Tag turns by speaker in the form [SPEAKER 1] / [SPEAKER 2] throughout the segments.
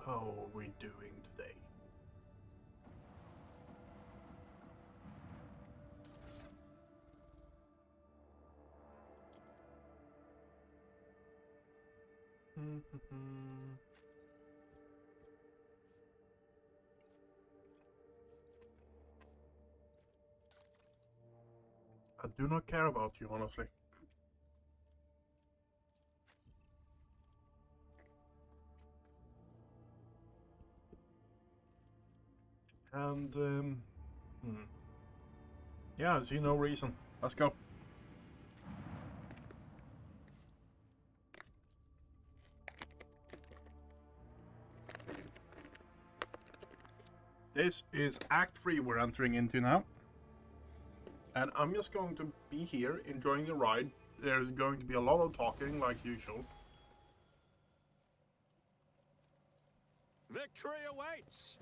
[SPEAKER 1] How are we doing today? I do not care about you, honestly. And, yeah, I see no reason. Let's go. This is Act 3 we're entering into now. And I'm just going to be here, enjoying the ride. There's going to be a lot of talking, like usual.
[SPEAKER 2] Victory awaits!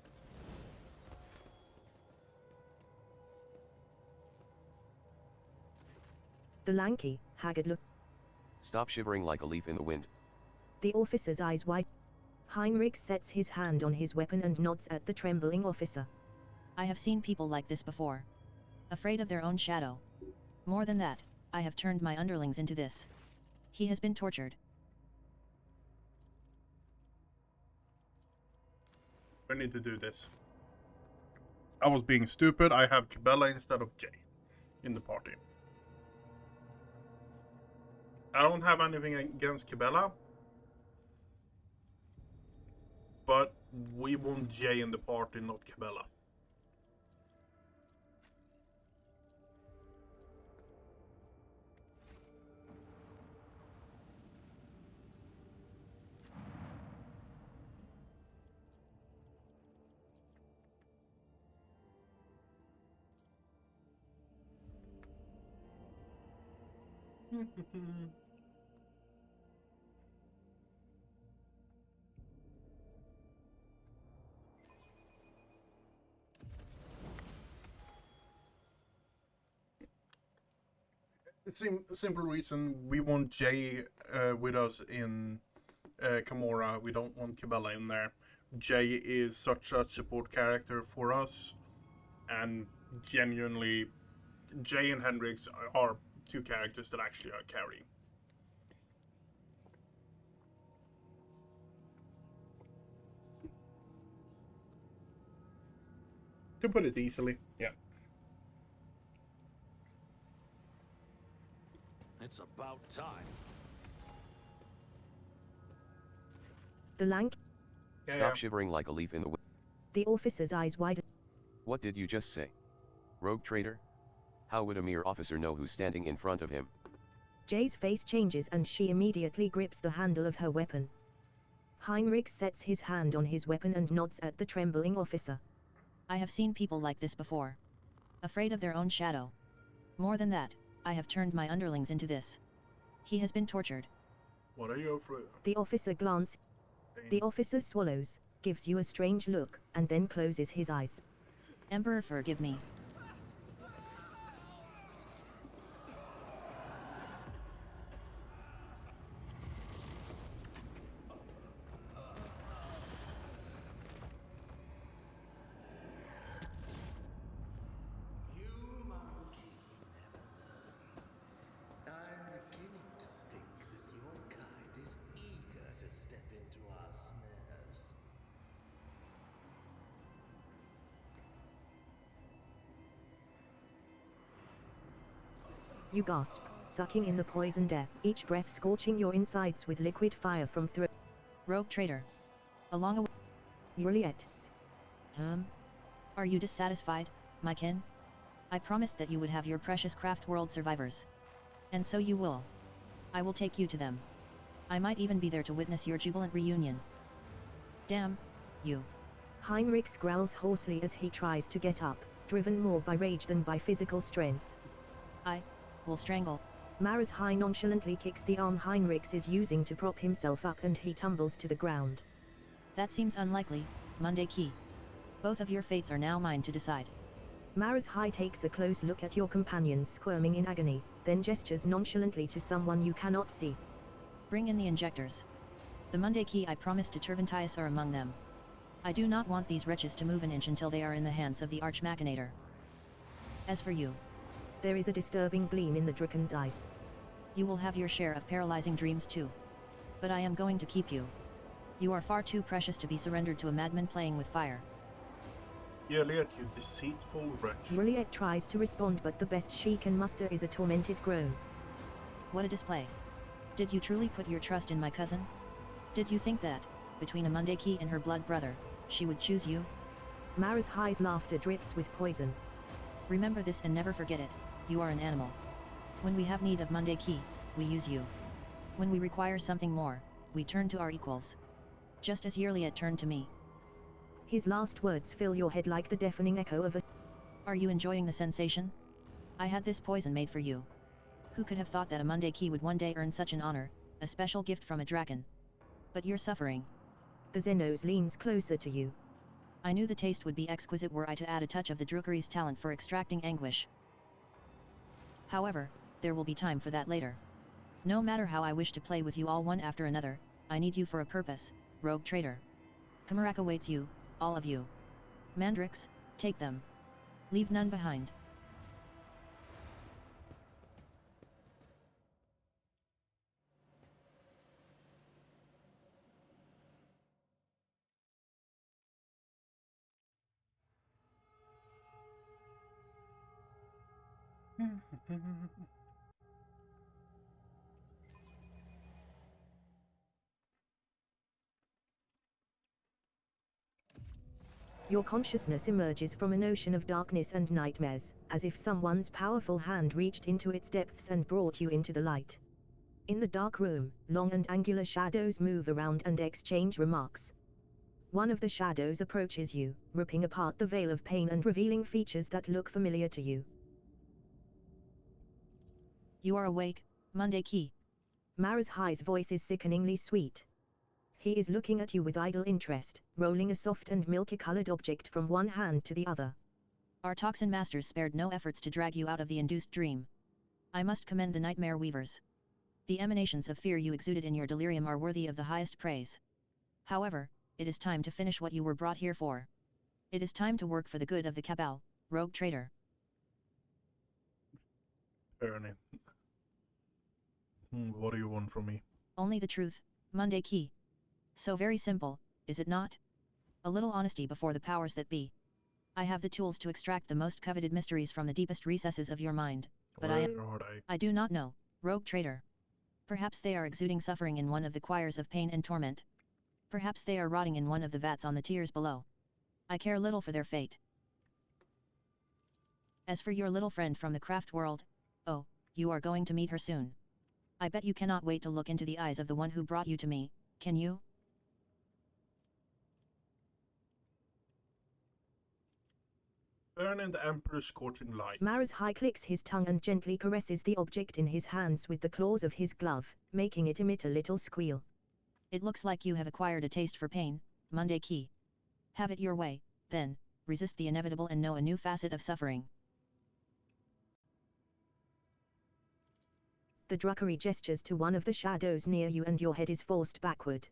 [SPEAKER 3] The lanky, haggard look.
[SPEAKER 4] Stop shivering like a leaf in the wind.
[SPEAKER 3] The officer's eyes wide. Heinrich sets his hand on his weapon and nods at the trembling officer.
[SPEAKER 5] I have seen people like this before. Afraid of their own shadow. More than that, I have turned my underlings into this. He has been tortured.
[SPEAKER 1] I need to do this. I was being stupid. I have Cabela instead of Jay in the party. I don't have anything against Cabela, but we want Jay in the party, not Cabela. It's a simple reason we want Jay with us in Camorra. We don't want Cabela in there. Jay is such a support character for us, and genuinely, Jay and Hendrix are two characters that actually are carrying. To put it easily, yeah.
[SPEAKER 2] It's about time.
[SPEAKER 3] The lank.
[SPEAKER 4] Stop shivering like a leaf in the wind.
[SPEAKER 3] The officer's eyes wide.
[SPEAKER 4] What did you just say? Rogue traitor? How would a mere officer know who's standing in front of him?
[SPEAKER 3] Jay's face changes and she immediately grips the handle of her weapon. Heinrich sets his hand on his weapon and nods at the trembling officer.
[SPEAKER 5] I have seen people like this before. Afraid of their own shadow. More than that, I have turned my underlings into this. He has been tortured.
[SPEAKER 1] What are you afraid of?
[SPEAKER 3] The officer glances. The officer swallows, gives you a strange look, and then closes his eyes.
[SPEAKER 5] Emperor, forgive me.
[SPEAKER 3] You gasp, sucking in the poisoned air, each breath scorching your insides with liquid fire from throat.
[SPEAKER 5] Rogue traitor. Along a
[SPEAKER 3] Juliet.
[SPEAKER 5] Are you dissatisfied, my kin? I promised that you would have your precious craft world survivors. And so you will. I will take you to them. I might even be there to witness your jubilant reunion. Damn, you.
[SPEAKER 3] Heinrich growls hoarsely as he tries to get up, driven more by rage than by physical strength.
[SPEAKER 5] I will strangle.
[SPEAKER 3] Maras High nonchalantly kicks the arm Heinrich is using to prop himself up and he tumbles to the ground.
[SPEAKER 5] That seems unlikely, Monday Key. Both of your fates are now mine to decide.
[SPEAKER 3] Maras High takes a close look at your companions squirming in agony, then gestures nonchalantly to someone you cannot see.
[SPEAKER 5] Bring in the injectors. The Monday Key I promised to Terventius are among them. I do not want these wretches to move an inch until they are in the hands of the Arch-Machinator. As for you,
[SPEAKER 3] There is a disturbing gleam in the Draken's eyes.
[SPEAKER 5] you will have your share of paralyzing dreams too. But I am going to keep you. You are far too precious to be surrendered to a madman playing with fire.
[SPEAKER 1] Juliet, you deceitful wretch.
[SPEAKER 3] Juliet tries to respond, but the best she can muster is a tormented groan.
[SPEAKER 5] What a display. Did you truly put your trust in my cousin? Did you think that, between a Mundeki and her blood brother, she would choose you?
[SPEAKER 3] Mara's High's laughter drips with poison.
[SPEAKER 5] Remember this and never forget it, you are an animal. When we have need of Mundeki, we use you. When we require something more, we turn to our equals. Just as Yerliet turned to me.
[SPEAKER 3] His last words fill your head like the deafening echo of a...
[SPEAKER 5] Are you enjoying the sensation? I had this poison made for you. Who could have thought that a Mundeki would one day earn such an honor, a special gift from a dragon? But you're suffering.
[SPEAKER 3] The Xenos leans closer to you.
[SPEAKER 5] I knew the taste would be exquisite were I to add a touch of the Drukery's talent for extracting anguish. However, there will be time for that later. No matter how I wish to play with you all one after another, I need you for a purpose, rogue traitor. Kamarak awaits you, all of you. Mandrix, take them. Leave none behind.
[SPEAKER 3] Your consciousness emerges from an ocean of darkness and nightmares, as if someone's powerful hand reached into its depths and brought you into the light. In the dark room, long and angular shadows move around and exchange remarks. One of the shadows approaches you, ripping apart the veil of pain and revealing features that look familiar to you.
[SPEAKER 5] You are awake, Mundeki.
[SPEAKER 3] Mara's High's voice is sickeningly sweet. He is looking at you with idle interest, rolling a soft and milky-colored object from one hand to the other.
[SPEAKER 5] Our toxin masters spared no efforts to drag you out of the induced dream. I must commend the nightmare weavers. The emanations of fear you exuded in your delirium are worthy of the highest praise. However, it is time to finish what you were brought here for. It is time to work for the good of the Cabal, rogue traitor.
[SPEAKER 1] Ernie. What do you want from me?
[SPEAKER 5] Only the truth, Mundeki. So very simple, is it not? A little honesty before the powers that be. I have the tools to extract the most coveted mysteries from the deepest recesses of your mind, but
[SPEAKER 1] Where are they?
[SPEAKER 5] I do not know, rogue traitor. Perhaps they are exuding suffering in one of the choirs of pain and torment. Perhaps they are rotting in one of the vats on the tiers below. I care little for their fate. As for your little friend from the craft world, oh, you are going to meet her soon. I bet you cannot wait to look into the eyes of the one who brought you to me, can you?
[SPEAKER 1] Burn in the Emperor's scorching light.
[SPEAKER 3] Mara's High clicks his tongue and gently caresses the object in his hands with the claws of his glove, making it emit a little squeal.
[SPEAKER 5] It looks like you have acquired a taste for pain, Mundeki. Have it your way, then, resist the inevitable and know a new facet of suffering.
[SPEAKER 3] The Drukery gestures to one of the shadows near you and your head is forced backward.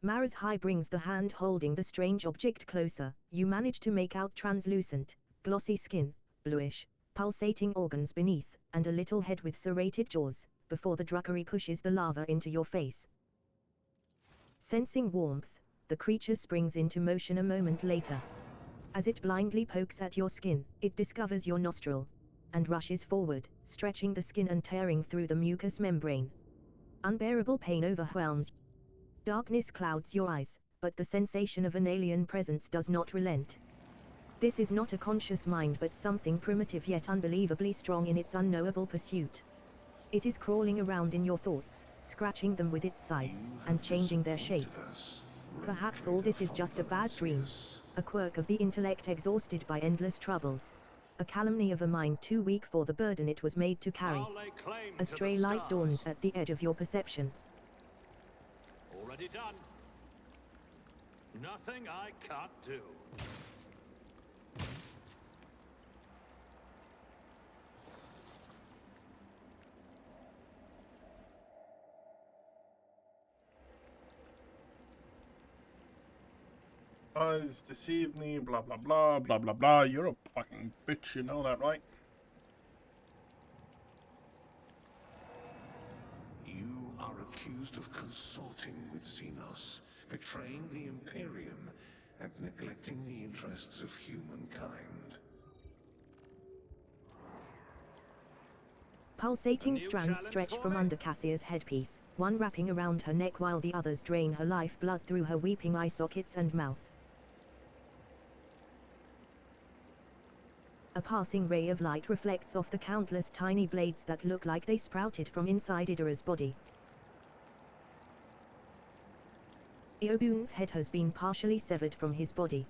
[SPEAKER 3] Mara's High brings the hand holding the strange object closer. You manage to make out translucent, glossy skin, bluish, pulsating organs beneath, and a little head with serrated jaws, before the Drukery pushes the lava into your face. Sensing warmth, the creature springs into motion a moment later. As it blindly pokes at your skin, it discovers your nostril, and rushes forward, stretching the skin and tearing through the mucous membrane. Unbearable pain overwhelms. Darkness clouds your eyes, but the sensation of an alien presence does not relent. This is not a conscious mind but something primitive yet unbelievably strong in its unknowable pursuit. It is crawling around in your thoughts, scratching them with its sides, and changing their shape. Perhaps all this is just a bad dream, a quirk of the intellect exhausted by endless troubles, a calumny of a mind too weak for the burden it was made to carry.
[SPEAKER 2] I'll lay claim
[SPEAKER 3] A
[SPEAKER 2] to
[SPEAKER 3] stray
[SPEAKER 2] the
[SPEAKER 3] light
[SPEAKER 2] stars.
[SPEAKER 3] dawns at the edge of your perception.
[SPEAKER 2] Already done. Nothing I can't do.
[SPEAKER 1] It's deceived me, blah blah blah, blah blah blah. You're a fucking bitch, you know that, right?
[SPEAKER 6] You are accused of consorting with Xenos, betraying the Imperium, and neglecting the interests of humankind.
[SPEAKER 3] Pulsating
[SPEAKER 2] new
[SPEAKER 3] strands
[SPEAKER 2] challenge
[SPEAKER 3] stretch
[SPEAKER 2] for
[SPEAKER 3] from
[SPEAKER 2] me?
[SPEAKER 3] under Cassia's headpiece, one wrapping around her neck while the others drain her lifeblood through her weeping eye sockets and mouth. A passing ray of light reflects off the countless tiny blades that look like they sprouted from inside Idara's body. Eobun's head has been partially severed from his body.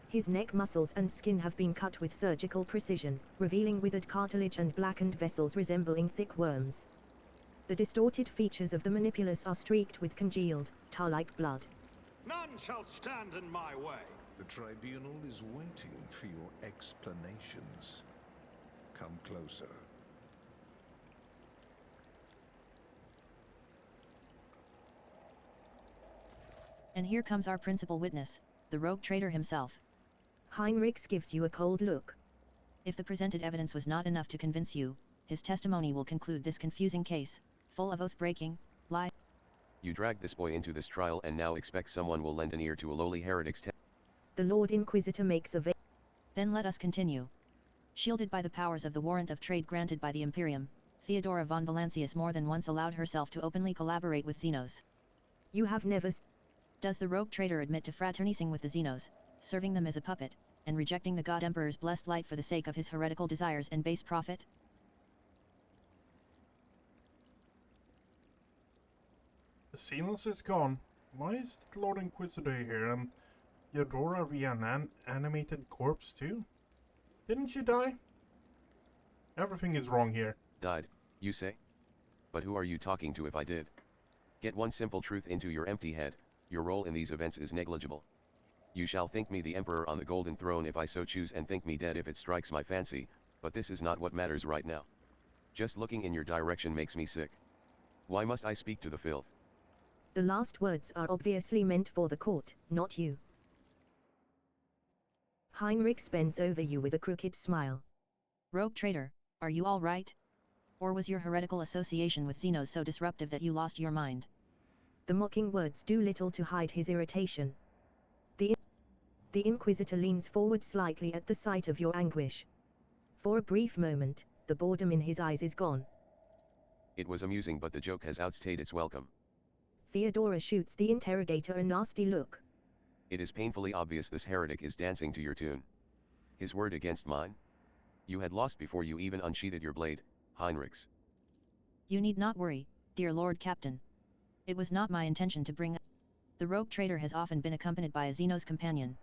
[SPEAKER 3] His neck muscles and skin have been cut with surgical precision, revealing withered cartilage and blackened vessels resembling thick worms. The distorted features of the manipulus are streaked with congealed, tar-like blood.
[SPEAKER 2] None shall stand in my way.
[SPEAKER 6] The Tribunal is waiting for your explanations. Come closer.
[SPEAKER 5] And here comes our principal witness, the rogue traitor himself.
[SPEAKER 3] Heinrichs gives you a cold look.
[SPEAKER 5] If the presented evidence was not enough to convince you, his testimony will conclude this confusing case, full of oath-breaking, lie.
[SPEAKER 4] You dragged this boy into this trial and now expect someone will lend an ear to a lowly heretic's
[SPEAKER 3] The Lord Inquisitor makes a
[SPEAKER 5] Then let us continue. Shielded by the powers of the warrant of trade granted by the Imperium, Theodora von Valancius more than once allowed herself to openly collaborate with Xenos.
[SPEAKER 3] You have never
[SPEAKER 5] Does the rogue traitor admit to fraternizing with the Xenos, serving them as a puppet, and rejecting the God Emperor's blessed light for the sake of his heretical desires and base profit?
[SPEAKER 1] The Xenos is gone. Why is the Lord Inquisitor here and Theodora via an animated corpse too? Didn't you die? Everything is wrong here.
[SPEAKER 4] Died, you say? But who are you talking to if I did? Get one simple truth into your empty head, your role in these events is negligible. You shall think me the Emperor on the Golden Throne if I so choose and think me dead if it strikes my fancy, but this is not what matters right now. Just looking in your direction makes me sick. Why must I speak to the filth?
[SPEAKER 3] The last words are obviously meant for the court, not you. Heinrichs bends over you with a crooked smile.
[SPEAKER 5] Rogue traitor, are you all right? Or was your heretical association with Xenos so disruptive that you lost your mind?
[SPEAKER 3] The mocking words do little to hide his irritation. The Inquisitor leans forward slightly at the sight of your anguish. For a brief moment, the boredom in his eyes is gone.
[SPEAKER 4] It was amusing, but the joke has outstayed its welcome.
[SPEAKER 3] Theodora shoots the interrogator a nasty look.
[SPEAKER 4] It is painfully obvious this heretic is dancing to your tune. His word against mine? You had lost before you even unsheathed your blade, Heinrichs.
[SPEAKER 5] You need not worry, dear Lord Captain. It was not my intention to bring... The rogue traitor has often been accompanied by a Xenos companion.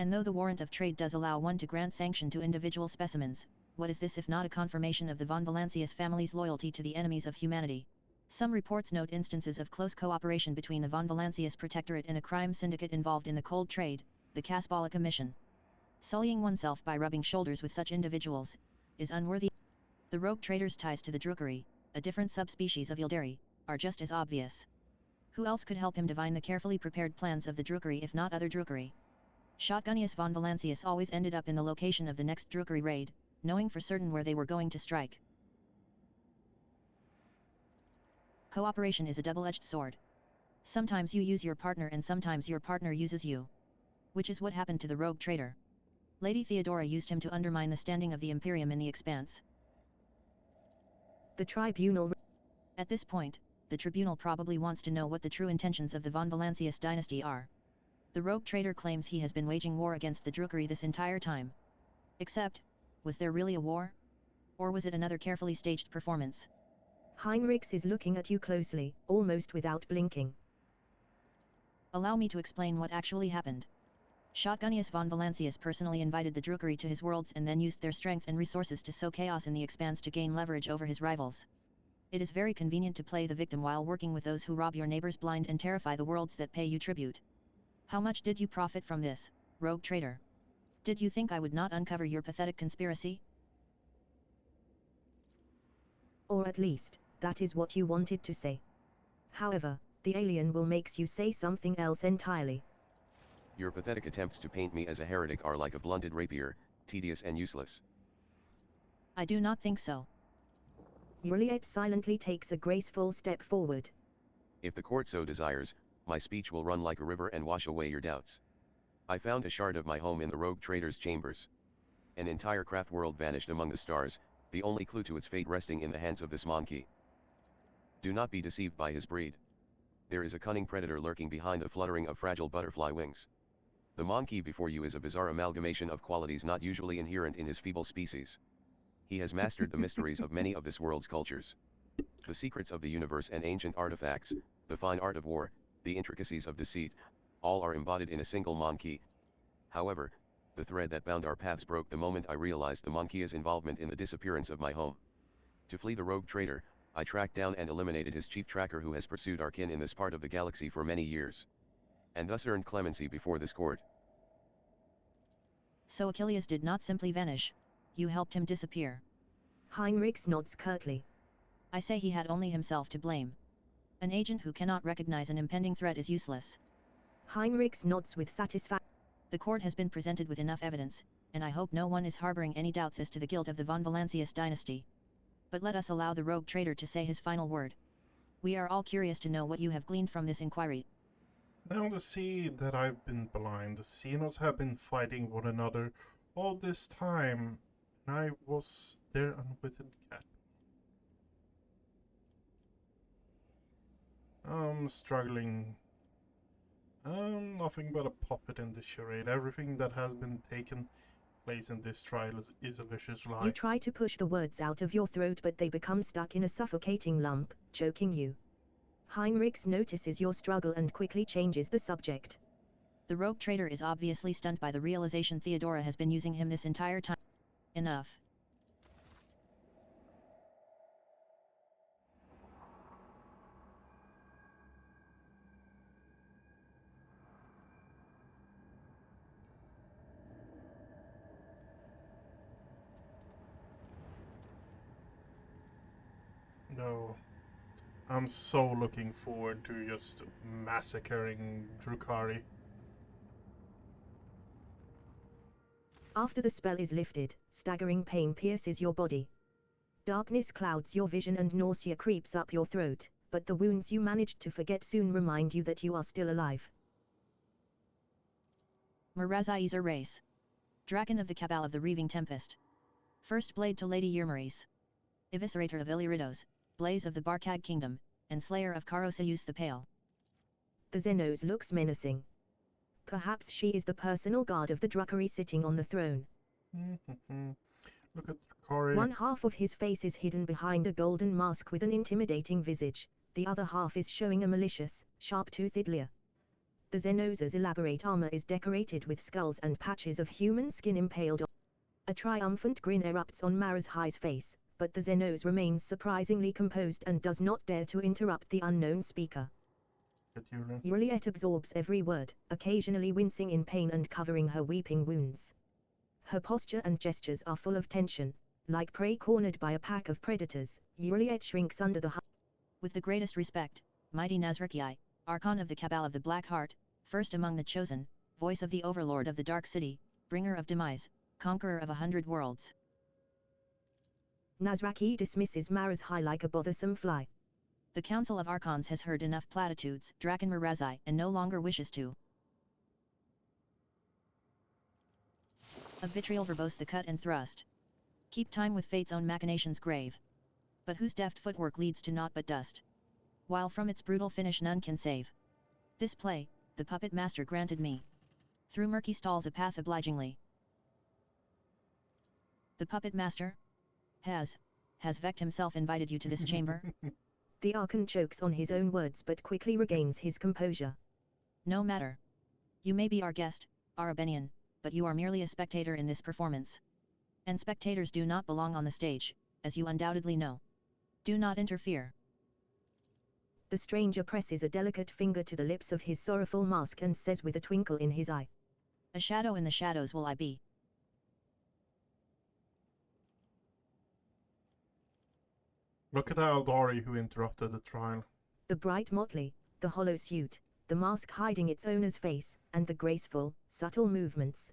[SPEAKER 5] And though the warrant of trade does allow one to grant sanction to individual specimens, what is this if not a confirmation of the von Valancius family's loyalty to the enemies of humanity? Some reports note instances of close cooperation between the von Valancius Protectorate and a crime syndicate involved in the cold trade, the Casbolica mission. Sullying oneself by rubbing shoulders with such individuals is unworthy. The rogue trader's ties to the Drukari, a different subspecies of Ildari, are just as obvious. Who else could help him divine the carefully prepared plans of the Drukari if not other Drukari? Shotgunius von Valancius always ended up in the location of the next Drukari raid, knowing for certain where they were going to strike. Cooperation is a double-edged sword. Sometimes you use your partner and sometimes your partner uses you. Which is what happened to the rogue traitor. Lady Theodora used him to undermine the standing of the Imperium in the Expanse.
[SPEAKER 3] The Tribunal...
[SPEAKER 5] At this point, the Tribunal probably wants to know what the true intentions of the von Valancius dynasty are. The rogue traitor claims he has been waging war against the Drukari this entire time. Except, was there really a war? Or was it another carefully staged performance?
[SPEAKER 3] Heinrichs is looking at you closely, almost without blinking.
[SPEAKER 5] Allow me to explain what actually happened. Shotgunius von Valancius personally invited the Drukari to his worlds and then used their strength and resources to sow chaos in the Expanse to gain leverage over his rivals. It is very convenient to play the victim while working with those who rob your neighbors blind and terrify the worlds that pay you tribute. How much did you profit from this, rogue traitor? Did you think I would not uncover your pathetic conspiracy?
[SPEAKER 3] Or at least, that is what you wanted to say. However, the alien will makes you say something else entirely.
[SPEAKER 4] Your pathetic attempts to paint me as a heretic are like a blunted rapier, tedious and useless.
[SPEAKER 5] I do not think so.
[SPEAKER 3] Juliet silently takes a graceful step forward.
[SPEAKER 4] If the court so desires, my speech will run like a river and wash away your doubts. I found a shard of my home in the rogue trader's chambers. An entire craft world vanished among the stars, the only clue to its fate resting in the hands of this monkey. Do not be deceived by his breed. There is a cunning predator lurking behind the fluttering of fragile butterfly wings. The monkey before you is a bizarre amalgamation of qualities not usually inherent in his feeble species. He has mastered the mysteries of many of this world's cultures. The secrets of the universe and ancient artifacts, the fine art of war, the intricacies of deceit, all are embodied in a single monkey. However, the thread that bound our paths broke the moment I realized the monkey's involvement in the disappearance of my home. To flee the rogue trader, I tracked down and eliminated his chief tracker who has pursued our kin in this part of the galaxy for many years. And thus earned clemency before this court.
[SPEAKER 5] So Achilles did not simply vanish. You helped him disappear.
[SPEAKER 3] Heinrichs nods curtly.
[SPEAKER 5] I say he had only himself to blame. An agent who cannot recognize an impending threat is useless.
[SPEAKER 3] Heinrichs nods with satisfaction.
[SPEAKER 5] The court has been presented with enough evidence, and I hope no one is harboring any doubts as to the guilt of the von Valancius dynasty. But let us allow the rogue trader to say his final word. We are all curious to know what you have gleaned from this inquiry.
[SPEAKER 1] Now to see that I've been blind, the Xenos have been fighting one another all this time, and I was their unwitting cat. I'm struggling. I'm nothing but a puppet in this charade. Everything that has been taken place in this trial is a vicious lie.
[SPEAKER 3] You try to push the words out of your throat, but they become stuck in a suffocating lump, choking you. Heinrichs notices your struggle and quickly changes the subject.
[SPEAKER 5] The rogue trader is obviously stunned by the realization Theodora has been using him this entire time. Enough.
[SPEAKER 1] No. I'm so looking forward to just massacring Drukari.
[SPEAKER 3] After the spell is lifted, staggering pain pierces your body. Darkness clouds your vision and nausea creeps up your throat, but the wounds you managed to forget soon remind you that you are still alive.
[SPEAKER 5] Marazizer race. Draken of the Cabal of the Reaving Tempest. First blade to Lady Yrmeris. Eviscerator of Illyridos, Blaze of the Barkag Kingdom, and Slayer of Karoseus the Pale.
[SPEAKER 3] The Xenos looks menacing. Perhaps she is the personal guard of the Drukari sitting on the throne.
[SPEAKER 1] Look at Drukari.
[SPEAKER 3] One half of his face is hidden behind a golden mask with an intimidating visage, the other half is showing a malicious, sharp-toothed leer. The Xenos' elaborate armor is decorated with skulls and patches of human skin impaled on. A triumphant grin erupts on Marazhi's face, but the Xenos remains surprisingly composed and does not dare to interrupt the unknown speaker. Juliet absorbs every word, occasionally wincing in pain and covering her weeping wounds. Her posture and gestures are full of tension. Like prey cornered by a pack of predators, Juliet shrinks under the
[SPEAKER 5] With the greatest respect, mighty Nazraki, Archon of the Cabal of the Black Heart, first among the chosen, voice of the Overlord of the Dark City, bringer of demise, conqueror of 100 worlds.
[SPEAKER 3] Nazraki dismisses Marazhi like a bothersome fly.
[SPEAKER 5] The Council of Archons has heard enough platitudes, Draken Marazi, and no longer wishes to. Of vitriol verbose the cut and thrust. Keep time with fate's own machinations grave. But whose deft footwork leads to naught but dust. While from its brutal finish none can save. This play, the puppet master granted me. Through murky stalls a path obligingly. The puppet master? Has Vect himself invited you to this chamber?
[SPEAKER 3] The Archon chokes on his own words but quickly regains his composure.
[SPEAKER 5] No matter. You may be our guest, Arabenian, but you are merely a spectator in this performance. And spectators do not belong on the stage, as you undoubtedly know. Do not interfere.
[SPEAKER 3] The stranger presses a delicate finger to the lips of his sorrowful mask and says with a twinkle in his eye.
[SPEAKER 5] A shadow in the shadows will I be.
[SPEAKER 1] Look at Aldari who interrupted the trial.
[SPEAKER 3] The bright motley, the hollow suit, the mask hiding its owner's face, and the graceful, subtle movements.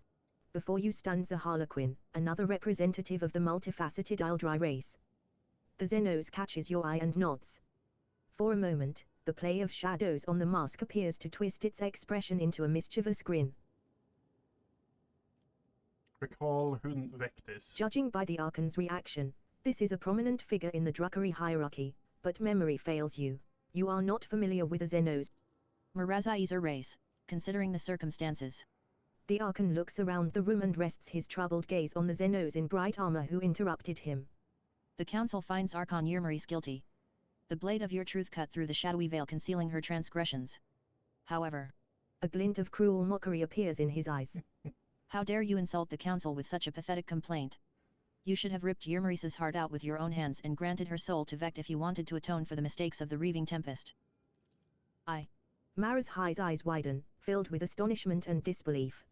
[SPEAKER 3] Before you stands a Harlequin, another representative of the multifaceted Aldrai race. The Xenos catches your eye and nods. For a moment, the play of shadows on the mask appears to twist its expression into a mischievous grin.
[SPEAKER 1] Recall Hun Vectis.
[SPEAKER 3] Judging by the Archon's reaction, this is a prominent figure in the Druckery hierarchy, but memory fails you. You are not familiar with the Xenos.
[SPEAKER 5] Mrazai is a race, considering the circumstances.
[SPEAKER 3] The Archon looks around the room and rests his troubled gaze on the Xenos in bright armor who interrupted him.
[SPEAKER 5] The council finds Archon Yermaris guilty. The blade of your truth cut through the shadowy veil concealing her transgressions. However,
[SPEAKER 3] a glint of cruel mockery appears in his eyes.
[SPEAKER 5] How dare you insult the council with such a pathetic complaint? You should have ripped Yermaris's heart out with your own hands and granted her soul to Vect if you wanted to atone for the mistakes of the Reaving Tempest.
[SPEAKER 3] Mrazai's eyes widen, filled with astonishment and disbelief.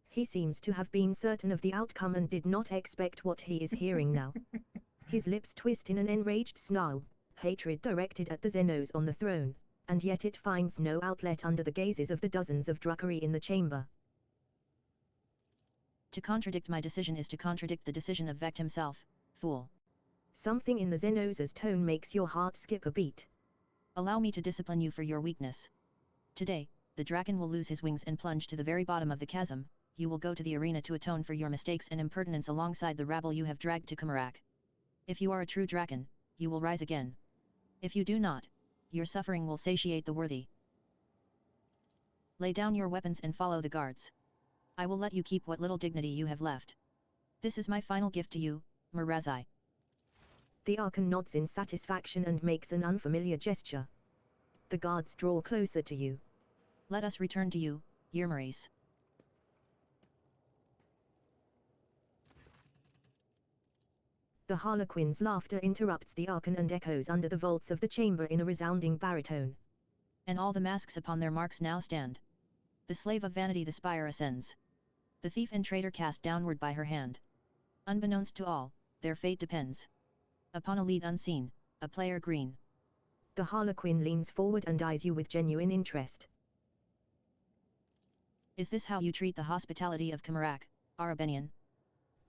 [SPEAKER 3] He seems to have been certain of the outcome and did not expect what he is hearing now. His lips twist in an enraged snarl, hatred directed at the Xenos on the throne, and yet it finds no outlet under the gazes of the dozens of Druckery in the chamber.
[SPEAKER 5] To contradict my decision is to contradict the decision of Vect himself, fool.
[SPEAKER 3] Something in the Xenos' tone makes your heart skip a beat.
[SPEAKER 5] Allow me to discipline you for your weakness. Today, the Draken will lose his wings and plunge to the very bottom of the chasm. You will go to the arena to atone for your mistakes and impertinence alongside the rabble you have dragged to Kamarak. If you are a true Draken, you will rise again. If you do not, your suffering will satiate the worthy. Lay down your weapons and follow the guards. I will let you keep what little dignity you have left. This is my final gift to you, Mrazai.
[SPEAKER 3] The Archon nods in satisfaction and makes an unfamiliar gesture. The guards draw closer to you.
[SPEAKER 5] Let us return to you, Yermaris.
[SPEAKER 3] The Harlequin's laughter interrupts the Archon and echoes under the vaults of the chamber in a resounding baritone.
[SPEAKER 5] And all the masks upon their marks now stand. The slave of vanity the spire ascends. The thief and traitor cast downward by her hand. Unbeknownst to all, their fate depends upon a lead unseen, a player green.
[SPEAKER 3] The Harlequin leans forward and eyes you with genuine interest.
[SPEAKER 5] Is this how you treat the hospitality of Kamarak, Arabenian?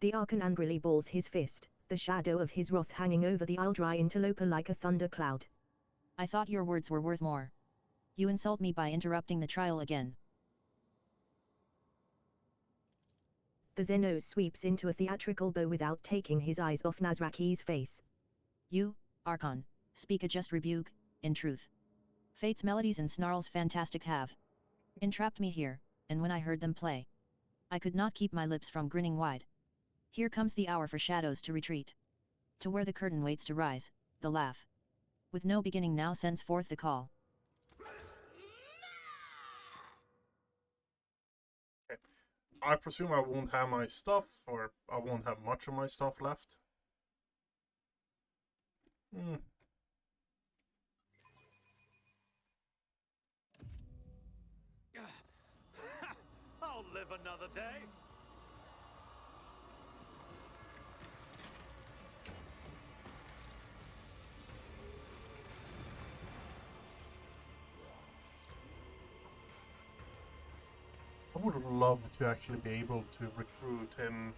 [SPEAKER 3] The Archon angrily balls his fist, the shadow of his wrath hanging over the Aldrai interloper like a thundercloud.
[SPEAKER 5] I thought your words were worth more. You insult me by interrupting the trial again.
[SPEAKER 3] The Xenos sweeps into a theatrical bow without taking his eyes off Nazraki's face.
[SPEAKER 5] You, Archon, speak a just rebuke, in truth. Fate's melodies and snarls fantastic have entrapped me here, and when I heard them play, I could not keep my lips from grinning wide. Here comes the hour for shadows to retreat. To where the curtain waits to rise, the laugh, with no beginning now sends forth the call.
[SPEAKER 1] Okay. I presume I won't have my stuff, or I won't have much of my stuff left.
[SPEAKER 2] I'll live another day.
[SPEAKER 1] I would love to actually be able to recruit him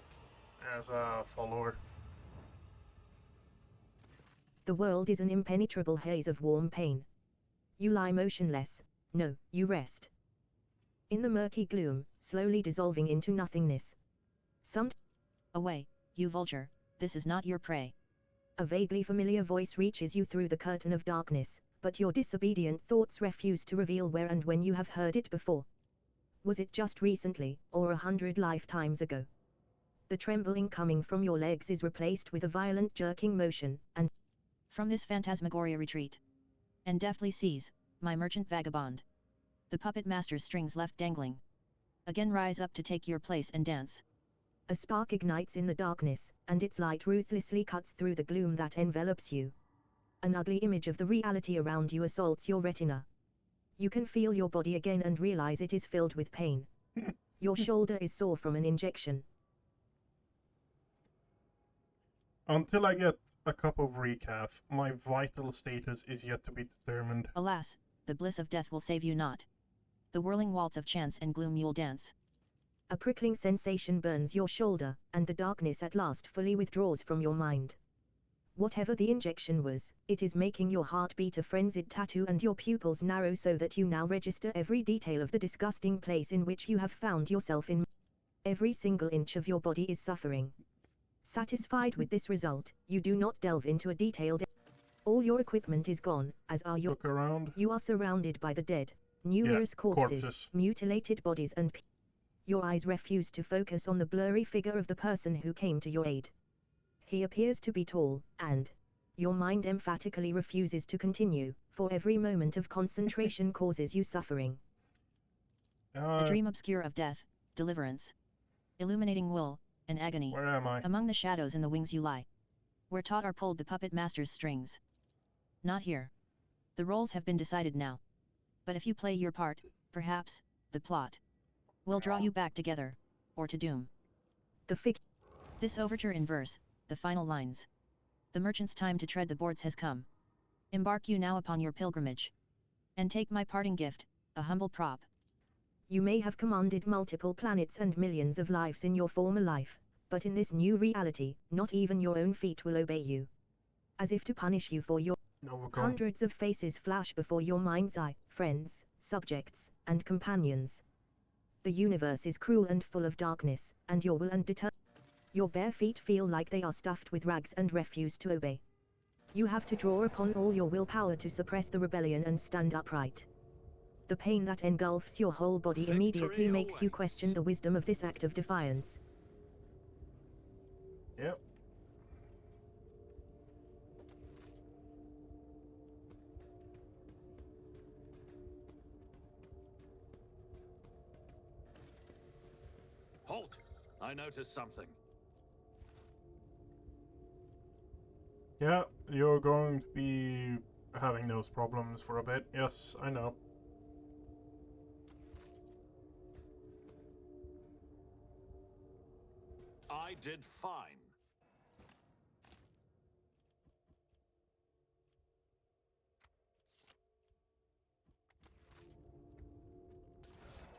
[SPEAKER 1] as a follower.
[SPEAKER 3] The world is an impenetrable haze of warm pain. You lie motionless. No, you rest. In the murky gloom, slowly dissolving into nothingness.
[SPEAKER 5] Away, you vulture, this is not your prey.
[SPEAKER 3] A vaguely familiar voice reaches you through the curtain of darkness, but your disobedient thoughts refuse to reveal where and when you have heard it before. Was it just recently, or 100 lifetimes ago? The trembling coming from your legs is replaced with a violent jerking motion, and
[SPEAKER 5] from this phantasmagoria retreat, and deftly seize, my merchant vagabond. The puppet master's strings left dangling. Again rise up to take your place and dance.
[SPEAKER 3] A spark ignites in the darkness, and its light ruthlessly cuts through the gloom that envelops you. An ugly image of the reality around you assaults your retina. You can feel your body again and realize it is filled with pain. Your shoulder is sore from an injection.
[SPEAKER 1] Until I get a cup of recaf, my vital status is yet to be determined.
[SPEAKER 5] Alas, the bliss of death will save you not. the whirling waltz of chance and gloom you'll dance.
[SPEAKER 3] A prickling sensation burns your shoulder, and the darkness at last fully withdraws from your mind. Whatever the injection was, it is making your heart beat a frenzied tattoo and your pupils narrow so that you now register every detail of the disgusting place in which you have found yourself in. Every single inch of your body is suffering. Satisfied with this result, you do not delve into a detailed. All your equipment is gone, as are your.
[SPEAKER 1] Look around.
[SPEAKER 3] You are surrounded by the dead, numerous corpses, mutilated bodies and. Your eyes refuse to focus on the blurry figure of the person who came to your aid. He appears to be tall, and your mind emphatically refuses to continue, for every moment of concentration causes you suffering.
[SPEAKER 5] A dream obscure of death, deliverance, illuminating wool, and agony.
[SPEAKER 1] Where am I?
[SPEAKER 5] Among the shadows in the wings you lie. Where taut are pulled the puppet master's strings. Not here. The roles have been decided now. But if you play your part, perhaps, the plot will draw you back together, or to doom. This overture in verse, the final lines. The merchant's time to tread the boards has come. Embark you now upon your pilgrimage. And take my parting gift, a humble prop.
[SPEAKER 3] You may have commanded multiple planets and millions of lives in your former life, but in this new reality, not even your own feet will obey you. As if to punish you for your hundreds of faces flash before your mind's eye, friends, subjects, and companions. The universe is cruel and full of darkness, and your will and determination. Your bare feet feel like they are stuffed with rags and refuse to obey. You have to draw upon all your willpower to suppress the rebellion and stand upright. The pain that engulfs your whole body immediately makes you question the wisdom of this act of defiance.
[SPEAKER 1] Yep.
[SPEAKER 2] Halt! I noticed something.
[SPEAKER 1] Yeah, you're going to be having those problems for a bit. Yes, I know.
[SPEAKER 2] I did fine.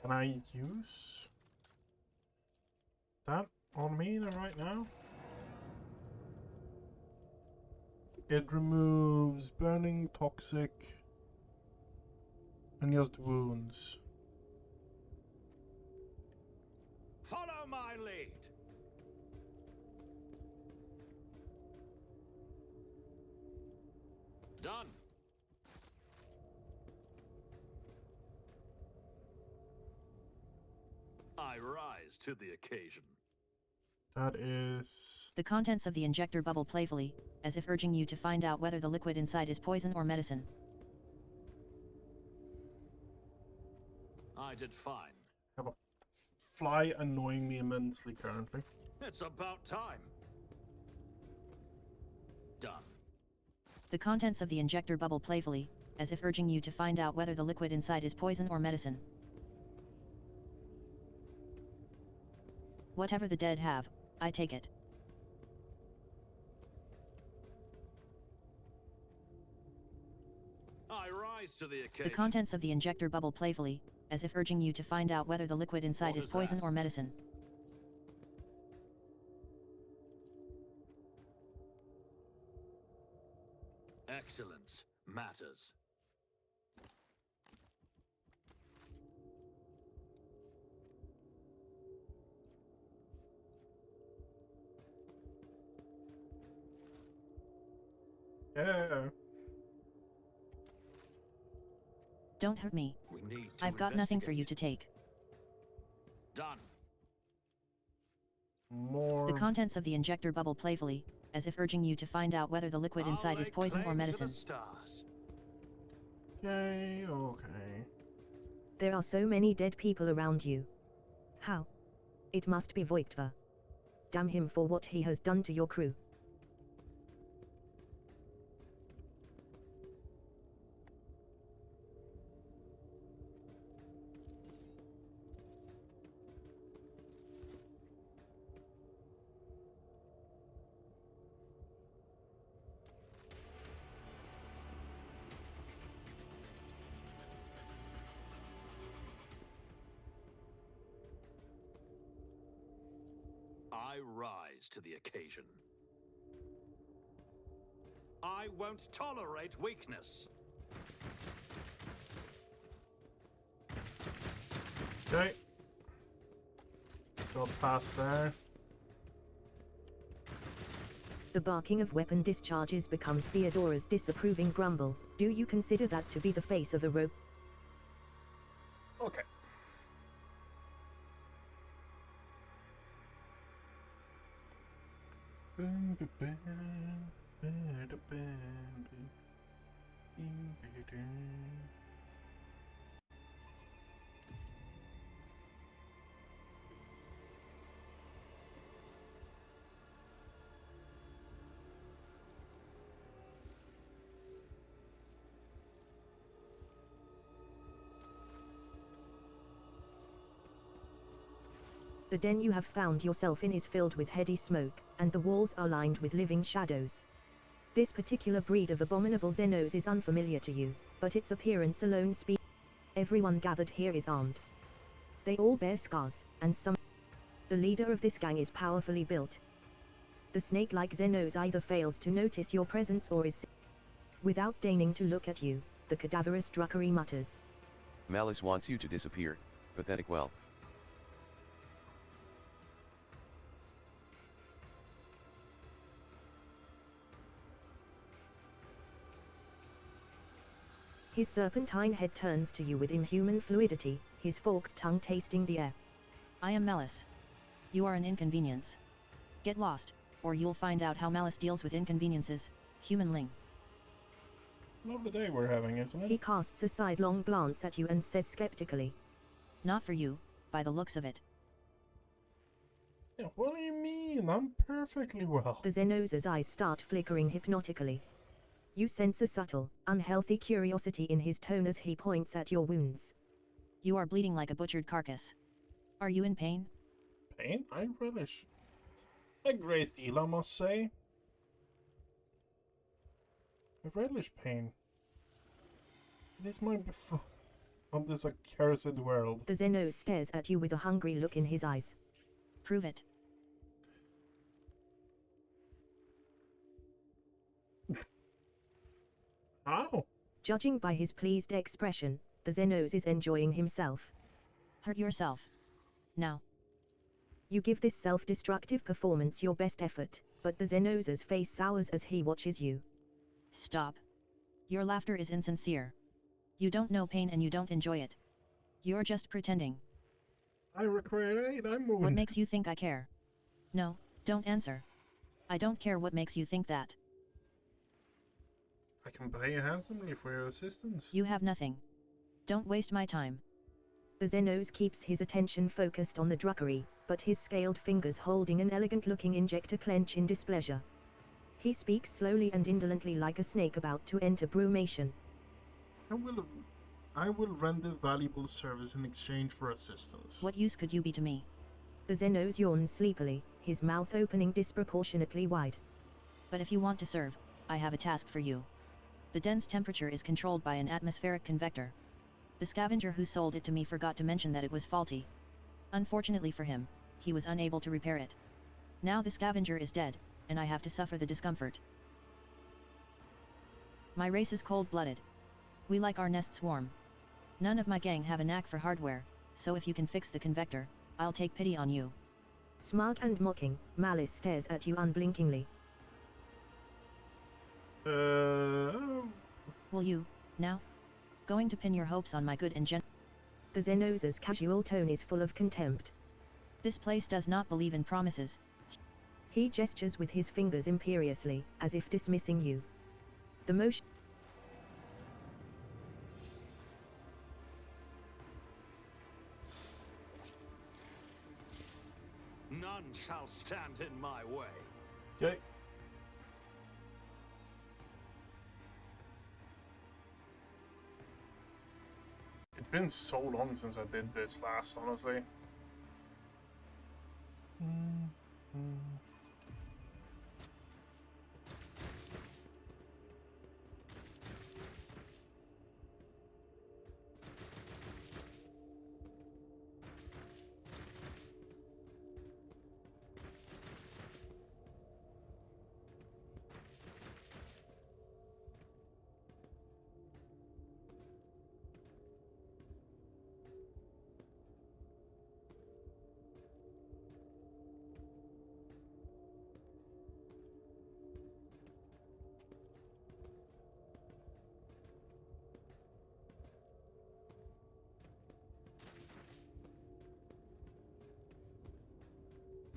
[SPEAKER 1] Can I use that on me right now? It removes burning, toxic, and just wounds.
[SPEAKER 2] Follow my lead. Done. I rise to the occasion.
[SPEAKER 1] That is...
[SPEAKER 5] The contents of the injector bubble playfully, as if urging you to find out whether the liquid inside is poison or medicine.
[SPEAKER 2] I did fine.
[SPEAKER 1] Have a fly annoying me immensely currently.
[SPEAKER 2] It's about time. Done.
[SPEAKER 5] The contents of the injector bubble playfully, as if urging you to find out whether the liquid inside is poison or medicine. Whatever the dead have, I take it.
[SPEAKER 2] I rise to the occasion.
[SPEAKER 5] The contents of the injector bubble playfully, as if urging you to find out whether the liquid inside is poison or medicine.
[SPEAKER 2] Excellence matters.
[SPEAKER 1] Yeah.
[SPEAKER 5] Don't hurt me.
[SPEAKER 2] We need to
[SPEAKER 5] I've got nothing for you to
[SPEAKER 2] investigate.
[SPEAKER 5] take.
[SPEAKER 2] Done.
[SPEAKER 1] More...
[SPEAKER 5] The contents of the injector bubble playfully, as if urging you to find out whether the liquid inside is poison or medicine.
[SPEAKER 2] Stars.
[SPEAKER 1] Okay, okay.
[SPEAKER 3] There are so many dead people around you. How? It must be Voigtva. Damn him for what he has done to your crew.
[SPEAKER 2] I rise to the occasion. I won't tolerate weakness.
[SPEAKER 1] Okay. Got past there.
[SPEAKER 3] The barking of weapon discharges becomes Theodora's disapproving grumble. Do you consider that to be the face of a rope?
[SPEAKER 1] Okay.
[SPEAKER 3] The den you have found yourself in is filled with heady smoke, and the walls are lined with living shadows. This particular breed of abominable Xenos is unfamiliar to you, but its appearance alone speaks. Everyone gathered here is armed. They all bear scars, and some. The leader of this gang is powerfully built. The snake-like Xenos either fails to notice your presence or is. Without deigning to look at you, the cadaverous Druckery mutters.
[SPEAKER 4] Malice wants you to disappear, pathetic whelp.
[SPEAKER 3] His serpentine head turns to you with inhuman fluidity, his forked tongue tasting the air.
[SPEAKER 5] I am Malice. You are an inconvenience. Get lost, or you'll find out how Malice deals with inconveniences, humanling.
[SPEAKER 1] Lovely day we're having, isn't
[SPEAKER 3] He
[SPEAKER 1] it?
[SPEAKER 3] casts a sidelong glance at you and says skeptically.
[SPEAKER 5] Not for you, by the looks of it.
[SPEAKER 1] Yeah, what do you mean? I'm perfectly well.
[SPEAKER 3] The Xenos' eyes start flickering hypnotically. You sense a subtle, unhealthy curiosity in his tone as he points at your wounds.
[SPEAKER 5] You are bleeding like a butchered carcass. Are you in pain?
[SPEAKER 1] Pain? I relish a great deal, I must say. I relish pain. It is my befriend on this accursed world.
[SPEAKER 3] The Xenos stares at you with a hungry look in his eyes.
[SPEAKER 5] Prove it.
[SPEAKER 1] How?
[SPEAKER 3] Judging by his pleased expression, the Xenos is enjoying himself.
[SPEAKER 5] Hurt yourself. Now.
[SPEAKER 3] You give this self-destructive performance your best effort, but the Xenos' face sours as he watches you.
[SPEAKER 5] Stop. Your laughter is insincere. You don't know pain and you don't enjoy it. You're just pretending.
[SPEAKER 1] I require aid, I'm moving.
[SPEAKER 5] What makes you think I care? No, don't answer. I don't care what makes you think that.
[SPEAKER 1] I can pay you handsomely for your assistance.
[SPEAKER 5] You have nothing. Don't waste my time.
[SPEAKER 3] The Xenos keeps his attention focused on the Druckery, but his scaled fingers holding an elegant-looking injector clench in displeasure. He speaks slowly and indolently like a snake about to enter brumation.
[SPEAKER 1] I will render valuable service in exchange for assistance.
[SPEAKER 5] What use could you be to me?
[SPEAKER 3] The Xenos yawns sleepily, his mouth opening disproportionately wide.
[SPEAKER 5] But if you want to serve, I have a task for you. The den's temperature is controlled by an atmospheric convector. The scavenger who sold it to me forgot to mention that it was faulty. Unfortunately for him, he was unable to repair it. Now the scavenger is dead, and I have to suffer the discomfort. My race is cold-blooded. We like our nests warm. None of my gang have a knack for hardware, so if you can fix the convector, I'll take pity on you.
[SPEAKER 3] Smug and mocking, Malice stares at you unblinkingly.
[SPEAKER 5] Will you, now? Going to pin your hopes on my good and
[SPEAKER 3] The Xenos' casual tone is full of contempt.
[SPEAKER 5] This place does not believe in promises.
[SPEAKER 3] He gestures with his fingers imperiously, as if dismissing you. The motion.
[SPEAKER 2] None shall stand in my way.
[SPEAKER 1] Okay. It's been so long since I did this last, honestly.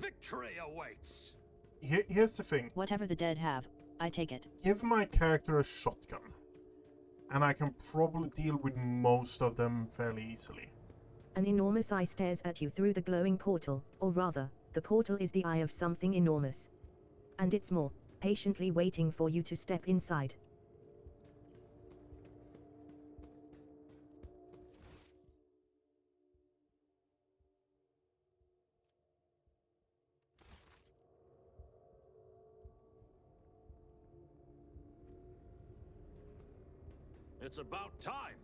[SPEAKER 2] victory awaits.
[SPEAKER 1] Here's the thing.
[SPEAKER 5] Whatever the dead have, I take it.
[SPEAKER 1] Give my character a shotgun, and I can probably deal with most of them fairly easily.
[SPEAKER 3] An enormous eye stares at you through the glowing portal, or rather, the portal is the eye of something enormous. And it's more, patiently waiting for you to step inside.
[SPEAKER 2] It's about time.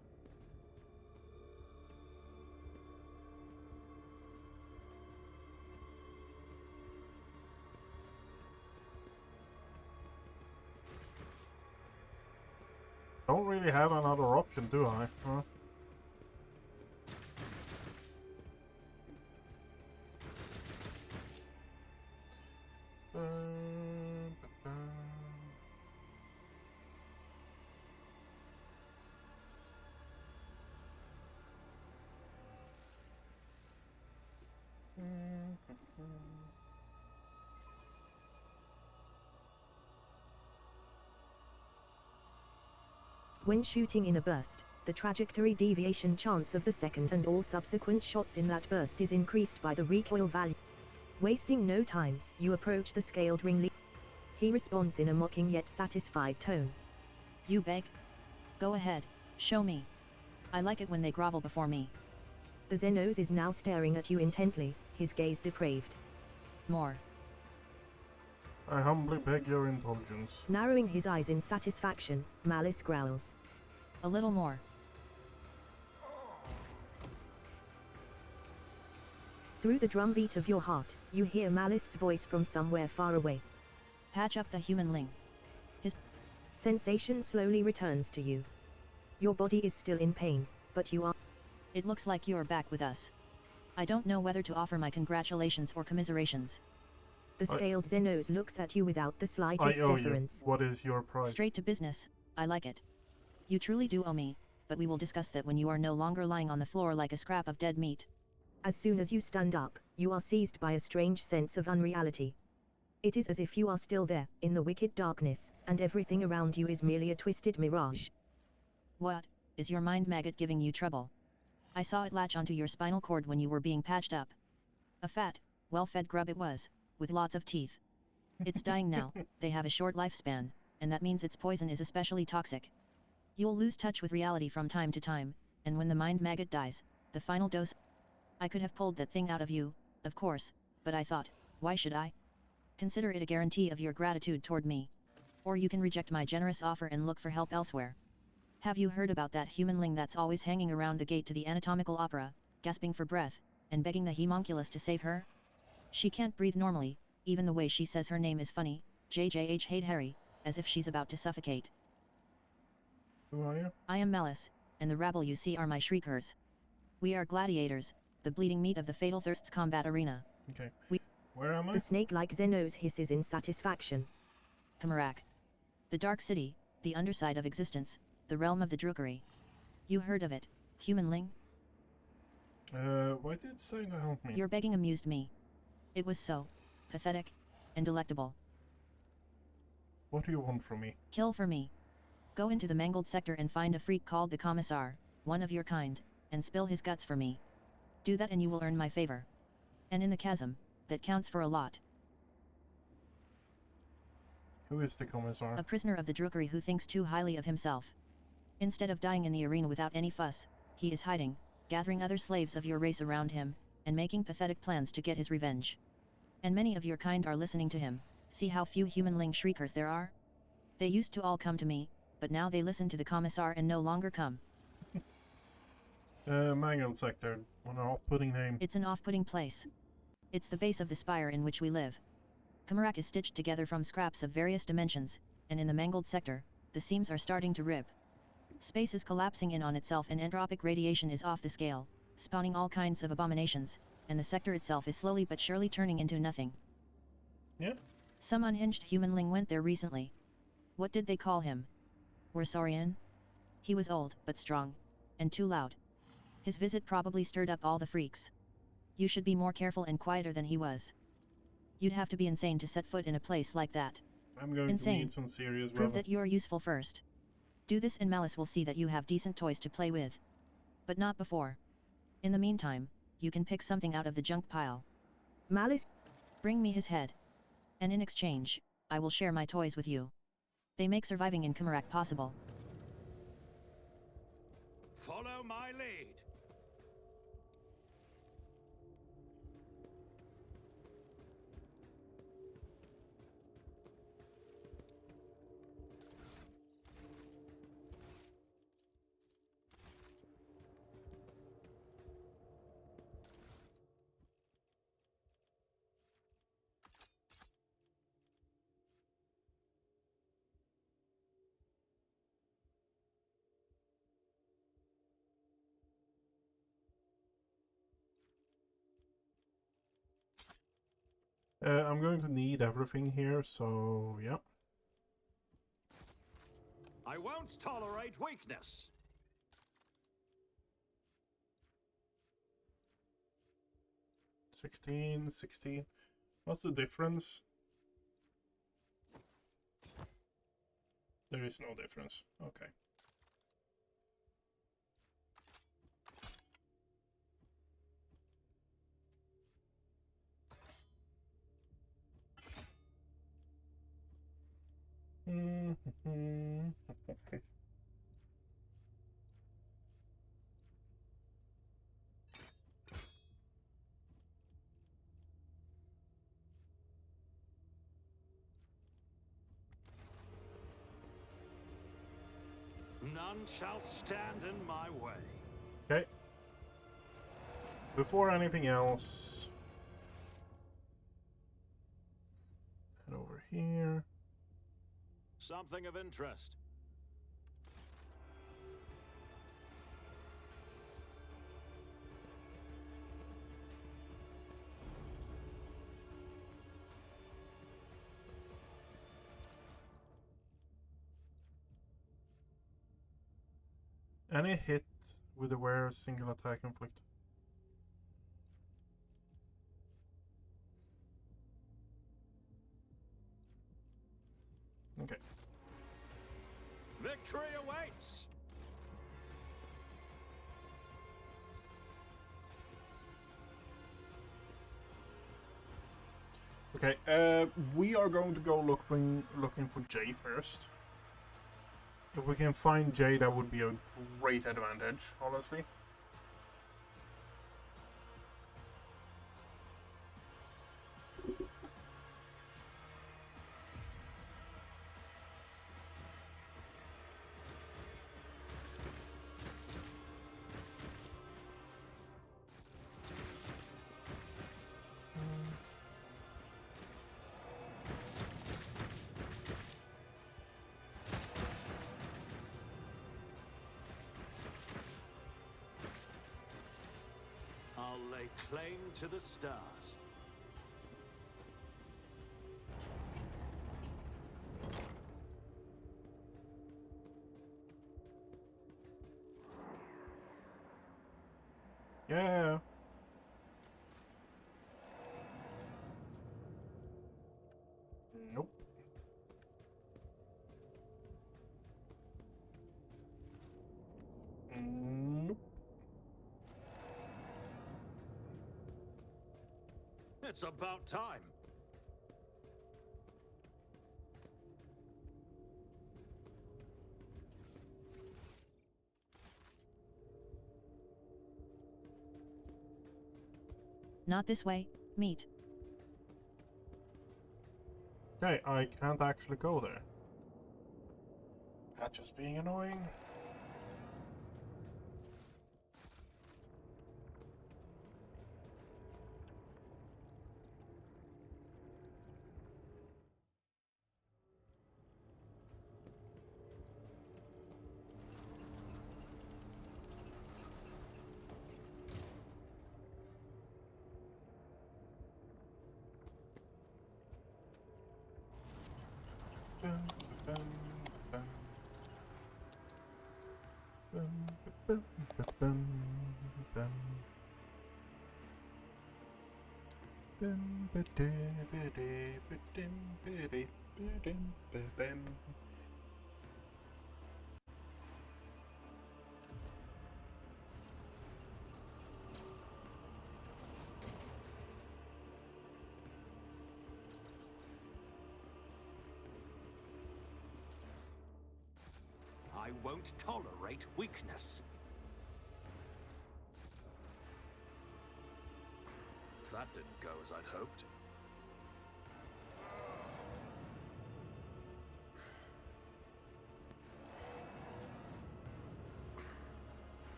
[SPEAKER 1] Don't really have another option, do I? Huh?
[SPEAKER 3] When shooting in a burst, the trajectory deviation chance of the second and all subsequent shots in that burst is increased by the recoil value. Wasting no time, you approach the scaled ringleader. He responds in a mocking yet satisfied tone.
[SPEAKER 5] You beg? Go ahead, show me. I like it when they grovel before me.
[SPEAKER 3] The Xenos is now staring at you intently, his gaze depraved.
[SPEAKER 5] More.
[SPEAKER 1] I humbly beg your indulgence.
[SPEAKER 3] Narrowing his eyes in satisfaction, Malice growls.
[SPEAKER 5] A little more.
[SPEAKER 3] Through the drumbeat of your heart, you hear Malice's voice from somewhere far away.
[SPEAKER 5] Patch up the humanling.
[SPEAKER 3] Sensation slowly returns to you. Your body is still in pain, but you are...
[SPEAKER 5] It looks like you're back with us. I don't know whether to offer my congratulations or commiserations.
[SPEAKER 3] The scaled Xenos looks at you without the slightest deference.
[SPEAKER 1] What is your price?
[SPEAKER 5] Straight to business, I like it. You truly do owe me, but we will discuss that when you are no longer lying on the floor like a scrap of dead meat.
[SPEAKER 3] As soon as you stand up, you are seized by a strange sense of unreality. It is as if you are still there, in the wicked darkness, and everything around you is merely a twisted mirage.
[SPEAKER 5] What, is your mind maggot giving you trouble? I saw it latch onto your spinal cord when you were being patched up. A fat, well-fed grub it was, with lots of teeth. It's dying now, they have a short lifespan, and that means its poison is especially toxic. You'll lose touch with reality from time to time, and when the mind maggot dies, the final dose... I could have pulled that thing out of you, of course, but I thought, why should I? Consider it a guarantee of your gratitude toward me. Or you can reject my generous offer and look for help elsewhere. Have you heard about that humanling that's always hanging around the gate to the anatomical opera, gasping for breath, and begging the homunculus to save her? She can't breathe normally, even the way she says her name is funny, JJH hate Harry, as if she's about to suffocate.
[SPEAKER 1] Who are you?
[SPEAKER 5] I am Malice, and the rabble you see are my shriekers. We are gladiators, the bleeding meat of the Fatal Thirsts combat arena.
[SPEAKER 1] Okay. Where am I?
[SPEAKER 3] The snake-like Xenos hisses in satisfaction.
[SPEAKER 5] Kamarak. The Dark City, the underside of existence, the realm of the Drukari. You heard of it, humanling?
[SPEAKER 1] Why did it say to help me?
[SPEAKER 5] Your begging amused me. It was so pathetic and delectable.
[SPEAKER 1] What do you want from me?
[SPEAKER 5] Kill for me. Go into the mangled sector and find a freak called the Commissar, one of your kind, and spill his guts for me. Do that and you will earn my favor. And in the chasm, that counts for a lot.
[SPEAKER 1] Who is the Commissar?
[SPEAKER 5] A prisoner of the Drukari who thinks too highly of himself. Instead of dying in the arena without any fuss, he is hiding, gathering other slaves of your race around him, and making pathetic plans to get his revenge. And many of your kind are listening to him. See how few humanling shriekers there are? They used to all come to me, but now they listen to the Commissar and no longer come.
[SPEAKER 1] Mangled Sector. What an off-putting name.
[SPEAKER 5] It's an off-putting place. It's the base of the spire in which we live. Kamarak is stitched together from scraps of various dimensions, and in the mangled sector, the seams are starting to rip. Space is collapsing in on itself and entropic radiation is off the scale, spawning all kinds of abominations, and the sector itself is slowly but surely turning into nothing.
[SPEAKER 1] Yeah?
[SPEAKER 5] Some unhinged humanling went there recently. What did they call him? Warsaurian? He was old, but strong. And too loud. His visit probably stirred up all the freaks. You should be more careful and quieter than he was. You'd have to be insane to set foot in a place like that.
[SPEAKER 1] I'm going to
[SPEAKER 5] Insane.
[SPEAKER 1] need some serious
[SPEAKER 5] Prove
[SPEAKER 1] weather.
[SPEAKER 5] that you're useful first. Do this and Malice will see that you have decent toys to play with. But not before. In the meantime, you can pick something out of the junk pile.
[SPEAKER 3] Malice.
[SPEAKER 5] Bring me his head. And in exchange, I will share my toys with you. They make surviving in Kumarak possible.
[SPEAKER 2] Follow my lead.
[SPEAKER 1] I'm going to need everything here, so yeah.
[SPEAKER 2] I won't tolerate weakness.
[SPEAKER 1] 16, 16. What's the difference? There is no difference. Okay.
[SPEAKER 2] None shall stand in my way.
[SPEAKER 1] Okay. Before anything else, head over here.
[SPEAKER 2] Something of interest.
[SPEAKER 1] Any hit with aware single attack inflict. Okay.
[SPEAKER 2] Victory awaits.
[SPEAKER 1] Okay, we are going to go looking for Jay first. If we can find Jay, that would be a great advantage, honestly.
[SPEAKER 2] I'll lay claim to the stars.
[SPEAKER 1] Yeah. Nope. Nope.
[SPEAKER 2] It's about time.
[SPEAKER 5] Not this way, meet.
[SPEAKER 1] Okay, I can't actually go there. That's just being annoying. Bum, bum, bum. Bum, bum, bum, bum, bum.
[SPEAKER 2] I won't tolerate weakness. That didn't go as I'd hoped.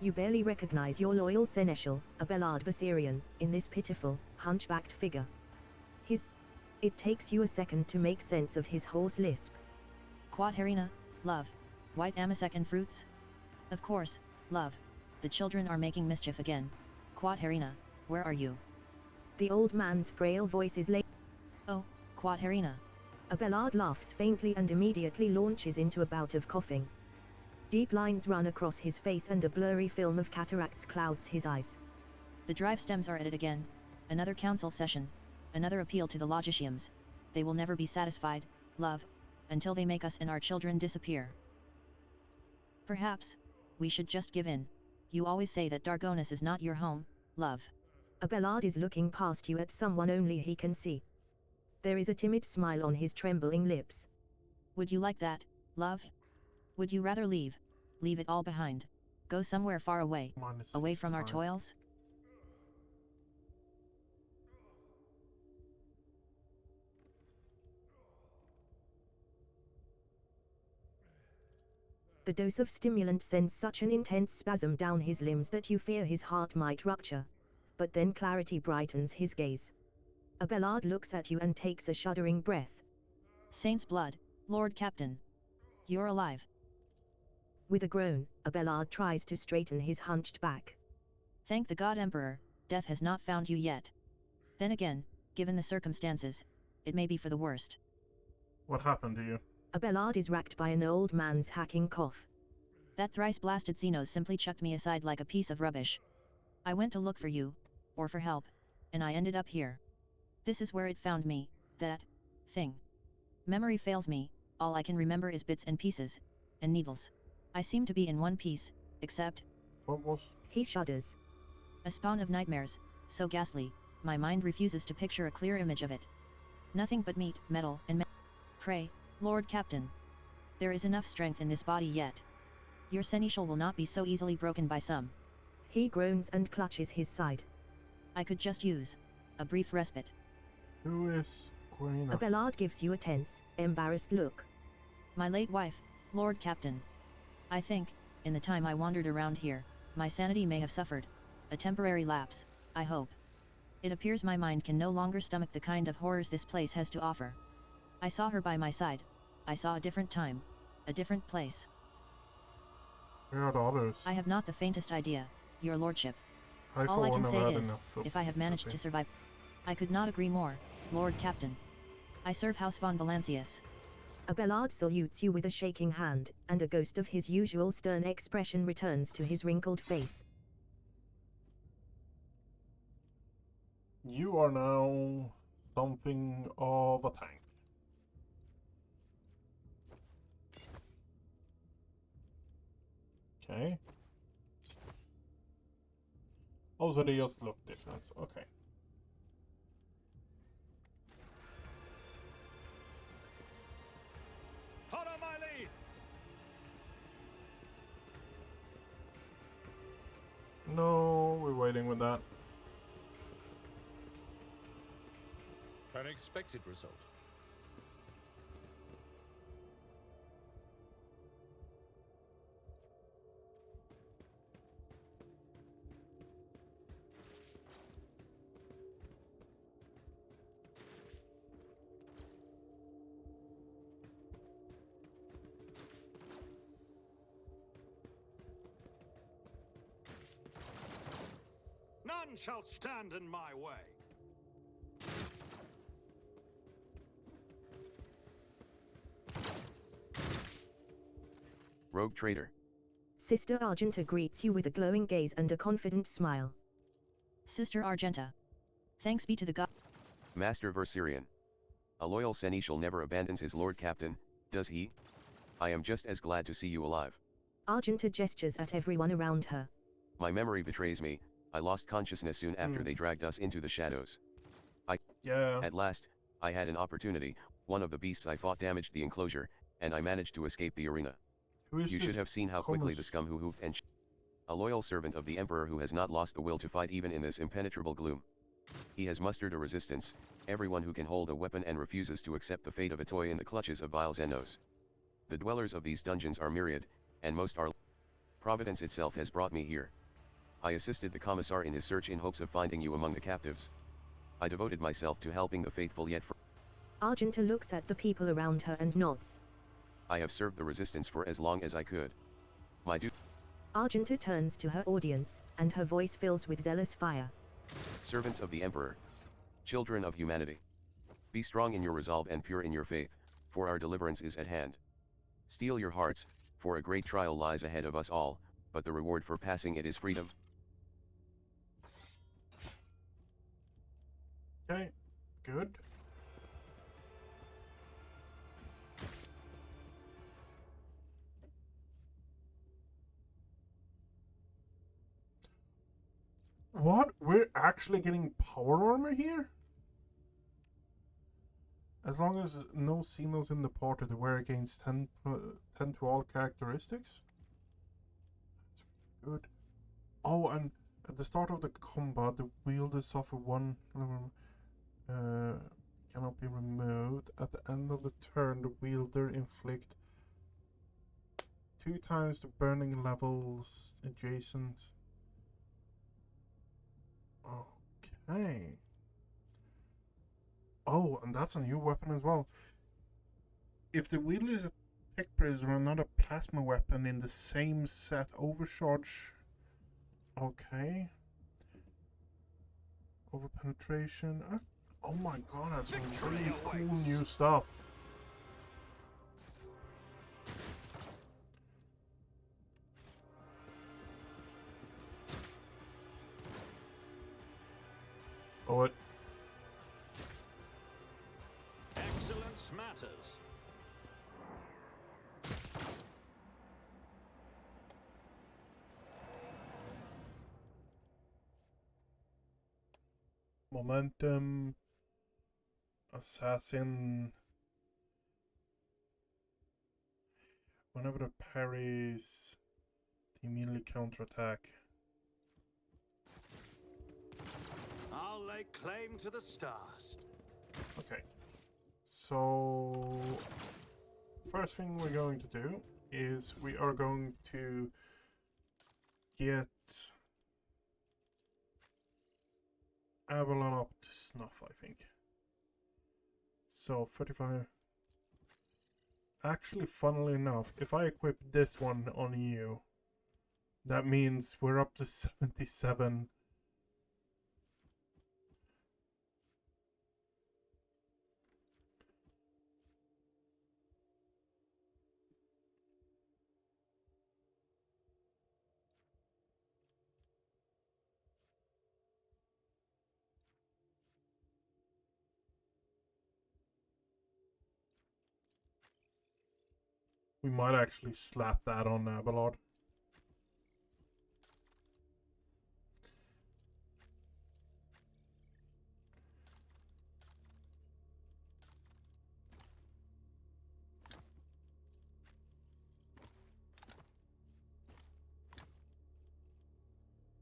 [SPEAKER 3] You barely recognize your loyal seneschal, Abelard Viserion, in this pitiful, hunchbacked figure. It takes you a second to make sense of his hoarse lisp.
[SPEAKER 5] Quadharina, love. White amasec and fruits? Of course, love. The children are making mischief again. Quadharina, where are you?
[SPEAKER 3] The old man's frail voice is late.
[SPEAKER 5] Oh, Quadharina.
[SPEAKER 3] Abelard laughs faintly and immediately launches into a bout of coughing. Deep lines run across his face and a blurry film of cataracts clouds his eyes.
[SPEAKER 5] The drive stems are at it again. Another council session. Another appeal to the logicians. They will never be satisfied, love, until they make us and our children disappear. Perhaps, we should just give in. You always say that Dargonis is not your home, love.
[SPEAKER 3] Abelard is looking past you at someone only he can see. There is a timid smile on his trembling lips.
[SPEAKER 5] Would you like that, love? Would you rather leave? Leave it all behind. Go somewhere far away. Away from our toils?
[SPEAKER 3] The dose of stimulant sends such an intense spasm down his limbs that you fear his heart might rupture. But then clarity brightens his gaze. Abelard looks at you and takes a shuddering breath.
[SPEAKER 5] Saint's blood, Lord Captain. You're alive.
[SPEAKER 3] With a groan, Abelard tries to straighten his hunched back.
[SPEAKER 5] Thank the God Emperor, death has not found you yet. Then again, given the circumstances, it may be for the worst.
[SPEAKER 1] What happened to you?
[SPEAKER 3] Abelard is racked by an old man's hacking cough.
[SPEAKER 5] That thrice-blasted Xenos simply chucked me aside like a piece of rubbish. I went to look for you, or for help, and I ended up here. This is where it found me, that thing. Memory fails me, all I can remember is bits and pieces, and needles. I seem to be in one piece, except...
[SPEAKER 1] What was...
[SPEAKER 3] He shudders.
[SPEAKER 5] A spawn of nightmares, so ghastly, my mind refuses to picture a clear image of it. Nothing but meat, metal, and Pray, Lord Captain. There is enough strength in this body yet. Your seneschal will not be so easily broken by some.
[SPEAKER 3] He groans and clutches his side.
[SPEAKER 5] I could just use a brief respite.
[SPEAKER 1] Who is Queen?
[SPEAKER 3] Abelard gives you a tense, embarrassed look.
[SPEAKER 5] My late wife, Lord Captain. I think, in the time I wandered around here, my sanity may have suffered a temporary lapse, I hope. It appears my mind can no longer stomach the kind of horrors this place has to offer. I saw her by my side. I saw a different time, a different place.
[SPEAKER 1] We are daughters.
[SPEAKER 5] I have not the faintest idea, your lordship.
[SPEAKER 1] I
[SPEAKER 5] All I can say
[SPEAKER 1] had
[SPEAKER 5] is,
[SPEAKER 1] enough of
[SPEAKER 5] if I have managed to survive, I could not agree more, Lord Captain. I serve House von Valancius.
[SPEAKER 3] Abelard salutes you with a shaking hand, and a ghost of his usual stern expression returns to his wrinkled face.
[SPEAKER 1] You are now something of a tank. Okay. Oh, so they just look different. Okay.
[SPEAKER 2] Follow my lead!
[SPEAKER 1] No, we're waiting with that.
[SPEAKER 7] An expected result.
[SPEAKER 2] None shall stand in my way.
[SPEAKER 4] Rogue traitor.
[SPEAKER 3] Sister Argenta greets you with a glowing gaze and a confident smile.
[SPEAKER 5] Sister Argenta. Thanks be to the god.
[SPEAKER 4] Master Verserian. A loyal seneschal never abandons his lord captain, does he? I am just as glad to see you alive.
[SPEAKER 3] Argenta gestures at everyone around her.
[SPEAKER 4] My memory betrays me, I lost consciousness soon after they dragged us into the shadows.
[SPEAKER 1] Yeah.
[SPEAKER 4] At last, I had an opportunity, one of the beasts I fought damaged the enclosure, and I managed to escape the arena.
[SPEAKER 1] Who is
[SPEAKER 4] You
[SPEAKER 1] this
[SPEAKER 4] should have seen how quickly the
[SPEAKER 1] Comus?
[SPEAKER 4] scum who hoofed and a loyal servant of the Emperor who has not lost the will to fight even in this impenetrable gloom. He has mustered a resistance, everyone who can hold a weapon and refuses to accept the fate of a toy in the clutches of vile Xenos. The dwellers of these dungeons are myriad, and most are. Providence itself has brought me here. I assisted the commissar in his search in hopes of finding you among the captives. I devoted myself to helping the faithful yet
[SPEAKER 3] Argenta looks at the people around her and nods.
[SPEAKER 4] I have served the resistance for as long as I could. My duty.
[SPEAKER 3] Argenta turns to her audience, and her voice fills with zealous fire.
[SPEAKER 4] Servants of the Emperor. Children of humanity. Be strong in your resolve and pure in your faith, for our deliverance is at hand. Steel your hearts, for a great trial lies ahead of us all, but the reward for passing it is freedom.
[SPEAKER 1] Okay, good. What? We're actually getting power armor here? As long as no Xenos in the party, the wear gains 10 to all characteristics. That's good. Oh, and at the start of the combat, the wielder suffer one cannot be removed. At the end of the turn, the wielder inflict 2 times the burning levels adjacent. Okay. Oh, and that's a new weapon as well. If the wielder is a tech prisoner or another plasma weapon in the same set, overcharge. Okay. Over penetration. Oh my god, that's some really cool new stuff. Oh, it.
[SPEAKER 2] Excellence matters.
[SPEAKER 1] Momentum. Assassin. Whenever the parries, they immediately counterattack.
[SPEAKER 2] I'll lay claim to the stars.
[SPEAKER 1] Okay. So, first thing we're going to do is we are going to get Avalon up to snuff, I think. So, 35. Actually, funnily enough, if I equip this one on you, that means we're up to 77. We might actually slap that on Avalon.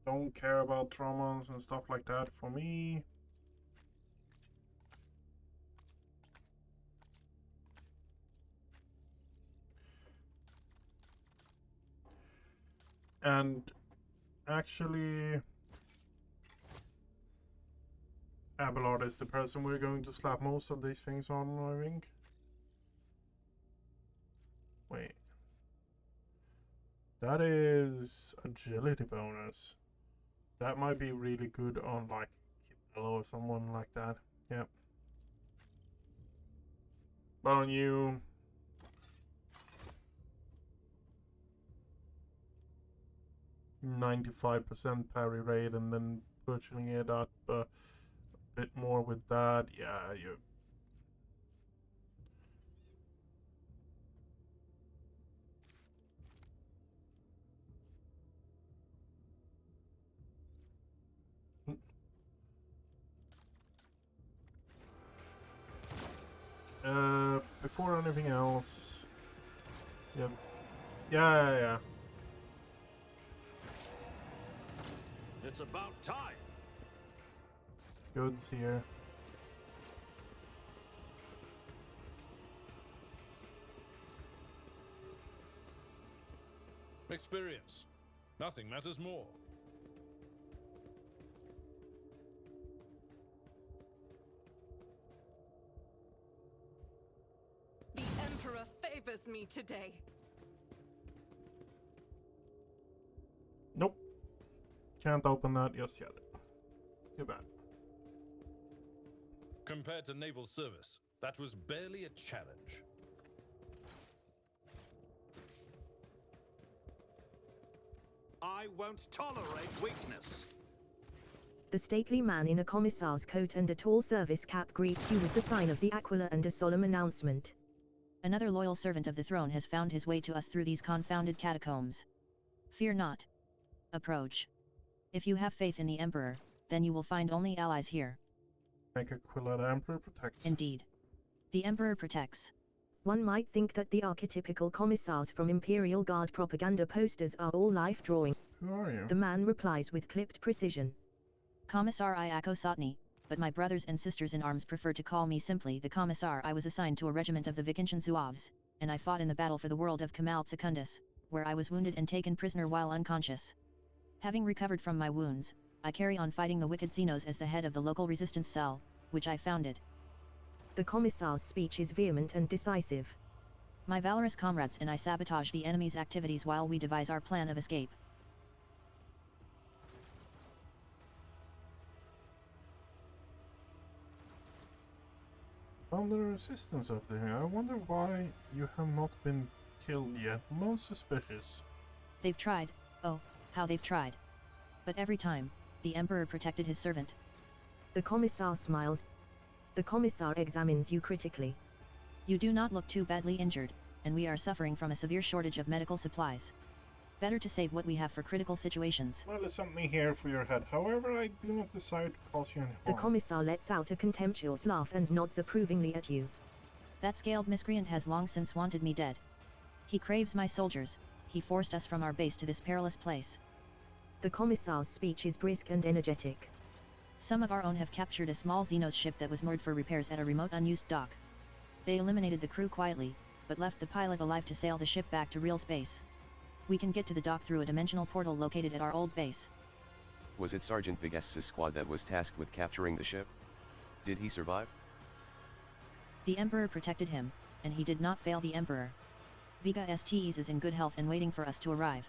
[SPEAKER 1] Don't care about traumas and stuff like that for me. And actually, Abelard is the person we're going to slap most of these things on, I think. Wait. That is agility bonus. That might be really good on like Kidelo or someone like that. Yep. But on you, 95% parry rate and then pushing it up a bit more with that. Yeah, you. Before anything else, yeah, yeah.
[SPEAKER 2] It's about time.
[SPEAKER 1] Goods here.
[SPEAKER 7] Experience. Nothing matters more.
[SPEAKER 8] The Emperor favors me today.
[SPEAKER 1] Nope. Can't open that just yet. Too bad.
[SPEAKER 7] Compared to naval service, that was barely a challenge.
[SPEAKER 2] I won't tolerate weakness.
[SPEAKER 3] The stately man in a commissar's coat and a tall service cap greets you with the sign of the Aquila and a solemn announcement.
[SPEAKER 5] Another loyal servant of the throne has found his way to us through these confounded catacombs. Fear not. Approach. If you have faith in the Emperor, then you will find only allies here.
[SPEAKER 1] Make Aquila the Emperor protects.
[SPEAKER 5] Indeed. The Emperor protects.
[SPEAKER 3] One might think that the archetypical commissars from Imperial Guard propaganda posters are all life drawing.
[SPEAKER 1] Who are you?
[SPEAKER 3] The man replies with clipped precision.
[SPEAKER 5] Commissar Iako Sotny, but my brothers and sisters in arms prefer to call me simply the Commissar. I was assigned to a regiment of the Vikintian Zouaves, and I fought in the battle for the world of Kamal Secundus, where I was wounded and taken prisoner while unconscious. Having recovered from my wounds, I carry on fighting the wicked Xenos as the head of the local resistance cell, which I founded.
[SPEAKER 3] The commissar's speech is vehement and decisive.
[SPEAKER 5] My valorous comrades and I sabotage the enemy's activities while we devise our plan of escape.
[SPEAKER 1] Found the resistance up there. I wonder why you have not been killed yet. Most suspicious.
[SPEAKER 5] They've tried, oh, how they've tried. But every time, the Emperor protected his servant.
[SPEAKER 3] The commissar smiles. The commissar examines you critically.
[SPEAKER 5] You do not look too badly injured, and we are suffering from a severe shortage of medical supplies. Better to save what we have for critical situations.
[SPEAKER 1] Well, there's something here for your head. However, I do not decide to cause you any
[SPEAKER 3] The
[SPEAKER 1] harm.
[SPEAKER 3] commissar lets out a contemptuous laugh and nods approvingly at you.
[SPEAKER 5] That scaled miscreant has long since wanted me dead. He craves my soldiers, he forced us from our base to this perilous place.
[SPEAKER 3] The commissar's speech is brisk and energetic.
[SPEAKER 5] Some of our own have captured a small Xenos ship that was moored for repairs at a remote unused dock. They eliminated the crew quietly, but left the pilot alive to sail the ship back to real space. We can get to the dock through a dimensional portal located at our old base.
[SPEAKER 4] Was it Sergeant Vigest's squad that was tasked with capturing the ship? Did he survive?
[SPEAKER 5] The Emperor protected him, and he did not fail the Emperor. Vega STEs is in good health and waiting for us to arrive.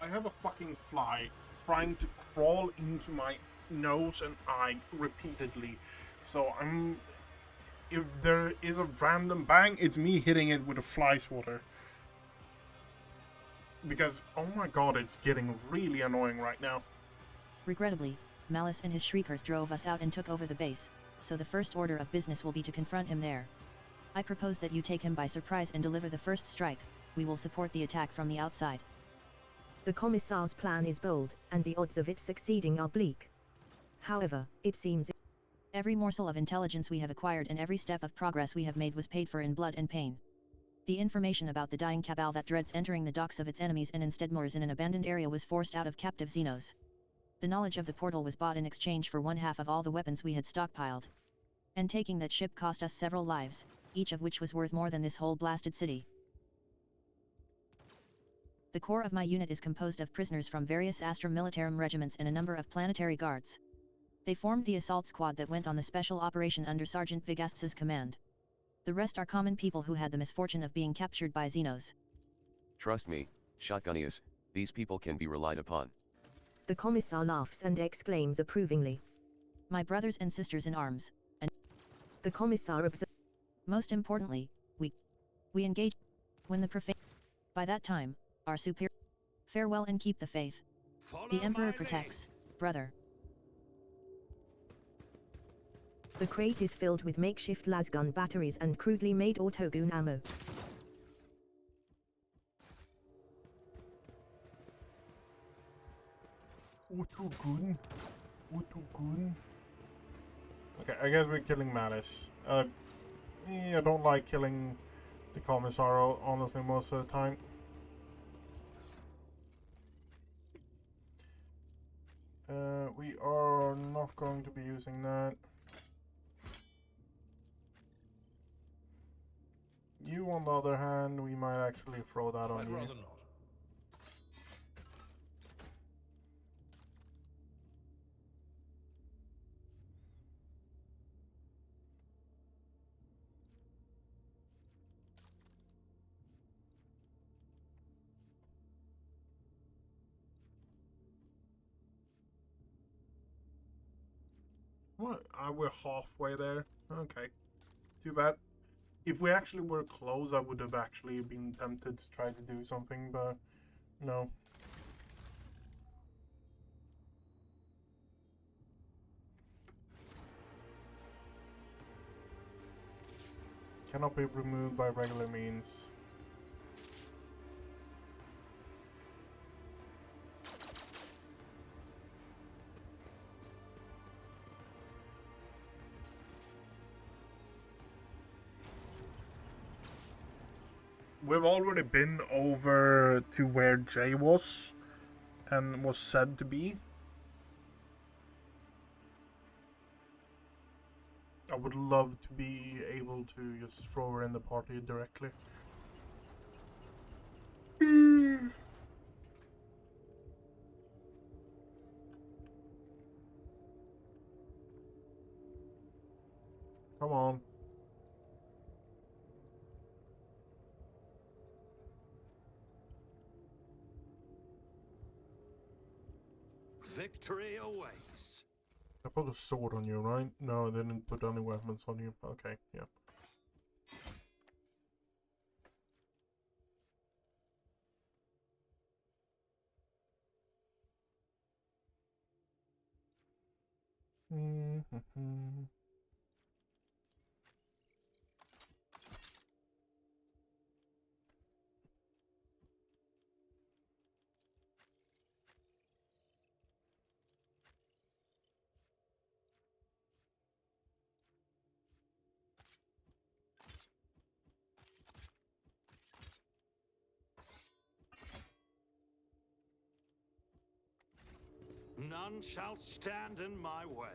[SPEAKER 1] I have a fucking fly trying to crawl into my nose and eye repeatedly. So if there is a random bang, it's me hitting it with a fly swatter. Because, oh my god, it's getting really annoying right now.
[SPEAKER 5] Regrettably, Malice and his Shriekers drove us out and took over the base, so the first order of business will be to confront him there. I propose that you take him by surprise and deliver the first strike. We will support the attack from the outside.
[SPEAKER 3] The commissar's plan is bold, and the odds of it succeeding are bleak. However, it seems
[SPEAKER 5] Every morsel of intelligence we have acquired and every step of progress we have made was paid for in blood and pain. The information about the dying cabal that dreads entering the docks of its enemies and instead moors in an abandoned area was forced out of captive Xenos. The knowledge of the portal was bought in exchange for 1/2 of all the weapons we had stockpiled. And taking that ship cost us several lives, each of which was worth more than this whole blasted city. The core of my unit is composed of prisoners from various Astra Militarum regiments and a number of planetary guards. They formed the assault squad that went on the special operation under Sergeant Vigast's command. The rest are common people who had the misfortune of being captured by Xenos.
[SPEAKER 4] Trust me, Shotgunius, these people can be relied upon.
[SPEAKER 3] the commissar laughs and exclaims approvingly.
[SPEAKER 5] My brothers and sisters in arms, and
[SPEAKER 3] The commissar observes.
[SPEAKER 5] most importantly, we engage. When the profane... By that time, our superior... Farewell and keep the faith.
[SPEAKER 2] Follow
[SPEAKER 5] The Emperor
[SPEAKER 2] my
[SPEAKER 5] protects, brother.
[SPEAKER 3] The crate is filled with makeshift lasgun batteries and crudely made autogun ammo.
[SPEAKER 1] Autogun. Autogun. Okay, I guess we're killing Malice. I don't like killing the Commissaro, honestly, most of the time. We are not going to be using that. You, on the other hand, we might actually throw that on
[SPEAKER 7] I'd
[SPEAKER 1] you.
[SPEAKER 7] rather not.
[SPEAKER 1] What? We're halfway there. Okay. Too bad. If we actually were close, I would have actually been tempted to try to do something, but no. Cannot be removed by regular means. We've already been over to where Jay was and was said to be. I would love to be able to just throw her in the party directly. Come on.
[SPEAKER 2] Victory awaits.
[SPEAKER 1] I put a sword on you, right? No, I didn't put any weapons on you. Okay, yeah.
[SPEAKER 2] None shall stand in my way.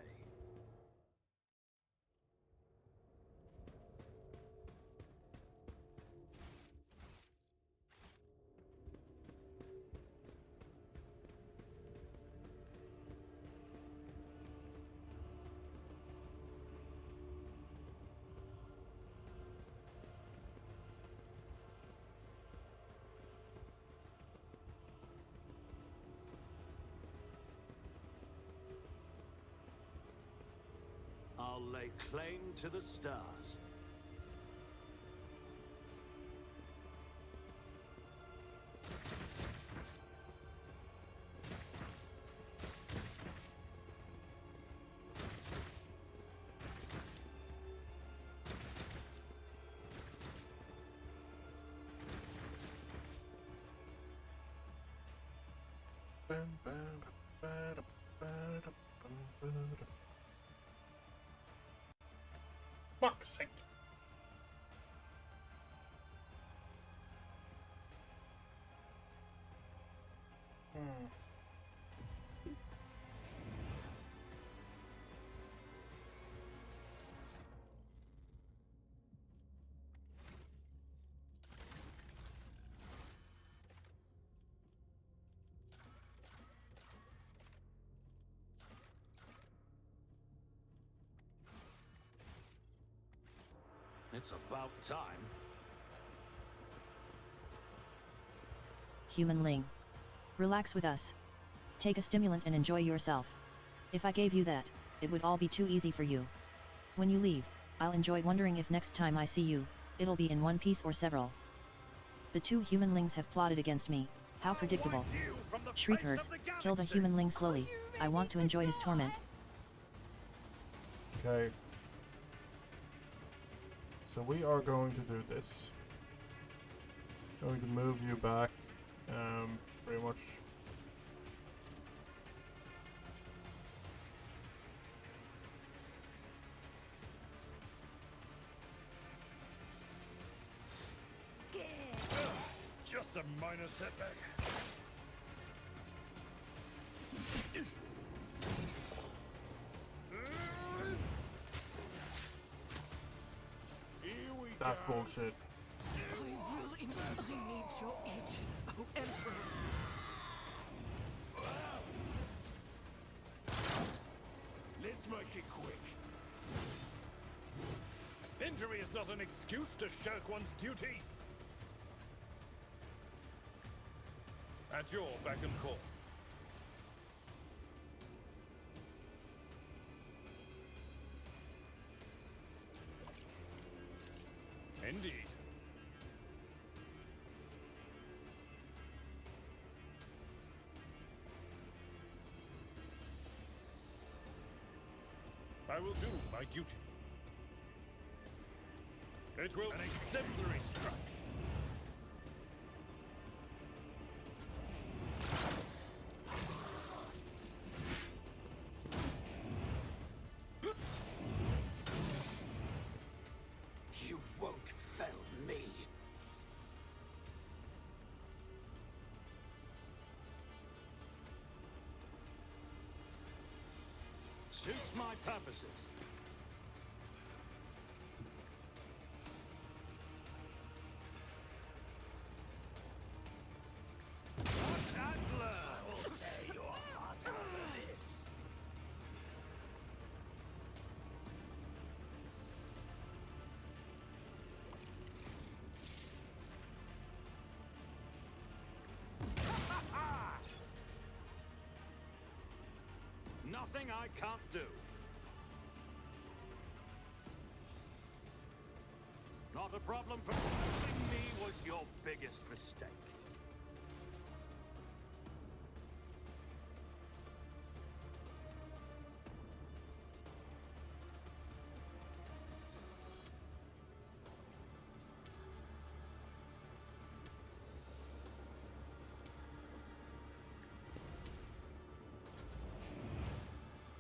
[SPEAKER 2] I'll lay claim to the stars.
[SPEAKER 1] Fuck's sake.
[SPEAKER 2] It's about time.
[SPEAKER 5] Human Ling. Relax with us. Take a stimulant and enjoy yourself. If I gave you that, it would all be too easy for you. When you leave, I'll enjoy wondering if next time I see you, it'll be in one piece or several. The two humanlings have plotted against me. How predictable. Shriekers, kill the humanling slowly. I want to enjoy his torment.
[SPEAKER 1] Okay. So we are going to do this. Going to move you back, pretty much.
[SPEAKER 7] Just a minor setback.
[SPEAKER 1] That's bullshit.
[SPEAKER 8] I need your aegis, O Emperor.
[SPEAKER 2] Let's make it quick.
[SPEAKER 7] Injury is not an excuse to shirk one's duty. At your beck and call. Indeed. I will do my duty. It will be an exemplary strike.
[SPEAKER 2] You won't fail me. Suits my purposes. Watch and learn. I'll tear your heart out of this. Nothing I can't do. Not a problem for losing me was your biggest mistake.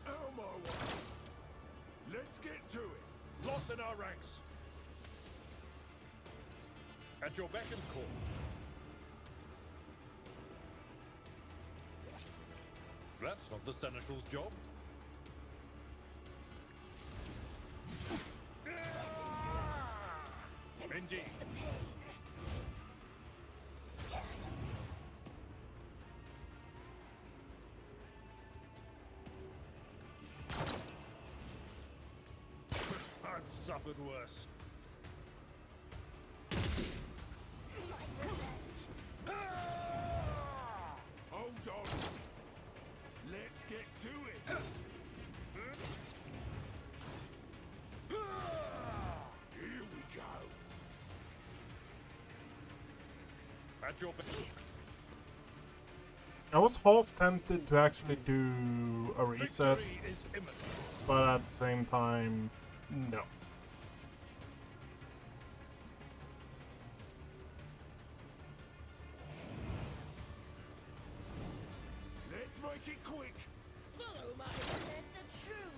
[SPEAKER 2] Out my way. Let's get to it.
[SPEAKER 7] Lost in our ranks. At your beck and call. That's not the Seneschal's job. Indeed. I've suffered worse.
[SPEAKER 2] Hold on. Let's get to it. Here we go.
[SPEAKER 7] At your beck.
[SPEAKER 1] I was half tempted to actually do a reset,
[SPEAKER 7] Victory is imminent.
[SPEAKER 1] but at the same time, no.
[SPEAKER 2] Let's make it quick.
[SPEAKER 9] Follow my let the true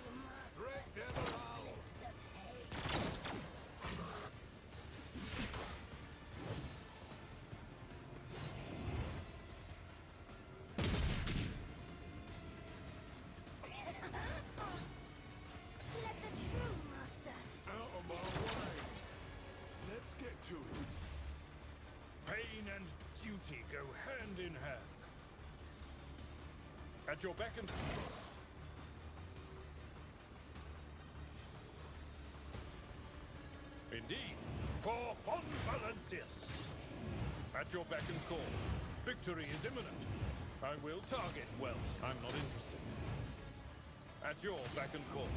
[SPEAKER 2] Break them out.
[SPEAKER 9] let the true master.
[SPEAKER 2] Out of my way. Let's get to it.
[SPEAKER 7] Pain and duty go hand in hand. At your beck and Indeed, for Von Valencius. At your beck and call. Victory is imminent. I will target Wells. I'm not interested. At your beck and call.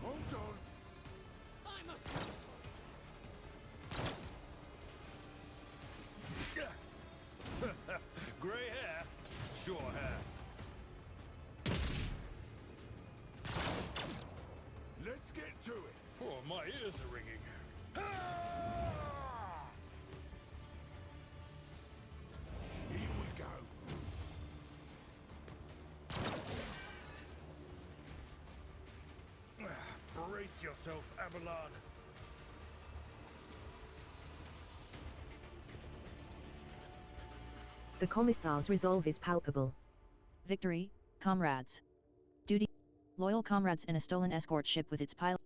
[SPEAKER 2] Hold on.
[SPEAKER 9] I must.
[SPEAKER 7] your hair.
[SPEAKER 2] Let's get to it.
[SPEAKER 7] Oh, my ears are ringing.
[SPEAKER 2] Here we go.
[SPEAKER 7] Brace yourself, Abelard.
[SPEAKER 3] The Commissar's resolve is palpable.
[SPEAKER 5] Victory, comrades. Duty. Loyal comrades in a stolen escort ship with its pilot.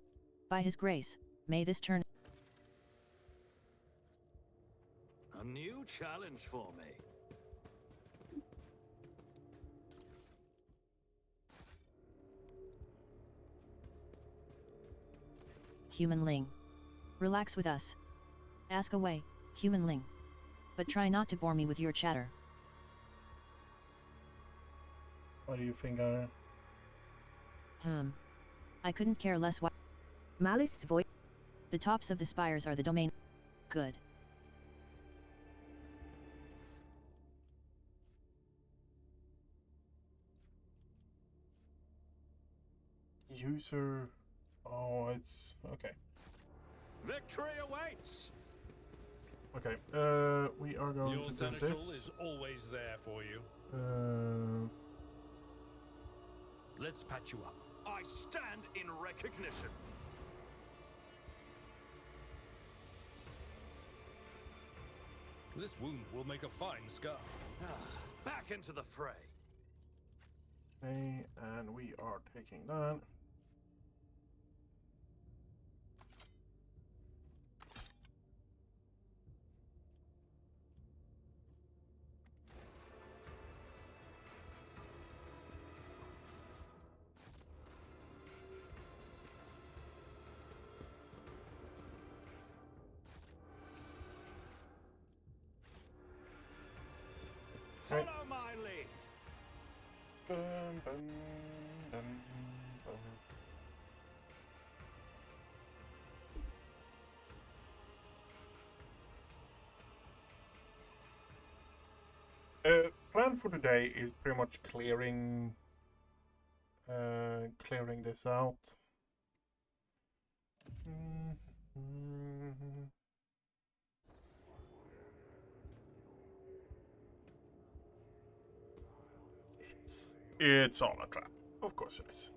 [SPEAKER 5] By his grace, may this turn.
[SPEAKER 10] A new challenge for me.
[SPEAKER 5] Humanling. Relax with us. Ask away, Humanling. But try not to bore me with your chatter.
[SPEAKER 1] What do you think?
[SPEAKER 5] I couldn't care less why.
[SPEAKER 3] Malice's voice.
[SPEAKER 5] The tops of the spires are the domain. Good.
[SPEAKER 1] User. Oh, it's okay.
[SPEAKER 10] Victory awaits!
[SPEAKER 1] Okay. We are going
[SPEAKER 7] Your
[SPEAKER 1] to do
[SPEAKER 7] seneschal
[SPEAKER 1] this.
[SPEAKER 7] is always there for you. Let's patch you up.
[SPEAKER 10] I stand in recognition.
[SPEAKER 7] This wound will make a fine scar.
[SPEAKER 10] Back into the fray.
[SPEAKER 1] Okay, and we are taking that.
[SPEAKER 10] Follow my lead.
[SPEAKER 1] Bum, bum, bum, bum. Plan for today is pretty much clearing this out. It's all a trap. Of course it is.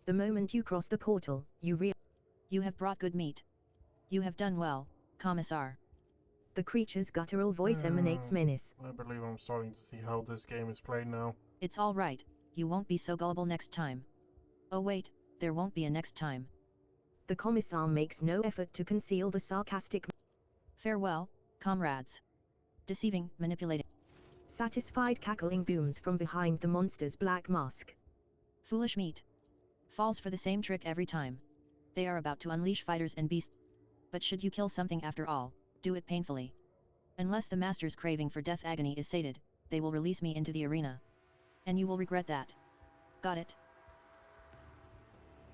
[SPEAKER 3] The moment you cross the portal, you
[SPEAKER 5] have brought good meat. You have done well, Commissar.
[SPEAKER 3] The creature's guttural voice emanates menace.
[SPEAKER 1] I believe I'm starting to see how this game is played now.
[SPEAKER 5] It's all right, you won't be so gullible next time. Oh wait, there won't be a next time.
[SPEAKER 3] The Commissar makes no effort to conceal the sarcastic.
[SPEAKER 5] Farewell, comrades. Deceiving, manipulating.
[SPEAKER 3] Satisfied cackling booms from behind the monster's black mask.
[SPEAKER 5] Foolish meat. Falls for the same trick every time. They are about to unleash fighters and beasts. But should you kill something after all, do it painfully. Unless the master's craving for death agony is sated, they will release me into the arena. And you will regret that. Got it?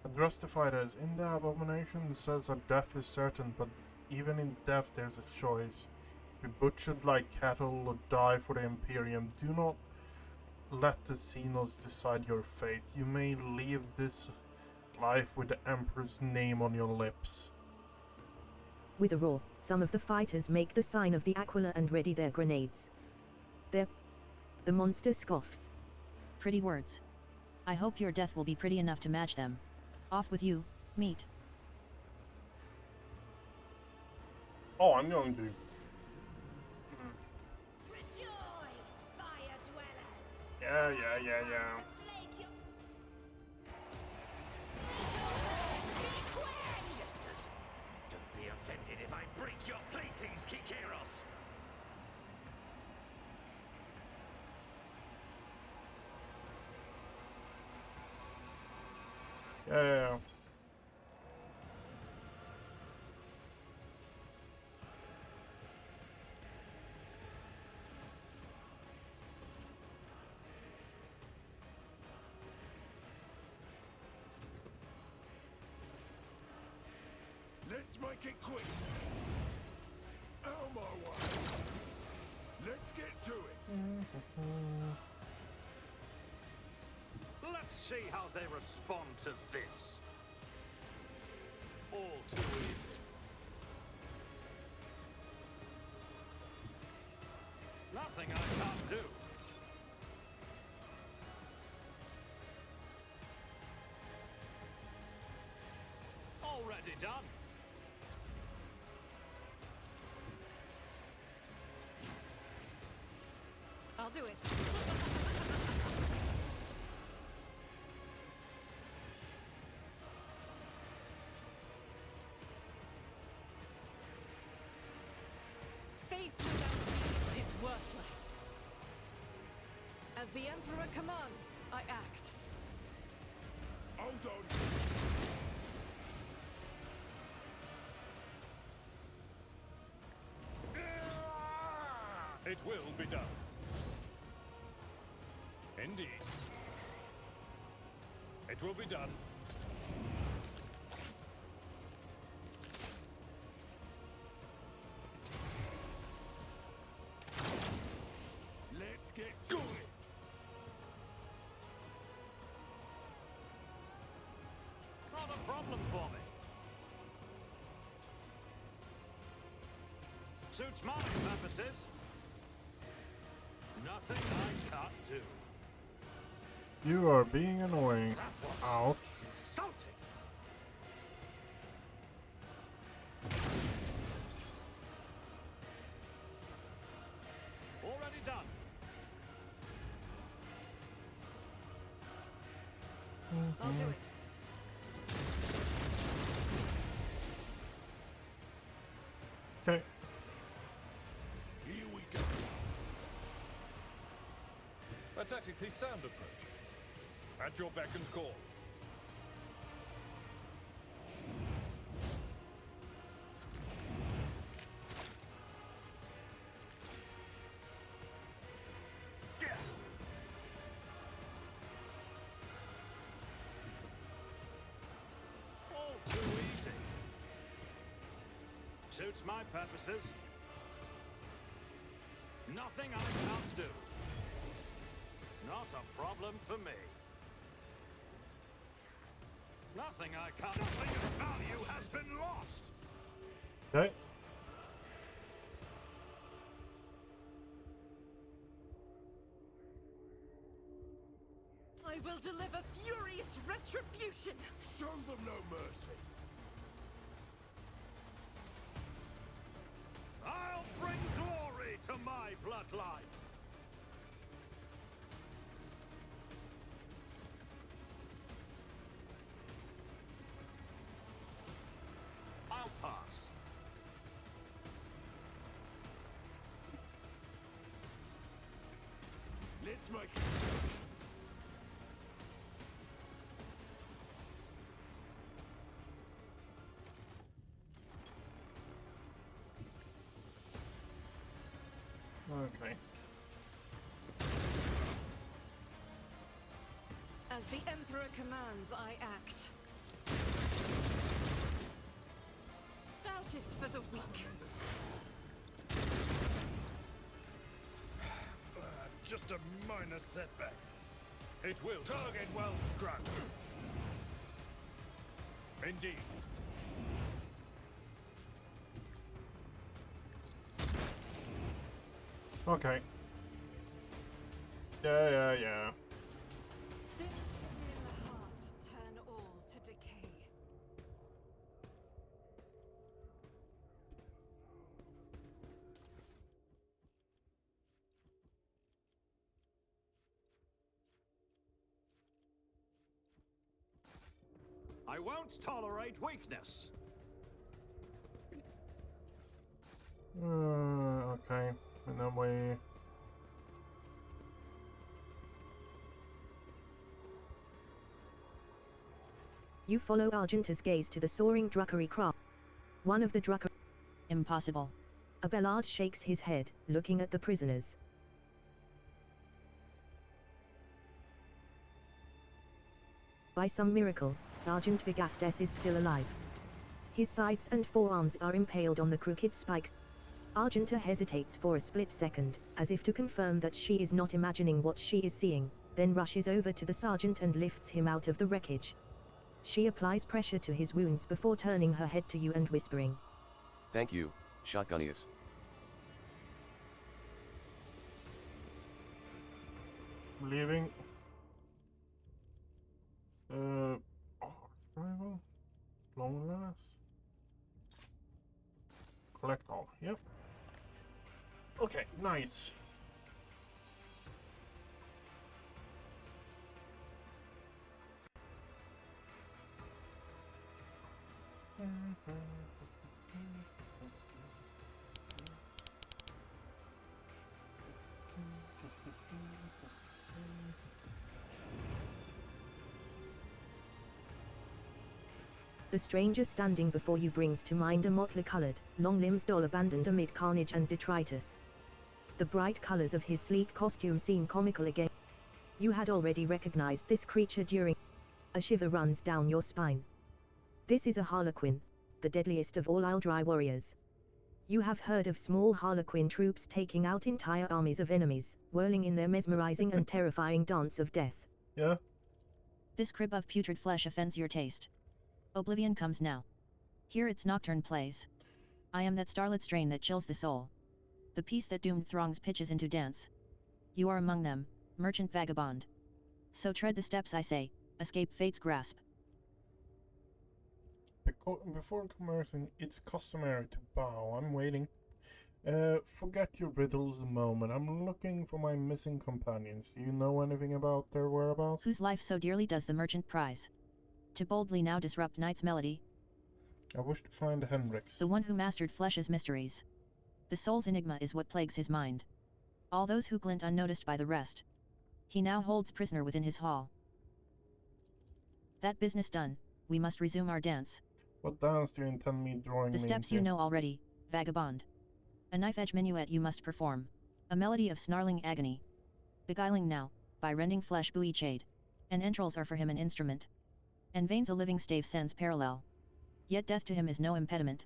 [SPEAKER 1] Address the fighters. In the abomination says that death is certain, but even in death there's a choice. Be butchered like cattle or die for the Imperium. Do not let the Xenos decide your fate. You may leave this life with the Emperor's name on your lips.
[SPEAKER 3] With a roar, some of the fighters make the sign of the Aquila and ready their grenades. The monster scoffs.
[SPEAKER 5] Pretty words. I hope your death will be pretty enough to match them. Off with you, meat.
[SPEAKER 1] Oh, I'm going to.
[SPEAKER 9] Rejoice, spire dwellers!
[SPEAKER 1] Yeah.
[SPEAKER 9] To slake your...
[SPEAKER 10] Sisters, don't be offended if I break your playthings, Kikeros.
[SPEAKER 1] Yeah.
[SPEAKER 2] Let's make it quick. Out my way. Let's get to it.
[SPEAKER 10] Let's see how they respond to this. All too easy. Nothing I can't do. Already done.
[SPEAKER 8] I'll do it. Faith without deeds is worthless. As the Emperor commands, I act.
[SPEAKER 2] Hold on.
[SPEAKER 7] It will be done. Indeed. It will be done.
[SPEAKER 2] Let's get to it.
[SPEAKER 10] Not a problem for me. Suits my purposes. Nothing I can't do.
[SPEAKER 1] You are being annoying.
[SPEAKER 10] That was
[SPEAKER 1] Ouch.
[SPEAKER 10] insulting. Already done.
[SPEAKER 8] I'll do it.
[SPEAKER 1] Okay.
[SPEAKER 2] Here we go.
[SPEAKER 7] A tactically sound approach. At your beck and call.
[SPEAKER 10] All too easy. Suits my purposes. Nothing I can't do. Not a problem for me. Nothing I can't. Nothing of value has been lost.
[SPEAKER 1] Okay.
[SPEAKER 8] I will deliver furious retribution.
[SPEAKER 2] Show them no mercy.
[SPEAKER 10] I'll bring glory to my bloodline. I'll pass.
[SPEAKER 2] Let's make it.
[SPEAKER 1] Okay.
[SPEAKER 8] As the Emperor commands, I act. Doubt is for the weak.
[SPEAKER 7] Just a minor setback. It will. Target well struck. Indeed.
[SPEAKER 1] Okay. Yeah.
[SPEAKER 8] Sins in the heart turn all to decay.
[SPEAKER 10] I won't tolerate weakness.
[SPEAKER 1] Okay. And then we...
[SPEAKER 3] You follow Argenta's gaze to the soaring Druckery craft. One of the Drucker...
[SPEAKER 5] Impossible.
[SPEAKER 3] Abelard shakes his head, looking at the prisoners. By some miracle, Sergeant Vigastes is still alive. His sides and forearms are impaled on the crooked spikes. Argenta hesitates for a split second, as if to confirm that she is not imagining what she is seeing, then rushes over to the sergeant and lifts him out of the wreckage. She applies pressure to his wounds before turning her head to you and whispering,
[SPEAKER 4] Thank you, Shotgunius.
[SPEAKER 1] I'm leaving. Rival. Long last. Collect all. Yep. Okay, nice.
[SPEAKER 3] The stranger standing before you brings to mind a motley-colored, long-limbed doll abandoned amid carnage and detritus. The bright colors of his sleek costume seem comical again. You had already recognized this creature during... A shiver runs down your spine. This is a harlequin, the deadliest of all Aldrai warriors. You have heard of small harlequin troops taking out entire armies of enemies, whirling in their mesmerizing and terrifying dance of death.
[SPEAKER 1] Yeah.
[SPEAKER 5] This crib of putrid flesh offends your taste. Oblivion comes now. Here its nocturne plays. I am that starlit strain that chills the soul. The piece that doomed throngs pitches into dance. You are among them, merchant vagabond. So tread the steps I say, escape fate's grasp.
[SPEAKER 1] Before commencing, it's customary to bow. I'm waiting. Forget your riddles a moment. I'm looking for my missing companions. Do you know anything about their whereabouts?
[SPEAKER 5] Whose life so dearly does the merchant prize? To boldly now disrupt night's melody?
[SPEAKER 1] I wish to find Henrix.
[SPEAKER 5] The one who mastered flesh's mysteries. The soul's enigma is what plagues his mind. All those who glint unnoticed by the rest. He now holds prisoner within his hall. That business done, we must resume our dance.
[SPEAKER 1] What dance do you intend me drawing
[SPEAKER 5] The
[SPEAKER 1] me
[SPEAKER 5] steps
[SPEAKER 1] into?
[SPEAKER 5] you know already, vagabond. A knife-edge minuet you must perform. A melody of snarling agony. Beguiling now, by rending flesh buoy shade. And entrails are for him an instrument. And veins a living stave sends parallel. Yet death to him is no impediment.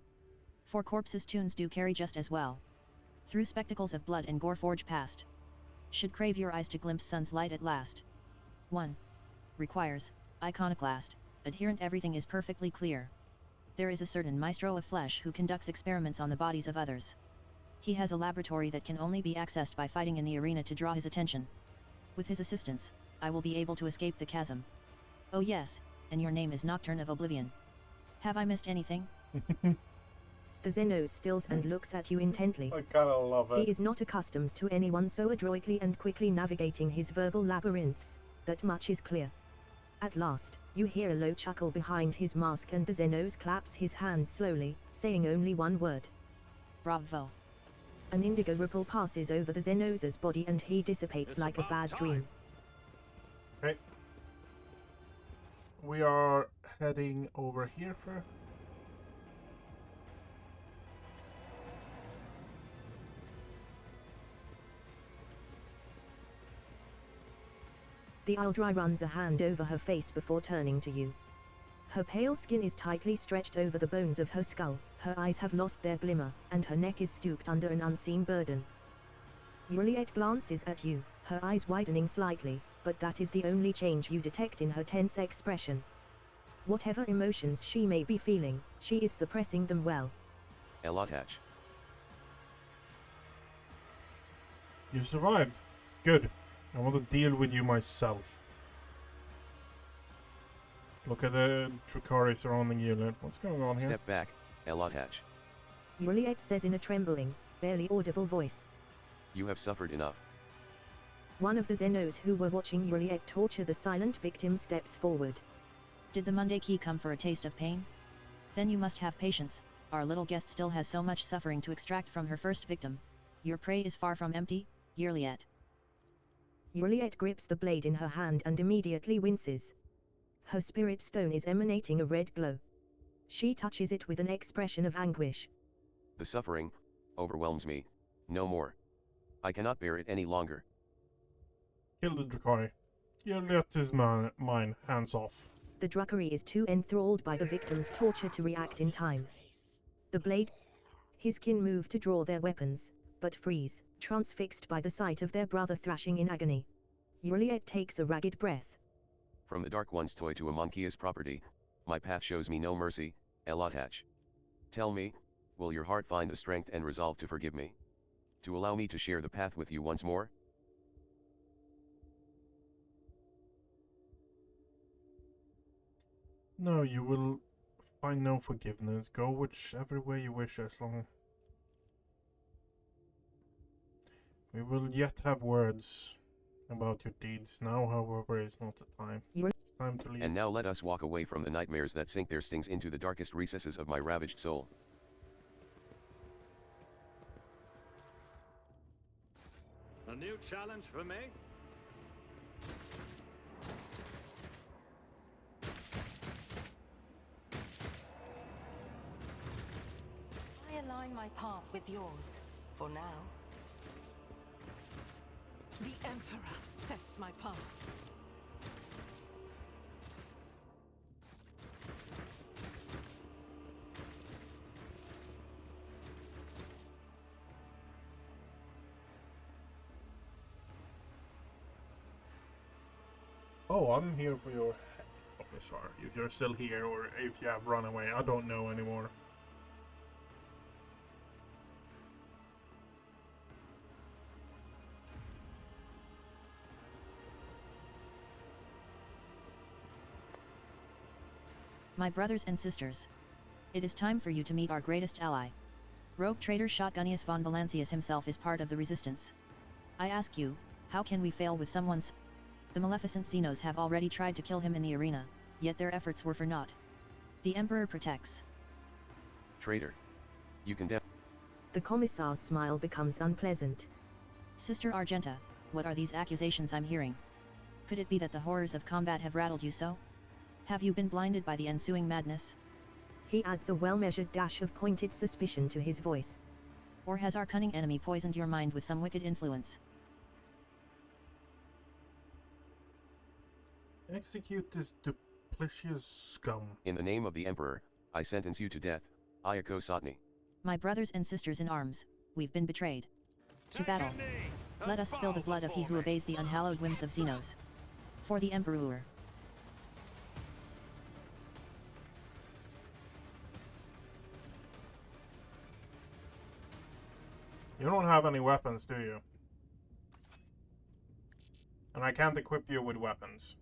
[SPEAKER 5] For corpses tunes do carry just as well. Through spectacles of blood and gore forge past. Should crave your eyes to glimpse sun's light at last. 1. Requires, iconoclast, adherent everything is perfectly clear. There is a certain maestro of flesh who conducts experiments on the bodies of others. He has a laboratory that can only be accessed by fighting in the arena to draw his attention. With his assistance, I will be able to escape the chasm. Oh yes, and your name is Nocturne of Oblivion. Have I missed anything?
[SPEAKER 3] The Xenos stills and looks at you intently.
[SPEAKER 1] I kinda love it.
[SPEAKER 3] He is not accustomed to anyone so adroitly and quickly navigating his verbal labyrinths, that much is clear. At last, you hear a low chuckle behind his mask and the Xenos claps his hands slowly, saying only one word.
[SPEAKER 5] Bravo.
[SPEAKER 3] An indigo ripple passes over the Xenos' body and he dissipates
[SPEAKER 2] It's
[SPEAKER 3] like a
[SPEAKER 2] about
[SPEAKER 3] bad
[SPEAKER 2] time.
[SPEAKER 3] dream.
[SPEAKER 1] Okay. We are heading over here for...
[SPEAKER 3] The Aldrai runs a hand over her face before turning to you. Her pale skin is tightly stretched over the bones of her skull, her eyes have lost their glimmer, and her neck is stooped under an unseen burden. Juliet glances at you, her eyes widening slightly, but that is the only change you detect in her tense expression. Whatever emotions she may be feeling, she is suppressing them well.
[SPEAKER 4] Elotach.
[SPEAKER 1] You survived. Good. I want to deal with you myself. Look at the Dracari surrounding you. What's going on here?
[SPEAKER 4] Step back, Elotach.
[SPEAKER 3] Juliet says in a trembling, barely audible voice.
[SPEAKER 4] You have suffered enough.
[SPEAKER 3] One of the Xenos who were watching Juliet torture the silent victim steps forward.
[SPEAKER 5] Did the Monday key come for a taste of pain? Then you must have patience, our little guest still has so much suffering to extract from her first victim. Your prey is far from empty, Juliet.
[SPEAKER 3] Juliet grips the blade in her hand and immediately winces. Her spirit stone is emanating a red glow. She touches it with an expression of anguish.
[SPEAKER 4] The suffering overwhelms me. No more. I cannot bear it any longer.
[SPEAKER 1] Kill the Dracari. Juliet is mine. Hands off.
[SPEAKER 3] The Dracari is too enthralled by the victim's torture to react in time. The blade His kin move to draw their weapons, but freeze, transfixed by the sight of their brother thrashing in agony. Juliet takes a ragged breath.
[SPEAKER 4] From the Dark One's toy to a Monkia's property, my path shows me no mercy, Elotach. Tell me, will your heart find the strength and resolve to forgive me? To allow me to share the path with you once more?
[SPEAKER 1] No, you will find no forgiveness. Go whichever way you wish, as long. We will yet have words about your deeds. Now, however, is not the time. It's time to leave.
[SPEAKER 4] And now let us walk away from the nightmares that sink their stings into the darkest recesses of my ravaged soul.
[SPEAKER 10] A new challenge for me?
[SPEAKER 8] I align my path with yours, for now. The Emperor sets my path.
[SPEAKER 1] Oh, I'm here for your... Okay, sorry. If you're still here or if you have run away, I don't know anymore.
[SPEAKER 5] My brothers and sisters. It is time for you to meet our greatest ally. Rogue traitor Shotgunius von Valancius himself is part of the resistance. I ask you, how can we fail with someone's... The maleficent Xenos have already tried to kill him in the arena, yet their efforts were for naught. The Emperor protects.
[SPEAKER 4] Traitor. You condemn.
[SPEAKER 3] The Commissar's smile becomes unpleasant.
[SPEAKER 5] Sister Argenta, what are these accusations I'm hearing? Could it be that the horrors of combat have rattled you so? Have you been blinded by the ensuing madness?
[SPEAKER 3] He adds a well-measured dash of pointed suspicion to his voice.
[SPEAKER 5] Or has our cunning enemy poisoned your mind with some wicked influence?
[SPEAKER 1] Execute this duplicitous scum.
[SPEAKER 4] In the name of the Emperor, I sentence you to death, Ayako Sotni.
[SPEAKER 5] My brothers and sisters in arms, we've been betrayed. To battle. Let us spill the blood of he who obeys the unhallowed whims of Xenos. For the Emperor.
[SPEAKER 1] You don't have any weapons, do you? And I can't equip you with weapons.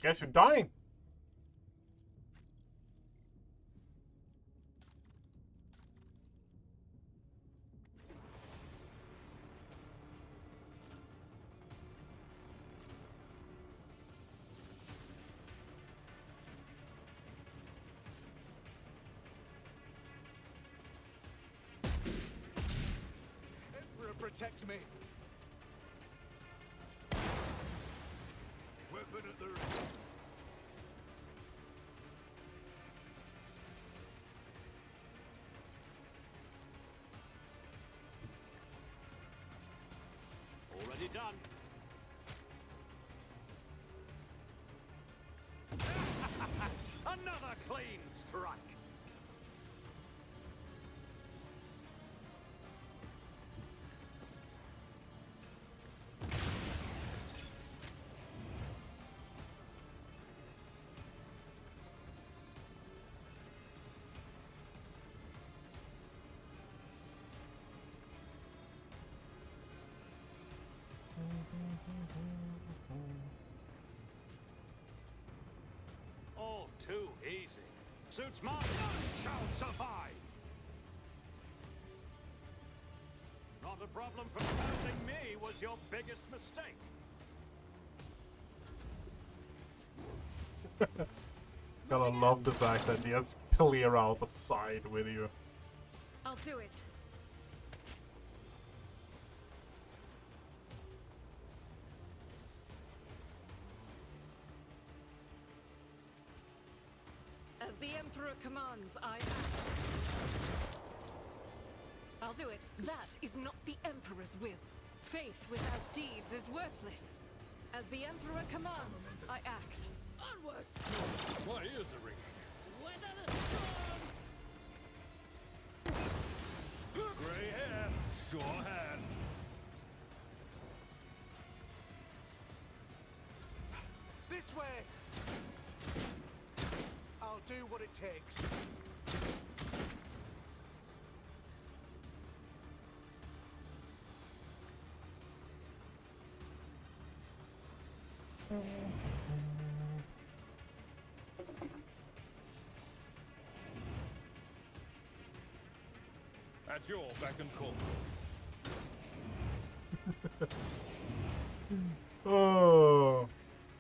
[SPEAKER 1] Guess you're dying.
[SPEAKER 2] Emperor, protect me. Weapon at the ready.
[SPEAKER 10] Already done. Another clean strike. All too easy. Suits my none shall survive. Not a problem for pounding me was your biggest mistake.
[SPEAKER 1] Gotta love the fact that he has clear out a side with you.
[SPEAKER 8] I'll do it. As the Emperor commands, I act. I'll do it. That is not the Emperor's will. Faith without deeds is worthless. As the Emperor commands, I act. Onward!
[SPEAKER 7] My ears are ringing.
[SPEAKER 9] Weather the storm!
[SPEAKER 7] sure hand.
[SPEAKER 10] This way! I'll do what it takes.
[SPEAKER 7] At your beck and call.
[SPEAKER 1] Oh,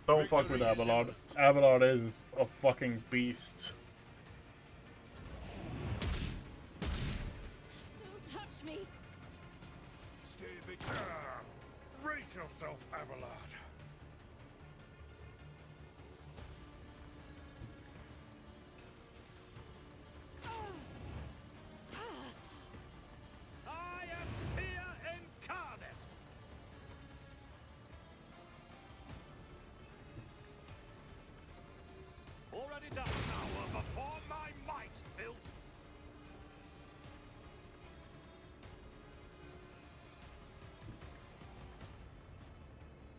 [SPEAKER 1] don't fuck with
[SPEAKER 7] Victory is
[SPEAKER 1] Abelard.
[SPEAKER 7] imminent.
[SPEAKER 1] Abelard is a fucking beast.
[SPEAKER 9] Don't touch me!
[SPEAKER 2] Stay big.
[SPEAKER 7] Brace yourself, Abelard.
[SPEAKER 10] I am fear incarnate! Already done. Power before my might, filth!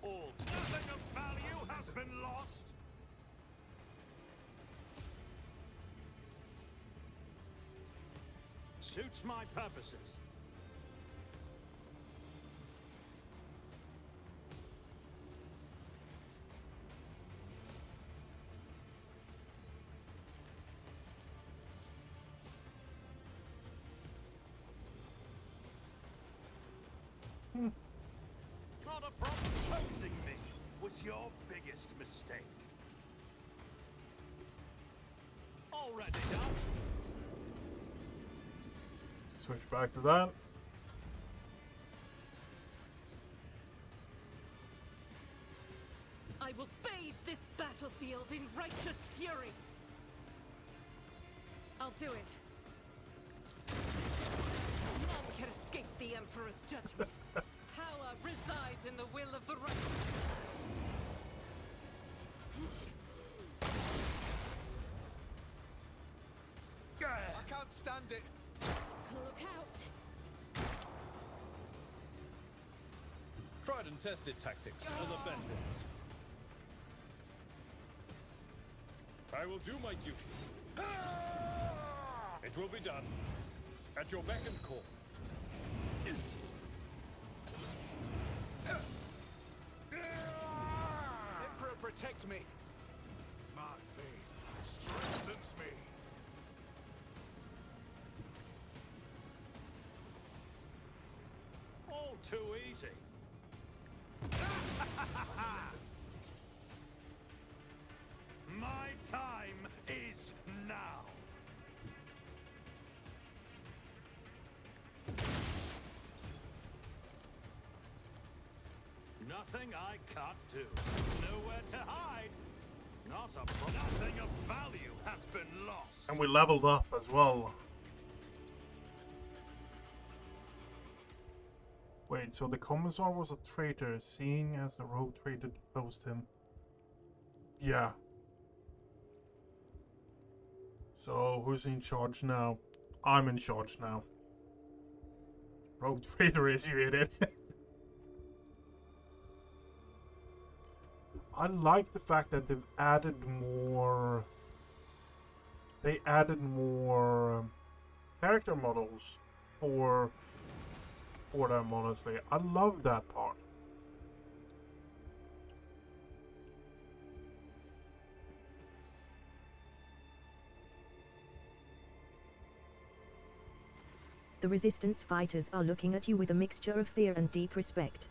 [SPEAKER 10] All nothing of value has been lost! Suits my purposes. Not a problem. Posing me was your biggest mistake. Already done.
[SPEAKER 1] Switch back to that.
[SPEAKER 8] I will bathe this battlefield in righteous fury. I'll do it. None can escape the Emperor's judgment. Power resides in the will of the righteous.
[SPEAKER 10] I can't stand it.
[SPEAKER 9] Look out!
[SPEAKER 7] Tried and tested tactics are the best ones. I will do my duty. It will be done. At your beck and call.
[SPEAKER 10] Emperor, protect me.
[SPEAKER 2] My faith strengthens me.
[SPEAKER 10] All too easy. My time is now. Nothing I can't do. Nowhere to hide. Not a problem. Nothing of value has been lost.
[SPEAKER 1] And we leveled up as well. Wait, so the Commissar was a traitor, seeing as the rogue traitor deposed him. Yeah. So, who's in charge now? I'm in charge now. Rogue traitor is, you idiot. I like the fact that they've added more... They added more character models for them, honestly. I love that part.
[SPEAKER 3] The Resistance fighters are looking at you with a mixture of fear and deep respect.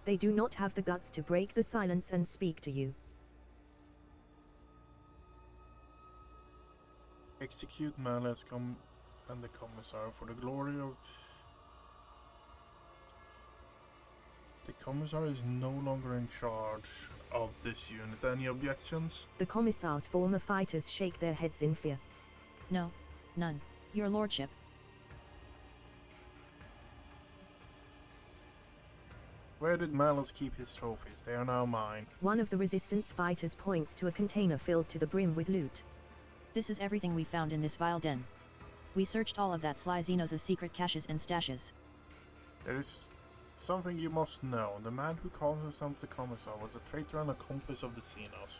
[SPEAKER 3] They do not have the guts to break the silence and speak to you.
[SPEAKER 1] Execute Malice and the Commissar for the glory of... The Commissar is no longer in charge of this unit. Any objections?
[SPEAKER 3] The Commissar's former fighters shake their heads in fear.
[SPEAKER 5] No, none, your lordship.
[SPEAKER 1] Where did Malice keep his trophies? They are now mine.
[SPEAKER 3] One of the Resistance fighters points to a container filled to the brim with loot.
[SPEAKER 5] This is everything we found in this vile den. We searched all of that sly Xenos' secret caches and stashes.
[SPEAKER 1] There is something you must know. The man who calls himself the Commissar was a traitor and accomplice of the Xenos.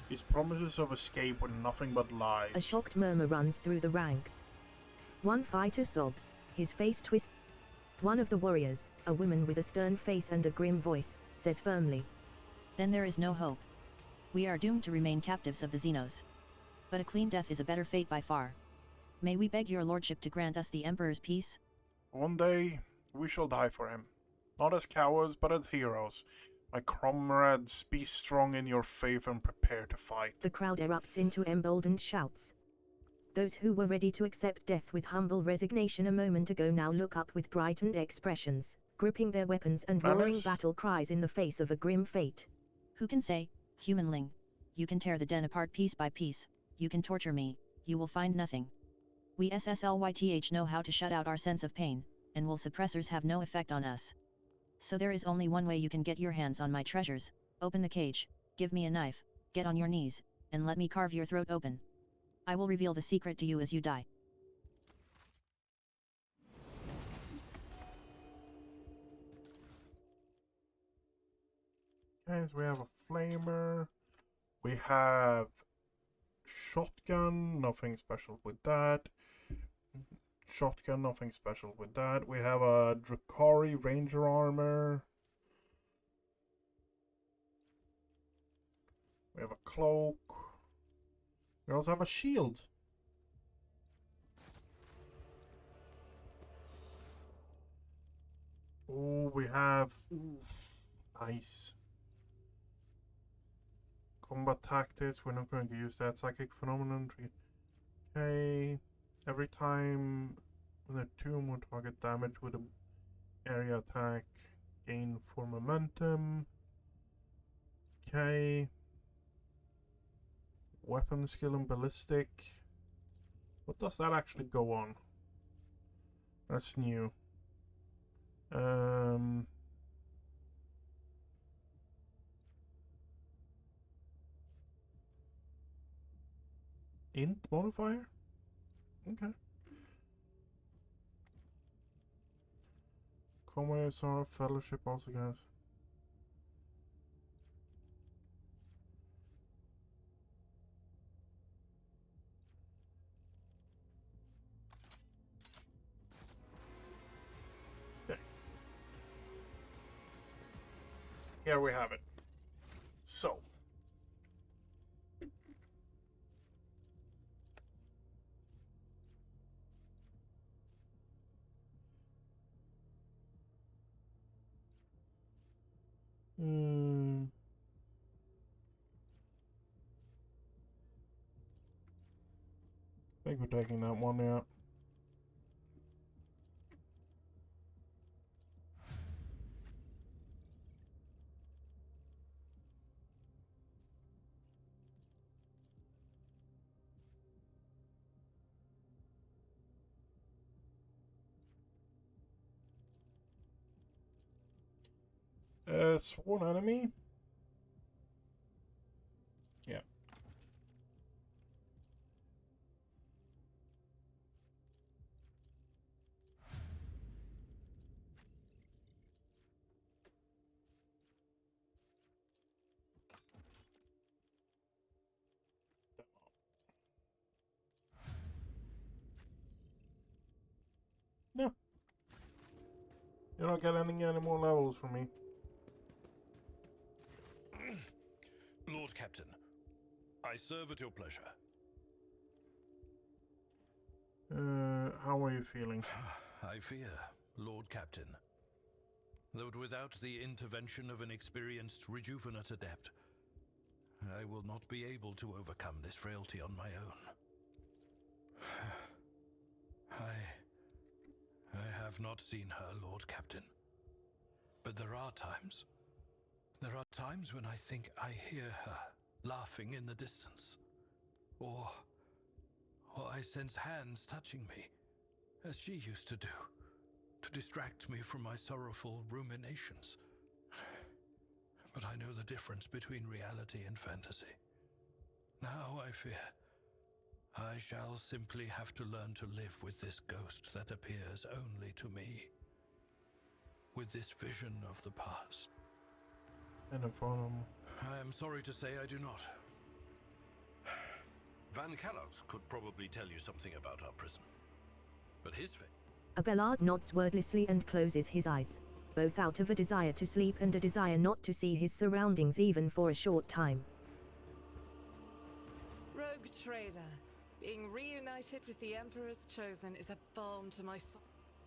[SPEAKER 1] His promises of escape were nothing but lies.
[SPEAKER 3] A shocked murmur runs through the ranks. One fighter sobs, his face twists. One of the warriors, a woman with a stern face and a grim voice, says firmly,
[SPEAKER 5] Then there is no hope. We are doomed to remain captives of the Xenos. But a clean death is a better fate by far. May we beg your lordship to grant us the Emperor's peace?
[SPEAKER 1] One day, we shall die for him. Not as cowards, but as heroes. My comrades, be strong in your faith and prepare to fight.
[SPEAKER 3] The crowd erupts into emboldened shouts. Those who were ready to accept death with humble resignation a moment ago now look up with brightened expressions, gripping their weapons and roaring battle cries in the face of a grim fate.
[SPEAKER 5] Who can say, humanling, you can tear the den apart piece by piece, you can torture me, you will find nothing. We SSLYTH know how to shut out our sense of pain, and will suppressors have no effect on us. So there is only one way you can get your hands on my treasures: open the cage, give me a knife, get on your knees, and let me carve your throat open. I will reveal the secret to you as you die.
[SPEAKER 1] Guys, we have a flamer. We have shotgun, nothing special with that. Shotgun, nothing special with that. We have a Drakari Ranger armor. We have a cloak. We also have a shield. Oh, we have... Ooh, nice. Combat tactics, we're not going to use that. Psychic phenomenon. Okay. Every time when a tomb will target damage with an area attack, gain 4 momentum. Okay. Weapon skill and ballistic. What does that actually go on? That's new. Int modifier? Okay. Combat sort of fellowship also, guys. Okay. Here we have it. So. I think we're taking that one out. Sworn enemy? Yeah. No. You're not getting any more levels from me.
[SPEAKER 7] Lord Captain, I serve at your pleasure.
[SPEAKER 1] How are you feeling?
[SPEAKER 7] I fear, Lord Captain, that without the intervention of an experienced rejuvenate adept, I will not be able to overcome this frailty on my own. I have not seen her, Lord Captain. But there are times when I think I hear her laughing in the distance. Or I sense hands touching me, as she used to do, to distract me from my sorrowful ruminations. But I know the difference between reality and fantasy. Now I fear I shall simply have to learn to live with this ghost that appears only to me.
[SPEAKER 10] with this vision of the past?
[SPEAKER 1] And inform him.
[SPEAKER 10] I am sorry to say I do not. Van Kellogg's could probably tell you something about our prison. But his fate...
[SPEAKER 3] Abelard nods wordlessly and closes his eyes, both out of a desire to sleep and a desire not to see his surroundings even for a short time.
[SPEAKER 8] Rogue trader, being reunited with the Emperor's Chosen is a balm to my soul.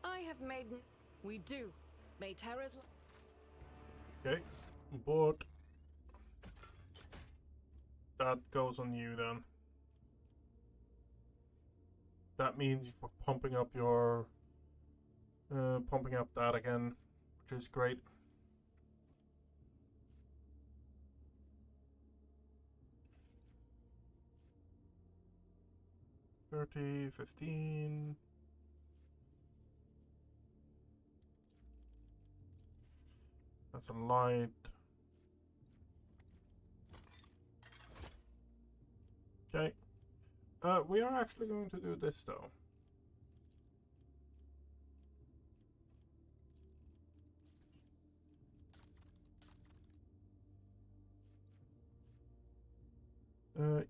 [SPEAKER 8] I have made... We do. May Terra's...
[SPEAKER 1] Okay, but that goes on you then. That means we're pumping up your... pumping up that again, which is great. $30, $15. That's a light. Okay. We are actually going to do this though.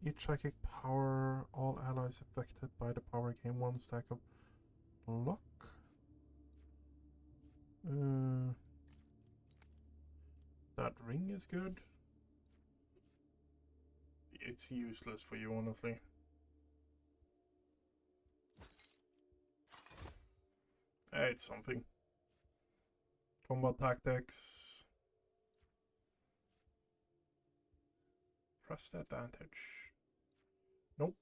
[SPEAKER 1] Each psychic power, all allies affected by the power gain 1 stack of luck. That ring is good. It's useless for you, honestly. It's something. Combat tactics. Trust advantage. Nope.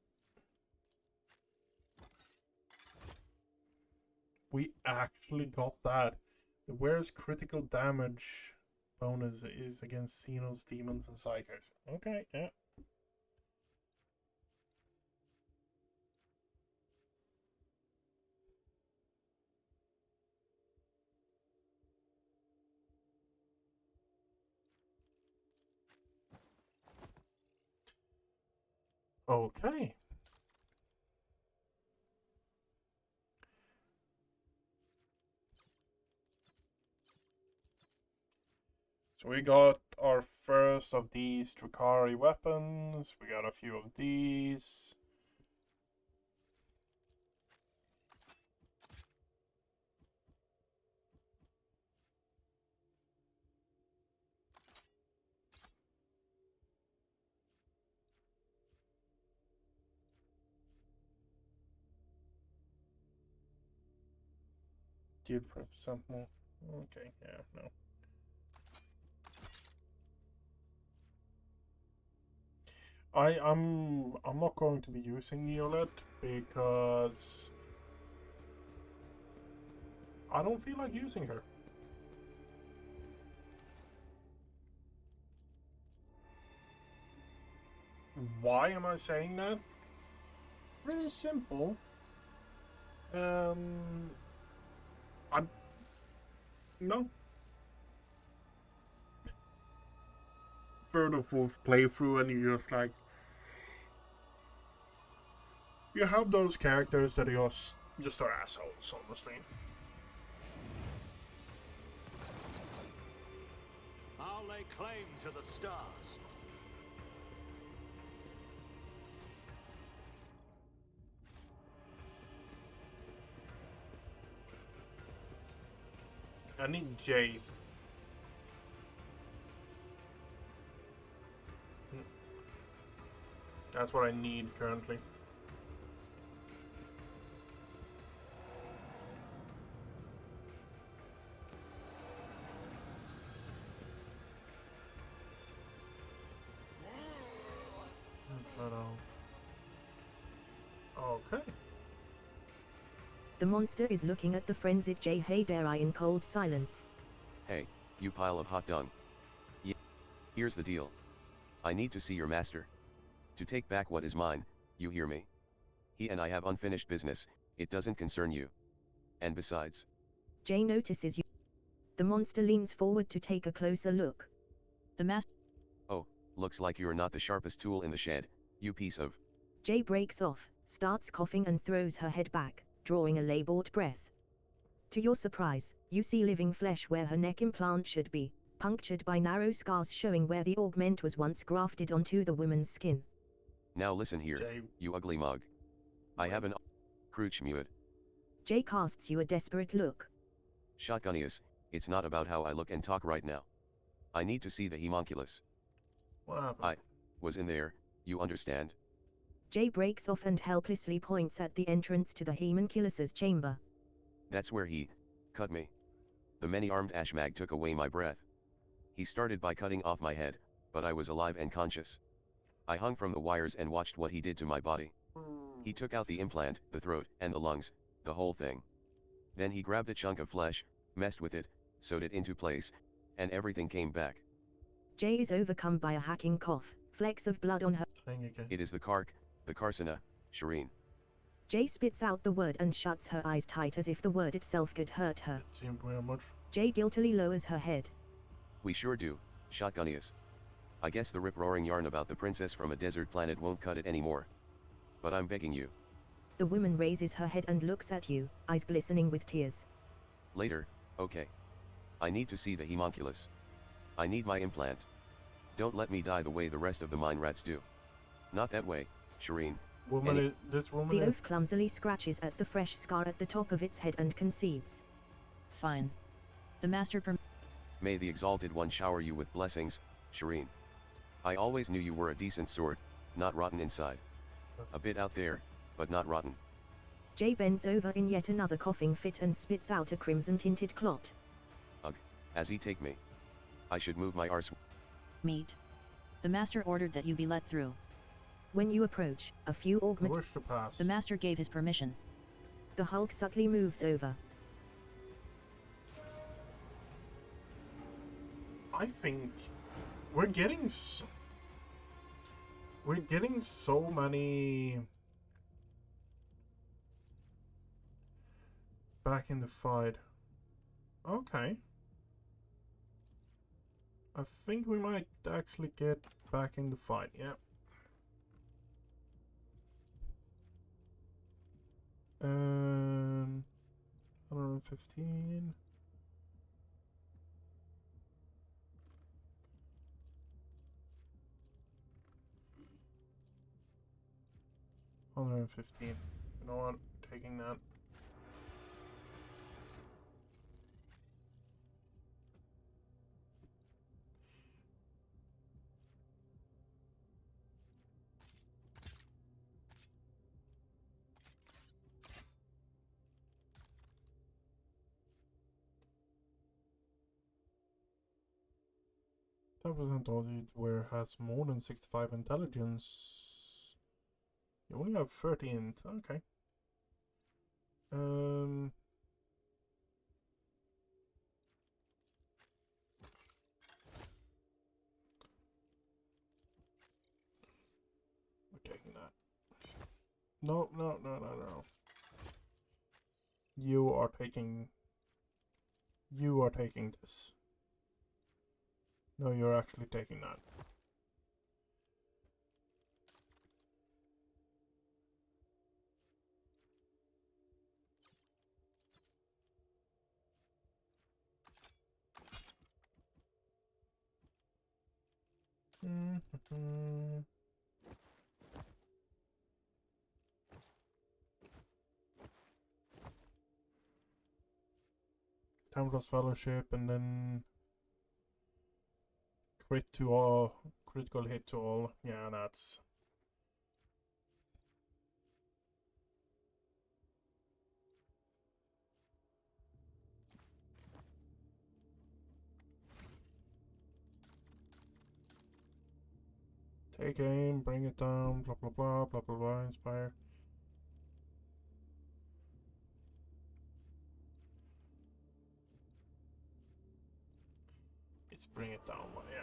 [SPEAKER 1] We actually got that. The where's critical damage bonus is against Xenos, demons, and psychers. Okay, yeah. Okay. So we got our first of these Drukhari weapons. We got a few of these. Deal for % more. Okay, yeah, no. I'm not going to be using Neolet because I don't feel like using her. Why am I saying that? Really simple. No. Third or fourth playthrough and you just like... You have those characters that are just are assholes, honestly.
[SPEAKER 10] I'll lay claim to the stars.
[SPEAKER 1] I need Jay. That's what I need currently. Okay.
[SPEAKER 3] The monster is looking at the frenzied Jay Haydari in cold silence.
[SPEAKER 4] Hey, you pile of hot dung. Yeah. Here's the deal. I need to see your master. To take back what is mine, you hear me? He and I have unfinished business, it doesn't concern you. And besides...
[SPEAKER 3] Jay notices you. The monster leans forward to take a closer look.
[SPEAKER 5] The master...
[SPEAKER 4] Oh, looks like you're not the sharpest tool in the shed, you piece of...
[SPEAKER 3] Jay breaks off, starts coughing and throws her head back, drawing a labored breath. To your surprise, you see living flesh where her neck implant should be, punctured by narrow scars showing where the augment was once grafted onto the woman's skin.
[SPEAKER 4] Now listen here,
[SPEAKER 1] Jay,
[SPEAKER 4] you ugly mug. I have an Cruchmuid.
[SPEAKER 3] Jay casts you a desperate look.
[SPEAKER 4] Shotgunius, it's not about how I look and talk right now. I need to see the homunculus.
[SPEAKER 1] what happened?
[SPEAKER 4] I was in there, you understand?
[SPEAKER 3] Jay breaks off and helplessly points at the entrance to the homunculus's chamber.
[SPEAKER 4] That's where he cut me. The many-armed Ashmag took away my breath. He started by cutting off my head, but I was alive and conscious. I hung from the wires and watched what he did to my body. He took out the implant, the throat, and the lungs, the whole thing. Then he grabbed a chunk of flesh, messed with it, sewed it into place, and everything came back.
[SPEAKER 3] Jay is overcome by a hacking cough, flecks of blood on her.
[SPEAKER 4] It is the Carcina, Shireen.
[SPEAKER 3] Jay spits out the word and shuts her eyes tight as if the word itself could hurt her.
[SPEAKER 1] It seemed very much.
[SPEAKER 3] Jay guiltily lowers her head.
[SPEAKER 4] We sure do, Shotgunius. I guess the rip-roaring yarn about the princess from a desert planet won't cut it anymore. But I'm begging you.
[SPEAKER 3] The woman raises her head and looks at you, eyes glistening with tears.
[SPEAKER 4] Later, okay. I need to see the homunculus. I need my implant. Don't let me die the way the rest of the mine rats do. Not that way, Shireen.
[SPEAKER 1] This woman
[SPEAKER 3] The
[SPEAKER 1] is...
[SPEAKER 3] oaf clumsily scratches at the fresh scar at the top of its head and concedes.
[SPEAKER 5] Fine. The master
[SPEAKER 4] May the Exalted One shower you with blessings, Shireen. I always knew you were a decent sword, not rotten inside. A bit out there, but not rotten.
[SPEAKER 3] Jay bends over in yet another coughing fit and spits out a crimson-tinted clot.
[SPEAKER 4] Ugh, as he take me. I should move my arse.
[SPEAKER 5] meet. The master ordered that you be let through.
[SPEAKER 3] When you approach, a few
[SPEAKER 1] I
[SPEAKER 3] augments.
[SPEAKER 1] wish to pass.
[SPEAKER 5] The master gave his permission.
[SPEAKER 3] The Hulk subtly moves over.
[SPEAKER 1] I think we're getting so many back in the fight. Okay. I think we might actually get back in the fight, yeah. 115. $115. You know what? Taking that. Percent audit where has more than 65 intelligence. You only have 13. Okay. We're taking that. No. You are taking this. No, you're actually taking that. Templar's Fellowship and then crit to all, critical hit to all. Yeah, that's... Take aim, bring it down, blah blah blah, blah blah blah, inspire. Let's bring it down, but yeah.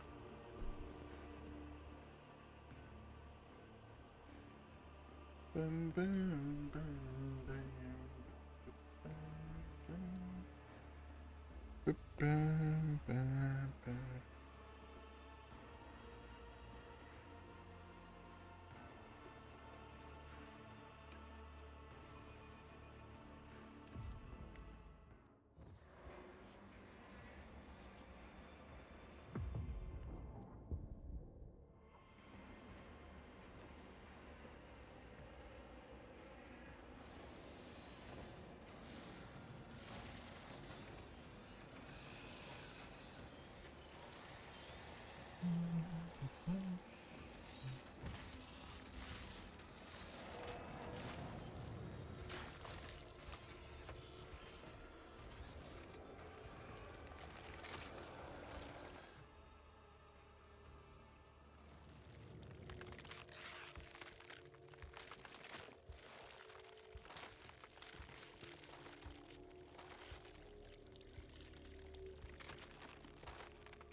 [SPEAKER 1] Bum, bum, bum, bum, bum, bum, bum, bum.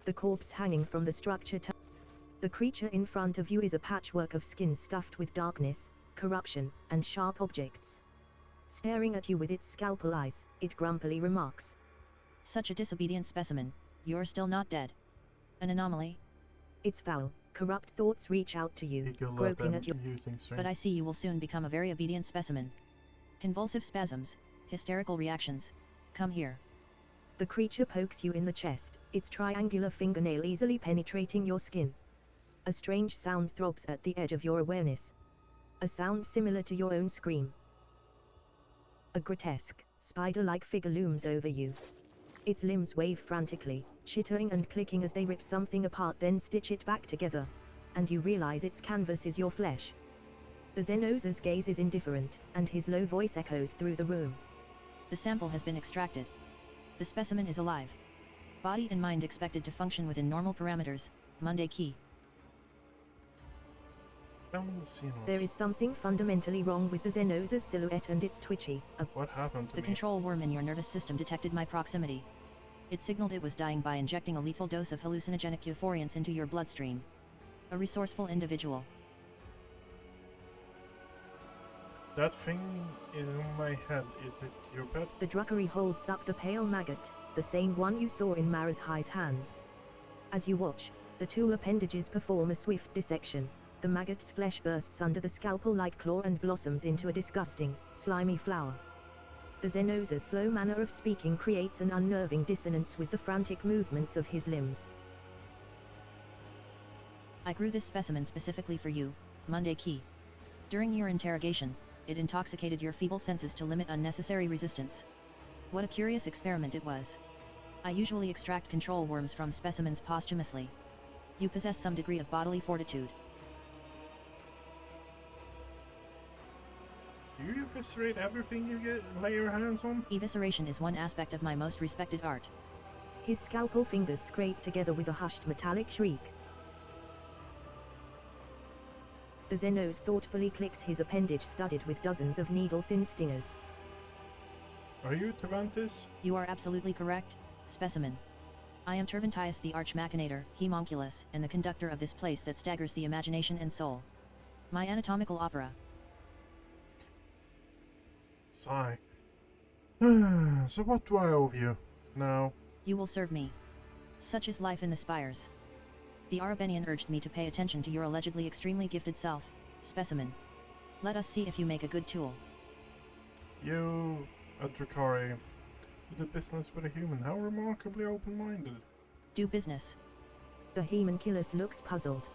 [SPEAKER 3] the corpse hanging from the structure. The creature in front of you is a patchwork of skin stuffed with darkness, corruption, and sharp objects. Staring at you with its scalpel eyes, it grumpily remarks.
[SPEAKER 5] Such a disobedient specimen, you're still not dead. An anomaly?
[SPEAKER 3] Its foul, corrupt thoughts reach out to you, groping at your...
[SPEAKER 5] But I see you will soon become a very obedient specimen. Convulsive spasms, hysterical reactions. Come here.
[SPEAKER 3] The creature pokes you in the chest, its triangular fingernail easily penetrating your skin. A strange sound throbs at the edge of your awareness. A sound similar to your own scream. A grotesque, spider-like figure looms over you. Its limbs wave frantically, chittering and clicking as they rip something apart then stitch it back together. And you realize its canvas is your flesh. The Xenosa's gaze is indifferent, and his low voice echoes through the room.
[SPEAKER 5] The sample has been extracted. The specimen is alive. Body and mind expected to function within normal parameters. Monday key.
[SPEAKER 3] There is something fundamentally wrong with the Xenosa's silhouette and its twitchy.
[SPEAKER 1] What happened to
[SPEAKER 5] The
[SPEAKER 1] me?
[SPEAKER 5] control worm in your nervous system detected my proximity. It signaled it was dying by injecting a lethal dose of hallucinogenic euphoriants into your bloodstream. A resourceful individual.
[SPEAKER 1] That thing is on my head. Is it your pet?
[SPEAKER 3] The Druckery holds up the pale maggot, the same one you saw in Marazhi's hands. As you watch, the tool appendages perform a swift dissection. The maggot's flesh bursts under the scalpel-like claw and blossoms into a disgusting, slimy flower. The Xenosa's slow manner of speaking creates an unnerving dissonance with the frantic movements of his limbs.
[SPEAKER 5] I grew this specimen specifically for you, Monday key. During your interrogation, it intoxicated your feeble senses to limit unnecessary resistance. What a curious experiment it was. I usually extract control worms from specimens posthumously. You possess some degree of bodily fortitude.
[SPEAKER 1] Do you eviscerate everything you lay your hands on?
[SPEAKER 5] Evisceration is one aspect of my most respected art.
[SPEAKER 3] His scalpel fingers scrape together with a hushed metallic shriek. The Xenos thoughtfully clicks his appendage studded with dozens of needle-thin stingers.
[SPEAKER 1] Are you Tervantis?
[SPEAKER 5] You are absolutely correct, specimen. I am Tervantius the Arch-Machinator, Homunculus, and the conductor of this place that staggers the imagination and soul. My anatomical opera.
[SPEAKER 1] Sigh. So what do I owe you now?
[SPEAKER 5] You will serve me. Such is life in the spires. The Arabenian urged me to pay attention to your allegedly extremely gifted self, specimen. Let us see if you make a good tool.
[SPEAKER 1] You, a Druckery, who did business with a human, how remarkably open-minded.
[SPEAKER 5] Do business.
[SPEAKER 3] The Homunculus looks puzzled.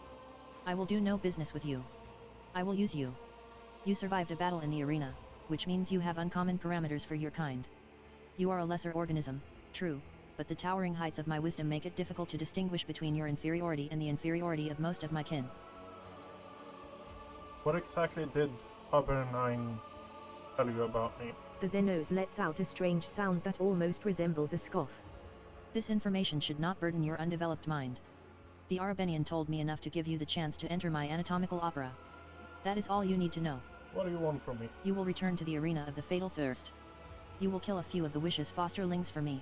[SPEAKER 5] I will do no business with you. I will use you. You survived a battle in the arena, which means you have uncommon parameters for your kind. You are a lesser organism, true, but the towering heights of my wisdom make it difficult to distinguish between your inferiority and the inferiority of most of my kin.
[SPEAKER 1] What exactly did Abernine tell you about me?
[SPEAKER 3] The Xenos lets out a strange sound that almost resembles a scoff.
[SPEAKER 5] This information should not burden your undeveloped mind. The Arabenian told me enough to give you the chance to enter my anatomical opera. That is all you need to know.
[SPEAKER 1] What do you want from me?
[SPEAKER 5] You will return to the arena of the fatal thirst. You will kill a few of the Wish's fosterlings for me.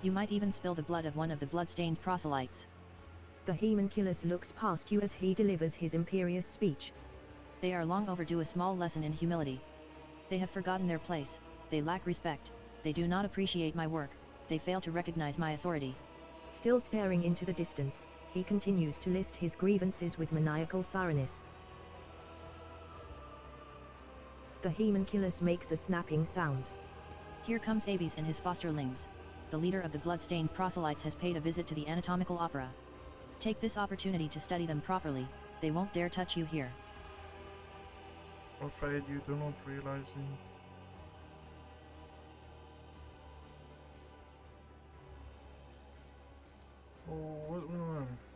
[SPEAKER 5] You might even spill the blood of one of the blood-stained proselytes.
[SPEAKER 3] The Homunculus looks past you as he delivers his imperious speech.
[SPEAKER 5] They are long overdue a small lesson in humility. They have forgotten their place, they lack respect, they do not appreciate my work, they fail to recognize my authority.
[SPEAKER 3] Still staring into the distance, he continues to list his grievances with maniacal thoroughness. The Homunculus makes a snapping sound.
[SPEAKER 5] Here comes Abes and his fosterlings. The leader of the blood-stained proselytes has paid a visit to the anatomical opera. Take this opportunity to study them properly, they won't dare touch you here.
[SPEAKER 1] I'm afraid you do not realize him.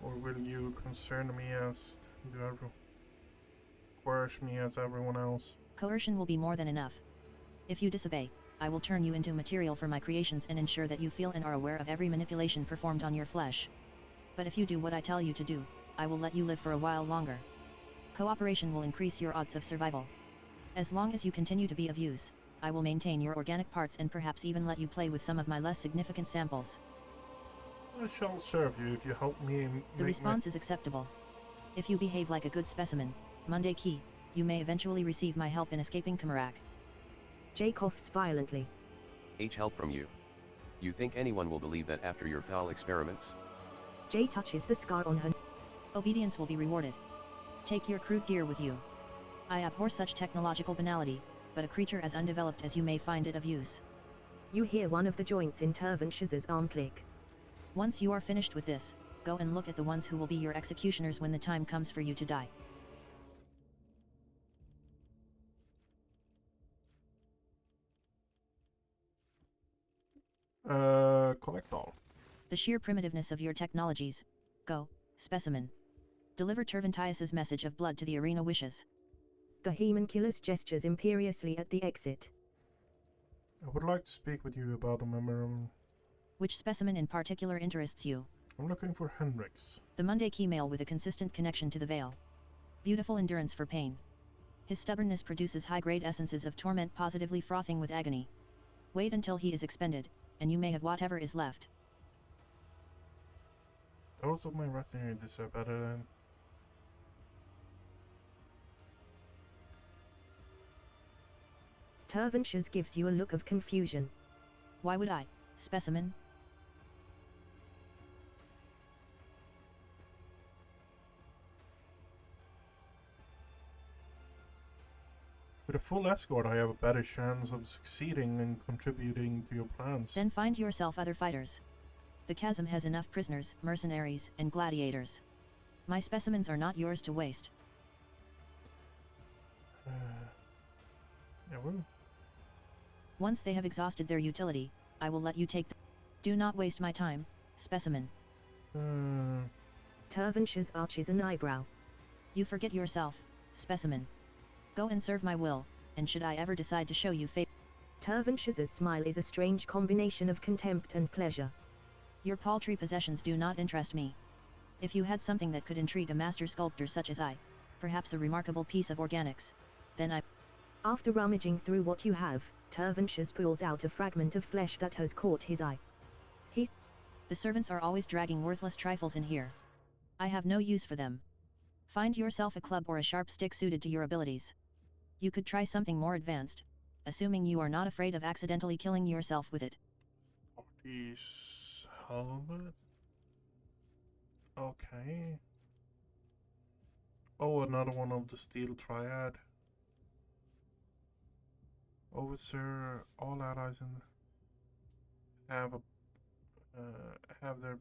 [SPEAKER 1] Or will you concern me as coerce me as everyone else?
[SPEAKER 5] Coercion will be more than enough. If you disobey, I will turn you into material for my creations and ensure that you feel and are aware of every manipulation performed on your flesh. But if you do what I tell you to do, I will let you live for a while longer. Cooperation will increase your odds of survival. As long as you continue to be of use, I will maintain your organic parts and perhaps even let you play with some of my less significant samples.
[SPEAKER 1] I shall serve you if you help me
[SPEAKER 5] The response is acceptable. If you behave like a good specimen, Monday Key, you may eventually receive my help in escaping Kamarak.
[SPEAKER 3] Jay coughs violently.
[SPEAKER 4] Help from you. You think anyone will believe that after your foul experiments?
[SPEAKER 3] Jay touches the scar on her.
[SPEAKER 5] Obedience will be rewarded. Take your crude gear with you. I abhor such technological banality, but a creature as undeveloped as you may find it of use.
[SPEAKER 3] You hear one of the joints in Tervansh's arm click.
[SPEAKER 5] Once you are finished with this, go and look at the ones who will be your executioners when the time comes for you to die.
[SPEAKER 1] Collect all.
[SPEAKER 5] The sheer primitiveness of your technologies. Go, specimen. Deliver Tervantius's message of blood to the arena wishes.
[SPEAKER 3] The Homunculus gestures imperiously at the exit.
[SPEAKER 1] I would like to speak with you about the memorandum.
[SPEAKER 5] Which specimen in particular interests you?
[SPEAKER 1] I'm looking for Henrik's.
[SPEAKER 5] The Monday Key male with a consistent connection to the veil. Beautiful endurance for pain. His stubbornness produces high-grade essences of torment positively frothing with agony. Wait until he is expended, and you may have whatever is left.
[SPEAKER 1] Those of my retinue deserve better than...
[SPEAKER 3] Tervansh's gives you a look of confusion.
[SPEAKER 5] Why would I, specimen?
[SPEAKER 1] With a full escort, I have a better chance of succeeding and contributing to your plans.
[SPEAKER 5] Then find yourself other fighters. The chasm has enough prisoners, mercenaries, and gladiators. My specimens are not yours to waste.
[SPEAKER 1] Yeah, well...
[SPEAKER 5] Once they have exhausted their utility, I will let you take them. Do not waste my time, specimen.
[SPEAKER 3] Tervansh's arches an eyebrow.
[SPEAKER 5] You forget yourself, specimen. Go and serve my will, and should I ever decide to show you favor...
[SPEAKER 3] Tervansh's smile is a strange combination of contempt and pleasure.
[SPEAKER 5] Your paltry possessions do not interest me. If you had something that could intrigue a master sculptor such as I, perhaps a remarkable piece of organics, then I...
[SPEAKER 3] After rummaging through what you have, Tervansh's pulls out a fragment of flesh that has caught his eye.
[SPEAKER 5] The servants are always dragging worthless trifles in here. I have no use for them. Find yourself a club or a sharp stick suited to your abilities. You could try something more advanced, assuming you are not afraid of accidentally killing yourself with it.
[SPEAKER 1] This helmet? Okay. Oh, another one of the steel triad. Officer, all allies in have their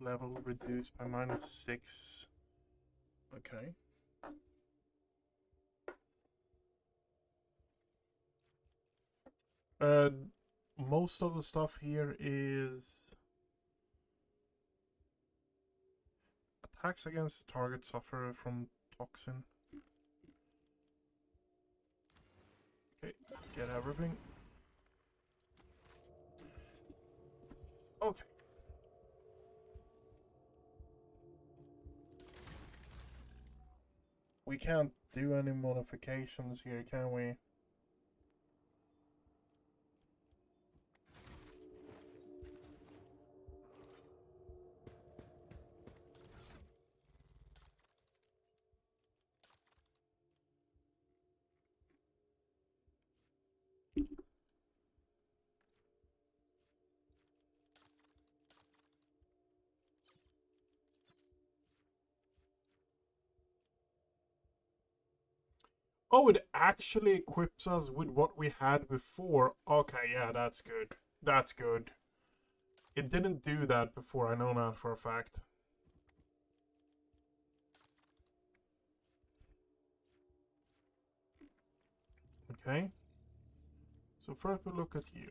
[SPEAKER 1] level reduced by -6. Okay. Most of the stuff here is attacks against the target suffer from toxin. Okay, get everything. Okay. We can't do any modifications here, can we? Oh, it actually equips us with what we had before. Okay, yeah, that's good. That's good. It didn't do that before, I know that for a fact. Okay. So first we look at you.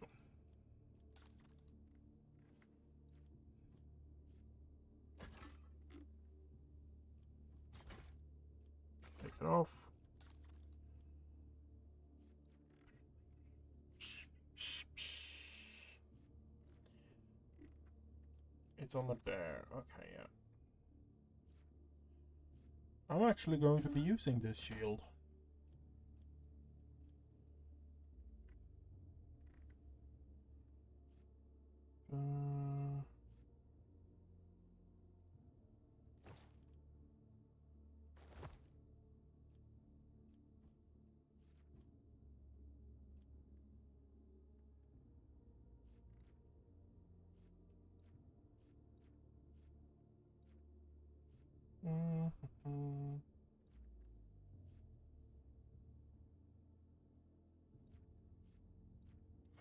[SPEAKER 1] Take it off. It's on the there. Okay, yeah. I'm actually going to be using this shield.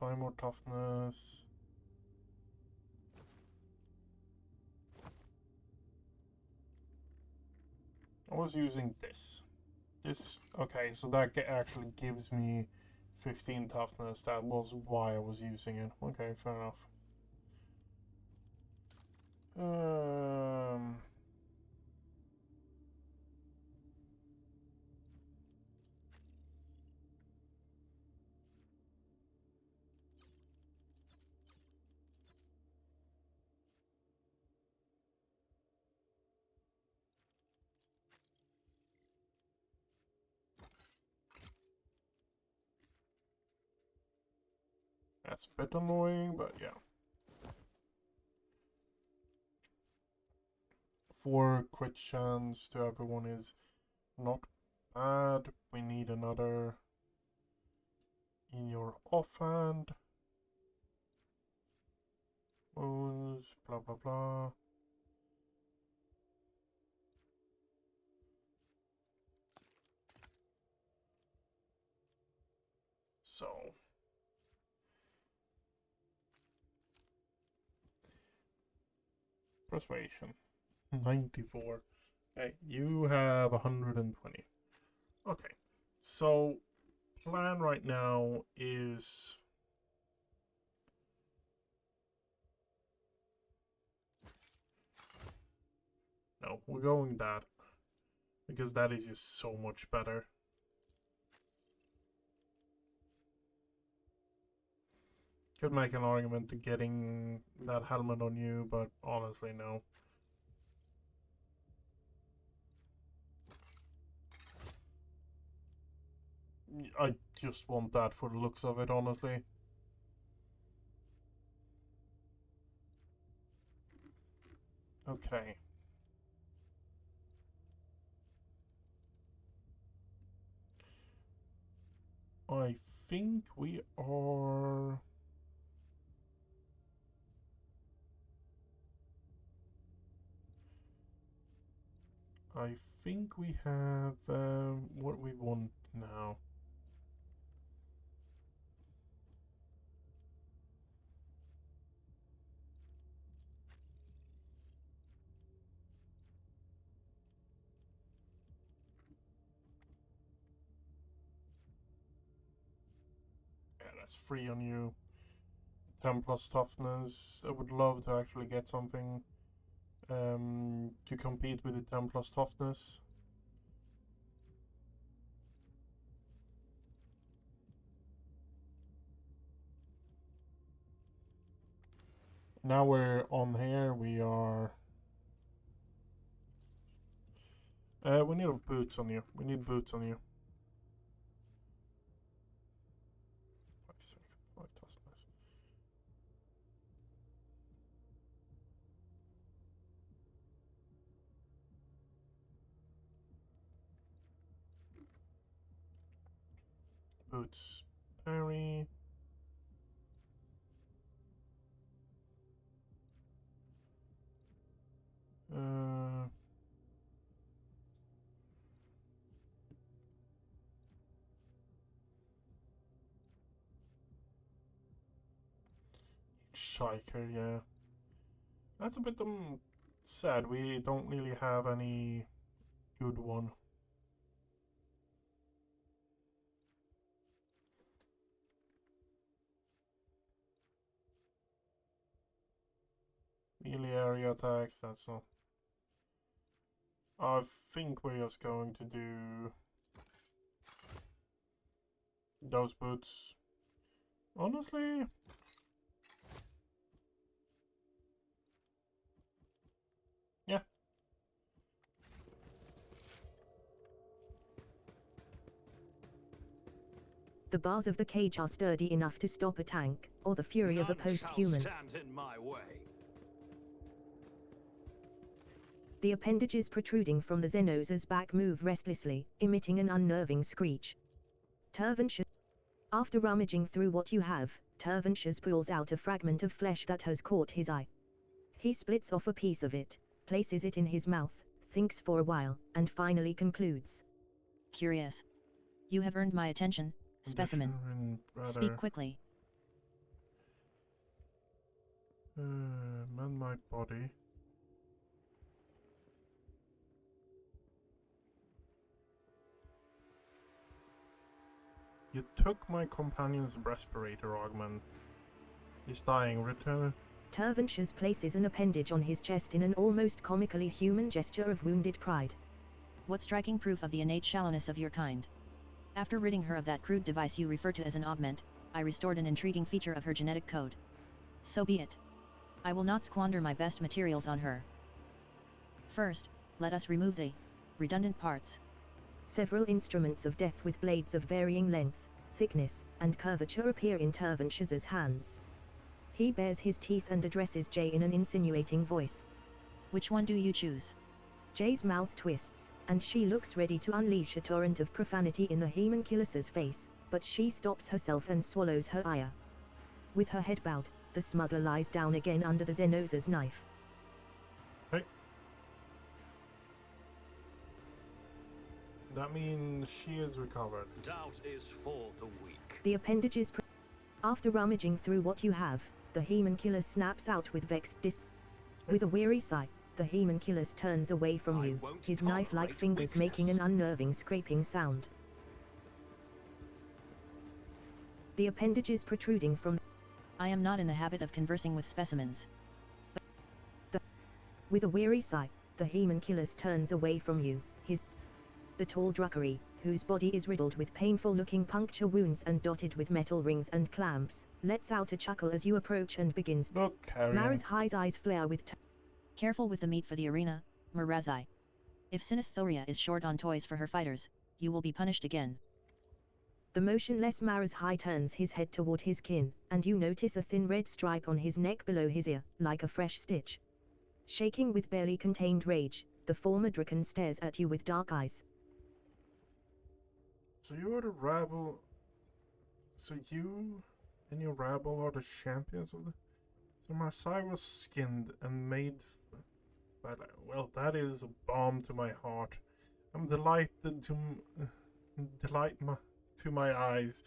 [SPEAKER 1] 5 more toughness. I was using this. Okay, so that actually gives me 15 toughness. That was why I was using it. Okay, fair enough. That's a bit annoying, but yeah. 4 crit chance to everyone is not bad. We need another in your offhand. Wounds, blah blah blah. So persuasion 94. Okay, you have 120. Okay, so plan right now is no, we're going that because that is just so much better. Could make an argument to getting that helmet on you, but honestly, no. I just want that for the looks of it, honestly. Okay. I think we are... I think we have what we want now. Yeah, that's free on you. 10 plus toughness. I would love to actually get something to compete with the 10 plus toughness. Now we're on here, we are... we need boots on you. We need boots on you. 5 toughness. Boots. Parry. Shiker, yeah. That's a bit sad. We don't really have any good one. Melee area attacks, that's not... I think we're just going to do those boots. Honestly, yeah.
[SPEAKER 3] The bars of the cage are sturdy enough to stop a tank, or the fury of a post-human.
[SPEAKER 10] Stand in my way.
[SPEAKER 3] The appendages protruding from the Xenosa's back move restlessly, emitting an unnerving screech. Tervantius. After rummaging through what you have, Tervantius pulls out a fragment of flesh that has caught his eye. He splits off a piece of it, places it in his mouth, thinks for a while, and finally concludes.
[SPEAKER 5] Curious. You have earned my attention, specimen. Speak quickly.
[SPEAKER 1] Mend my body. You took my companion's respirator augment. He's dying. Return.
[SPEAKER 3] Terventius places an appendage on his chest in an almost comically human gesture of wounded pride.
[SPEAKER 5] What striking proof of the innate shallowness of your kind. After ridding her of that crude device you refer to as an augment, I restored an intriguing feature of her genetic code. So be it. I will not squander my best materials on her. First, let us remove the redundant parts.
[SPEAKER 3] Several instruments of death with blades of varying length, thickness, and curvature appear in Terventius's hands. He bares his teeth and addresses Jay in an insinuating voice.
[SPEAKER 5] Which one do you choose?
[SPEAKER 3] Jay's mouth twists, and she looks ready to unleash a torrent of profanity in the homunculus's face, but she stops herself and swallows her ire. With her head bowed, the smuggler lies down again under the Xenosa's knife.
[SPEAKER 1] Hey. That means she is recovered.
[SPEAKER 10] Doubt is for the weak.
[SPEAKER 3] The appendages. After rummaging through what you have, the homunculus snaps out with vexed With a weary sigh, the homunculus turns away from you, his knife-like fingers making an unnerving scraping sound. The appendages protruding from.
[SPEAKER 5] I am not in the habit of conversing with specimens.
[SPEAKER 3] With a weary sigh, the homunculus turns away from you, the tall druckery, whose body is riddled with painful-looking puncture wounds and dotted with metal rings and clamps, lets out a chuckle as you approach and begins.
[SPEAKER 1] Look, Harry.
[SPEAKER 3] Marazhi's eyes flare with
[SPEAKER 5] Careful with the meat for the arena, Marazhi. If Sinisthoria is short on toys for her fighters, you will be punished again.
[SPEAKER 3] The motionless Marazhi turns his head toward his kin, and you notice a thin red stripe on his neck below his ear, like a fresh stitch. Shaking with barely contained rage, the former Draken stares at you with dark eyes.
[SPEAKER 1] So you're the rabble. So you and your rabble are the champions of the. So Marsai was skinned and made. Well, that is a balm to my heart. I'm delighted to to my eyes.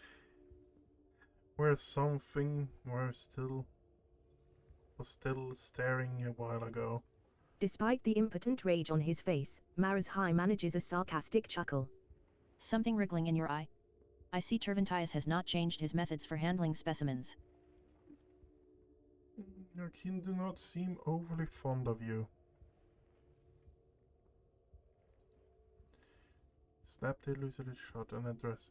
[SPEAKER 1] Where something was still staring a while ago.
[SPEAKER 3] Despite the impotent rage on his face, Marazhi manages a sarcastic chuckle.
[SPEAKER 5] Something wriggling in your eye? I see Terventius has not changed his methods for handling specimens.
[SPEAKER 1] Your kin do not seem overly fond of you. Snap the elusive shot and address.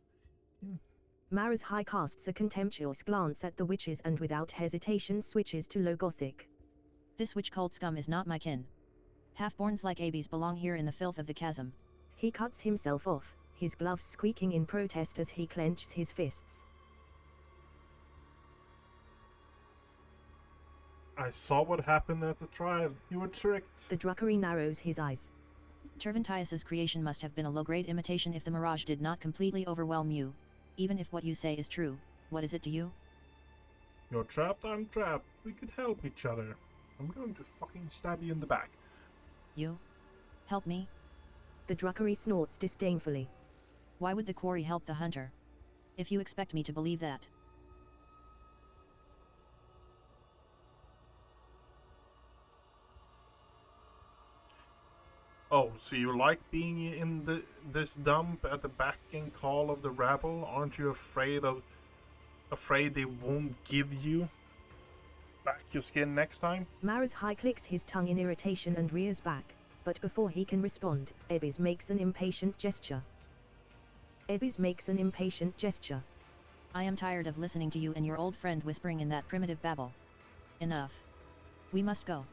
[SPEAKER 3] Marazhi casts a contemptuous glance at the witches and without hesitation switches to Low Gothic.
[SPEAKER 5] This witch cult scum is not my kin. Half-borns like Abes belong here in the filth of the chasm.
[SPEAKER 3] He cuts himself off, his gloves squeaking in protest as he clenches his fists.
[SPEAKER 1] I saw what happened at the trial. You were tricked.
[SPEAKER 3] The druckery narrows his eyes.
[SPEAKER 5] Terventius's creation must have been a low-grade imitation if the mirage did not completely overwhelm you. Even if what you say is true, what is it to you?
[SPEAKER 1] You're trapped, I'm trapped. We could help each other. I'm going to fucking stab you in the back.
[SPEAKER 5] You? Help me?
[SPEAKER 3] The druckery snorts disdainfully.
[SPEAKER 5] Why would the quarry help the hunter? If you expect me to believe that.
[SPEAKER 1] Oh, so you like being in this dump at the beck and call of the rabble? Aren't you afraid they won't give you back your skin next time?
[SPEAKER 3] Marazhi clicks his tongue in irritation and rears back, but before he can respond, Ebis makes an impatient gesture.
[SPEAKER 5] I am tired of listening to you and your old friend whispering in that primitive babble. Enough. We must go.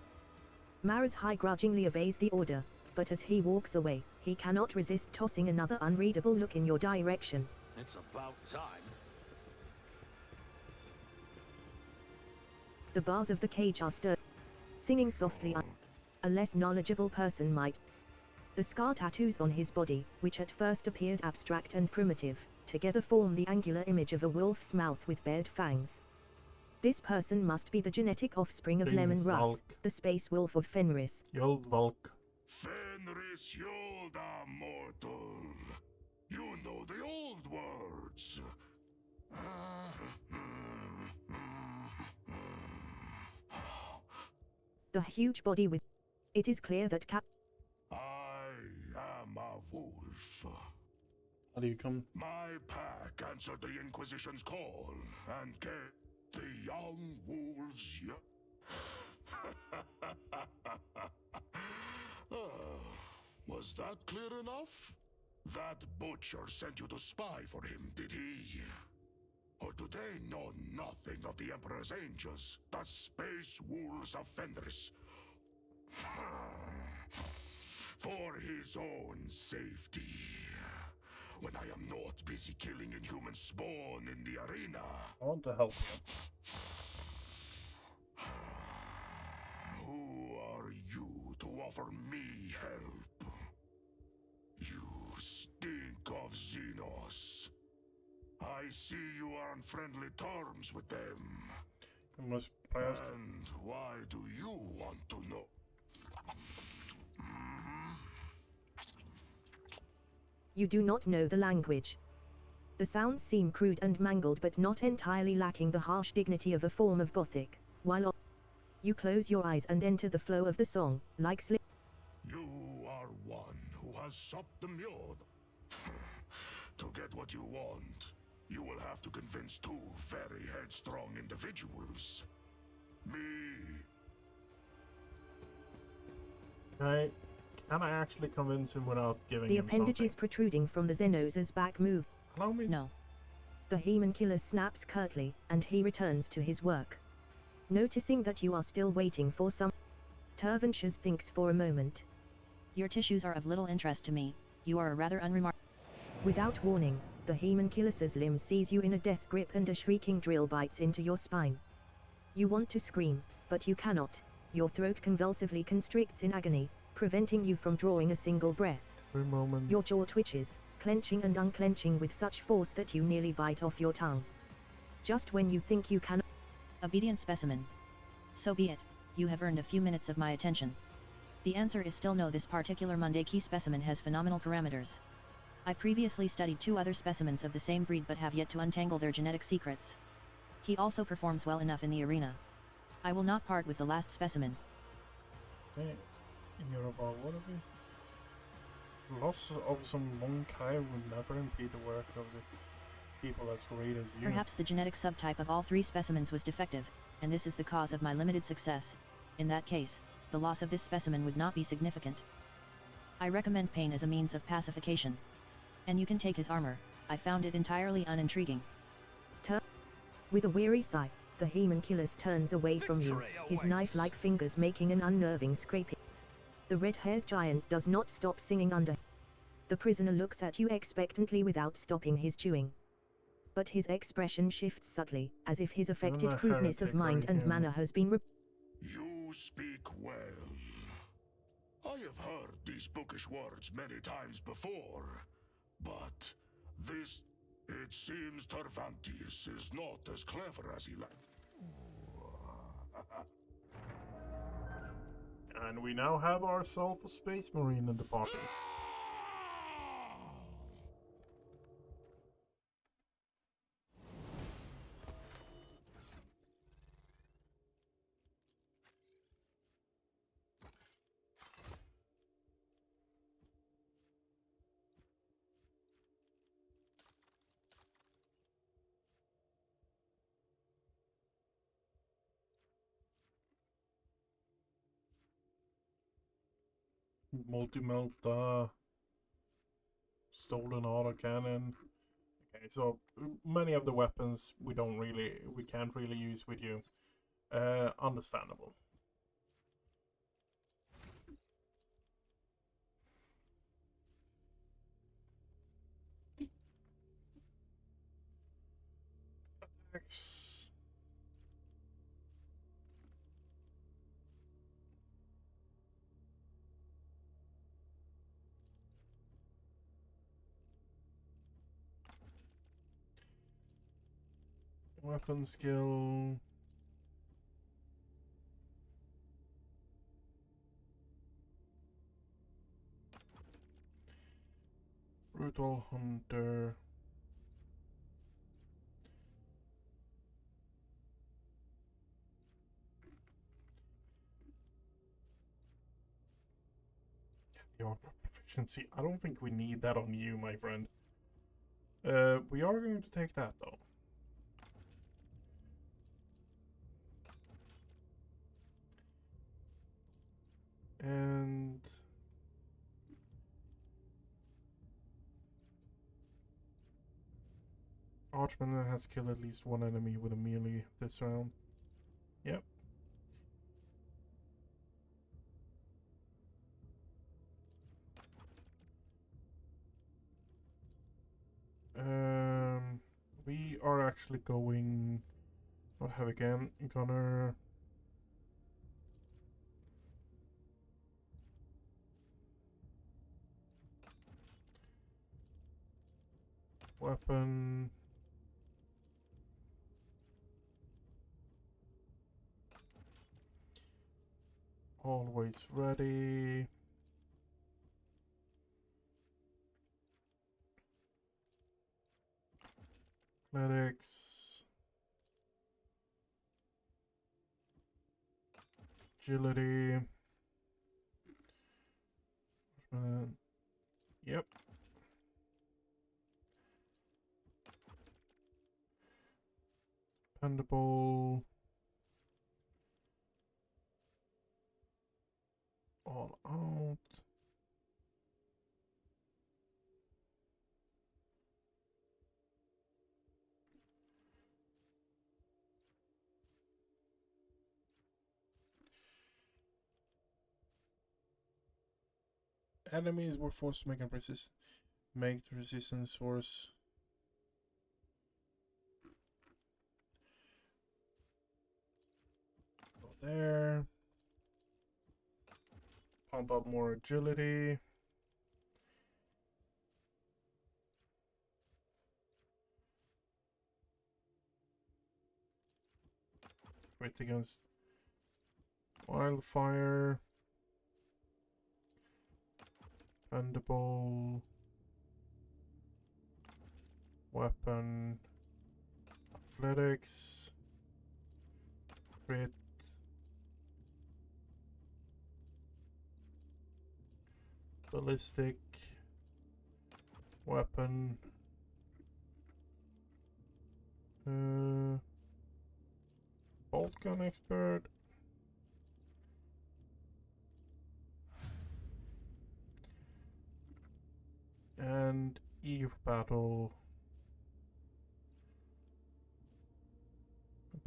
[SPEAKER 3] Marazhi grudgingly obeys the order, but as he walks away, he cannot resist tossing another unreadable look in your direction.
[SPEAKER 10] It's about time.
[SPEAKER 3] The bars of the cage are stirred, singing softly. A less knowledgeable person might. The scar tattoos on his body, which at first appeared abstract and primitive, together form the angular image of a wolf's mouth with bared fangs. This person must be the genetic offspring of Lemon Russ, the space wolf of Fenris.
[SPEAKER 1] Yold Volk.
[SPEAKER 2] Fenris Yolda, mortal. You know the old words.
[SPEAKER 3] The huge body with... It is clear that
[SPEAKER 2] I am a wolf.
[SPEAKER 1] How do you come?
[SPEAKER 2] My pack answered the Inquisition's call and gave the young wolves Was that clear enough? That butcher sent you to spy for him, did he? Or do they know nothing of the Emperor's angels, the space wolves offenders? For his own safety. When I am not busy killing inhuman spawn in the arena.
[SPEAKER 1] I want to help you.
[SPEAKER 2] Who are you to offer me help? You stink of Xenos. I see you are on friendly terms with them. And why do you want to know?
[SPEAKER 3] You do not know the language. The sounds seem crude and mangled, but not entirely lacking the harsh dignity of a form of Gothic, while you close your eyes and enter the flow of the song, like slip.
[SPEAKER 2] You are one who has supped the mule. To get what you want, you will have to convince two very headstrong individuals. Me.
[SPEAKER 1] Can I actually convince him without giving
[SPEAKER 3] The
[SPEAKER 1] him
[SPEAKER 3] appendages
[SPEAKER 1] something?
[SPEAKER 3] protruding from the Xenosa's back move.
[SPEAKER 1] Allow me.
[SPEAKER 5] No.
[SPEAKER 3] The Heman killer snaps curtly, and he returns to his work. Noticing that you are still waiting for some, Tervanshires thinks for a moment.
[SPEAKER 5] Your tissues are of little interest to me. You are a rather unremarkable.
[SPEAKER 3] Without warning, the Heman killer's limb sees you in a death grip and a shrieking drill bites into your spine. You want to scream, but you cannot. Your throat convulsively constricts in agony, preventing you from drawing a single breath.
[SPEAKER 1] Every moment.
[SPEAKER 3] Your jaw twitches, clenching and unclenching with such force that you nearly bite off your tongue. Just when you think you can...
[SPEAKER 5] Obedient specimen. So be it, you have earned a few minutes of my attention. The answer is still no. This particular Mundaki specimen has phenomenal parameters. I previously studied 2 other specimens of the same breed but have yet to untangle their genetic secrets. He also performs well enough in the arena. I will not part with the last specimen.
[SPEAKER 1] You're about what of it? Loss of some Monkai will never impede the work of the people as great as you.
[SPEAKER 5] Perhaps the genetic subtype of all 3 specimens was defective, and this is the cause of my limited success. In that case, the loss of this specimen would not be significant. I recommend pain as a means of pacification. And you can take his armor. I found it entirely unintriguing.
[SPEAKER 3] With a weary sigh, the Heman killer turns away from you, his knife-like fingers making an unnerving scraping. The red-haired giant does not stop singing under. The prisoner looks at you expectantly without stopping his chewing. But his expression shifts subtly, as if his affected crudeness of mind and manner has been
[SPEAKER 2] You speak well. I have heard these bookish words many times before, but this... It seems Tervantius is not as clever as he likes.
[SPEAKER 1] And we now have ourselves a space marine in the party. Multi-melt, stolen autocannon. Okay, so many of the weapons we can't really use with you. Understandable. Attacks. Weapon skill. Brutal Hunter. the armor proficiency. I don't think we need that on you, my friend. We are going to take that though. And Archman has killed at least one enemy with a melee this round. Yep. We are actually going, not have again, Gunner. Weapon. Always ready. Athletics. Agility. Yep. Dependable. All out. Enemies were forced to make the resistance source. Go there. Pump up more agility. Crit against wildfire. Dependable. Weapon. Athletics. Crit. Ballistic. Weapon. Bolt gun expert. And E for battle.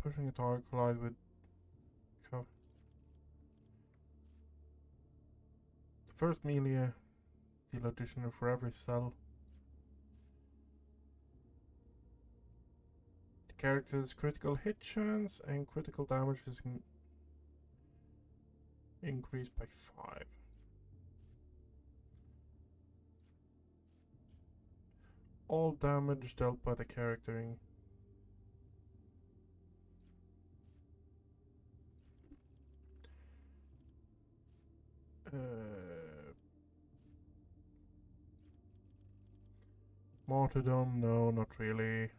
[SPEAKER 1] Pushing a target, collide with cover. The first melee deal additional for every cell. The character's critical hit chance and critical damage is increased by 5. All damage dealt by the character martyrdom, no, not really.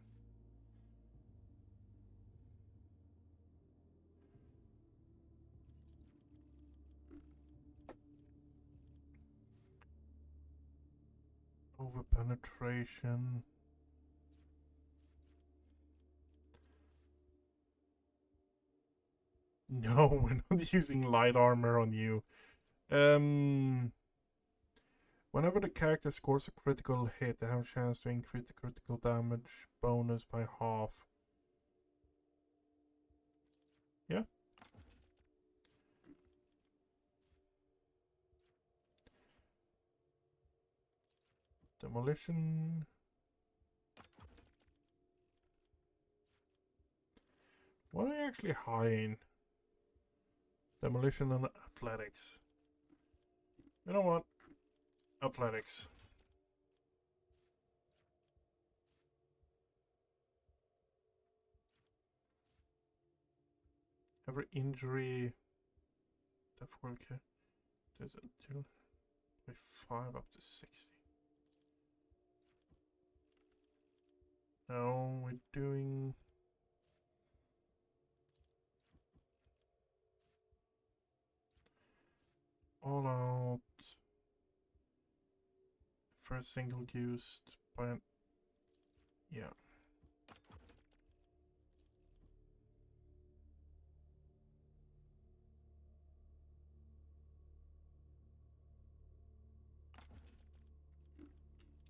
[SPEAKER 1] Over penetration. No, we're not using light armor on you. Whenever the character scores a critical hit, they have a chance to increase the critical damage bonus by half. Yeah. Demolition. What are you actually high in? Demolition and athletics. You know what? Athletics. Every injury. Definitely care. There's a 2 by 5 up to 60. Now we're doing all out. per single used, but yeah.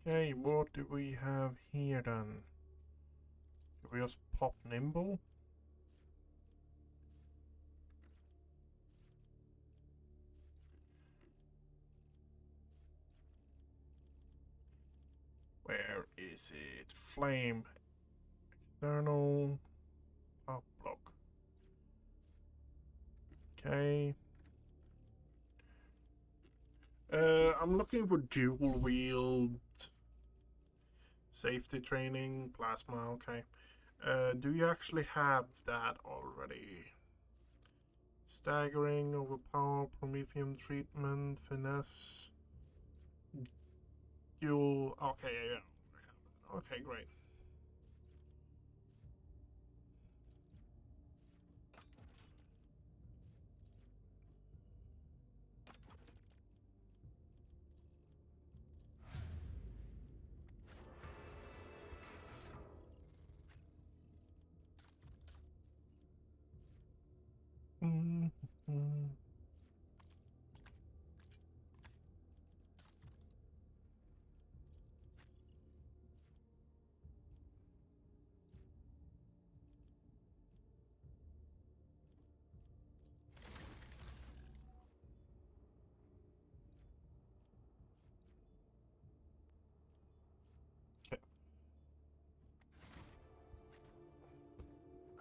[SPEAKER 1] Okay, what do we have here then? Can we just pop Nimble? Where is it? Flame. External. Pop block. Okay. I'm looking for dual wield. Safety training. Plasma. Okay. Do you actually have that already? Staggering, overpower, Prometheum treatment, finesse. Dual. Okay, yeah. Okay, great.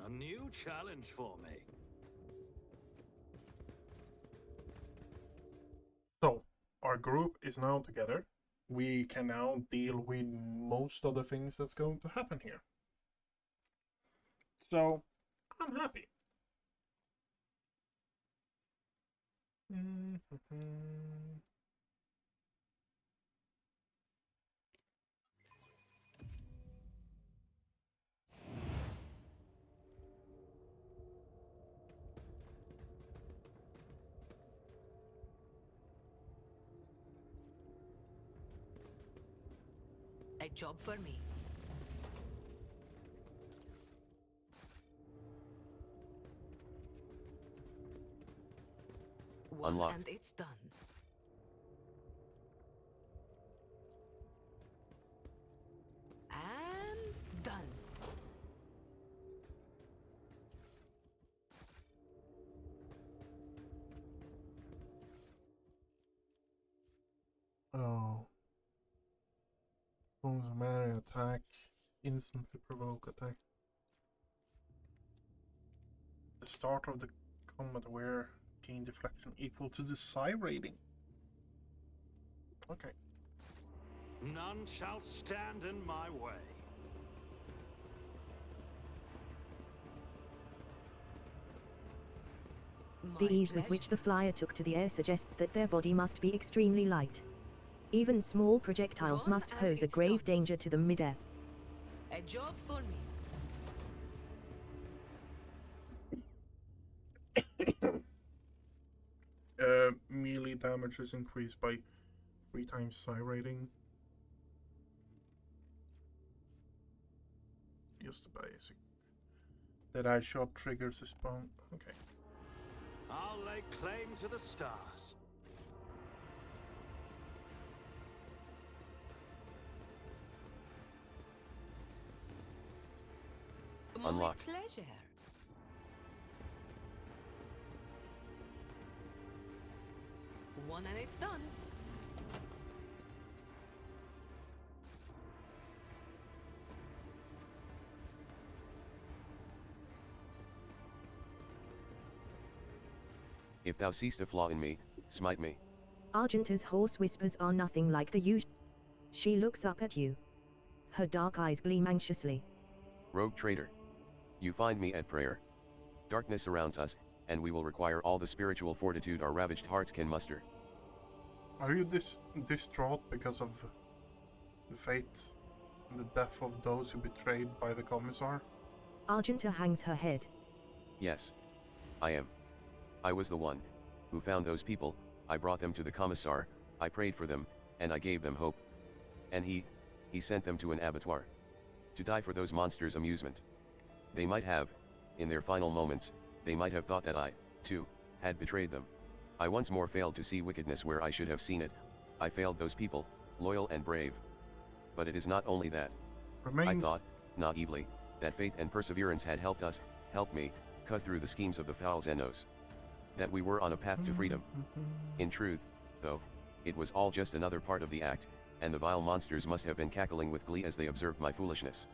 [SPEAKER 10] A new challenge for me.
[SPEAKER 1] So, our group is now together. We can now deal with most of the things that's going to happen here. So, I'm happy.
[SPEAKER 9] A job for me. One
[SPEAKER 4] Unlocked.
[SPEAKER 9] and it's done. And done.
[SPEAKER 1] Oh. Bones melee attack. Instantly provoke attack. The start of the combat where gain deflection equal to the psi rating. Okay.
[SPEAKER 10] None shall stand in my way.
[SPEAKER 3] The
[SPEAKER 9] My
[SPEAKER 3] ease with which the
[SPEAKER 9] pleasure.
[SPEAKER 3] flyer took to the air suggests that their body must be extremely light. Even small projectiles
[SPEAKER 9] One
[SPEAKER 3] must
[SPEAKER 9] and
[SPEAKER 3] pose a
[SPEAKER 9] it's
[SPEAKER 3] grave
[SPEAKER 9] done.
[SPEAKER 3] danger to them midair.
[SPEAKER 9] A job for me.
[SPEAKER 1] Melee damage is increased by 3 times psi rating. Just the basic. That I shot triggers a spawn. Okay.
[SPEAKER 10] I'll lay claim to the stars.
[SPEAKER 4] Unlocked.
[SPEAKER 9] My pleasure. One and it's done.
[SPEAKER 4] If thou seest a flaw in me, smite me.
[SPEAKER 3] Argenta's hoarse whispers are nothing like the usual. She looks up at you. Her dark eyes gleam anxiously.
[SPEAKER 4] Rogue traitor. You find me at prayer. Darkness surrounds us, and we will require all the spiritual fortitude our ravaged hearts can muster.
[SPEAKER 1] Are you distraught because of the fate and the death of those who betrayed by the Commissar?
[SPEAKER 3] Argenta hangs her head.
[SPEAKER 4] Yes. I am. I was the one who found those people, I brought them to the Commissar, I prayed for them, and I gave them hope. And he sent them to an abattoir. To die for those monsters' amusement. They might have, in their final moments, they might have thought that I, too, had betrayed them. I once more failed to see wickedness where I should have seen it. I failed those people, loyal and brave. But it is not only that. I thought, naively, that faith and perseverance had helped me, cut through the schemes of the foul Xenos. That we were on a path to freedom. In truth, though, it was all just another part of the act, and the vile monsters must have been cackling with glee as they observed my foolishness.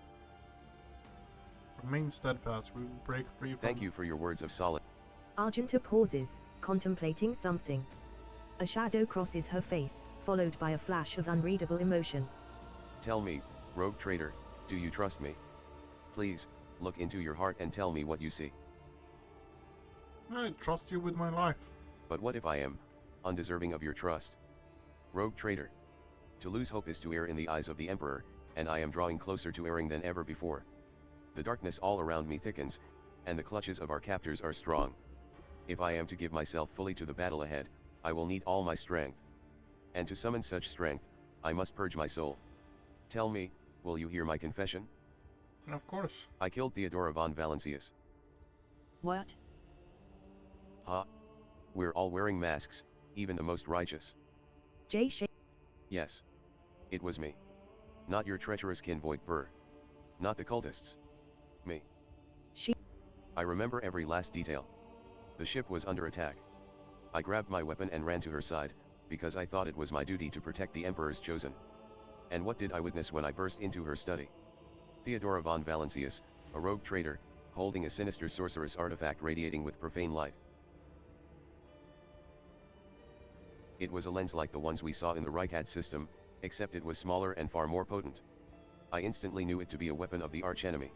[SPEAKER 1] Remain steadfast, we will break free from...
[SPEAKER 4] Thank you for your words of solace.
[SPEAKER 3] Argenta pauses, contemplating something. A shadow crosses her face, followed by a flash of unreadable emotion.
[SPEAKER 4] Tell me, rogue traitor, do you trust me? Please, look into your heart and tell me what you see.
[SPEAKER 1] I trust you with my life.
[SPEAKER 4] But what if I am undeserving of your trust? Rogue traitor. To lose hope is to err in the eyes of the Emperor, and I am drawing closer to erring than ever before. The darkness all around me thickens, and the clutches of our captors are strong. If I am to give myself fully to the battle ahead, I will need all my strength. And to summon such strength, I must purge my soul. Tell me, will you hear my confession?
[SPEAKER 1] Of course.
[SPEAKER 4] I killed Theodora von Valancius.
[SPEAKER 5] What?
[SPEAKER 4] Ha! We're all wearing masks, even the most righteous.
[SPEAKER 3] Jay shakes.
[SPEAKER 4] Yes. It was me. Not your treacherous kin Voigt Burr. Not the cultists. Me. I remember every last detail. The ship was under attack. I grabbed my weapon and ran to her side, because I thought it was my duty to protect the Emperor's chosen. And what did I witness when I burst into her study? Theodora von Valancius, a rogue traitor, holding a sinister sorceress artifact radiating with profane light. It was a lens like the ones we saw in the Reichad system, except it was smaller and far more potent. I instantly knew it to be a weapon of the archenemy.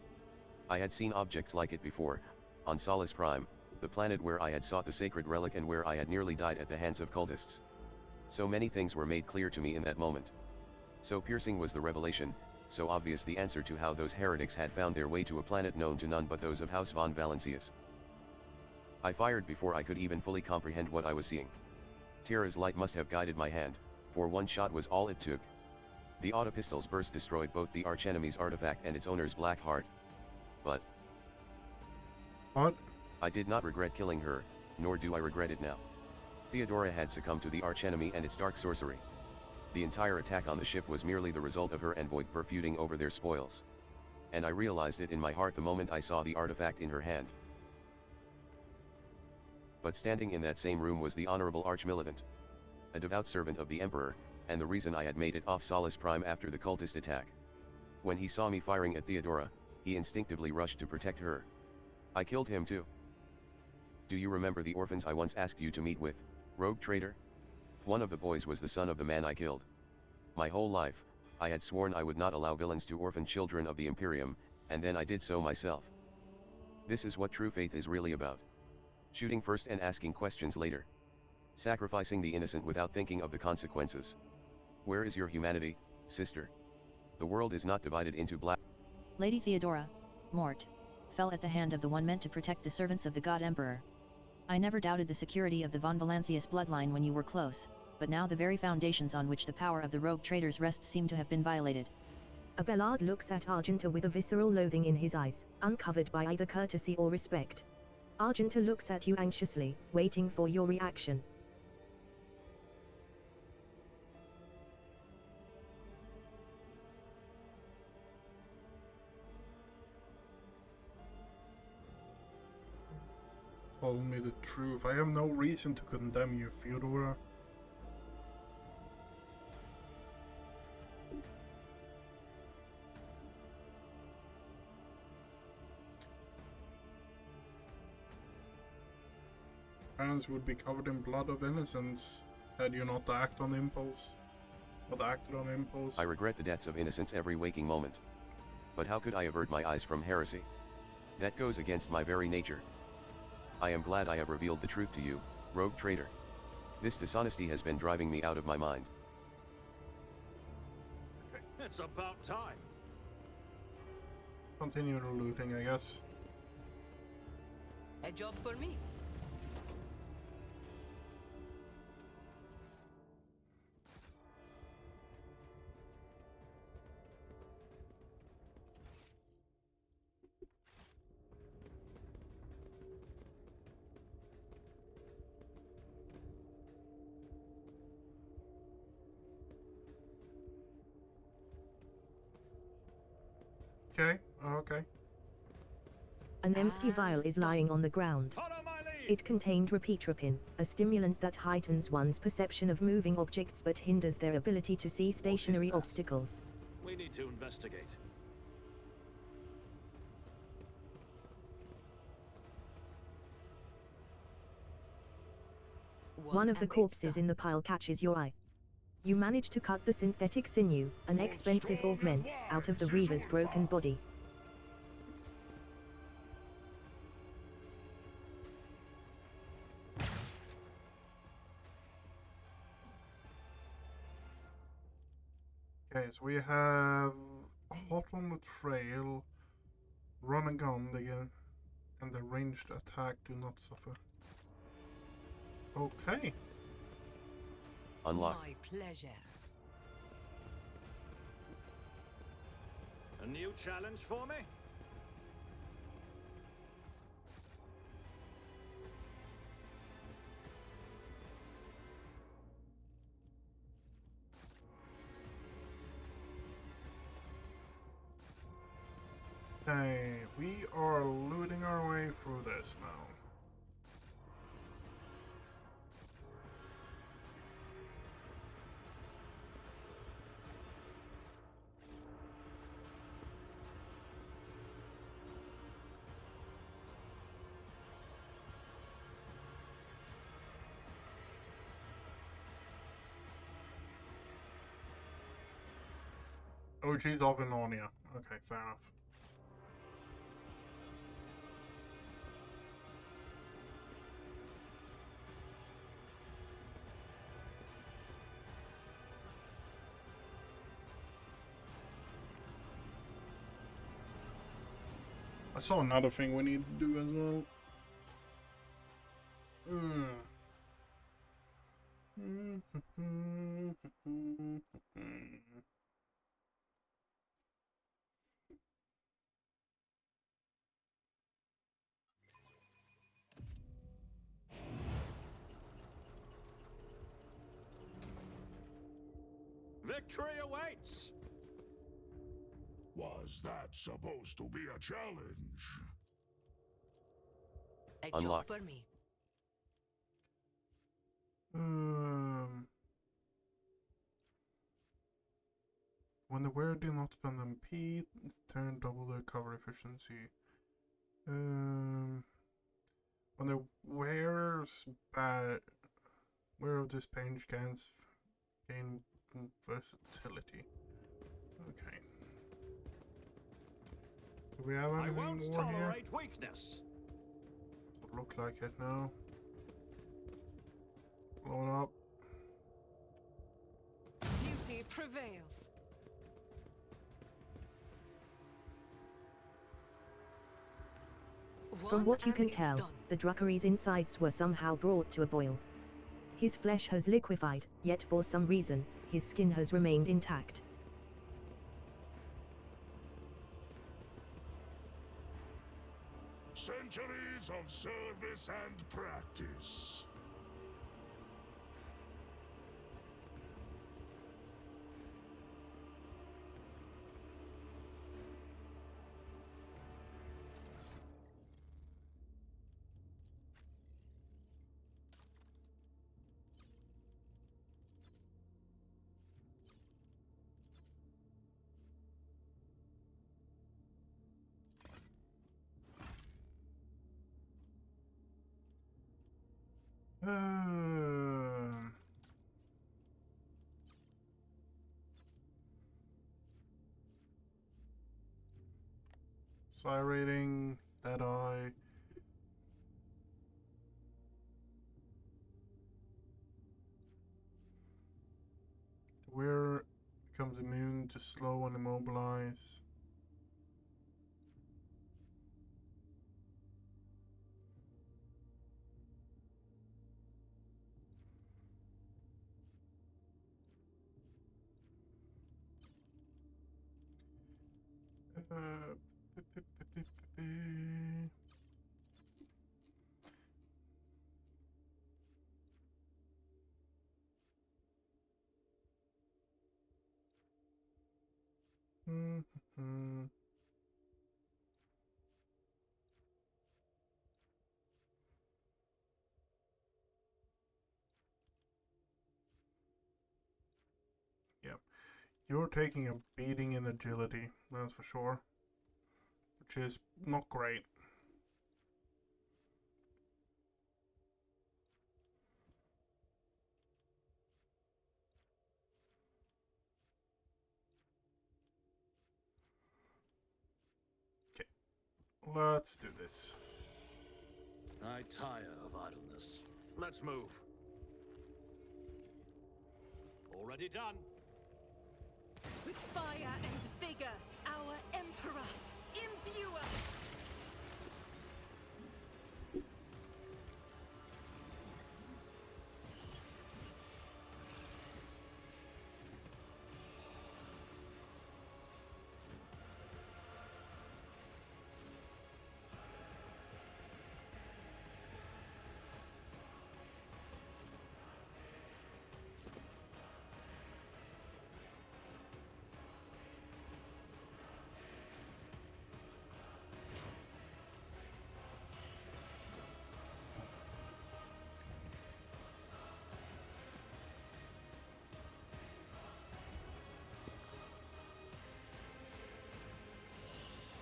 [SPEAKER 4] I had seen objects like it before, on Solus Prime, the planet where I had sought the sacred relic and where I had nearly died at the hands of cultists. So many things were made clear to me in that moment. So piercing was the revelation, so obvious the answer to how those heretics had found their way to a planet known to none but those of House von Valancius. I fired before I could even fully comprehend what I was seeing. Terra's light must have guided my hand, for one shot was all it took. The autopistol's burst destroyed both the archenemy's artifact and its owner's black heart. But
[SPEAKER 1] what?
[SPEAKER 4] I did not regret killing her, nor do I regret it now. Theodora had succumbed to the archenemy and its dark sorcery. The entire attack on the ship was merely the result of her and Voigt Burr feuding over their spoils. And I realized it in my heart the moment I saw the artifact in her hand. But standing in that same room was the Honorable Archmilitant. A devout servant of the Emperor, and the reason I had made it off Solus Prime after the cultist attack. When he saw me firing at Theodora, he instinctively rushed to protect her. I killed him too. Do you remember the orphans I once asked you to meet with, rogue traitor? One of the boys was the son of the man I killed. My whole life, I had sworn I would not allow villains to orphan children of the Imperium, and then I did so myself. This is what true faith is really about. Shooting first and asking questions later. Sacrificing the innocent without thinking of the consequences. Where is your humanity, sister? The world is not divided into black.
[SPEAKER 5] Lady Theodora, Mort, fell at the hand of the one meant to protect the servants of the God Emperor. I never doubted the security of the von Valancius bloodline when you were close, but now the very foundations on which the power of the rogue traitors rests seem to have been violated.
[SPEAKER 3] Abelard looks at Argenta with a visceral loathing in his eyes, uncovered by either courtesy or respect. Argenta looks at you anxiously, waiting for your reaction.
[SPEAKER 1] Tell me the truth. I have no reason to condemn you, Theodora. Hands would be covered in blood of innocents had you not acted on impulse.
[SPEAKER 4] I regret the deaths of innocents every waking moment. But how could I avert my eyes from heresy? That goes against my very nature. I am glad I have revealed the truth to you, rogue traitor. This dishonesty has been driving me out of my mind.
[SPEAKER 10] It's about time.
[SPEAKER 1] Continue the looting, I guess.
[SPEAKER 9] A job for me.
[SPEAKER 1] Okay, okay.
[SPEAKER 3] An empty vial is lying on the ground.
[SPEAKER 10] Follow my lead!
[SPEAKER 3] It contained rapitropin, a stimulant that heightens one's perception of moving objects but hinders their ability to see stationary
[SPEAKER 10] that?
[SPEAKER 3] obstacles.
[SPEAKER 10] We need to investigate.
[SPEAKER 3] One of the corpses in the pile catches your eye. You manage to cut the synthetic sinew, an expensive augment, out of the Reaver's broken body.
[SPEAKER 1] Okay, so we have hot on the trail, run and gun again, and the ranged attack do not suffer. Okay.
[SPEAKER 4] Unlocked.
[SPEAKER 9] My pleasure.
[SPEAKER 10] A new challenge for me?
[SPEAKER 1] Okay, we are looting our way through this now. Oh, she's off in Narnia. Okay, fair enough. I saw another thing we need to do as well.
[SPEAKER 10] Victory awaits!
[SPEAKER 2] Was that supposed to be a challenge?
[SPEAKER 9] A
[SPEAKER 4] Unlocked.
[SPEAKER 9] job for me.
[SPEAKER 1] When the wearer did not spend MP, turn double the cover efficiency. When the wearer's wearer of this page gain versatility. Okay. Do we have
[SPEAKER 10] I
[SPEAKER 1] anything
[SPEAKER 10] won't
[SPEAKER 1] more here?
[SPEAKER 10] tolerate weakness.
[SPEAKER 1] Would look like it now. Blow it up.
[SPEAKER 8] Duty prevails.
[SPEAKER 3] From what you
[SPEAKER 9] and
[SPEAKER 3] can
[SPEAKER 9] it's
[SPEAKER 3] tell,
[SPEAKER 9] done.
[SPEAKER 3] the Druckery's insides were somehow brought to a boil. His flesh has liquefied, yet for some reason, his skin has remained intact.
[SPEAKER 2] Centuries of service and practice.
[SPEAKER 1] Psi rating, Deadeye. The wearer becomes immune to slow and immobilize. You're taking a beating in agility, that's for sure. Which is not great. Okay, let's do this.
[SPEAKER 10] I tire of idleness. Let's move. Already done.
[SPEAKER 8] With fire and vigor, our Emperor, imbue us!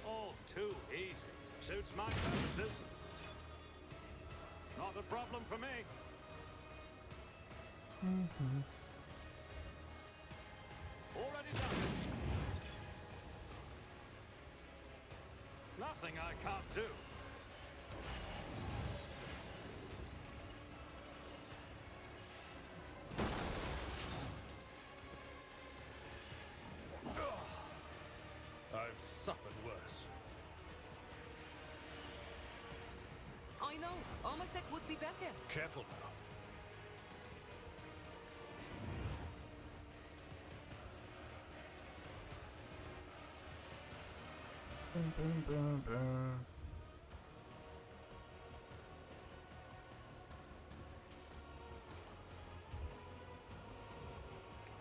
[SPEAKER 10] All too easy. Suits my purposes. Not a problem for me. Already done. Nothing I can't do.
[SPEAKER 7] I've suffered worse.
[SPEAKER 9] I know. Omasek would be better.
[SPEAKER 7] Careful now.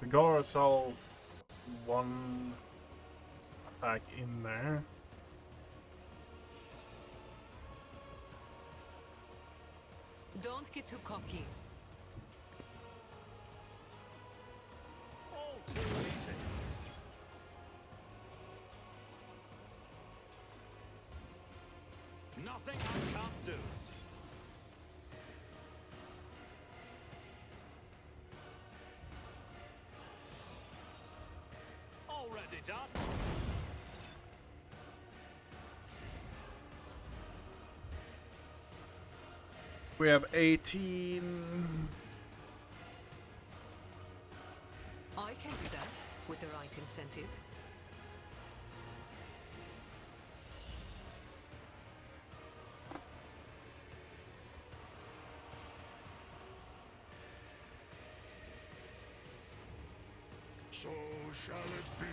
[SPEAKER 1] We got ourselves one attack in there.
[SPEAKER 9] Don't get too cocky.
[SPEAKER 10] All too easy. Nothing I can't do. Already done.
[SPEAKER 1] We have 18.
[SPEAKER 9] I can do that with the right incentive.
[SPEAKER 2] So shall it be.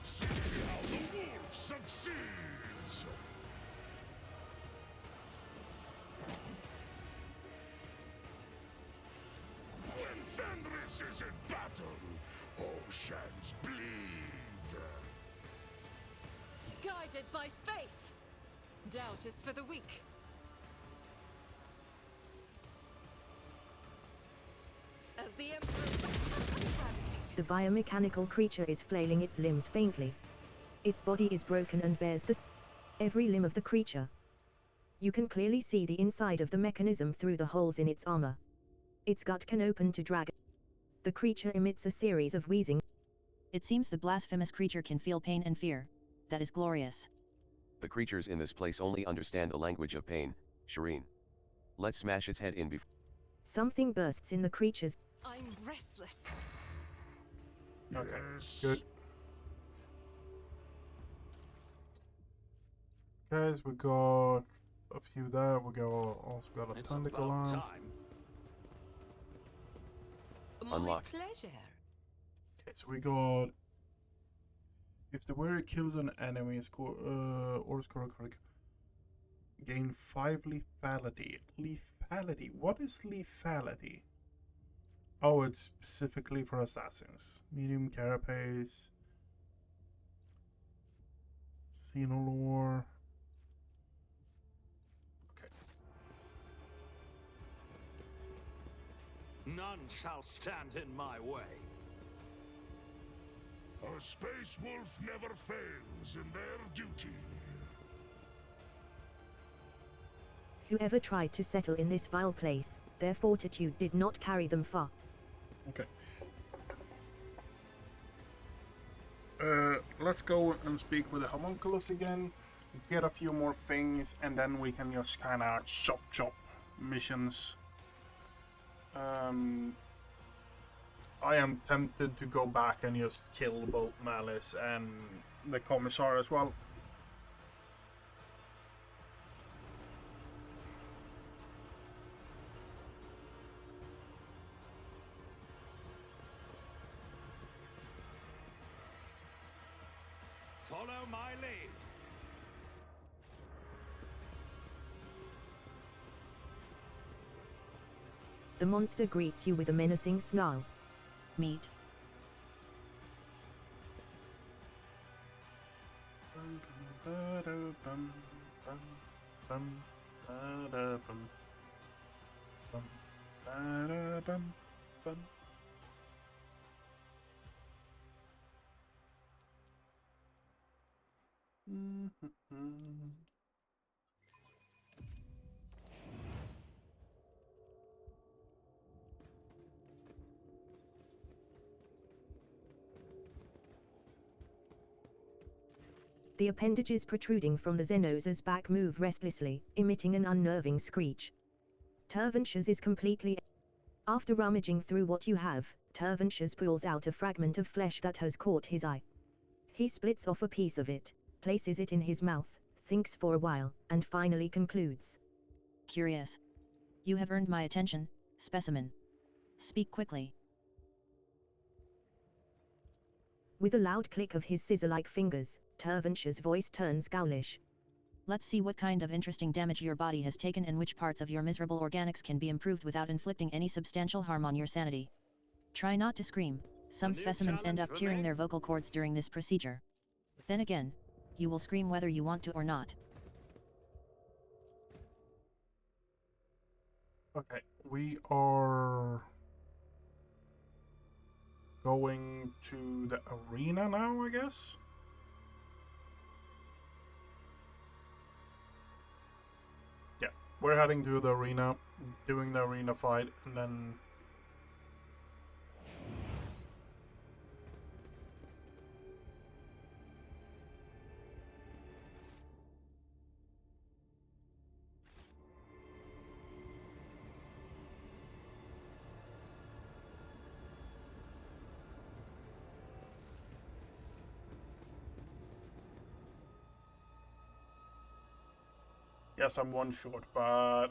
[SPEAKER 2] See how the wolf succeeds! When Fenris is in battle, oceans bleed.
[SPEAKER 8] Guided by faith! Doubt is for the weak. As the Emperor...
[SPEAKER 3] The biomechanical creature is flailing its limbs faintly. Its body is broken and bears every limb of the creature. You can clearly see the inside of the mechanism through the holes in its armor. Its gut can open to drag. The creature emits a series of wheezing.
[SPEAKER 5] It seems the blasphemous creature can feel pain and fear. That is glorious.
[SPEAKER 4] The creatures in this place only understand the language of pain, Shireen. Let's smash its head in before.
[SPEAKER 3] Something bursts in the creature's.
[SPEAKER 8] I'm restless.
[SPEAKER 1] Okay,
[SPEAKER 2] Yes.
[SPEAKER 1] good. Guys, we got a few there. We also got a
[SPEAKER 10] It's
[SPEAKER 1] tentacle
[SPEAKER 10] about
[SPEAKER 1] arm.
[SPEAKER 10] time.
[SPEAKER 4] Unlock.
[SPEAKER 9] My pleasure.
[SPEAKER 1] Okay, so we got. If the warrior kills an enemy, score or score a correct, gain 5 lethality. Lethality. What is lethality? Oh, it's specifically for assassins. Medium carapace. Xenolore.
[SPEAKER 10] None shall stand in my way.
[SPEAKER 2] A space wolf never fails in their duty.
[SPEAKER 3] Whoever tried to settle in this vile place, their fortitude did not carry them far.
[SPEAKER 1] Okay. Let's go and speak with the homunculus again, get a few more things, and then we can just kind of chop missions. I am tempted to go back and just kill both Malice and the Commissar as well.
[SPEAKER 10] Follow my lead.
[SPEAKER 3] The monster greets you with a menacing snarl.
[SPEAKER 5] Meet.
[SPEAKER 3] The appendages protruding from the Xenosa's back move restlessly, emitting an unnerving screech. Tervantius is completely... After rummaging through what you have, Tervantius pulls out a fragment of flesh that has caught his eye. He splits off a piece of it, places it in his mouth, thinks for a while, and finally concludes.
[SPEAKER 5] Curious. You have earned my attention, specimen. Speak quickly.
[SPEAKER 3] With a loud click of his scissor-like fingers, Tervantius' voice turns ghoulish.
[SPEAKER 5] Let's see what kind of interesting damage your body has taken and which parts of your miserable organics can be improved without inflicting any substantial harm on your sanity. Try not to scream. Some specimens end up tearing their vocal cords during this procedure. Then again, you will scream whether you want to or not.
[SPEAKER 1] Okay, we are going to the arena now, I guess? Yeah, we're heading to the arena, doing the arena fight, and then... Yes, I'm one short, but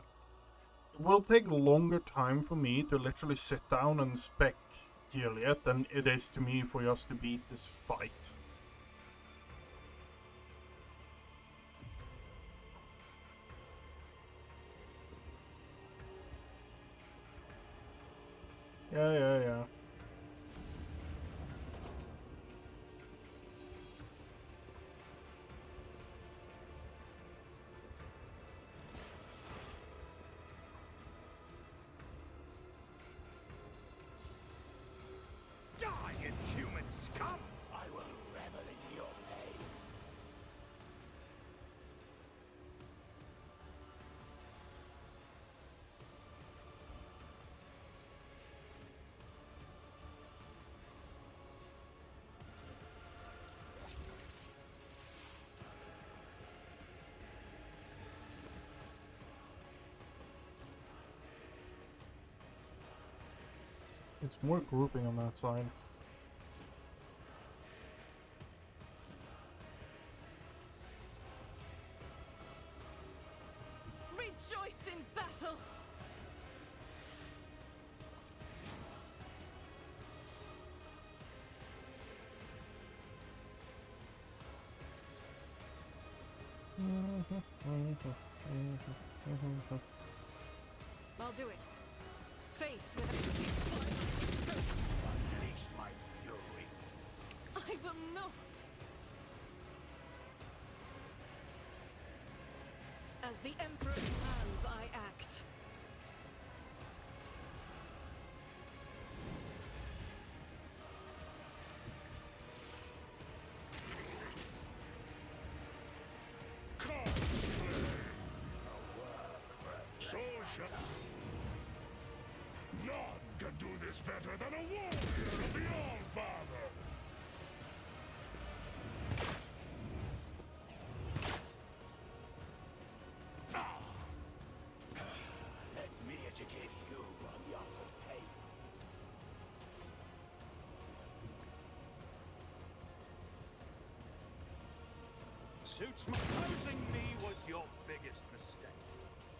[SPEAKER 1] it will take longer time for me to literally sit down and spec Gilead than it is to me for us to beat this fight. Yeah.
[SPEAKER 10] Die, inhuman scum! I will revel in your pain.
[SPEAKER 1] It's more grouping on that side.
[SPEAKER 8] Rejoice in battle! I'll do it. Faith with
[SPEAKER 10] Unleash my fury.
[SPEAKER 8] I will not! As the Emperor commands, I act.
[SPEAKER 2] devotion. None can do this better than a warrior of the All-Father.
[SPEAKER 10] Let me educate you on the art of pain. Suits my opposing me was your biggest mistake.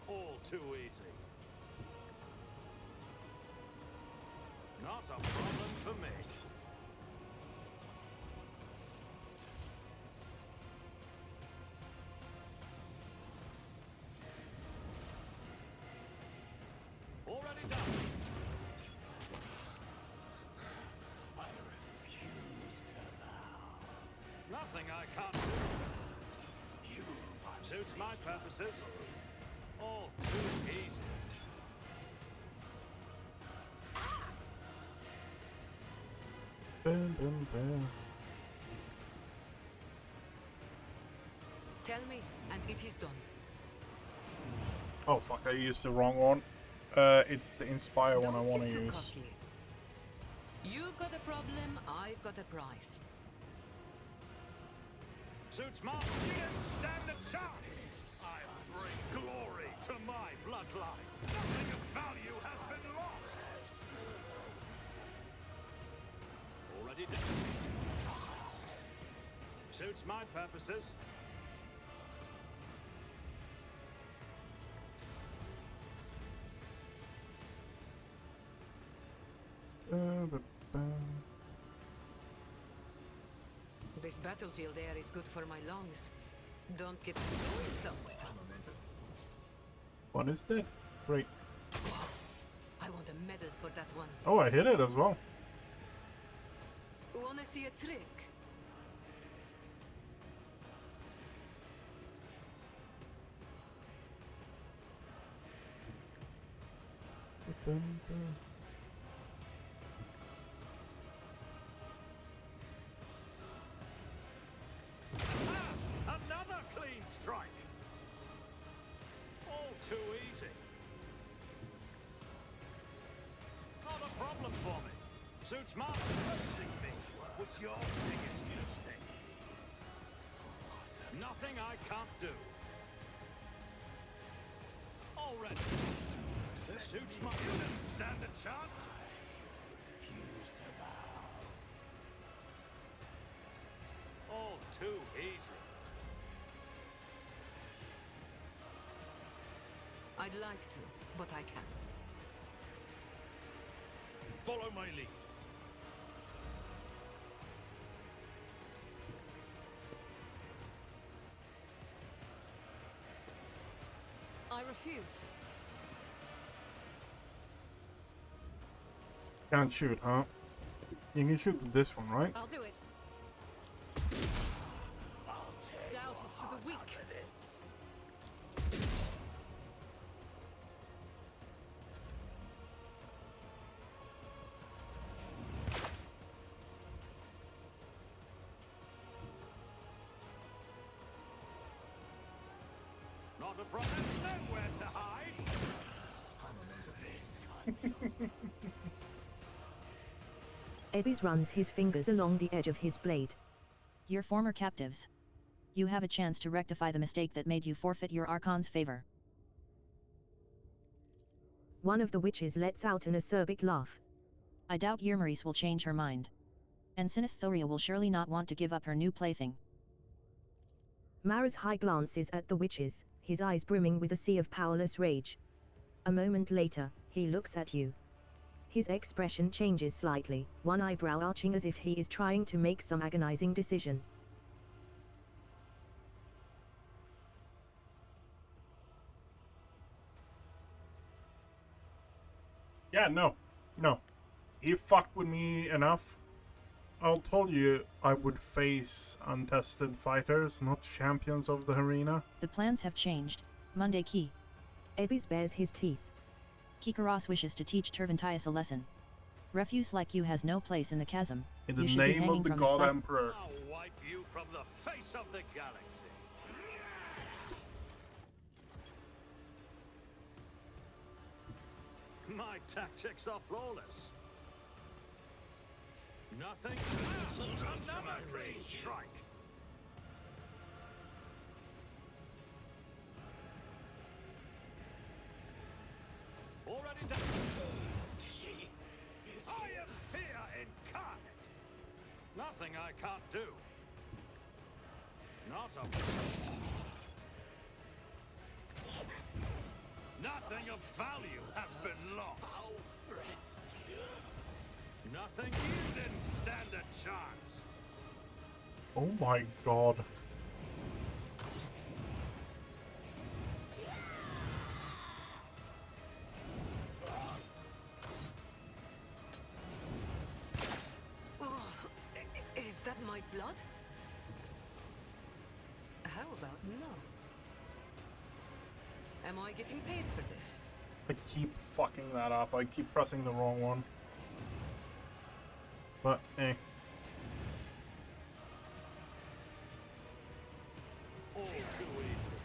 [SPEAKER 10] All too easy. Not a problem for me. Already done. I refuse to bow. Nothing I can't do. You suits my purposes. All too easy.
[SPEAKER 1] Bam, bam, bam.
[SPEAKER 9] Tell me, and it is done.
[SPEAKER 1] Oh fuck, I used the wrong one. It's the Inspire one I
[SPEAKER 9] Don't
[SPEAKER 1] want to
[SPEAKER 9] get too
[SPEAKER 1] use.
[SPEAKER 9] cocky. You've got a problem, I've got a price.
[SPEAKER 10] Suits my you didn't stand a chance. I bring glory to my bloodline. Nothing of value has been lost. Already done. Suits my purposes.
[SPEAKER 1] Ba, ba.
[SPEAKER 9] This battlefield air is good for my lungs. Don't get going somewhere.
[SPEAKER 1] One is dead. Great.
[SPEAKER 9] I want a medal for that one.
[SPEAKER 1] Oh, I hit it as well.
[SPEAKER 9] Wanna see a trick?
[SPEAKER 1] Bam, bam.
[SPEAKER 10] Another clean strike. All too easy. Not a problem for me. Suits my opposing me was your biggest mistake. Nothing I can't do. Already. This suits my you didn't stand a chance. I refuse to bow. All too easy.
[SPEAKER 9] I'd like to, but I can't.
[SPEAKER 7] Follow my lead.
[SPEAKER 8] I refuse.
[SPEAKER 1] Can't shoot, huh? You can shoot with this one, right?
[SPEAKER 8] I'll do it. Doubt is for the weak.
[SPEAKER 10] Not a problem. There's nowhere to hide.
[SPEAKER 3] Ebis runs his fingers along the edge of his blade.
[SPEAKER 5] Your former captives. You have a chance to rectify the mistake that made you forfeit your Archon's favor.
[SPEAKER 3] One of the witches lets out an acerbic laugh.
[SPEAKER 5] I doubt Yrmaris will change her mind. And Sinisthoria will surely not want to give up her new plaything.
[SPEAKER 3] Mara's high glances at the witches, his eyes brimming with a sea of powerless rage. A moment later, he looks at you. His expression changes slightly, one eyebrow arching as if he is trying to make some agonizing decision.
[SPEAKER 1] Yeah, no. He fucked with me enough. I told you I would face untested fighters, not champions of the arena.
[SPEAKER 5] The plans have changed, Monday Key.
[SPEAKER 3] Ebis bares his teeth.
[SPEAKER 5] Kikaros wishes to teach Tervantius a lesson. Refuse like you has no place in the chasm.
[SPEAKER 1] In the
[SPEAKER 5] You should be
[SPEAKER 1] name
[SPEAKER 5] hanging
[SPEAKER 1] of the
[SPEAKER 5] from
[SPEAKER 1] God
[SPEAKER 5] spike.
[SPEAKER 1] Emperor.
[SPEAKER 10] I'll wipe you from the face of the galaxy. My tactics are flawless. Nothing. Another clean strike. Already done. I am fear incarnate. Nothing I can't do. Not a... Nothing of value has been lost. Nothing. You didn't stand a chance.
[SPEAKER 1] Oh my god.
[SPEAKER 9] Is that my blood? How about no? Am I getting paid for this?
[SPEAKER 1] I keep fucking that up. I keep pressing the wrong one. But, eh.
[SPEAKER 10] All too easy.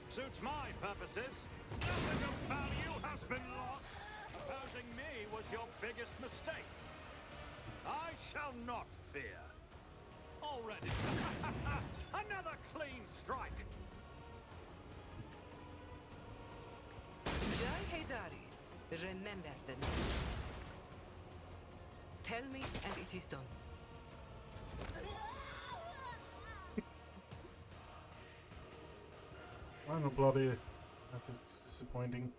[SPEAKER 10] Suits my purposes. Nothing of value has been lost. Opposing me was your biggest mistake. I shall not fear. Already. Another clean strike.
[SPEAKER 9] Jai Haydari, remember the name. Tell me and it is done.
[SPEAKER 1] Final bloody, as it's disappointing.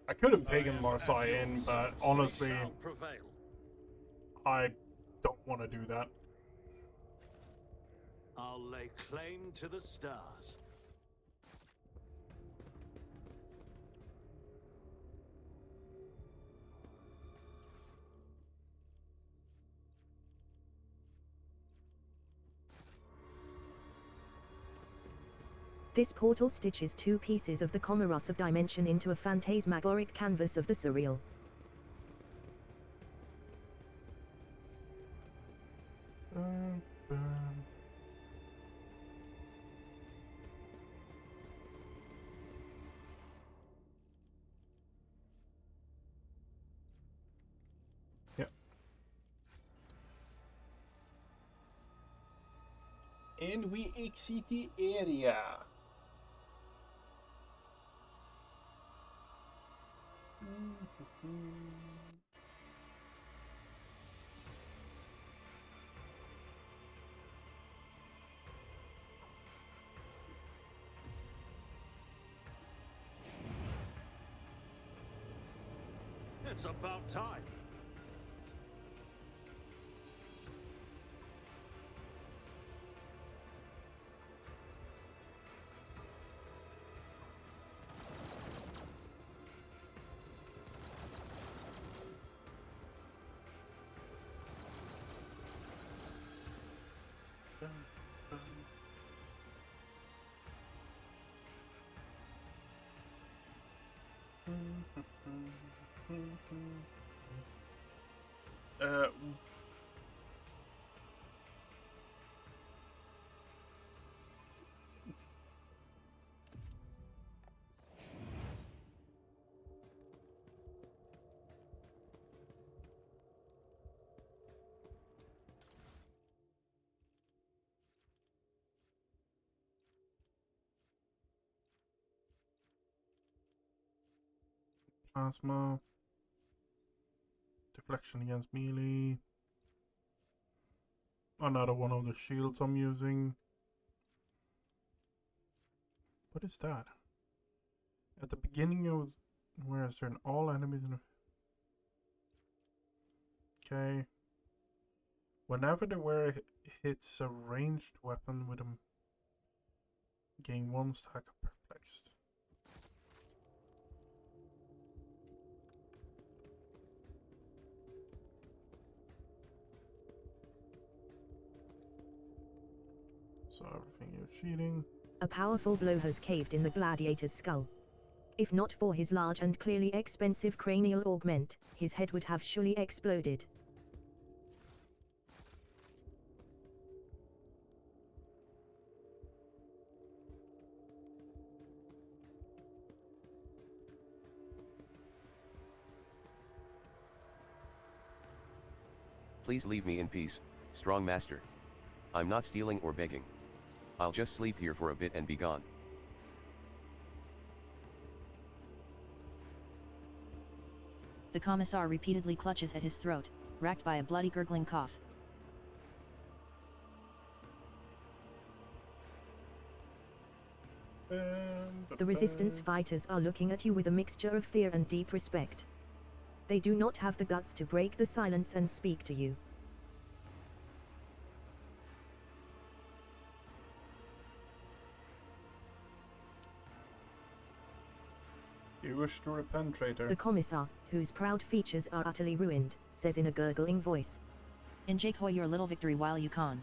[SPEAKER 1] I could have taken Marsai in, but honestly, I don't want to do that.
[SPEAKER 10] I'll lay claim to the stars.
[SPEAKER 3] This portal stitches two pieces of the Comoros of Dimension into a phantasmagoric canvas of the surreal.
[SPEAKER 1] Yep. And we exit the area.
[SPEAKER 10] It's about time.
[SPEAKER 1] Uh, Plasma. Deflection against melee. Another one of the shields I'm using. What is that? At the beginning of where is there an all enemies in okay. Whenever the wearer hits a ranged weapon with a gain 1 stack of perplexed. So everything you're cheating.
[SPEAKER 3] A powerful blow has caved in the gladiator's skull. If not for his large and clearly expensive cranial augment, his head would have surely exploded.
[SPEAKER 4] Please leave me in peace, strong master. I'm not stealing or begging. I'll just sleep here for a bit and be gone.
[SPEAKER 5] The commissar repeatedly clutches at his throat, racked by a bloody gurgling cough.
[SPEAKER 3] The resistance fighters are looking at you with a mixture of fear and deep respect. They do not have the guts to break the silence and speak to you.
[SPEAKER 1] You wish to repent, traitor.
[SPEAKER 3] The commissar, whose proud features are utterly ruined, says in a gurgling voice.
[SPEAKER 5] Enjoy your little victory while you can.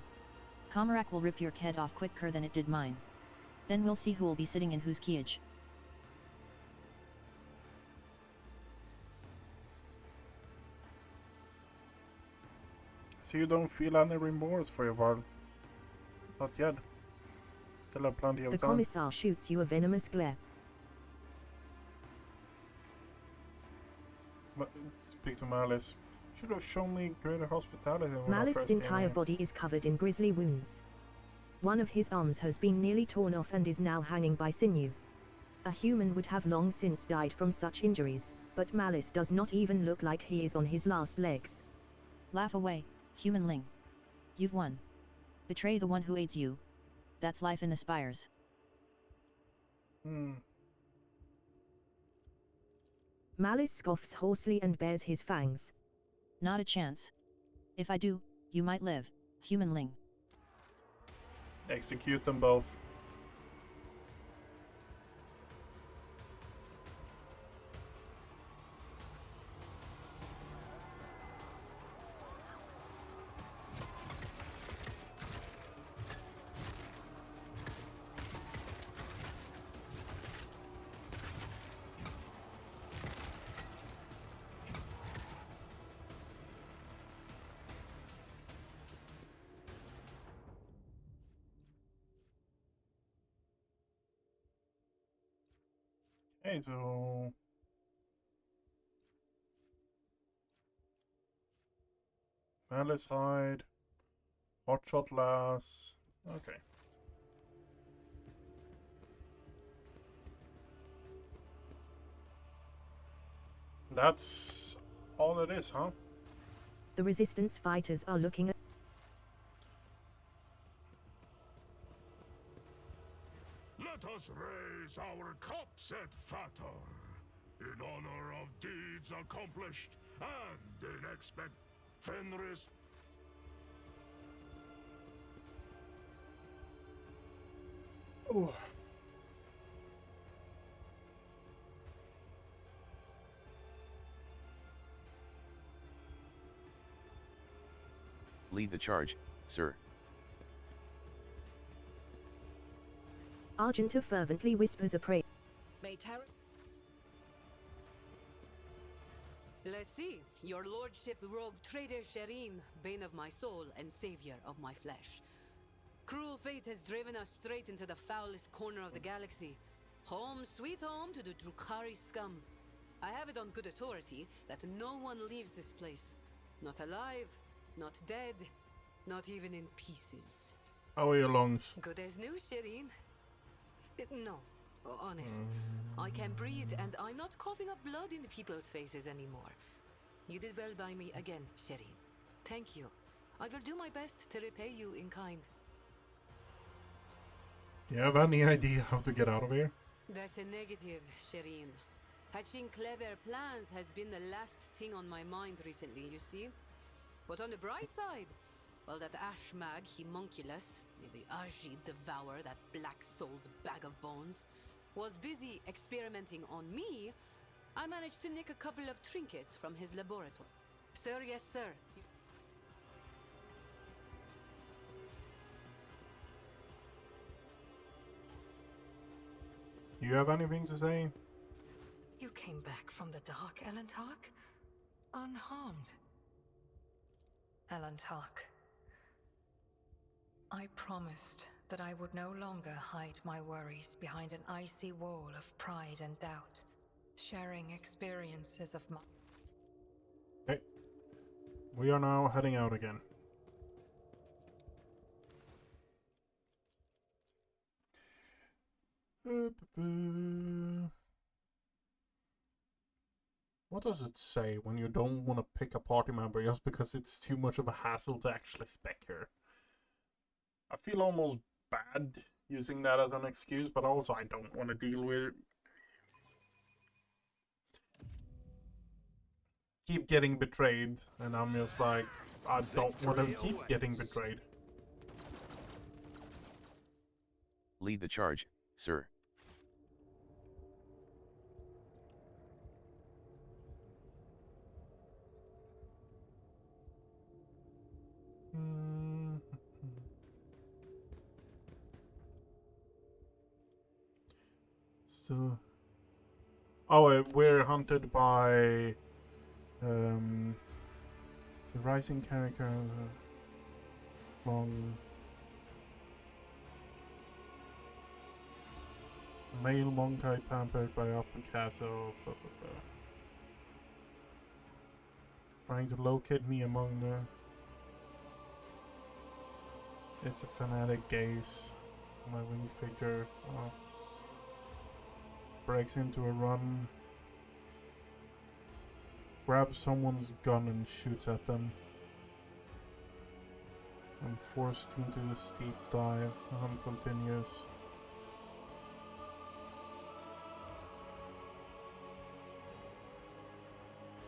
[SPEAKER 5] Comarak will rip your head off quicker than it did mine. Then we'll see who will be sitting in whose cage.
[SPEAKER 1] So you don't feel any remorse for your while? Not yet. Still have plenty of
[SPEAKER 3] The
[SPEAKER 1] time.
[SPEAKER 3] commissar shoots you a venomous glare.
[SPEAKER 1] Speak to Malice. Should have shown me greater hospitality when I
[SPEAKER 3] Malice's
[SPEAKER 1] first came
[SPEAKER 3] entire
[SPEAKER 1] here.
[SPEAKER 3] body is covered in grisly wounds. One of his arms has been nearly torn off and is now hanging by sinew. A human would have long since died from such injuries, but Malice does not even look like he is on his last legs.
[SPEAKER 5] Laugh away, humanling. You've won. Betray the one who aids you. That's life in the spires.
[SPEAKER 3] Malice scoffs hoarsely and bares his fangs.
[SPEAKER 5] Not a chance. If I do, you might live, humanling.
[SPEAKER 1] Execute them both. Okay, so Malice hide, hotshot lass. Okay. That's all it is, huh?
[SPEAKER 3] The resistance fighters are looking at
[SPEAKER 2] Let us raise our cups at Fatar, in honor of deeds accomplished and in expect Fenris.
[SPEAKER 1] Oh.
[SPEAKER 4] Lead the charge, sir.
[SPEAKER 3] Argenta fervently whispers a prayer.
[SPEAKER 8] May Terra.
[SPEAKER 9] Let's see. Your lordship rogue traitor Shireen, bane of my soul and savior of my flesh. Cruel fate has driven us straight into the foulest corner of the galaxy. Home, sweet home to the Drukhari scum. I have it on good authority that no one leaves this place. Not alive, not dead, not even in pieces.
[SPEAKER 1] How are your lungs?
[SPEAKER 9] Good as new, Shireen. No, honest. I can breathe and I'm not coughing up blood in people's faces anymore. You did well by me again, Shireen. Thank you. I will do my best to repay you in kind.
[SPEAKER 1] Do you have any idea how to get out of here?
[SPEAKER 9] That's a negative, Shireen. Hatching clever plans has been the last thing on my mind recently, you see. But on the bright side, well, that Ashmag Homunculus, may the Aji devour that black-souled bag of bones, was busy experimenting on me. I managed to nick a couple of trinkets from his laboratory. Sir, yes, sir.
[SPEAKER 1] You have anything to say?
[SPEAKER 11] You came back from the dark, Elantark? Unharmed. Elantark, I promised that I would no longer hide my worries behind an icy wall of pride and doubt, sharing experiences of my...
[SPEAKER 1] Okay. We are now heading out again. What does it say when you don't want to pick a party member just because it's too much of a hassle to actually spec her? I feel almost bad using that as an excuse, but also I don't want to deal with it. Keep getting betrayed, and I'm just like, I don't want to keep getting betrayed.
[SPEAKER 4] Lead the charge, sir.
[SPEAKER 1] So, oh, we're hunted by the rising character. Long male monkey pampered by upper castle. Blah, blah, blah. Trying to locate me among the. It's a fanatic gaze. My winged figure breaks into a run, grabs someone's gun and shoots at them. I'm forced into a steep dive. The hunt continues.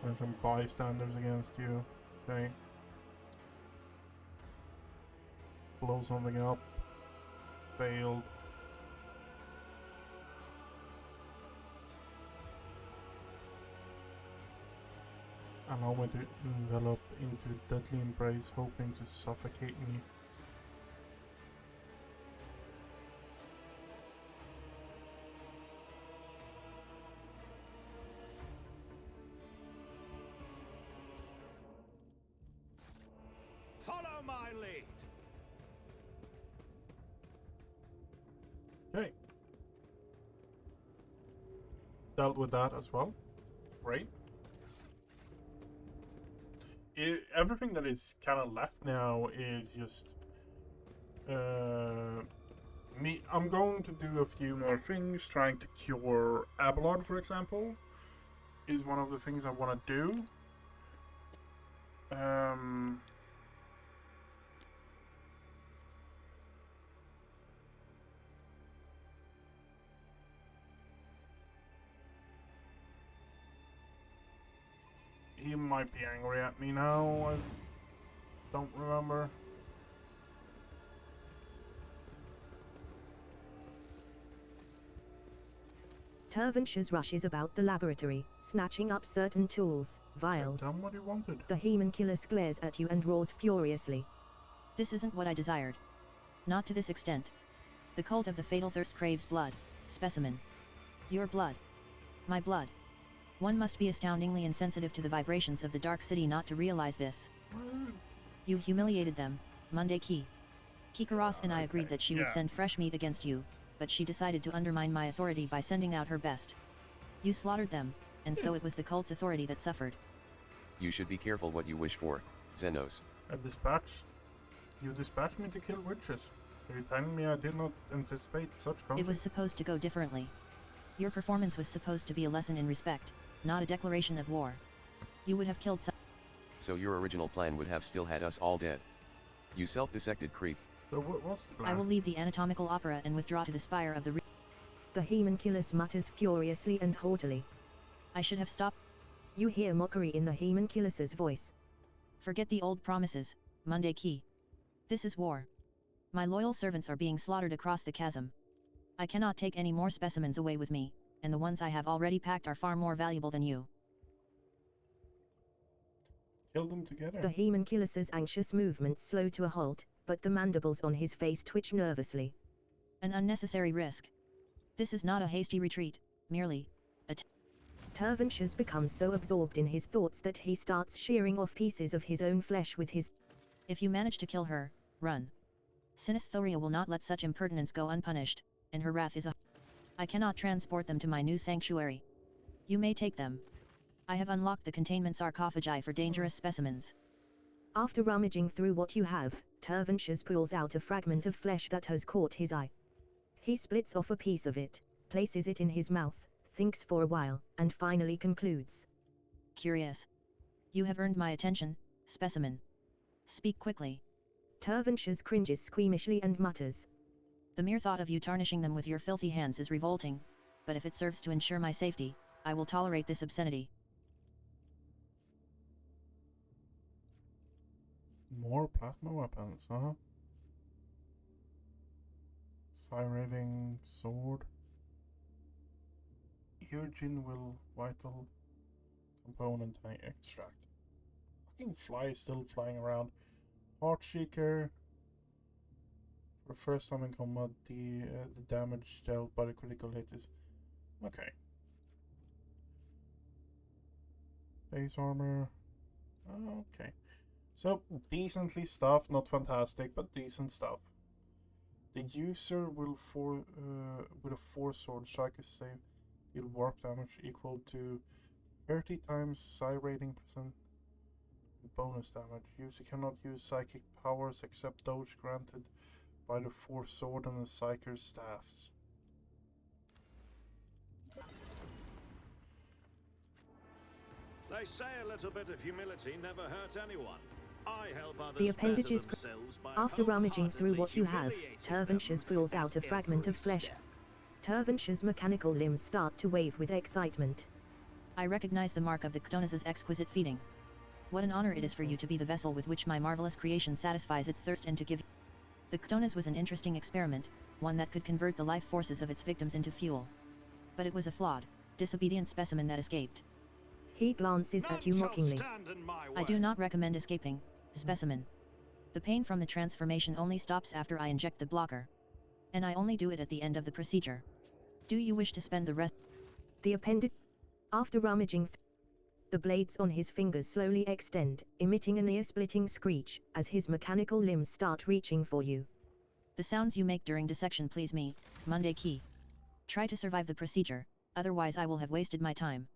[SPEAKER 1] There's some bystanders against you. Okay. Blow something up. Failed. Allow me to envelop into deadly embrace, hoping to suffocate me.
[SPEAKER 10] Follow my lead.
[SPEAKER 1] Okay. Dealt with that as well. Great. Everything that is kind of left now is just me. I'm going to do a few more things. Trying to cure Abelard, for example, is one of the things I want to do. He might be angry at me now. I don't remember.
[SPEAKER 3] Tervantius rushes about the laboratory, snatching up certain tools, vials.
[SPEAKER 1] Tell him what he wanted.
[SPEAKER 3] The Hemonculus glares at you and roars furiously.
[SPEAKER 5] This isn't what I desired. Not to this extent. The cult of the fatal thirst craves blood, specimen. Your blood. My blood. One must be astoundingly insensitive to the vibrations of the Dark City not to realize this. You humiliated them, Monday Key. Kikaros and I agreed that she would send fresh meat against you, but she decided to undermine my authority by sending out her best. You slaughtered them, and so it was the cult's authority that suffered.
[SPEAKER 4] You should be careful what you wish for, Xenos.
[SPEAKER 1] You dispatched me to kill witches. Are you telling me I did not anticipate such conflict?
[SPEAKER 5] It was supposed to go differently. Your performance was supposed to be a lesson in respect, not a declaration of war. You would have killed some.
[SPEAKER 4] So your original plan would have still had us all dead. You self-dissected creep.
[SPEAKER 1] So what's the plan?
[SPEAKER 5] I will leave the anatomical opera and withdraw to the spire of the
[SPEAKER 3] The Hemonculus mutters furiously and haughtily.
[SPEAKER 5] I should have stopped.
[SPEAKER 3] You hear mockery in the Hemonculus's voice.
[SPEAKER 5] Forget the old promises, Monday Key. This is war. My loyal servants are being slaughtered across the chasm. I cannot take any more specimens away with me, and the ones I have already packed are far more valuable than you.
[SPEAKER 1] Kill them together.
[SPEAKER 3] The Hemonculus's anxious movements slow to a halt, but the mandibles on his face twitch nervously.
[SPEAKER 5] An unnecessary risk. This is not a hasty retreat, merely a
[SPEAKER 3] Tervantius becomes so absorbed in his thoughts that he starts shearing off pieces of his own flesh with his.
[SPEAKER 5] If you manage to kill her, run. Synestheria will not let such impertinence go unpunished, and her wrath is a. I cannot transport them to my new sanctuary. You may take them. I have unlocked the containment sarcophagi for dangerous specimens.
[SPEAKER 3] After rummaging through what you have, Tervantius pulls out a fragment of flesh that has caught his eye. He splits off a piece of it, places it in his mouth, thinks for a while, and finally concludes.
[SPEAKER 5] Curious. You have earned my attention, specimen. Speak quickly.
[SPEAKER 3] Tervantius cringes squeamishly and mutters.
[SPEAKER 5] The mere thought of you tarnishing them with your filthy hands is revolting, but if it serves to ensure my safety, I will tolerate this obscenity.
[SPEAKER 1] More plasma weapons, huh? Sireting sword. Eugene will vital component extract. Fucking fly is still flying around. Heart Seeker. For the first time in combat, the damage dealt by the critical hit is okay. Base armor. Okay. So decently stuff, not fantastic, but decent stuff. The user will with a 4-sword striker save deal warp damage equal to 30 times psi rating percent bonus damage. User cannot use psychic powers except those granted by the 4-sword and the psyker's staffs.
[SPEAKER 10] They say a little bit of humility never hurt anyone. I help others
[SPEAKER 3] The appendage
[SPEAKER 10] better
[SPEAKER 3] is
[SPEAKER 10] themselves by
[SPEAKER 3] After rummaging through what you have,
[SPEAKER 10] humiliating
[SPEAKER 3] Tervantius
[SPEAKER 10] them
[SPEAKER 3] pulls
[SPEAKER 10] at
[SPEAKER 3] out a fragment of
[SPEAKER 10] every
[SPEAKER 3] flesh.
[SPEAKER 10] step.
[SPEAKER 3] Tervantius' mechanical limbs start to wave with excitement.
[SPEAKER 5] I recognize the mark of the Ctonus' exquisite feeding. What an honor it is for you to be the vessel with which my marvelous creation satisfies its thirst and to give. The Ctonus was an interesting experiment, one that could convert the life forces of its victims into fuel. But it was a flawed, disobedient specimen that escaped.
[SPEAKER 3] He glances
[SPEAKER 10] None
[SPEAKER 3] at you
[SPEAKER 10] shall
[SPEAKER 3] mockingly.
[SPEAKER 10] stand in my
[SPEAKER 5] I
[SPEAKER 10] way.
[SPEAKER 5] do not recommend escaping, specimen. The pain from the transformation only stops after I inject the blocker. And I only do it at the end of the procedure. Do you wish to spend the rest?
[SPEAKER 3] The appendage. After rummaging the blades on his fingers slowly extend, emitting an ear-splitting screech, as his mechanical limbs start reaching for you.
[SPEAKER 5] The sounds you make during dissection please me, Monday Key. Try to survive the procedure, otherwise I will have wasted my time.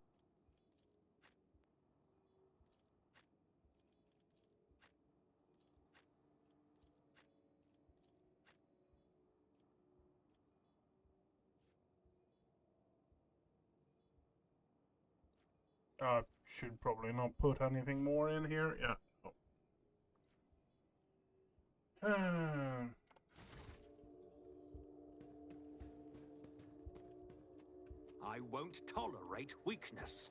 [SPEAKER 1] Should probably not put anything more in here. Yeah. Oh.
[SPEAKER 10] I won't tolerate weakness.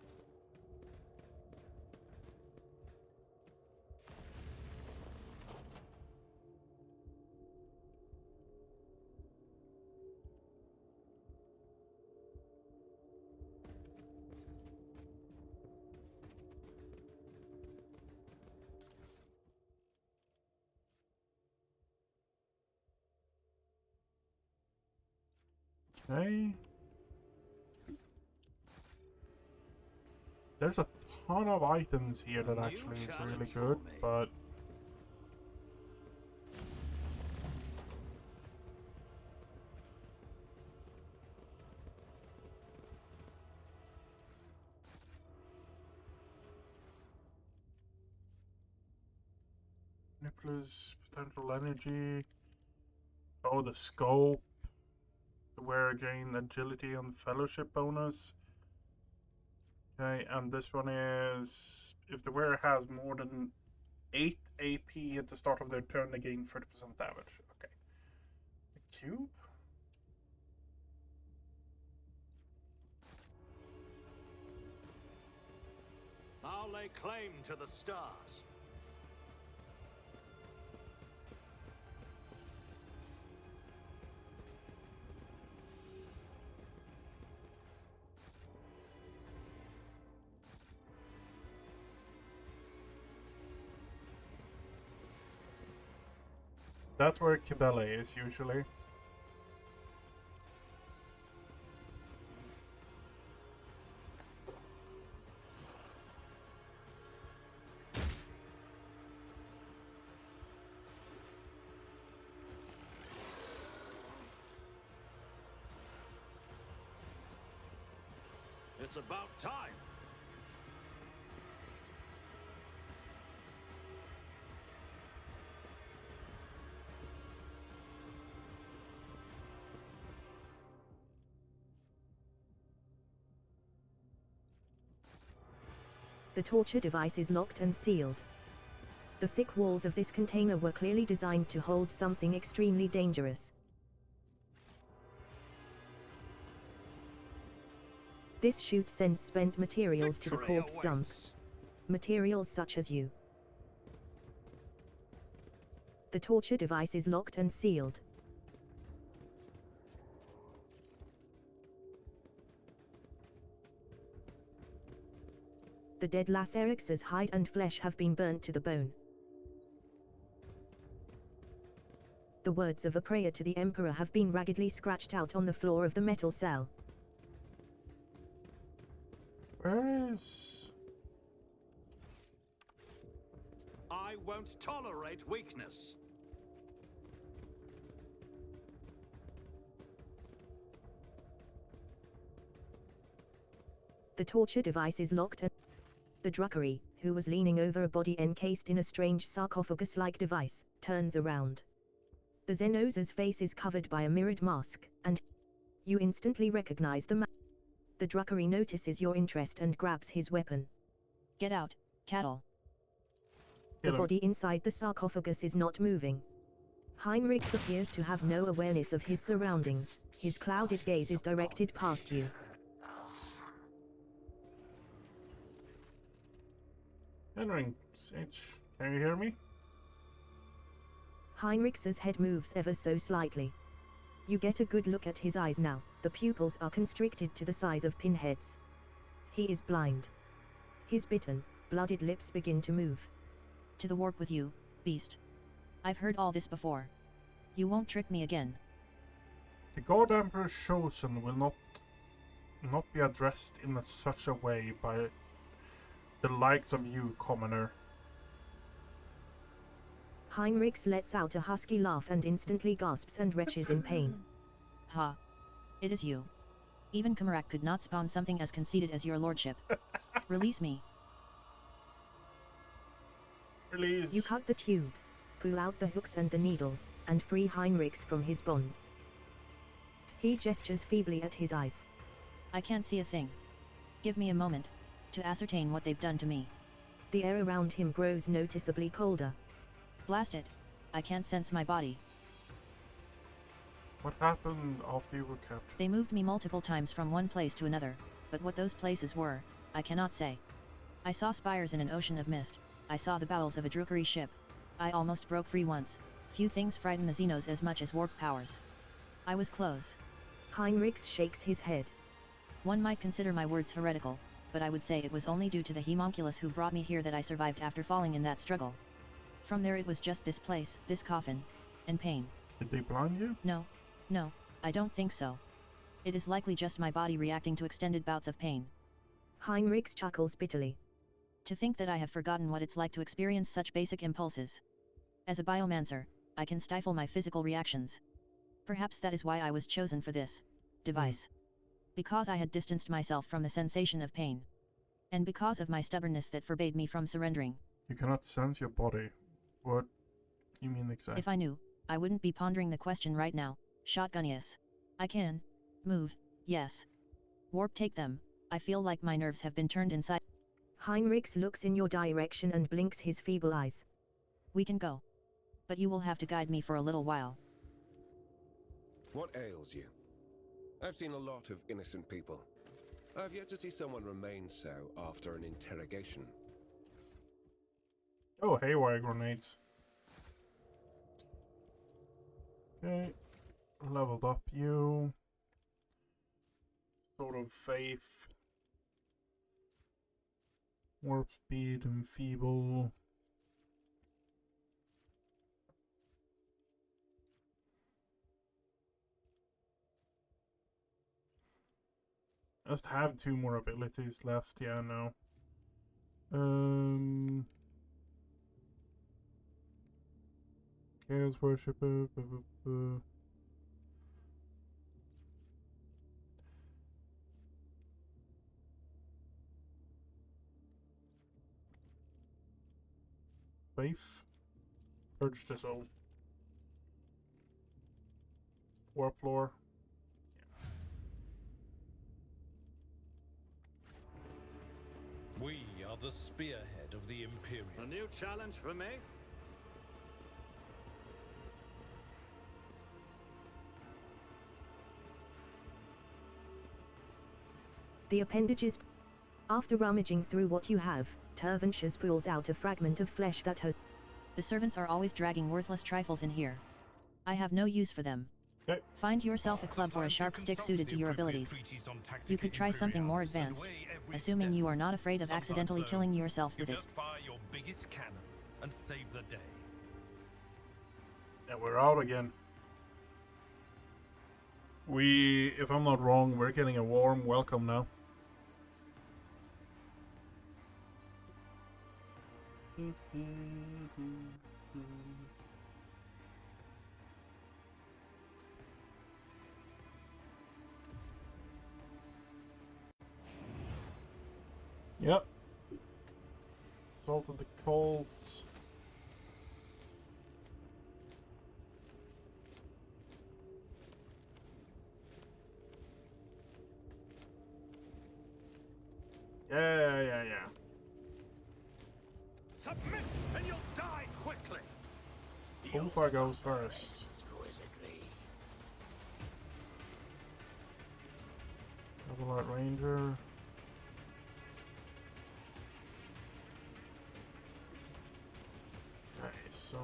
[SPEAKER 1] Okay. There's a ton of items here that actually is really good, but Nicholas, potential energy. Oh, the scope. The wear gain agility and fellowship bonus. Okay, and this one is if the wearer has more than 8 AP at the start of their turn, they gain 30% damage. Okay. The cube.
[SPEAKER 10] I'll lay claim to the stars.
[SPEAKER 1] That's where Kibele is usually.
[SPEAKER 10] It's about time.
[SPEAKER 3] The torture device is locked and sealed. The thick walls of this container were clearly designed to hold something extremely dangerous. This chute sends spent materials to the
[SPEAKER 10] Victory
[SPEAKER 3] corpse dump.
[SPEAKER 10] awaits.
[SPEAKER 3] Materials such as you. The torture device is locked and sealed. The dead Lacerix's hide and flesh have been burnt to the bone. The words of a prayer to the Emperor have been raggedly scratched out on the floor of the metal cell.
[SPEAKER 1] Where is...
[SPEAKER 10] I won't tolerate weakness.
[SPEAKER 3] The torture device is locked and the Druckery, who was leaning over a body encased in a strange sarcophagus-like device, turns around. The Xenosa's face is covered by a mirrored mask, and you instantly recognize the man. The Druckery notices your interest and grabs his weapon.
[SPEAKER 5] Get out, cattle.
[SPEAKER 3] The body inside the sarcophagus is not moving. Heinrichs appears to have no awareness of his surroundings. His clouded gaze is directed past you.
[SPEAKER 1] Henry, can you hear me?
[SPEAKER 3] Heinrich's head moves ever so slightly. You get a good look at his eyes now. The pupils are constricted to the size of pinheads. He is blind. His bitten, blooded lips begin to move.
[SPEAKER 5] To the warp with you, beast. I've heard all this before. You won't trick me again.
[SPEAKER 1] The God Emperor's chosen will not be addressed in such a way by the likes of you, commoner.
[SPEAKER 3] Heinrichs lets out a husky laugh and instantly gasps and retches in pain.
[SPEAKER 5] Ha. It is you. Even Kamarak could not spawn something as conceited as your lordship. Release me.
[SPEAKER 1] Release.
[SPEAKER 3] You cut the tubes, pull out the hooks and the needles, and free Heinrichs from his bonds. He gestures feebly at his eyes.
[SPEAKER 5] I can't see a thing. Give me a moment to ascertain what they've done to me.
[SPEAKER 3] The air around him grows noticeably colder.
[SPEAKER 5] Blast it. I can't sense my body.
[SPEAKER 1] What happened after you were captured?
[SPEAKER 5] They moved me multiple times from one place to another, but what those places were, I cannot say. I saw spires in an ocean of mist. I saw the bowels of a Druckery ship. I almost broke free once. Few things frighten the Xenos as much as warp powers. I was close.
[SPEAKER 3] Heinrichs shakes his head.
[SPEAKER 5] One might consider my words heretical, but I would say it was only due to the homunculus who brought me here that I survived after falling in that struggle. From there it was just this place, this coffin, and pain.
[SPEAKER 1] Did they blind you?
[SPEAKER 5] No, I don't think so. It is likely just my body reacting to extended bouts of pain.
[SPEAKER 3] Heinrichs chuckles bitterly.
[SPEAKER 5] To think that I have forgotten what it's like to experience such basic impulses. As a biomancer, I can stifle my physical reactions. Perhaps that is why I was chosen for this device. Because I had distanced myself from the sensation of pain. And because of my stubbornness that forbade me from surrendering.
[SPEAKER 1] You cannot sense your body. What you mean exactly?
[SPEAKER 5] If I knew, I wouldn't be pondering the question right now. Shotgun yes. I can move, yes. Warp take them. I feel like my nerves have been turned inside.
[SPEAKER 3] Heinrichs looks in your direction and blinks his feeble eyes.
[SPEAKER 5] We can go. But you will have to guide me for a little while.
[SPEAKER 12] What ails you? I've seen a lot of innocent people. I've yet to see someone remain so after an interrogation.
[SPEAKER 1] Oh, haywire grenades. Okay. Leveled up you. Sort of faith. Warp speed and feeble. Just have 2 more abilities left, yeah, no. Chaos Worshipper, Faith. Purge the soul. Warp lore.
[SPEAKER 7] We are the spearhead of the Imperium.
[SPEAKER 10] A new challenge for me?
[SPEAKER 3] The appendages. After rummaging through what you have, Tervantius pulls out a fragment of flesh that has.
[SPEAKER 5] The servants are always dragging worthless trifles in here. I have no use for them.
[SPEAKER 1] Okay.
[SPEAKER 5] Find yourself a club or a sharp stick suited to your abilities. You could try something more advanced, assuming you are not afraid of accidentally killing yourself with it.
[SPEAKER 7] Just fire your biggest cannon and save the day.
[SPEAKER 1] And we're out again. If I'm not wrong, we're getting a warm welcome now. Yep. Salted the Colt. Yeah.
[SPEAKER 10] Submit and you'll die quickly.
[SPEAKER 1] Ulfa goes first. Double Light Ranger. Okay, so...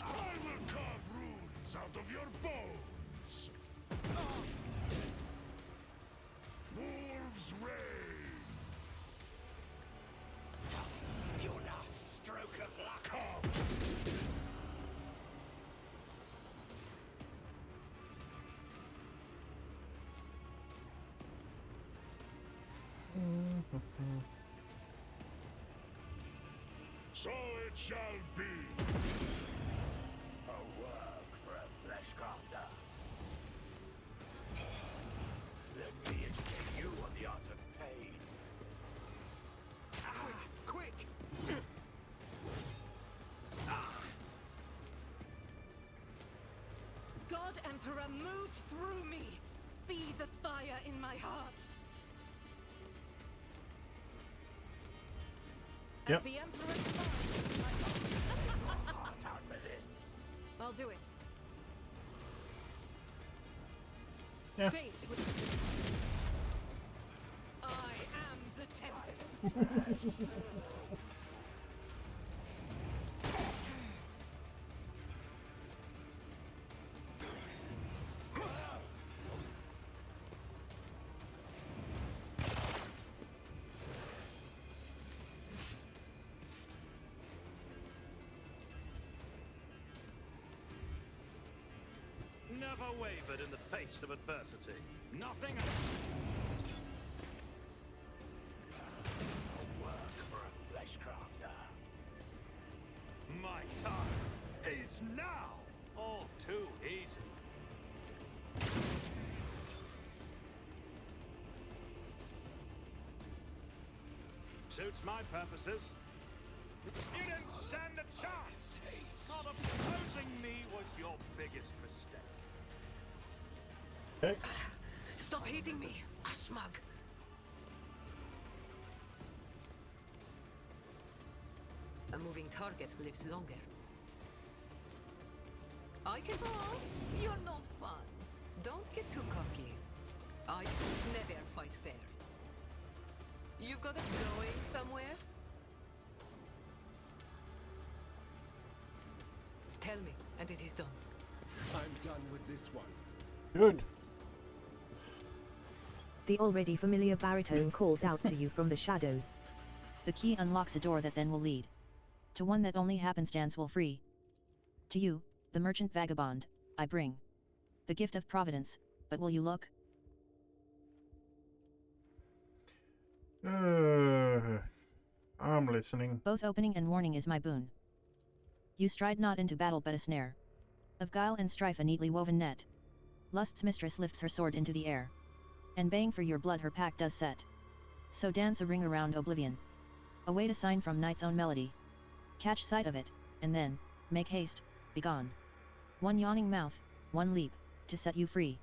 [SPEAKER 2] I will carve runes out of your bones. Wolves reign. Your last stroke of luck. Come. So it shall be. A work for a flesh crafter. Let me educate you on the art of pain. Quick!
[SPEAKER 8] God Emperor, move through me! Feed the fire in my heart! As
[SPEAKER 1] Yep.
[SPEAKER 8] the Emperor I'll do it.
[SPEAKER 1] Yeah.
[SPEAKER 8] Faith with... I am the Tempest.
[SPEAKER 10] Never wavered in the face of adversity. Nothing.
[SPEAKER 2] A work for a flesh crafter.
[SPEAKER 10] My time is now. All too easy. Suits my purposes. You didn't stand a chance. Not opposing me was your biggest mistake.
[SPEAKER 1] Okay.
[SPEAKER 11] Stop hitting me, Ashmag.
[SPEAKER 9] A moving target lives longer. I can... Oh, you're not fun. Don't get too cocky. I never fight fair. You've got it going somewhere? Tell me, and it is done.
[SPEAKER 12] I'm done with this one.
[SPEAKER 1] Good.
[SPEAKER 3] The already familiar baritone calls out to you from the shadows.
[SPEAKER 5] The key unlocks a door that then will lead to one that only happenstance will free. To you, the merchant vagabond, I bring the gift of providence, but will you look?
[SPEAKER 1] I'm listening.
[SPEAKER 5] Both opening and warning is my boon. You stride not into battle but a snare. Of guile and strife a neatly woven net. Lust's mistress lifts her sword into the air. And baying for your blood her pack does set. So dance a ring around oblivion. Await a sign from night's own melody. Catch sight of it, and then, make haste, begone. One yawning mouth, one leap, to set you free.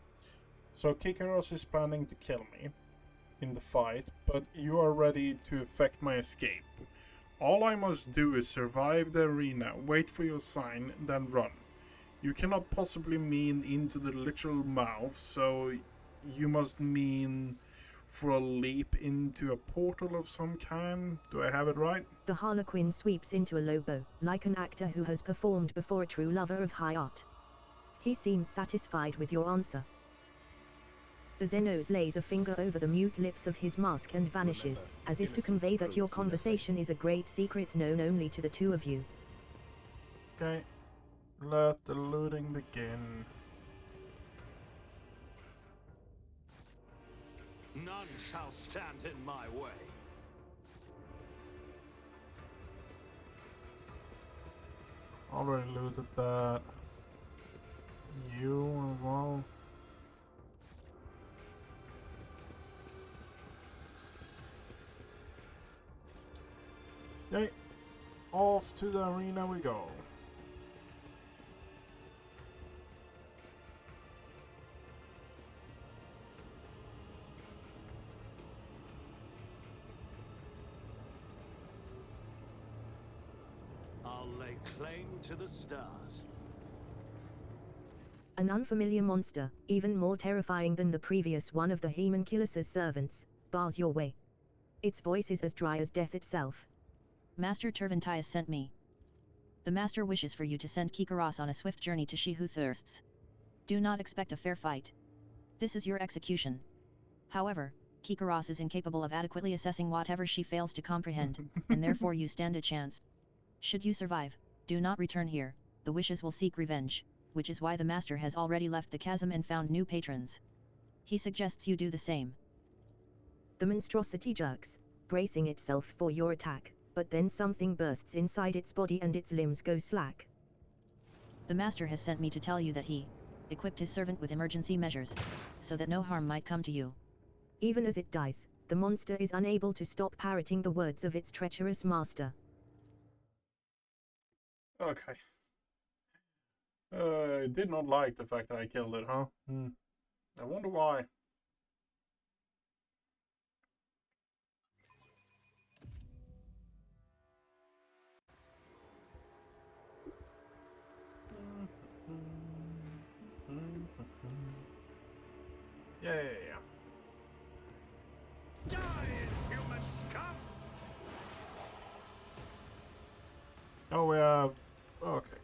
[SPEAKER 1] So Kikaros is planning to kill me in the fight, but you are ready to effect my escape. All I must do is survive the arena, wait for your sign, then run. You cannot possibly mean into the literal mouth, so you must mean for a leap into a portal of some kind. Do I have it right?
[SPEAKER 3] The Harlequin sweeps into a low bow, like an actor who has performed before a true lover of high art. He seems satisfied with your answer. The Xenos lays a finger over the mute lips of his mask and vanishes, as if to convey that your conversation is a great secret known only to the two of you.
[SPEAKER 1] Okay, let the looting begin.
[SPEAKER 10] None shall stand in my way.
[SPEAKER 1] Already looted that. You as well. Okay, off to the arena we go.
[SPEAKER 10] I'll lay claim to the stars.
[SPEAKER 3] An unfamiliar monster, even more terrifying than the previous one of the Homunculus' servants, bars your way. Its voice is as dry as death itself.
[SPEAKER 5] Master Terventius sent me. The Master wishes for you to send Kikaros on a swift journey to She Who Thirsts. Do not expect a fair fight. This is your execution. However, Kikaros is incapable of adequately assessing whatever she fails to comprehend, and therefore you stand a chance. Should you survive, do not return here. The wishes will seek revenge, which is why the Master has already left the chasm and found new patrons. He suggests you do the same.
[SPEAKER 3] The monstrosity jerks, bracing itself for your attack, but then something bursts inside its body and its limbs go slack.
[SPEAKER 5] The Master has sent me to tell you that he equipped his servant with emergency measures, so that no harm might come to you.
[SPEAKER 3] Even as it dies, the monster is unable to stop parroting the words of its treacherous master.
[SPEAKER 1] Okay. I did not like the fact that I killed it, huh? I wonder why. Yeah.
[SPEAKER 10] Die, human scum!
[SPEAKER 1] Oh, we have... Okay.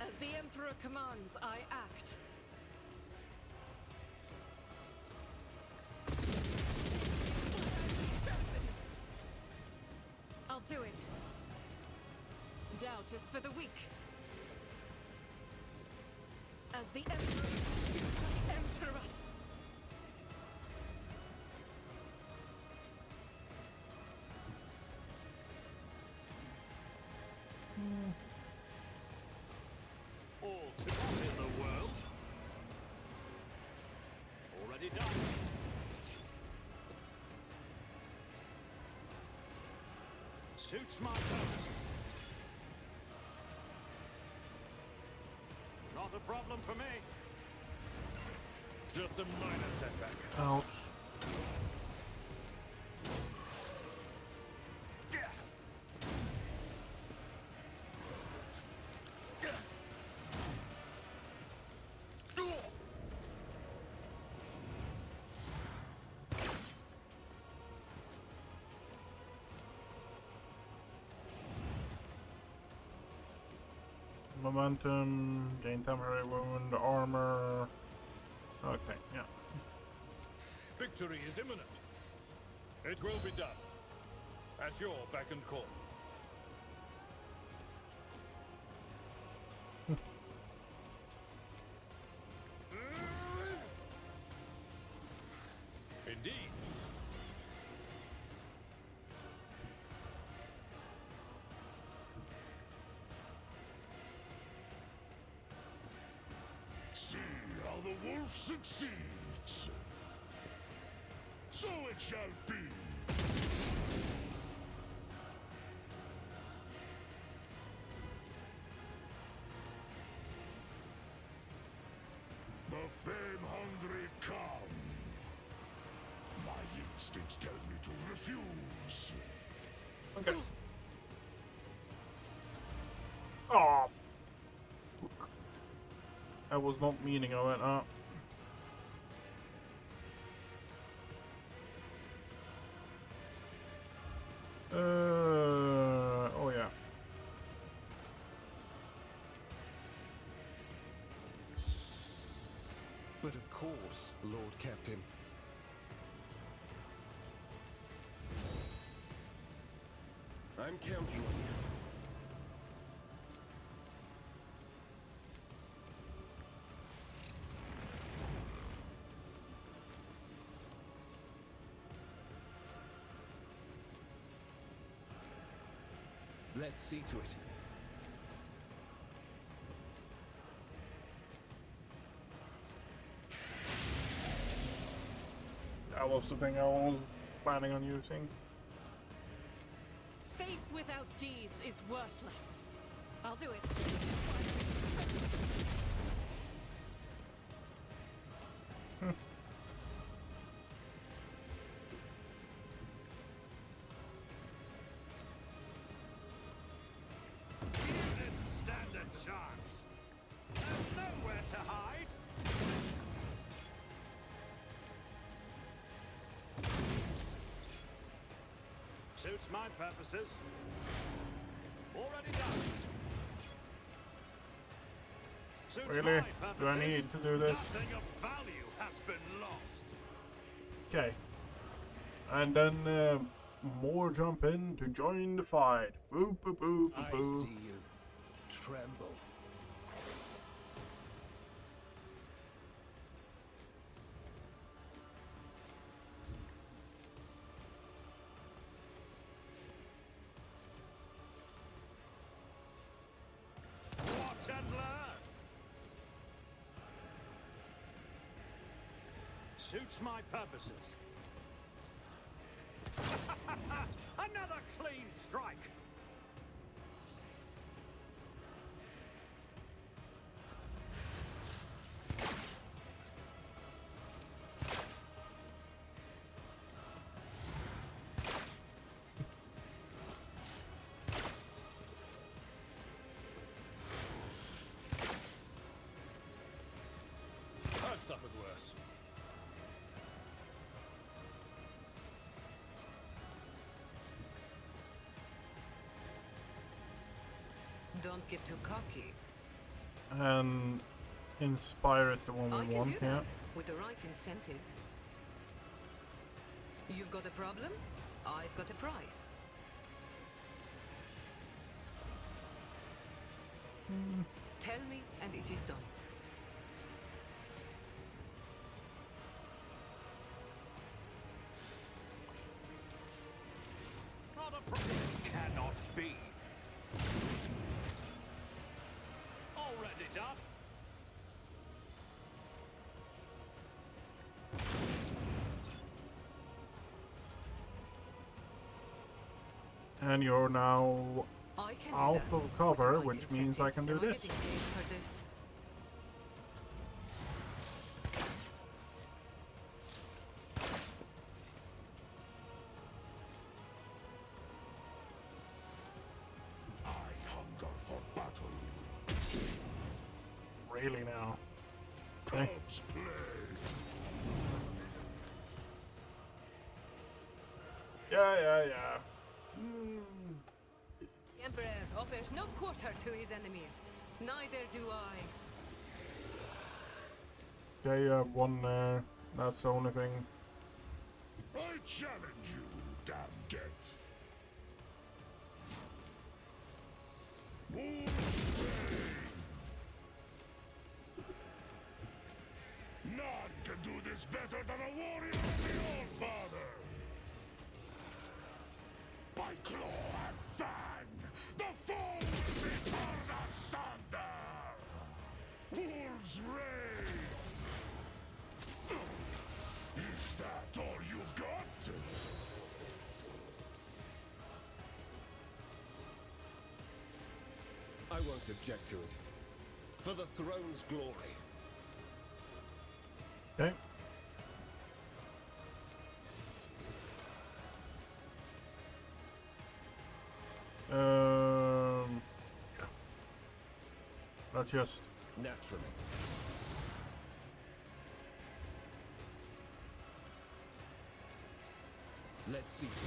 [SPEAKER 8] As the Emperor commands, I act. I'll do it. Doubt is for the weak. As the Emperor.
[SPEAKER 10] All to not in the world. Already done. Suits my purposes. Not a problem for me.
[SPEAKER 7] Just a minor setback.
[SPEAKER 1] Ouch. Momentum, gain temporary wound, armor. Okay, yeah.
[SPEAKER 7] Victory is imminent. It will be done. At your beck and call. Indeed.
[SPEAKER 2] See how the wolf succeeds. So it shall be. The fame-hungry come. My instincts tell me to refuse.
[SPEAKER 1] Okay. Oh. I was not meaning of it. Oh yeah.
[SPEAKER 12] But of course, Lord Captain. I'm counting on you. Let's see to it.
[SPEAKER 1] That was the thing I was planning on using.
[SPEAKER 8] Faith without deeds is worthless. I'll do it.
[SPEAKER 10] You didn't stand a chance. There's nowhere to hide. Suits my purposes. Already done. Suits
[SPEAKER 1] Really?
[SPEAKER 10] my purposes.
[SPEAKER 1] Do I need to do this?
[SPEAKER 10] Nothing of value has been lost.
[SPEAKER 1] Okay. And then more jump in to join the fight. Boop boop boop
[SPEAKER 12] I
[SPEAKER 1] boop.
[SPEAKER 12] see you. Tremble.
[SPEAKER 10] Watch and learn. Suits my purposes. Another clean strike.
[SPEAKER 7] I've suffered worse.
[SPEAKER 9] Don't get too cocky.
[SPEAKER 1] And inspire is the one
[SPEAKER 9] I
[SPEAKER 1] we
[SPEAKER 9] can
[SPEAKER 1] want.
[SPEAKER 9] do
[SPEAKER 1] Yeah.
[SPEAKER 9] that with the right incentive. You've got a problem? I've got a prize. Tell me and it is done.
[SPEAKER 10] Not a this cannot be. Already done.
[SPEAKER 1] And you're now
[SPEAKER 9] I can do
[SPEAKER 1] out
[SPEAKER 9] that
[SPEAKER 1] of
[SPEAKER 9] with the
[SPEAKER 1] cover,
[SPEAKER 9] right
[SPEAKER 1] which means I
[SPEAKER 9] incentive.
[SPEAKER 1] can do
[SPEAKER 9] Am I
[SPEAKER 1] this.
[SPEAKER 9] getting paid for this?
[SPEAKER 2] I hunger for battle.
[SPEAKER 1] Really now. Okay.
[SPEAKER 2] Cubs play.
[SPEAKER 1] Yeah.
[SPEAKER 9] Emperor offers no quarter to his enemies. Neither do I.
[SPEAKER 1] Yeah, you have one there. That's the only thing.
[SPEAKER 2] I challenge you, damn get. None can do this better than a warrior of the All-Father. By claw and fang, the foe will be torn asunder. Wolves reign. Is that all you've got?
[SPEAKER 12] I won't object to it. For the throne's glory.
[SPEAKER 1] Okay. Yeah. Let's just
[SPEAKER 12] Naturally. Let's see to it.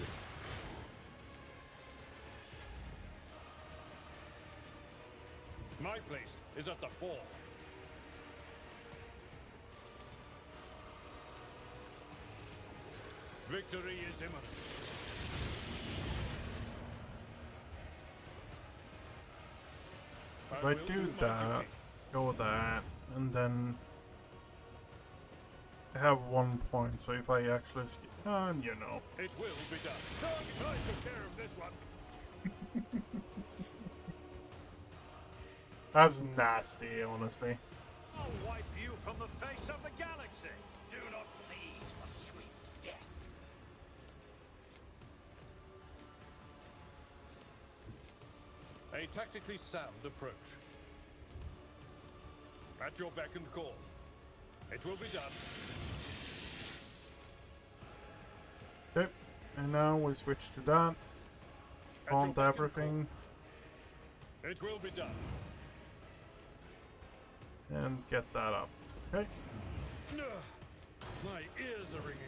[SPEAKER 7] My place is at the fore. Victory is imminent.
[SPEAKER 1] if I
[SPEAKER 7] will
[SPEAKER 1] do
[SPEAKER 7] my
[SPEAKER 1] that,
[SPEAKER 7] duty.
[SPEAKER 1] go that, and then I have 1 point. So if I actually, you know,
[SPEAKER 7] It will be done. I took care of this one.
[SPEAKER 1] that's nasty, honestly.
[SPEAKER 10] I'll wipe you from the face of the galaxy. Do not plead for sweet death.
[SPEAKER 7] A tactically sound approach. At your beck and call. It will be done.
[SPEAKER 1] Okay, and now we switch to that.
[SPEAKER 7] At your
[SPEAKER 1] Taunt
[SPEAKER 7] beck and
[SPEAKER 1] everything,
[SPEAKER 7] call. It will be done.
[SPEAKER 1] and get that up. Okay.
[SPEAKER 7] Ugh, my ears are ringing.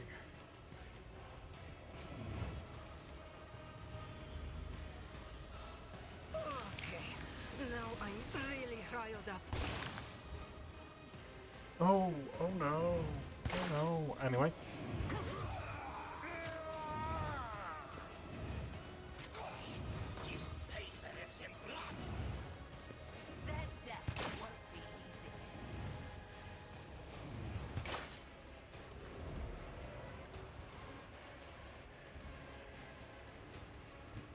[SPEAKER 9] Okay, now I'm really riled up.
[SPEAKER 1] Oh no. Oh no. Anyway.
[SPEAKER 10] You pay for this in blood. Their death won't be easy.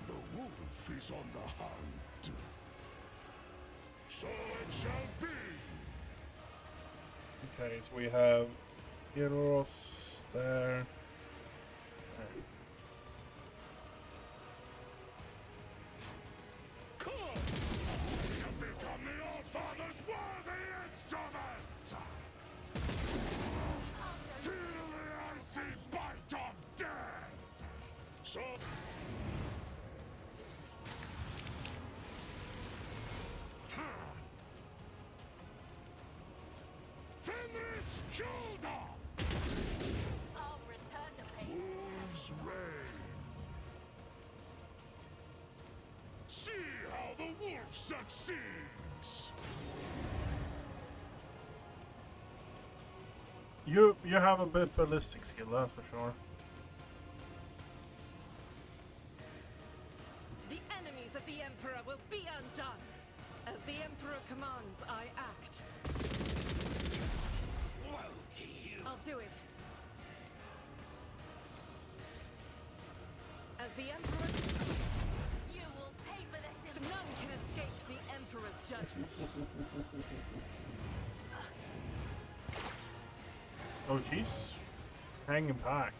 [SPEAKER 2] The wolf is on the hunt. So it shall be.
[SPEAKER 1] Okay, so we have Gyros there.
[SPEAKER 2] Come! We have become the All-Father's worthy instrument! Feel the icy bite of death! So... Fenris shoulder!
[SPEAKER 10] I'll return the pain.
[SPEAKER 2] Wolves reign. See how the wolf succeeds!
[SPEAKER 1] You have a bit ballistic skill, that's for sure.
[SPEAKER 8] The enemies of the Emperor will be undone. As the Emperor commands, I act.
[SPEAKER 10] Woe to you.
[SPEAKER 8] I'll do it. As the Emperor...
[SPEAKER 10] You will pay for this in
[SPEAKER 8] None can escape the Emperor's judgment.
[SPEAKER 1] Oh, she's hanging back.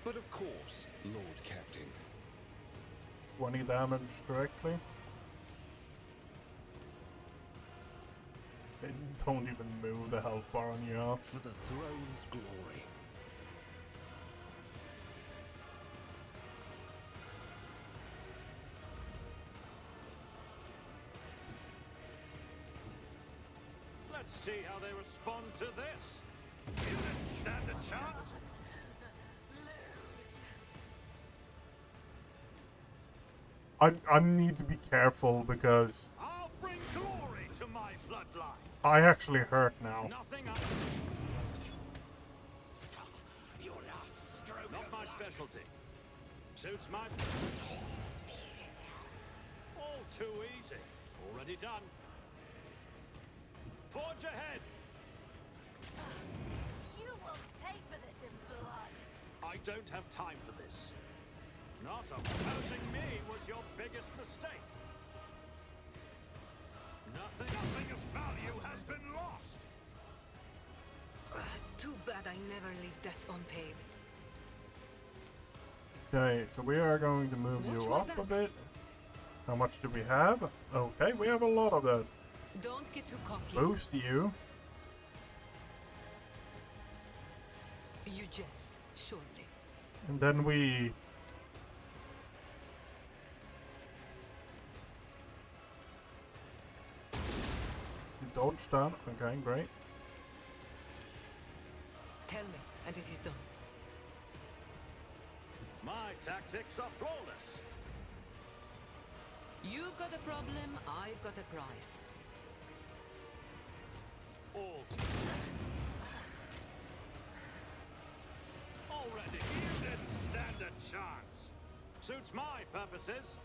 [SPEAKER 12] But of course, Lord Captain.
[SPEAKER 1] 20 damage directly. They don't even move the health bar on you. Huh?
[SPEAKER 12] For the throne's glory.
[SPEAKER 10] Let's see how they respond to this. You didn't stand a chance.
[SPEAKER 1] I need to be careful because
[SPEAKER 10] I'll bring glory to my bloodline.
[SPEAKER 1] I actually hurt now.
[SPEAKER 10] Nothing Your last stroke. Not my specialty. Suits my... All too easy. Already done. Forge ahead.
[SPEAKER 13] You will pay for this in blood.
[SPEAKER 10] I don't have time for this. Not opposing me was your biggest mistake. Nothing of value has been lost.
[SPEAKER 9] Too bad I never leave debts unpaid.
[SPEAKER 1] Okay, so we are going to move you up a bit. How much do we have? Okay, we have a lot of that.
[SPEAKER 9] Don't get too cocky.
[SPEAKER 1] Boost you.
[SPEAKER 9] You jest, surely.
[SPEAKER 1] And then we... dodge that. Okay, great.
[SPEAKER 9] Tell me, and it is done.
[SPEAKER 10] My tactics are flawless.
[SPEAKER 9] You've got a problem, I've got a prize.
[SPEAKER 10] All already, you didn't stand a chance. Suits my purposes.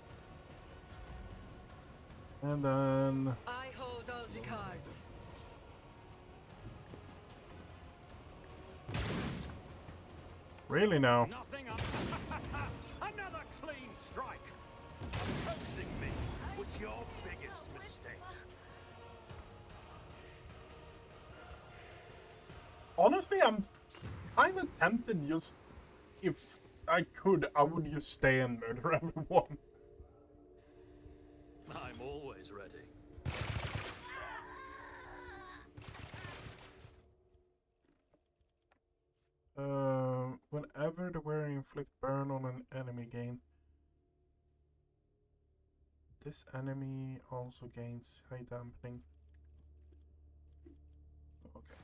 [SPEAKER 1] And then...
[SPEAKER 9] I hold all the cards.
[SPEAKER 1] Really now?
[SPEAKER 10] Nothing Another clean strike. Opposing me was your biggest mistake.
[SPEAKER 1] Honestly, I'm kind of tempted just... if I could, I would just stay and murder everyone.
[SPEAKER 10] I'm always ready.
[SPEAKER 1] Whenever the wearing inflict burn on an enemy gain, this enemy also gains high dampening. Okay.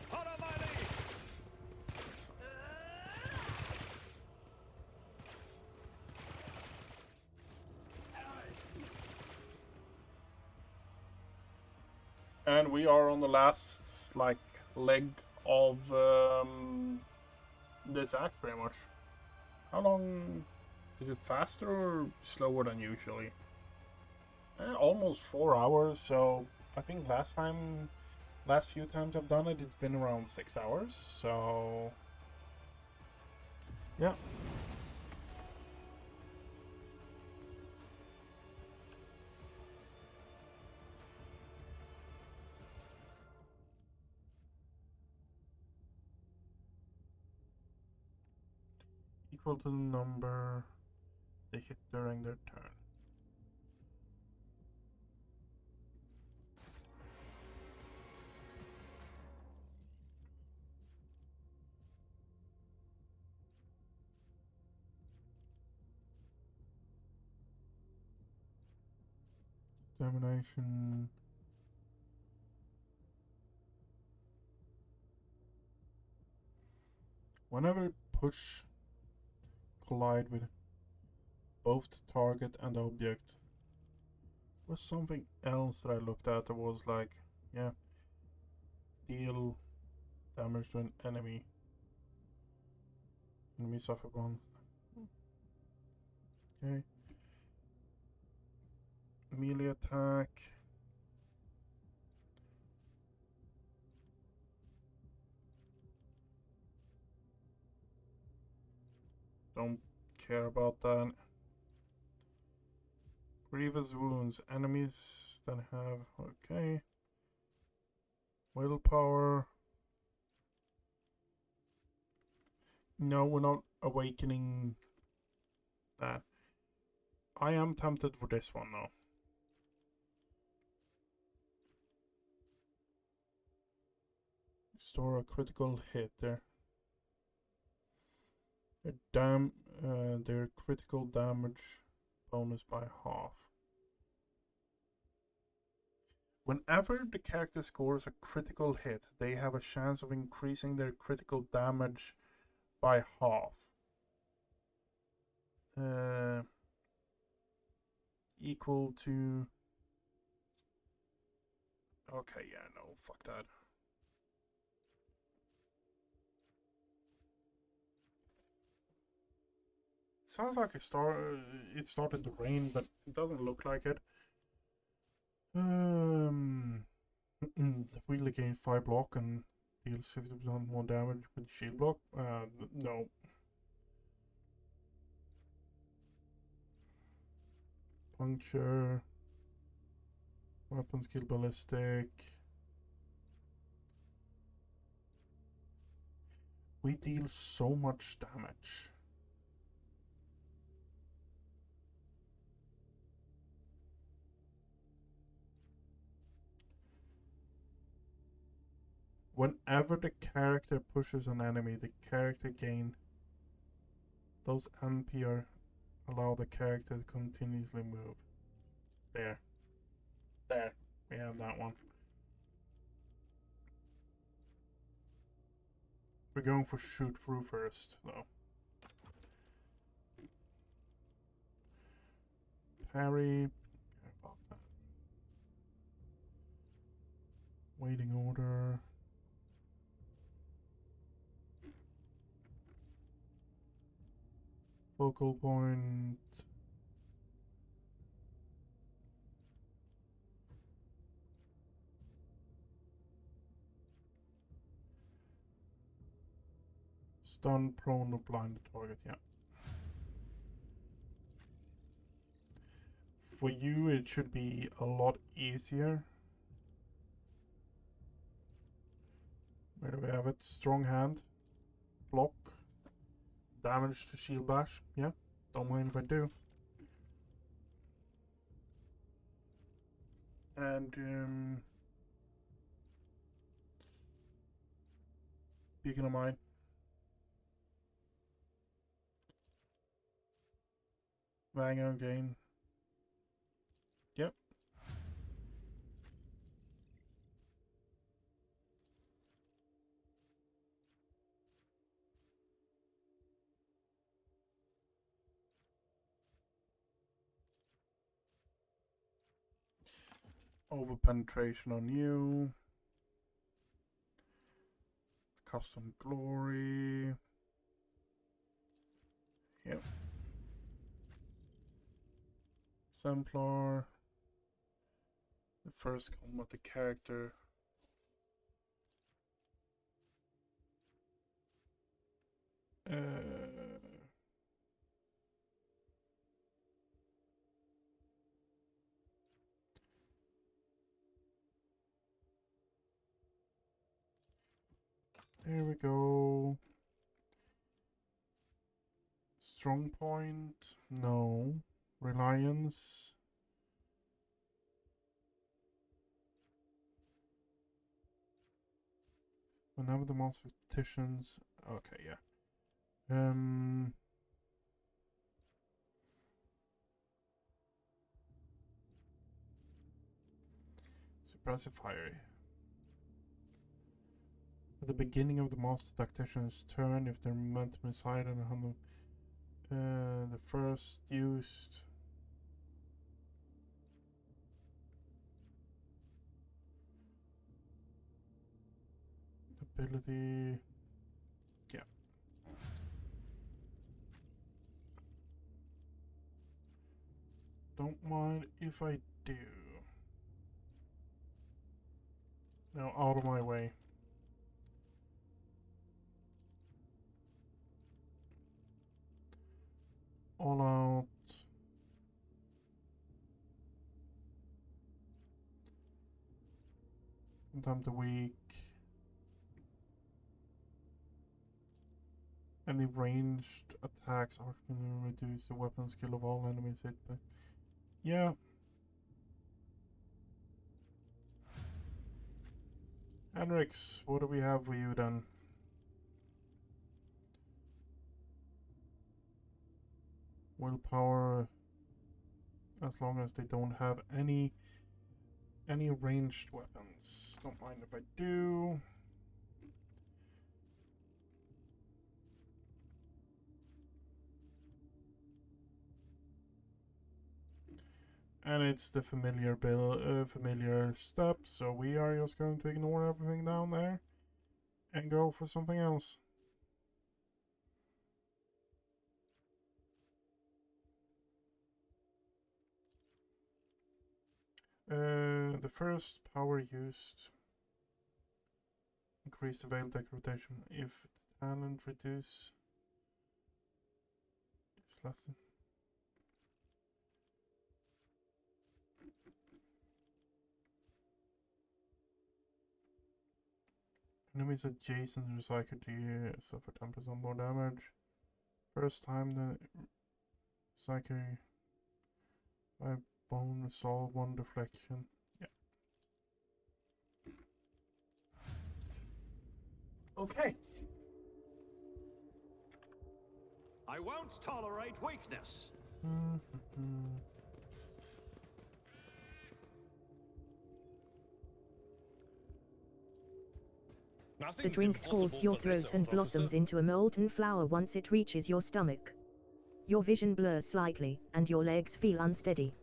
[SPEAKER 10] Follow my lead.
[SPEAKER 1] And we are on the last, like, leg of this act, pretty much. How long... is it faster or slower than usually? Almost 4 hours, so I think last few times I've done it, it's been around 6 hours, so... yeah. Equal to the number they hit during their turn. Determination. Whenever push collide with both the target and the object. Was something else that I looked at that was like, yeah, deal damage to an enemy. Enemy suffer one. Okay. Melee attack. Don't care about that. Grievous wounds. Enemies that have... okay. Willpower. No, we're not awakening that. I am tempted for this one though. Store a critical hit there. Their critical damage bonus by half. Whenever the character scores a critical hit, they have a chance of increasing their critical damage by half. equal to... Okay, yeah, no, fuck that. Sounds like it started to rain, but it doesn't look like it. Really gain 5 block and deals 50% more damage with shield block. No. Puncture. Weapon skill ballistic. We deal so much damage. Whenever the character pushes an enemy, the character gain those MP allow the character to continuously move. There. We have that one. We're going for shoot through first, though. Parry. Care about that. Waiting order. Focal point. Stun, prone, or blind the target, yeah. For you, it should be a lot easier. Where do we have it? Strong hand. Block. Damage to shield bash. Yeah, don't mind if I do. And, beacon of mine. Vanguard gain. Yep. Over penetration on you. Custom glory. Yep. Exemplar. The first combat the character. There we go. Strong point? No. Reliance? Whenever the monster petitions... Okay, yeah. Suppressive fire. At the beginning of the monster tactician's turn, if their momentum is higher than 100, the first used ability. Yeah. Don't mind if I do. Now out of my way. All out. Sometime the week. Any ranged attacks are going to reduce the weapon skill of all enemies hit by. Yeah. Henrix, what do we have for you then? Willpower, as long as they don't have any ranged weapons. Don't mind if I do. And it's the familiar step, so we are just going to ignore everything down there and go for something else. The first power used increase the veil deck rotation. If the talent reduce it's less than enemies adjacent to the psyche suffer 10% more damage. First time the psyche by bone resolve 1 deflection. Yeah. Okay.
[SPEAKER 10] I won't tolerate weakness.
[SPEAKER 3] The drink scalds your throat and blossoms into a molten flower once it reaches your stomach. Your vision blurs slightly, and your legs feel unsteady.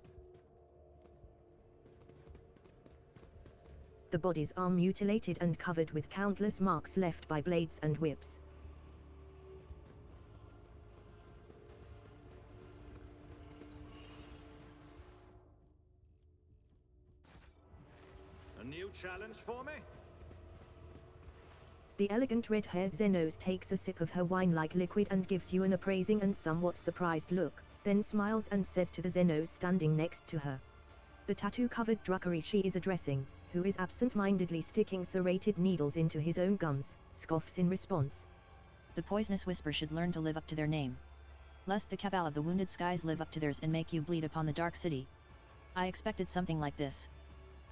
[SPEAKER 3] The bodies are mutilated and covered with countless marks left by blades and whips.
[SPEAKER 10] A new challenge for me?
[SPEAKER 3] The elegant red-haired Xenos takes a sip of her wine-like liquid and gives you an appraising and somewhat surprised look, then smiles and says to the Xenos standing next to her. The tattoo-covered Druckary she is addressing, who is absent-mindedly sticking serrated needles into his own gums, scoffs in response.
[SPEAKER 5] The poisonous whisper should learn to live up to their name. Lest the cabal of the wounded skies live up to theirs and make you bleed upon the dark city. I expected something like this.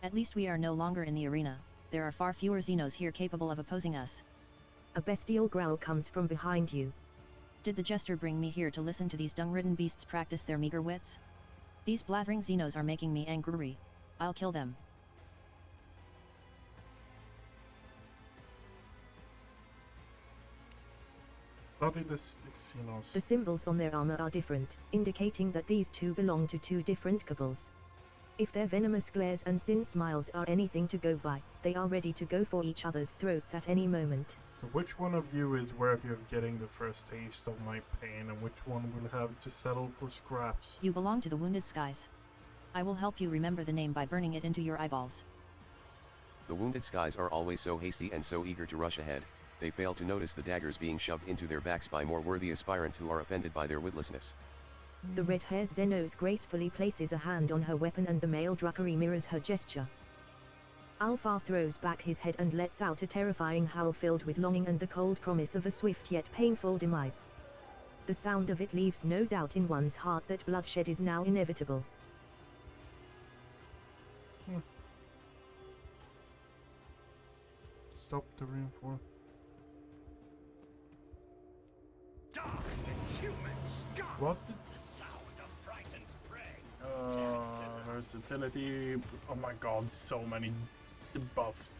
[SPEAKER 5] At least we are no longer in the arena. There are far fewer Xenos here capable of opposing us.
[SPEAKER 3] A bestial growl comes from behind you.
[SPEAKER 5] Did the jester bring me here to listen to these dung-ridden beasts practice their meager wits? These blathering Xenos are making me angry. I'll kill them.
[SPEAKER 3] The symbols on their armor are different, indicating that these two belong to two different cabals. If their venomous glares and thin smiles are anything to go by, they are ready to go for each other's throats at any moment.
[SPEAKER 1] So which one of you is worthy of getting the first taste of my pain, and which one will have to settle for scraps?
[SPEAKER 5] You belong to the wounded skies. I will help you remember the name by burning it into your eyeballs.
[SPEAKER 4] The wounded skies are always so hasty and so eager to rush ahead, they fail to notice the daggers being shoved into their backs by more worthy aspirants who are offended by their witlessness.
[SPEAKER 3] The red-haired Xenos gracefully places a hand on her weapon and the male Druckary mirrors her gesture. Alfar throws back his head and lets out a terrifying howl filled with longing and the cold promise of a swift yet painful demise. The sound of it leaves no doubt in one's heart that bloodshed is now inevitable.
[SPEAKER 1] Stop the reinforce. What? Versatility. Oh my god, so many debuffed.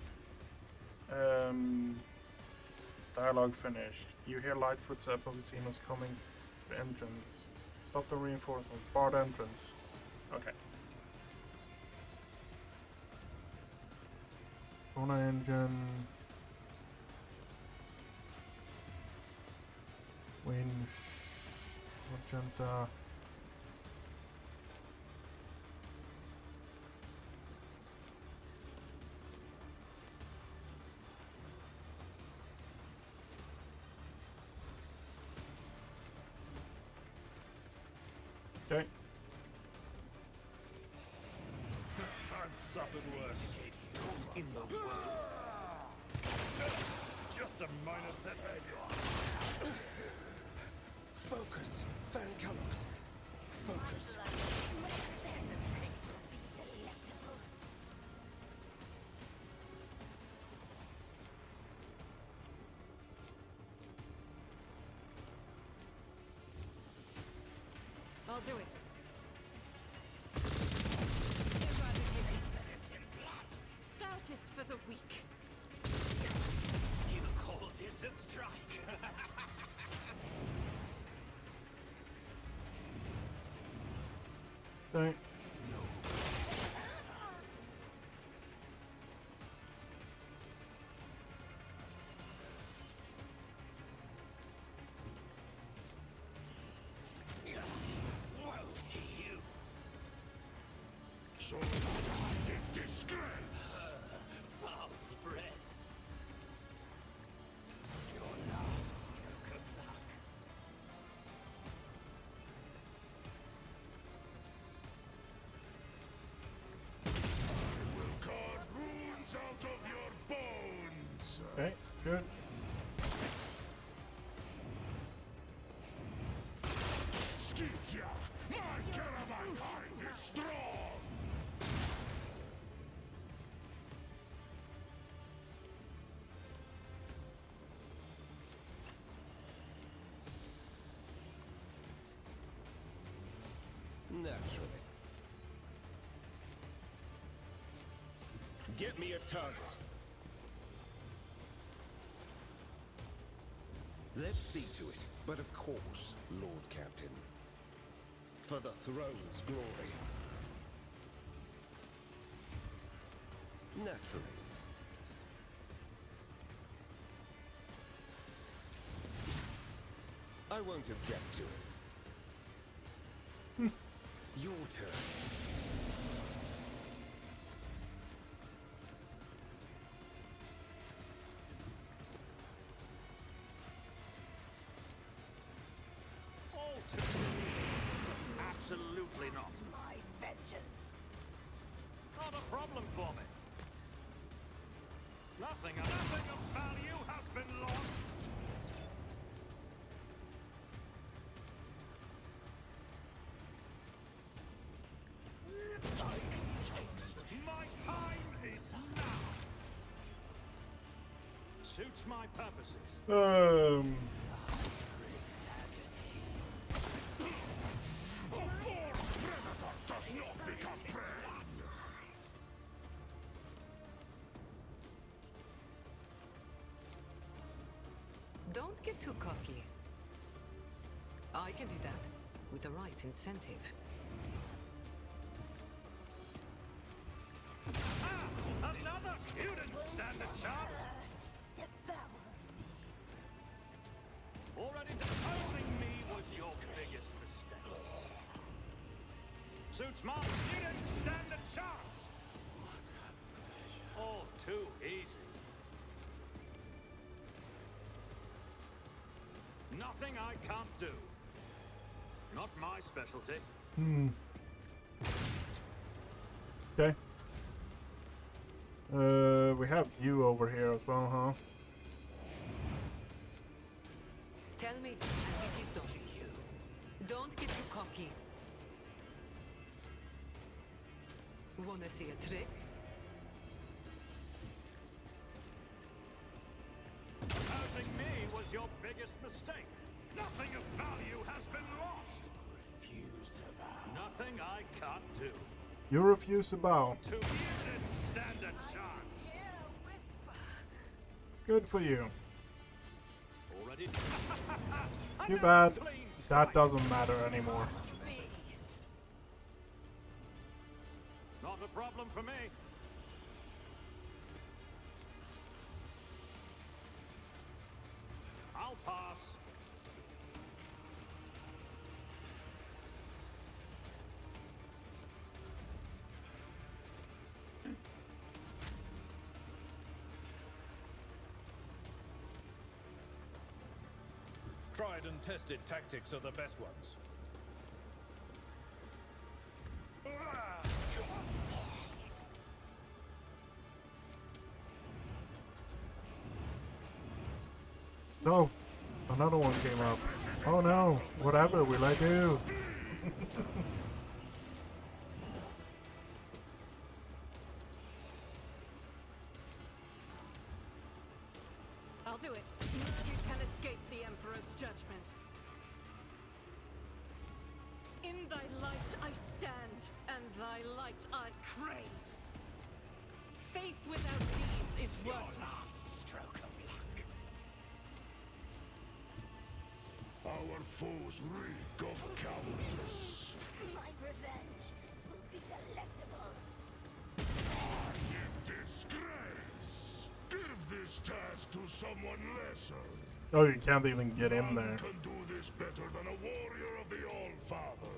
[SPEAKER 1] Dialogue finished. You hear light footsteps of the Xenos coming to the entrance. Stop the reinforcement. Barred entrance. Okay. Corona engine. Winch. Magenta. Okay.
[SPEAKER 7] I've suffered worse in the world. Just a minor setback.
[SPEAKER 6] Focus, Van Kellogg's. Focus.
[SPEAKER 8] I'll do it. That is for the weak.
[SPEAKER 10] You call this a strike?
[SPEAKER 1] Okay.
[SPEAKER 6] No
[SPEAKER 2] so die in disgrace.
[SPEAKER 10] Foul breath. Your last stroke of luck.
[SPEAKER 2] I will carve runes out of your bones.
[SPEAKER 1] Okay, good.
[SPEAKER 2] Skytia, my caravan hide is strong.
[SPEAKER 12] Naturally. Get me a target. Let's see to it. But of course, Lord Captain. For the throne's glory. Naturally. I won't object to it. Your turn.
[SPEAKER 10] All too absolutely not.
[SPEAKER 13] My vengeance.
[SPEAKER 10] Not a problem for me. Nothing of value has been lost. My time is now. Suits my purposes.
[SPEAKER 2] A born predator does not become prey.
[SPEAKER 9] Don't get too cocky. I can do that with the right incentive.
[SPEAKER 10] Ah, another! You didn't stand a chance.
[SPEAKER 13] Devour.
[SPEAKER 10] Already deposing me was your biggest mistake. Suits Mark, you didn't stand a chance. All too easy. Nothing I can't do. Not my specialty.
[SPEAKER 1] Okay. We have you over here as well, huh?
[SPEAKER 9] Tell me, and it is done. Don't get too cocky. Wanna see a trick?
[SPEAKER 10] Hurting me was your biggest mistake. Nothing of value has been lost.
[SPEAKER 7] Refuse to bow.
[SPEAKER 10] Nothing I can't do.
[SPEAKER 1] You refuse to bow.
[SPEAKER 10] To you didn't stand a chance.
[SPEAKER 1] Good for you.
[SPEAKER 10] Already.
[SPEAKER 1] Too bad. That doesn't matter anymore.
[SPEAKER 10] Not a problem for me. I'll pass.
[SPEAKER 7] Tried and tested tactics are the best ones.
[SPEAKER 1] No, another one came up. Oh no, whatever will I do?
[SPEAKER 8] I'll do it. None you can escape the Emperor's judgment. In thy light I stand, and thy light I crave. Faith without deeds is worthless.
[SPEAKER 7] Stroke of luck.
[SPEAKER 2] Our foes reek of cowardice.
[SPEAKER 13] My revenge will be delectable.
[SPEAKER 2] In disgrace! Give this task to someone lesser.
[SPEAKER 1] Oh, you can't even get in there.
[SPEAKER 2] None can do this better than a warrior of the All-Father.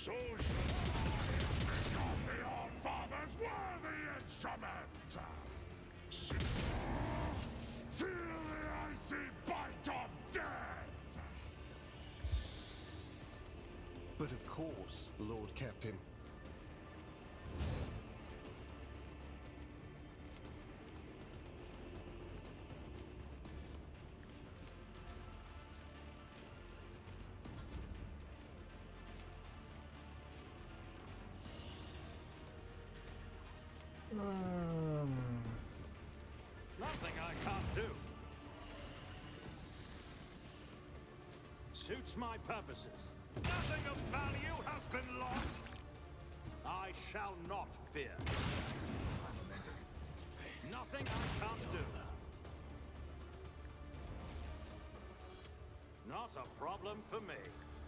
[SPEAKER 2] So become the All-Father's worthy instrument! Feel the icy bite of death!
[SPEAKER 12] But of course, Lord Captain.
[SPEAKER 10] Nothing I can't do. Suits my purposes. Nothing of value has been lost. I shall not fear. Nothing I can't do. Not a problem for me.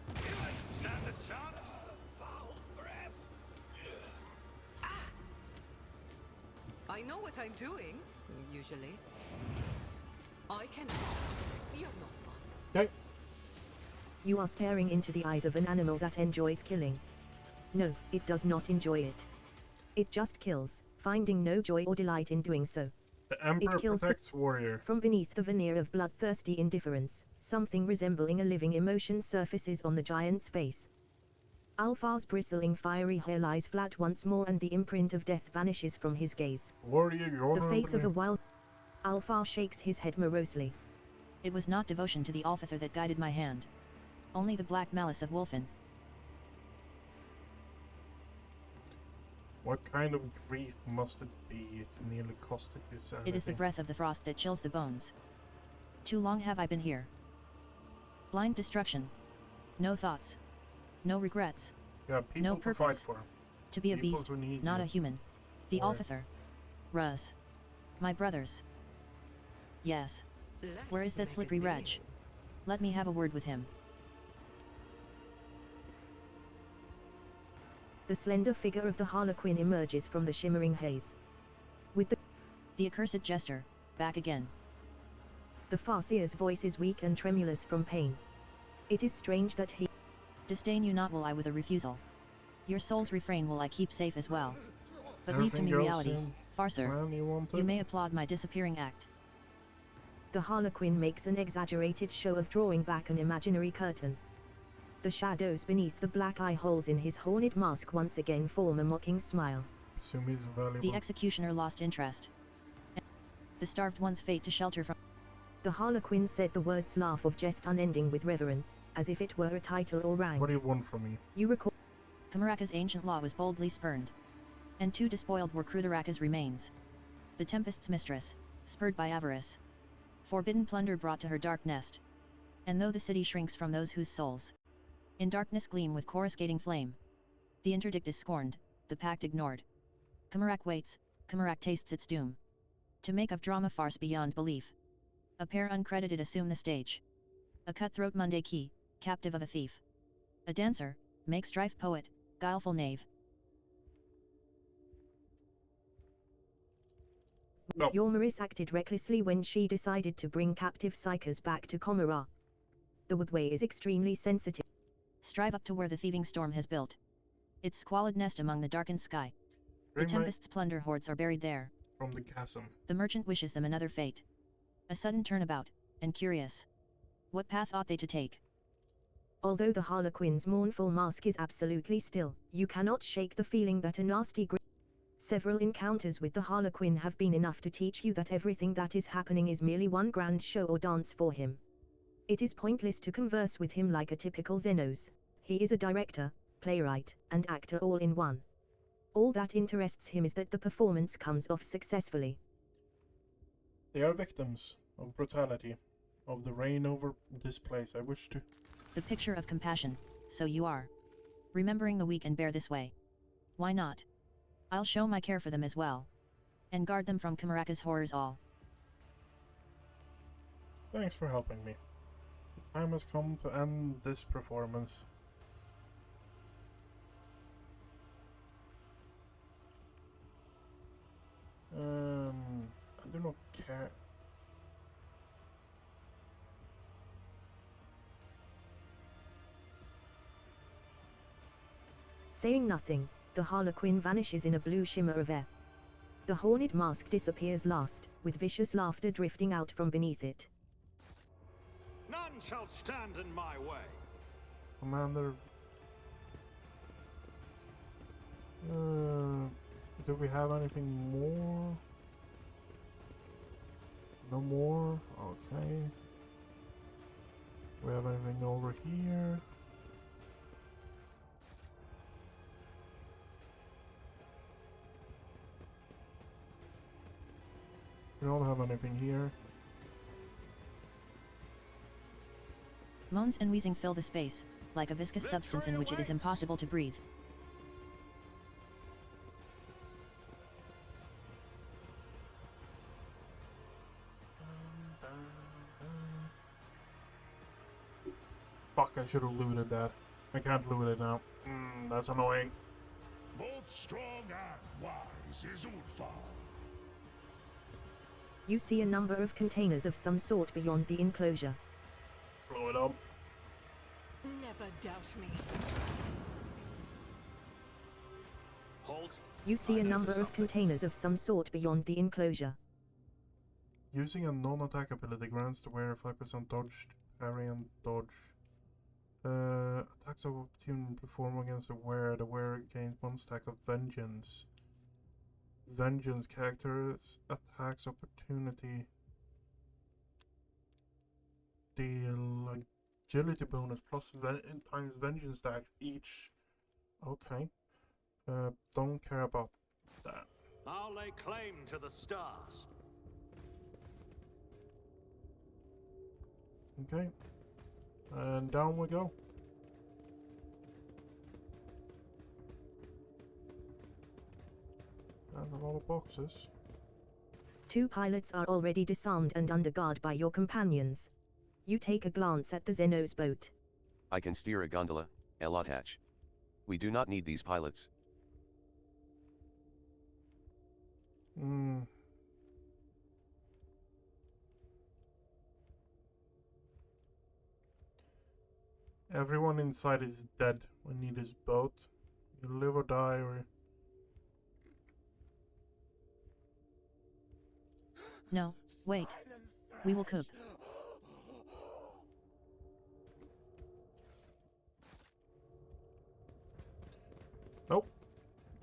[SPEAKER 10] You ain't stand a chance. Foul breath.
[SPEAKER 9] I know what I'm doing, usually. I can... You have no fun.
[SPEAKER 1] Okay.
[SPEAKER 3] You are staring into the eyes of an animal that enjoys killing. No, it does not enjoy it. It just kills, finding no joy or delight in doing so.
[SPEAKER 1] The Emperor
[SPEAKER 3] It kills
[SPEAKER 1] protects warrior.
[SPEAKER 3] From beneath the veneer of bloodthirsty indifference, something resembling a living emotion surfaces on the giant's face. Alfar's bristling fiery hair lies flat once more and the imprint of death vanishes from his gaze.
[SPEAKER 1] Warrior, you're
[SPEAKER 3] The face of a wild... Alfar shakes his head morosely.
[SPEAKER 5] It was not devotion to the Allfather that guided my hand. Only the black malice of Wolfen.
[SPEAKER 1] What kind of grief must it be? It nearly costed you sanity.
[SPEAKER 5] It is the breath of the frost that chills the bones. Too long have I been here. Blind destruction. No thoughts. No regrets.
[SPEAKER 1] Yeah, people
[SPEAKER 5] no
[SPEAKER 1] to
[SPEAKER 5] purpose.
[SPEAKER 1] fight for.
[SPEAKER 5] To be a
[SPEAKER 1] People
[SPEAKER 5] beast,
[SPEAKER 1] who need
[SPEAKER 5] not
[SPEAKER 1] you.
[SPEAKER 5] a human. The
[SPEAKER 1] Or-
[SPEAKER 5] Allfather. Ruz. My brothers. Yes. Where is that slippery wretch? Let me have a word with him.
[SPEAKER 3] The slender figure of the Harlequin emerges from the shimmering haze. With
[SPEAKER 5] The accursed jester, back again.
[SPEAKER 3] the Farseer's voice is weak and tremulous from pain. It is strange that he...
[SPEAKER 5] Disdain you not will I with a refusal. Your soul's refrain will I keep safe as well. But leave to
[SPEAKER 1] Everything
[SPEAKER 5] me
[SPEAKER 1] goes
[SPEAKER 5] reality,
[SPEAKER 1] in
[SPEAKER 5] farser.
[SPEAKER 1] plan you wanted.
[SPEAKER 5] You may applaud my disappearing act.
[SPEAKER 3] The Harlequin makes an exaggerated show of drawing back an imaginary curtain. The shadows beneath the black eye holes in his horned mask once again form a mocking smile.
[SPEAKER 1] Assume he's valuable.
[SPEAKER 5] The executioner lost interest. The starved one's fate to shelter from...
[SPEAKER 3] The Harlequin said the words laugh of jest unending with reverence, as if it were a title or rank.
[SPEAKER 1] What do you want from me?
[SPEAKER 3] You recall...
[SPEAKER 5] Kamaraka's ancient law was boldly spurned. And too despoiled were Krudaraka's remains. The Tempest's mistress, spurred by avarice. Forbidden plunder brought to her dark nest. And though the city shrinks from those whose souls in darkness gleam with coruscating flame, the interdict is scorned, the pact ignored. Kamarak waits, Kamarak tastes its doom. To make of drama farce beyond belief. A pair uncredited assume the stage. A cutthroat Monday key, captive of a thief. A dancer, make strife poet, guileful knave.
[SPEAKER 1] No.
[SPEAKER 3] Yormaris acted recklessly when she decided to bring captive psychers back to Komara. The woodway is extremely sensitive.
[SPEAKER 5] Strive up to where the thieving storm has built its squalid nest among the darkened sky. The
[SPEAKER 1] Bring my
[SPEAKER 5] Tempest's plunder hoards are buried there.
[SPEAKER 1] from the chasm.
[SPEAKER 5] The merchant wishes them another fate. A sudden turnabout, and curious. What path ought they to take?
[SPEAKER 3] Although the Harlequin's mournful mask is absolutely still, you cannot shake the feeling that a nasty Several encounters with the Harlequin have been enough to teach you that everything that is happening is merely one grand show or dance for him. It is pointless to converse with him like a typical Xenos. He is a director, playwright, and actor all in one. All that interests him is that the performance comes off successfully.
[SPEAKER 1] They are victims of brutality, of the reign over this place. I wish to...
[SPEAKER 5] The picture of compassion, so you are. Remembering the weak and bear this way. Why not? I'll show my care for them as well. And guard them from Kamaraka's horrors all.
[SPEAKER 1] Thanks for helping me. The time has come to end this performance. I do not care.
[SPEAKER 3] Saying nothing, the harlequin vanishes in a blue shimmer of air. The horned mask disappears last, with vicious laughter drifting out from beneath it.
[SPEAKER 10] None shall stand in my way.
[SPEAKER 1] Commander. Do we have anything more? No more? Okay. We have anything over here? We don't have anything here.
[SPEAKER 5] Moans and wheezing fill the space, like a viscous substance in which it is impossible to breathe.
[SPEAKER 1] Fuck, I should have looted that. I can't loot it now. That's annoying.
[SPEAKER 2] Both strong and wise is Ulfar.
[SPEAKER 3] You see a number of containers of some sort beyond the enclosure.
[SPEAKER 1] Blow it up.
[SPEAKER 8] Never doubt me.
[SPEAKER 10] Halt.
[SPEAKER 3] You see a number of containers of some sort beyond the enclosure.
[SPEAKER 1] Using a non-attack ability grants the wearer 5% dodge, parry, and dodge. Attacks of opportunity perform against the wearer gains 1 stack of vengeance. Vengeance characters attacks opportunity deal agility bonus plus times vengeance stack each. Okay. Don't care about that.
[SPEAKER 10] I'll lay claim to the stars.
[SPEAKER 1] Okay. And down we go. And a lot of boxes.
[SPEAKER 3] 2 pilots are already disarmed and under guard by your companions. You take a glance at the Xenos boat.
[SPEAKER 4] I can steer a gondola, Elothatch. We do not need these pilots.
[SPEAKER 1] Everyone inside is dead. We need his boat. You live or die, or...
[SPEAKER 5] No, wait. We will cope.
[SPEAKER 1] Nope.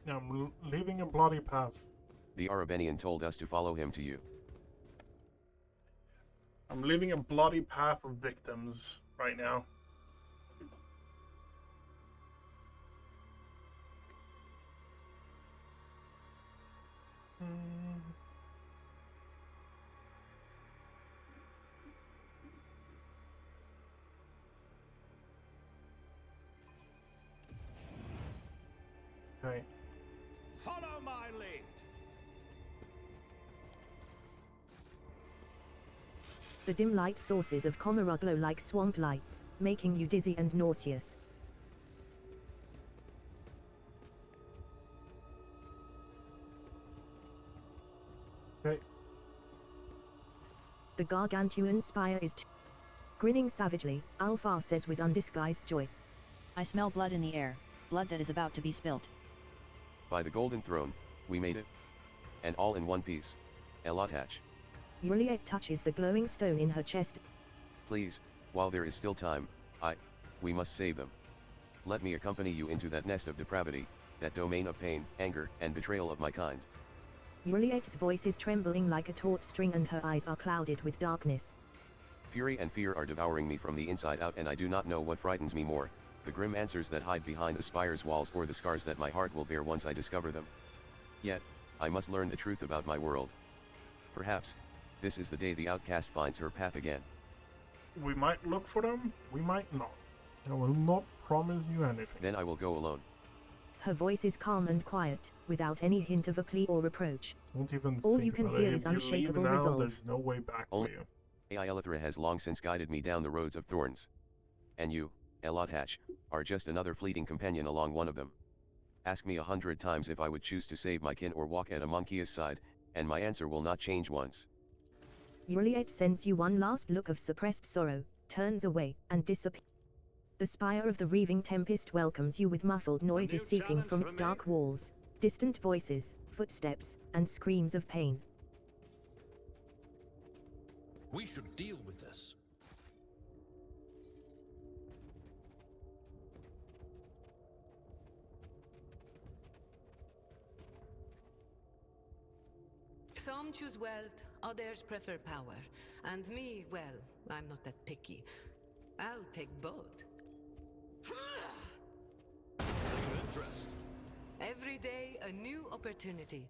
[SPEAKER 1] I'm leaving a bloody path.
[SPEAKER 4] The Arabenian told us to follow him to you.
[SPEAKER 1] I'm leaving a bloody path of victims right now. Okay.
[SPEAKER 10] Follow my lead.
[SPEAKER 3] The dim light sources of Comora glow like swamp lights, making you dizzy and nauseous.
[SPEAKER 1] Okay.
[SPEAKER 3] The gargantuan spire is grinning savagely, Alfar says with undisguised joy.
[SPEAKER 5] I smell blood in the air, blood that is about to be spilt.
[SPEAKER 4] By the Golden Throne, we made it. And all in one piece. Elothatch.
[SPEAKER 3] Juliet touches the glowing stone in her chest.
[SPEAKER 4] Please, while there is still time, we must save them. Let me accompany you into that nest of depravity, that domain of pain, anger, and betrayal of my kind.
[SPEAKER 3] Juliet's voice is trembling like a taut string and her eyes are clouded with darkness.
[SPEAKER 4] Fury and fear are devouring me from the inside out, and I do not know what frightens me more, the grim answers that hide behind the spire's walls or the scars that my heart will bear once I discover them. Yet, I must learn the truth about my world. Perhaps, this is the day the outcast finds her path again.
[SPEAKER 1] We might look for them, we might not. I will not promise you anything.
[SPEAKER 4] Then I will go alone.
[SPEAKER 3] Her voice is calm and quiet, without any hint of a plea or reproach.
[SPEAKER 1] Don't even
[SPEAKER 3] All
[SPEAKER 1] think
[SPEAKER 3] you can
[SPEAKER 1] about
[SPEAKER 3] hear
[SPEAKER 1] it.
[SPEAKER 3] is
[SPEAKER 1] If you leave
[SPEAKER 3] unshakable
[SPEAKER 1] now,
[SPEAKER 3] resolve.
[SPEAKER 1] there's no way back for you.
[SPEAKER 4] Elithra has long since guided me down the roads of thorns. And you, Elothatch, are just another fleeting companion along one of them. Ask me 100 times if I would choose to save my kin or walk at a Monkia's side, and my answer will not change once.
[SPEAKER 3] Juliet sends you one last look of suppressed sorrow, turns away, and disappears. The spire of the reaving tempest welcomes you with muffled noises seeping from its dark walls, distant voices, footsteps, and screams of pain.
[SPEAKER 7] We should deal with this.
[SPEAKER 9] Some choose wealth, others prefer power. And me, well, I'm not that picky. I'll take both.
[SPEAKER 7] Interest.
[SPEAKER 9] Every day, a new opportunity.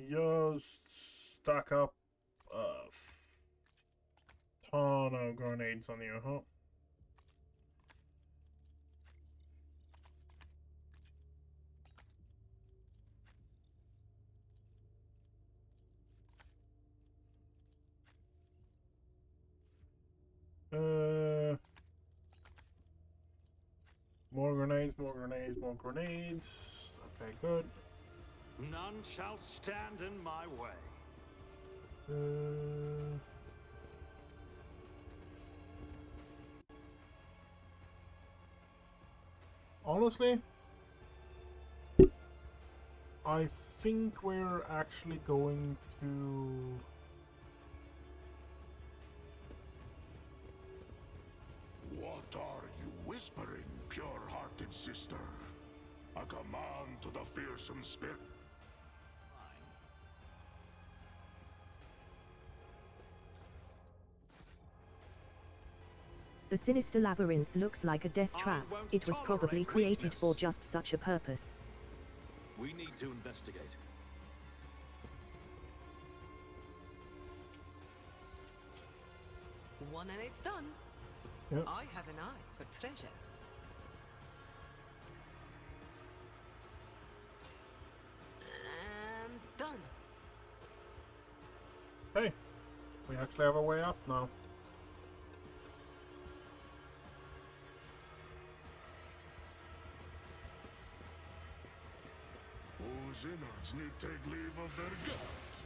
[SPEAKER 1] Just stack up a ton of grenades on you, huh? More grenades, more grenades, more grenades. Okay, good.
[SPEAKER 10] None shall stand in my way.
[SPEAKER 1] Honestly, I think we're actually going to...
[SPEAKER 2] What are you whispering, pure-hearted sister? A command to the fearsome spirit?
[SPEAKER 3] The sinister labyrinth looks like a death trap. It was probably created for just such a purpose.
[SPEAKER 10] We need to investigate.
[SPEAKER 9] One and it's done.
[SPEAKER 1] Yep.
[SPEAKER 9] I have an eye for treasure. And done.
[SPEAKER 1] Hey, we actually have a way up now.
[SPEAKER 2] Whose innards need take leave of their gods?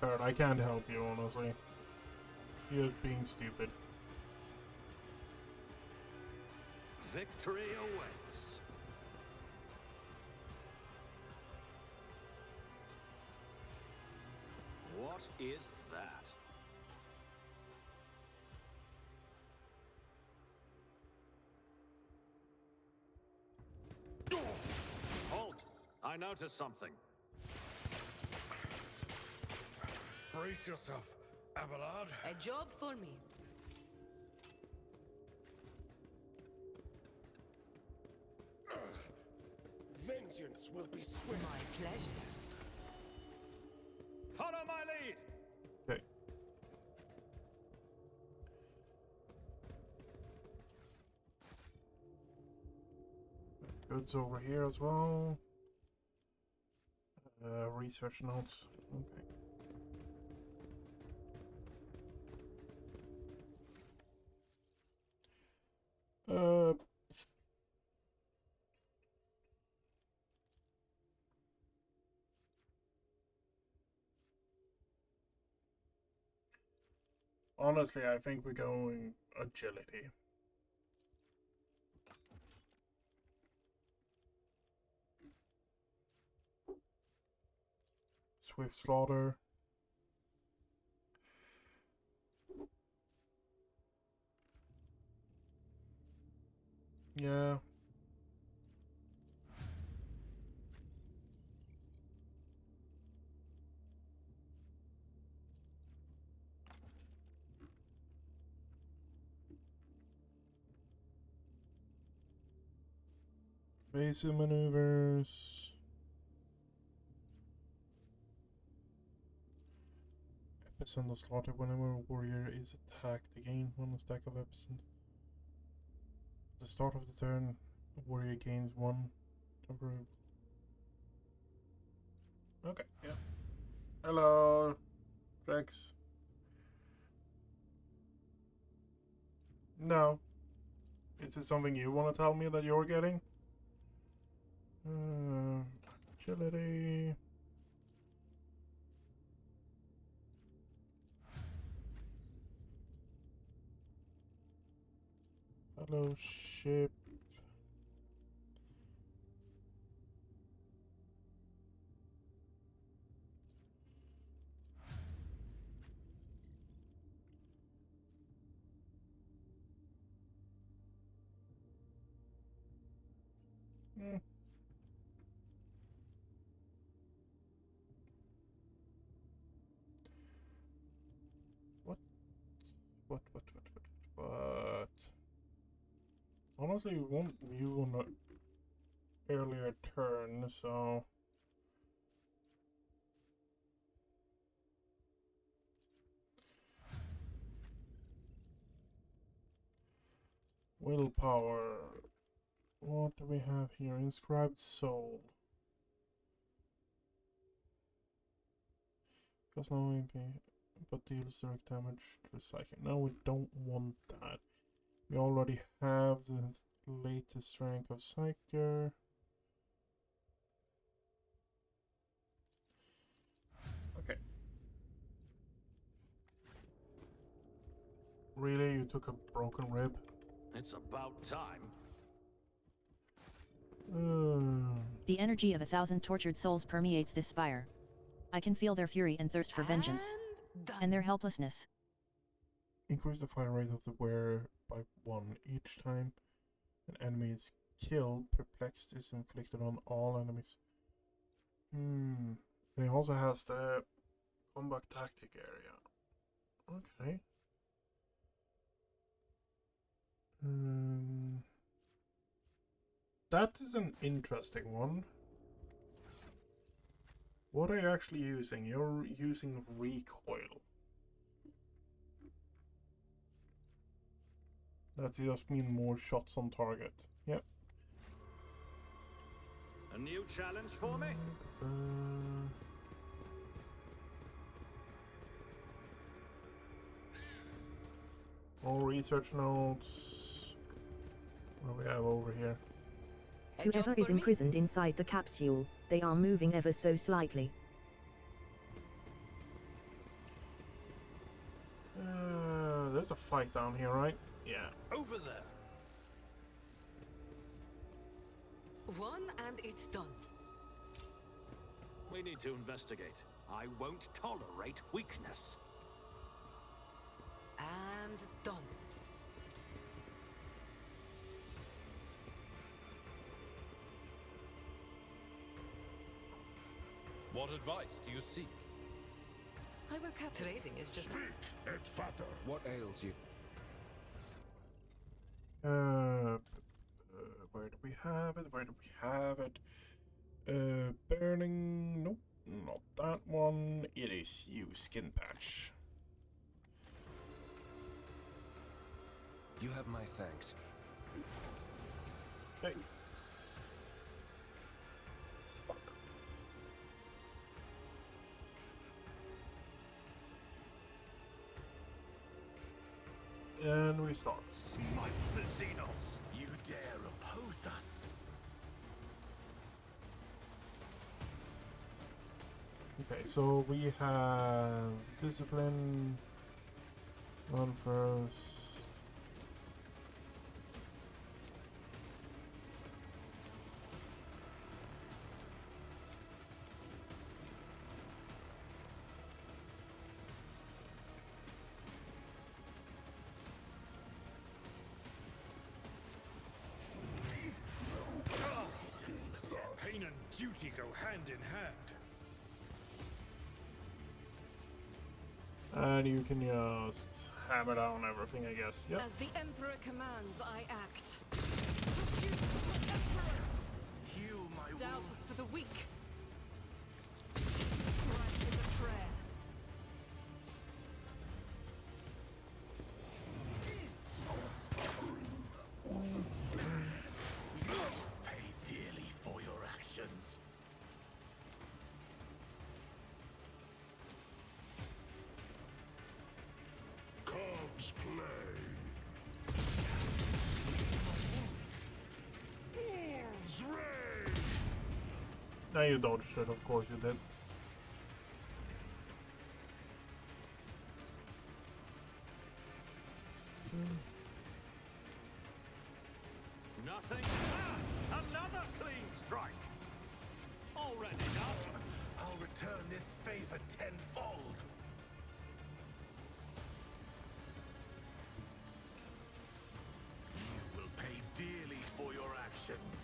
[SPEAKER 1] Barrett, I can't help you, honestly. You're just being stupid.
[SPEAKER 10] Victory awaits. What is that? Halt! I noticed something.
[SPEAKER 7] Brace yourself, Abelard.
[SPEAKER 9] A job for me.
[SPEAKER 12] Vengeance will be swift.
[SPEAKER 9] My pleasure.
[SPEAKER 10] Follow my lead!
[SPEAKER 1] Okay. Goods over here as well. Research notes. Okay. Honestly, I think we're going agility. Swift slaughter. Yeah. Basic maneuvers. Epicenter slaughter whenever a warrior is attacked. Again, one stack of epicenter. At the start of the turn, the warrior gains one temporary. Okay, yeah. Hello, Rex. No. Is it something you want to tell me that you're getting? Agility. Fellowship. What? Honestly, we won't view on an earlier turn, so. Willpower. What do we have here? Inscribed Soul. Because no MP, but deals direct damage to psychic. No, we don't want that. We already have the latest rank of Psyker. Okay. Really? You took a broken rib?
[SPEAKER 10] It's about time.
[SPEAKER 5] The energy of 1,000 tortured souls permeates this spire. I can feel their fury and thirst for vengeance. And their helplessness.
[SPEAKER 1] Increase the fire rate of the wearer by 1 each time an enemy is killed. Perplexed is inflicted on all enemies. And he also has the combat tactic area. Okay. That is an interesting one. What are you actually using? You're using recoil. That just means more shots on target. Yep.
[SPEAKER 10] A new challenge for me?
[SPEAKER 1] More research notes. What do we have over here?
[SPEAKER 3] Whoever is imprisoned inside the capsule, they are moving ever so slightly.
[SPEAKER 1] There's a fight down here, right? Yeah.
[SPEAKER 10] Over there.
[SPEAKER 9] One and it's done.
[SPEAKER 10] We need to investigate. I won't tolerate weakness.
[SPEAKER 9] And done.
[SPEAKER 7] What advice do you seek?
[SPEAKER 9] I woke up. Trading is just.
[SPEAKER 2] Speak, et fatter.
[SPEAKER 12] What ails you?
[SPEAKER 1] Where do we have it? Where do we have it? Burning. Nope, not that one. It is you, Skin Patch.
[SPEAKER 12] You have my thanks.
[SPEAKER 1] Hey. Fuck. And we start.
[SPEAKER 10] Smite the Xenos!
[SPEAKER 2] You dare oppose us?
[SPEAKER 1] Okay, so we have discipline. Run first.
[SPEAKER 7] Pain and duty go hand in hand.
[SPEAKER 1] And you can just hammer down everything, I guess. Yep.
[SPEAKER 8] As the Emperor commands, I act.
[SPEAKER 2] Heal my
[SPEAKER 8] Doubt
[SPEAKER 2] wounds.
[SPEAKER 8] is for the weak. Strike with a prayer.
[SPEAKER 2] Pay dearly for your actions. Cubs play.
[SPEAKER 1] Now you dodged it, of course you did.
[SPEAKER 10] Nothing. Ah, another clean strike. Already done.
[SPEAKER 6] I'll return this favor tenfold. You will pay dearly for your actions.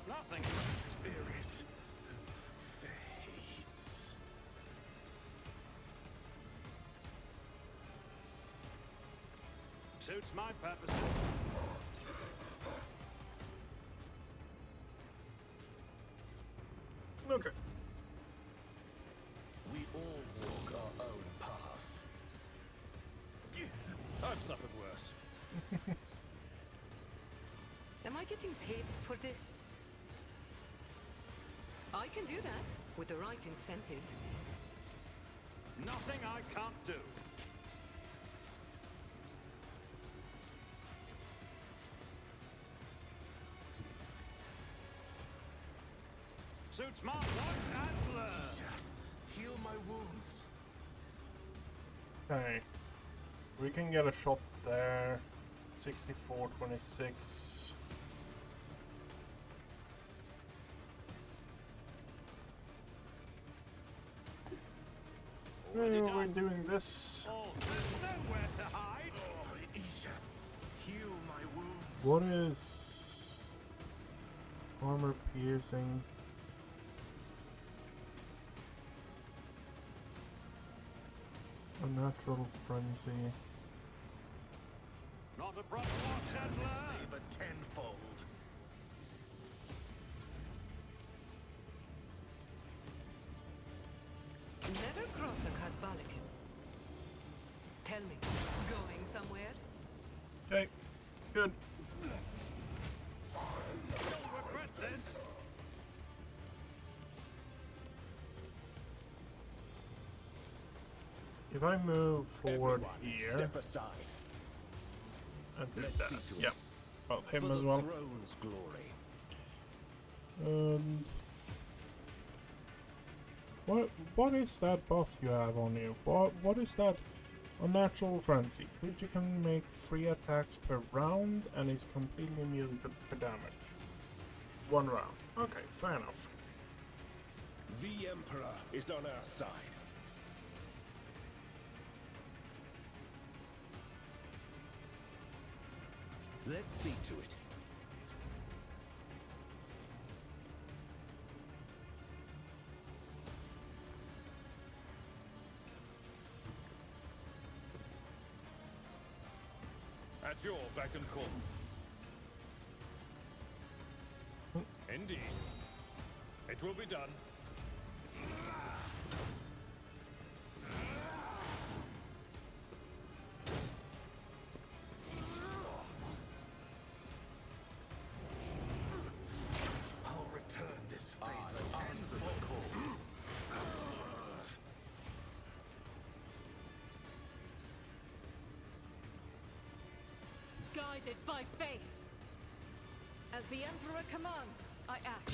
[SPEAKER 10] Nothing.
[SPEAKER 6] Spirit fades.
[SPEAKER 10] Suits my purposes.
[SPEAKER 1] Okay.
[SPEAKER 6] We all walk our own path.
[SPEAKER 7] I've suffered worse.
[SPEAKER 9] Am I getting paid for this? I can do that with the right incentive.
[SPEAKER 10] Nothing I can't do. Suits my watch and learn.
[SPEAKER 6] Heal my wounds.
[SPEAKER 1] Okay. We can get a shot there. 64-26. We're doing this.
[SPEAKER 10] Oh, there's nowhere to hide.
[SPEAKER 6] Oh, heal my wounds.
[SPEAKER 1] What is armor piercing? Unnatural frenzy.
[SPEAKER 10] Not a brush watch and learn.
[SPEAKER 6] Favor tenfold.
[SPEAKER 9] Never cross a Kazbalikan. Tell me, going somewhere?
[SPEAKER 1] Okay, good.
[SPEAKER 10] You'll regret this.
[SPEAKER 1] If I move forward
[SPEAKER 12] Everyone,
[SPEAKER 1] here
[SPEAKER 12] step aside.
[SPEAKER 1] and do
[SPEAKER 12] Let's
[SPEAKER 1] that,
[SPEAKER 12] see to it.
[SPEAKER 1] yeah, well, him
[SPEAKER 12] For
[SPEAKER 1] as
[SPEAKER 12] the
[SPEAKER 1] well.
[SPEAKER 12] throne's glory.
[SPEAKER 1] What is that buff you have on you? What is that? Unnatural frenzy. Creature can make 3 attacks per round and is completely immune to damage. 1 round. Okay, fair enough.
[SPEAKER 12] The Emperor is on our side. Let's see to it.
[SPEAKER 7] At your beck and call. Indeed. It will be done.
[SPEAKER 6] I'll return this favor tenfold.
[SPEAKER 8] Guided by faith. As the Emperor commands, I act.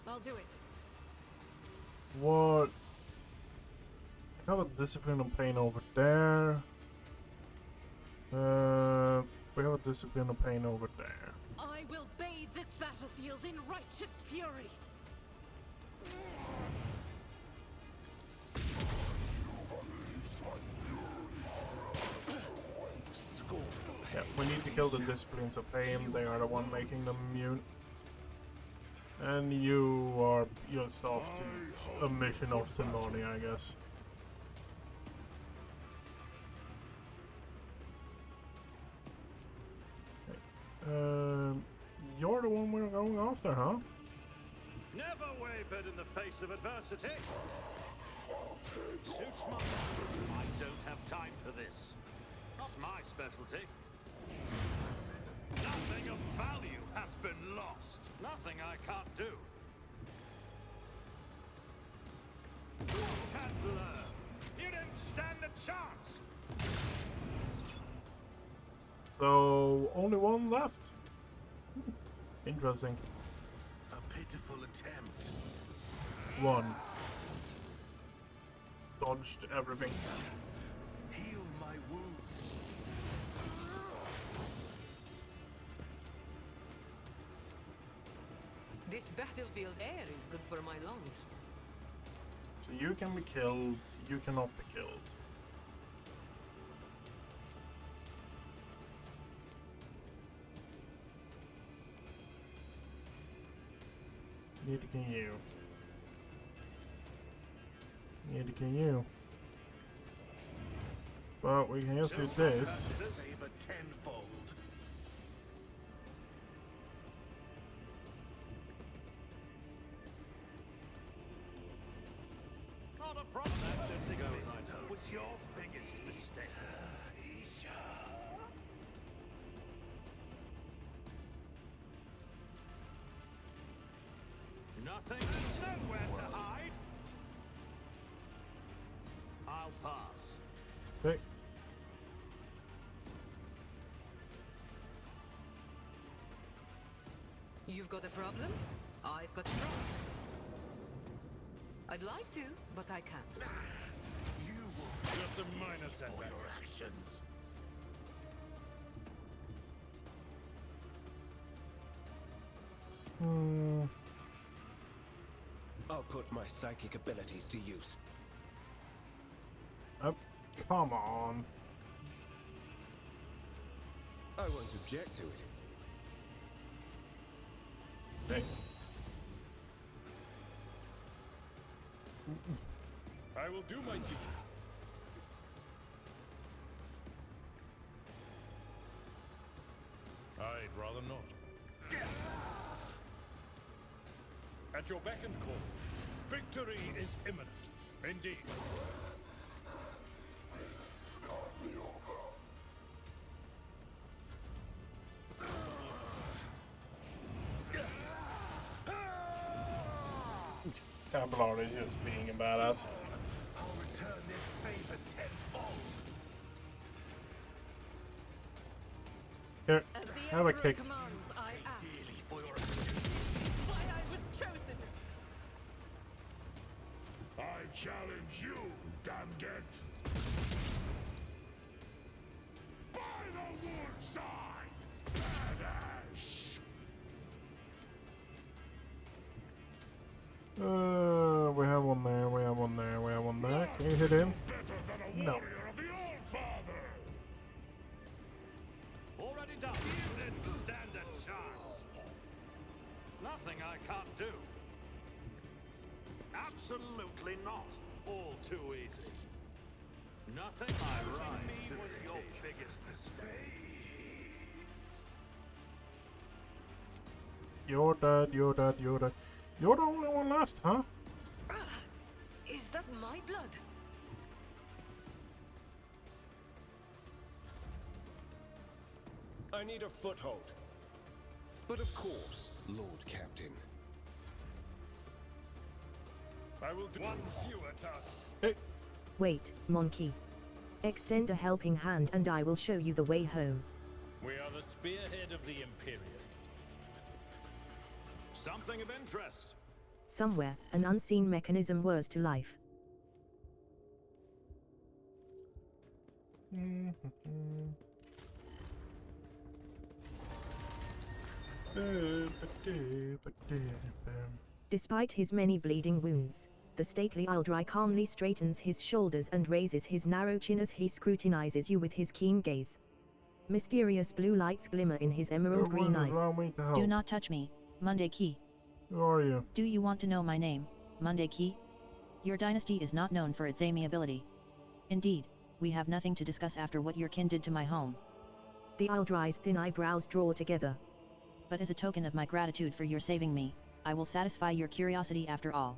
[SPEAKER 8] I'll do it.
[SPEAKER 1] What? I have a discipline of pain over there. We have a discipline of pain over there.
[SPEAKER 8] I will bathe this battlefield in righteous fury.
[SPEAKER 1] Yeah, we need to kill the disciplines of pain. They are the one making them immune. And you are just off to a mission off to Nani, I guess. Okay. You're the one we're going after, huh?
[SPEAKER 10] Never wavered in the face of adversity. Suits my... I don't have time for this. Not my specialty. Nothing of value has been lost. Nothing I can't do. Watch and learn. You didn't stand a chance!
[SPEAKER 1] So, only one left. Interesting.
[SPEAKER 6] A pitiful attempt.
[SPEAKER 1] One. Dodged everything.
[SPEAKER 6] Heal my wounds.
[SPEAKER 9] This battlefield air is good for my lungs.
[SPEAKER 1] So you can be killed, you cannot be killed. Neither can you. Neither can you. But we can just do this.
[SPEAKER 6] Favor tenfold.
[SPEAKER 10] Not a problem. That goes, I know. Was your biggest mistake. Nothing. Nowhere to hide. I'll pass.
[SPEAKER 1] Okay.
[SPEAKER 9] You've got a problem? I've got drugs. I'd like to, but I can't.
[SPEAKER 6] You will
[SPEAKER 10] Just a minor
[SPEAKER 6] for
[SPEAKER 10] setback.
[SPEAKER 6] your actions.
[SPEAKER 12] I'll put my psychic abilities to use.
[SPEAKER 1] Oh, come on.
[SPEAKER 12] I won't object to it.
[SPEAKER 1] Okay.
[SPEAKER 7] I will do my duty. I'd rather not. At your beck and call. Victory is imminent. Indeed.
[SPEAKER 1] Camelot is just being a badass.
[SPEAKER 6] I'll return this favor tenfold.
[SPEAKER 1] Here,
[SPEAKER 8] As the
[SPEAKER 1] have a
[SPEAKER 8] Emperor
[SPEAKER 1] kick.
[SPEAKER 8] commands, I act.
[SPEAKER 6] Dearly for your
[SPEAKER 8] Why I was chosen.
[SPEAKER 2] I challenge you, Damget. By the wolf side, Badass.
[SPEAKER 1] We have one there, we have one there, we have one there. Can you hit him?
[SPEAKER 2] Better than a
[SPEAKER 1] No.
[SPEAKER 2] warrior of the All-Father.
[SPEAKER 10] Already done. You didn't stand a chance. Nothing I can't do. Absolutely not. All too easy. Nothing I rise me was your biggest mistake.
[SPEAKER 1] You're dead, you're dead, you're dead. You're the only one left, huh?
[SPEAKER 9] Is that my blood?
[SPEAKER 12] I need a foothold. But of course, Lord Captain.
[SPEAKER 7] I will do one fewer target.
[SPEAKER 1] Hey.
[SPEAKER 3] Wait, Monkey. Extend a helping hand and I will show you the way home.
[SPEAKER 7] We are the spearhead of the Imperium.
[SPEAKER 10] Something of interest.
[SPEAKER 3] Somewhere, an unseen mechanism whirs to life. Despite his many bleeding wounds, the stately Aldrai calmly straightens his shoulders and raises his narrow chin as he scrutinizes you with his keen gaze. Mysterious blue lights glimmer in his emerald green eyes.
[SPEAKER 5] Do not touch me, Monday Key.
[SPEAKER 1] Who are you?
[SPEAKER 5] Do you want to know my name, Monday Key? Your dynasty is not known for its amiability. Indeed, we have nothing to discuss after what your kin did to my home.
[SPEAKER 3] The Aldrai's thin eyebrows draw together.
[SPEAKER 5] But as a token of my gratitude for your saving me, I will satisfy your curiosity after all.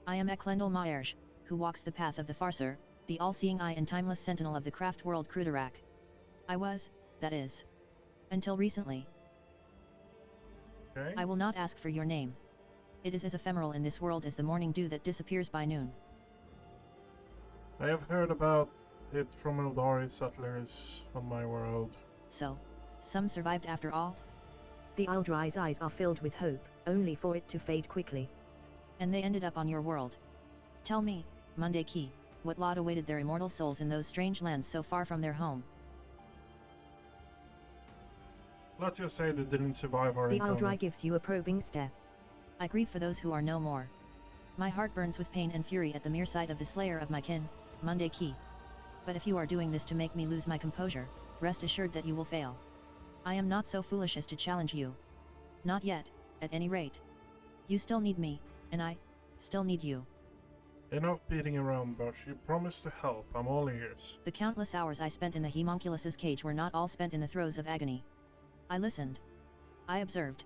[SPEAKER 5] I am Eklendal Maerj, who walks the path of the Farser, the all-seeing eye and timeless sentinel of the craft world Cruderak. I was, that is. Until recently.
[SPEAKER 1] Okay.
[SPEAKER 5] I will not ask for your name. It is as ephemeral in this world as the morning dew that disappears by noon.
[SPEAKER 1] I have heard about it from Eldari settlers on my world.
[SPEAKER 5] So, some survived after all?
[SPEAKER 3] The Aldri's eyes are filled with hope, only for it to fade quickly.
[SPEAKER 5] And they ended up on your world. Tell me, Monday Key, what lot awaited their immortal souls in those strange lands so far from their home?
[SPEAKER 1] Let's just say they didn't survive our
[SPEAKER 3] The
[SPEAKER 1] encounter.
[SPEAKER 3] Aldri gives you a probing stare.
[SPEAKER 5] I grieve for those who are no more. My heart burns with pain and fury at the mere sight of the slayer of my kin, Monday Key. But if you are doing this to make me lose my composure, rest assured that you will fail. I am not so foolish as to challenge you. Not yet, at any rate. You still need me, and I still need you.
[SPEAKER 1] Enough beating around, Bush. You promised to help. I'm all ears.
[SPEAKER 5] The countless hours I spent in the homunculus's cage were not all spent in the throes of agony. I listened. I observed.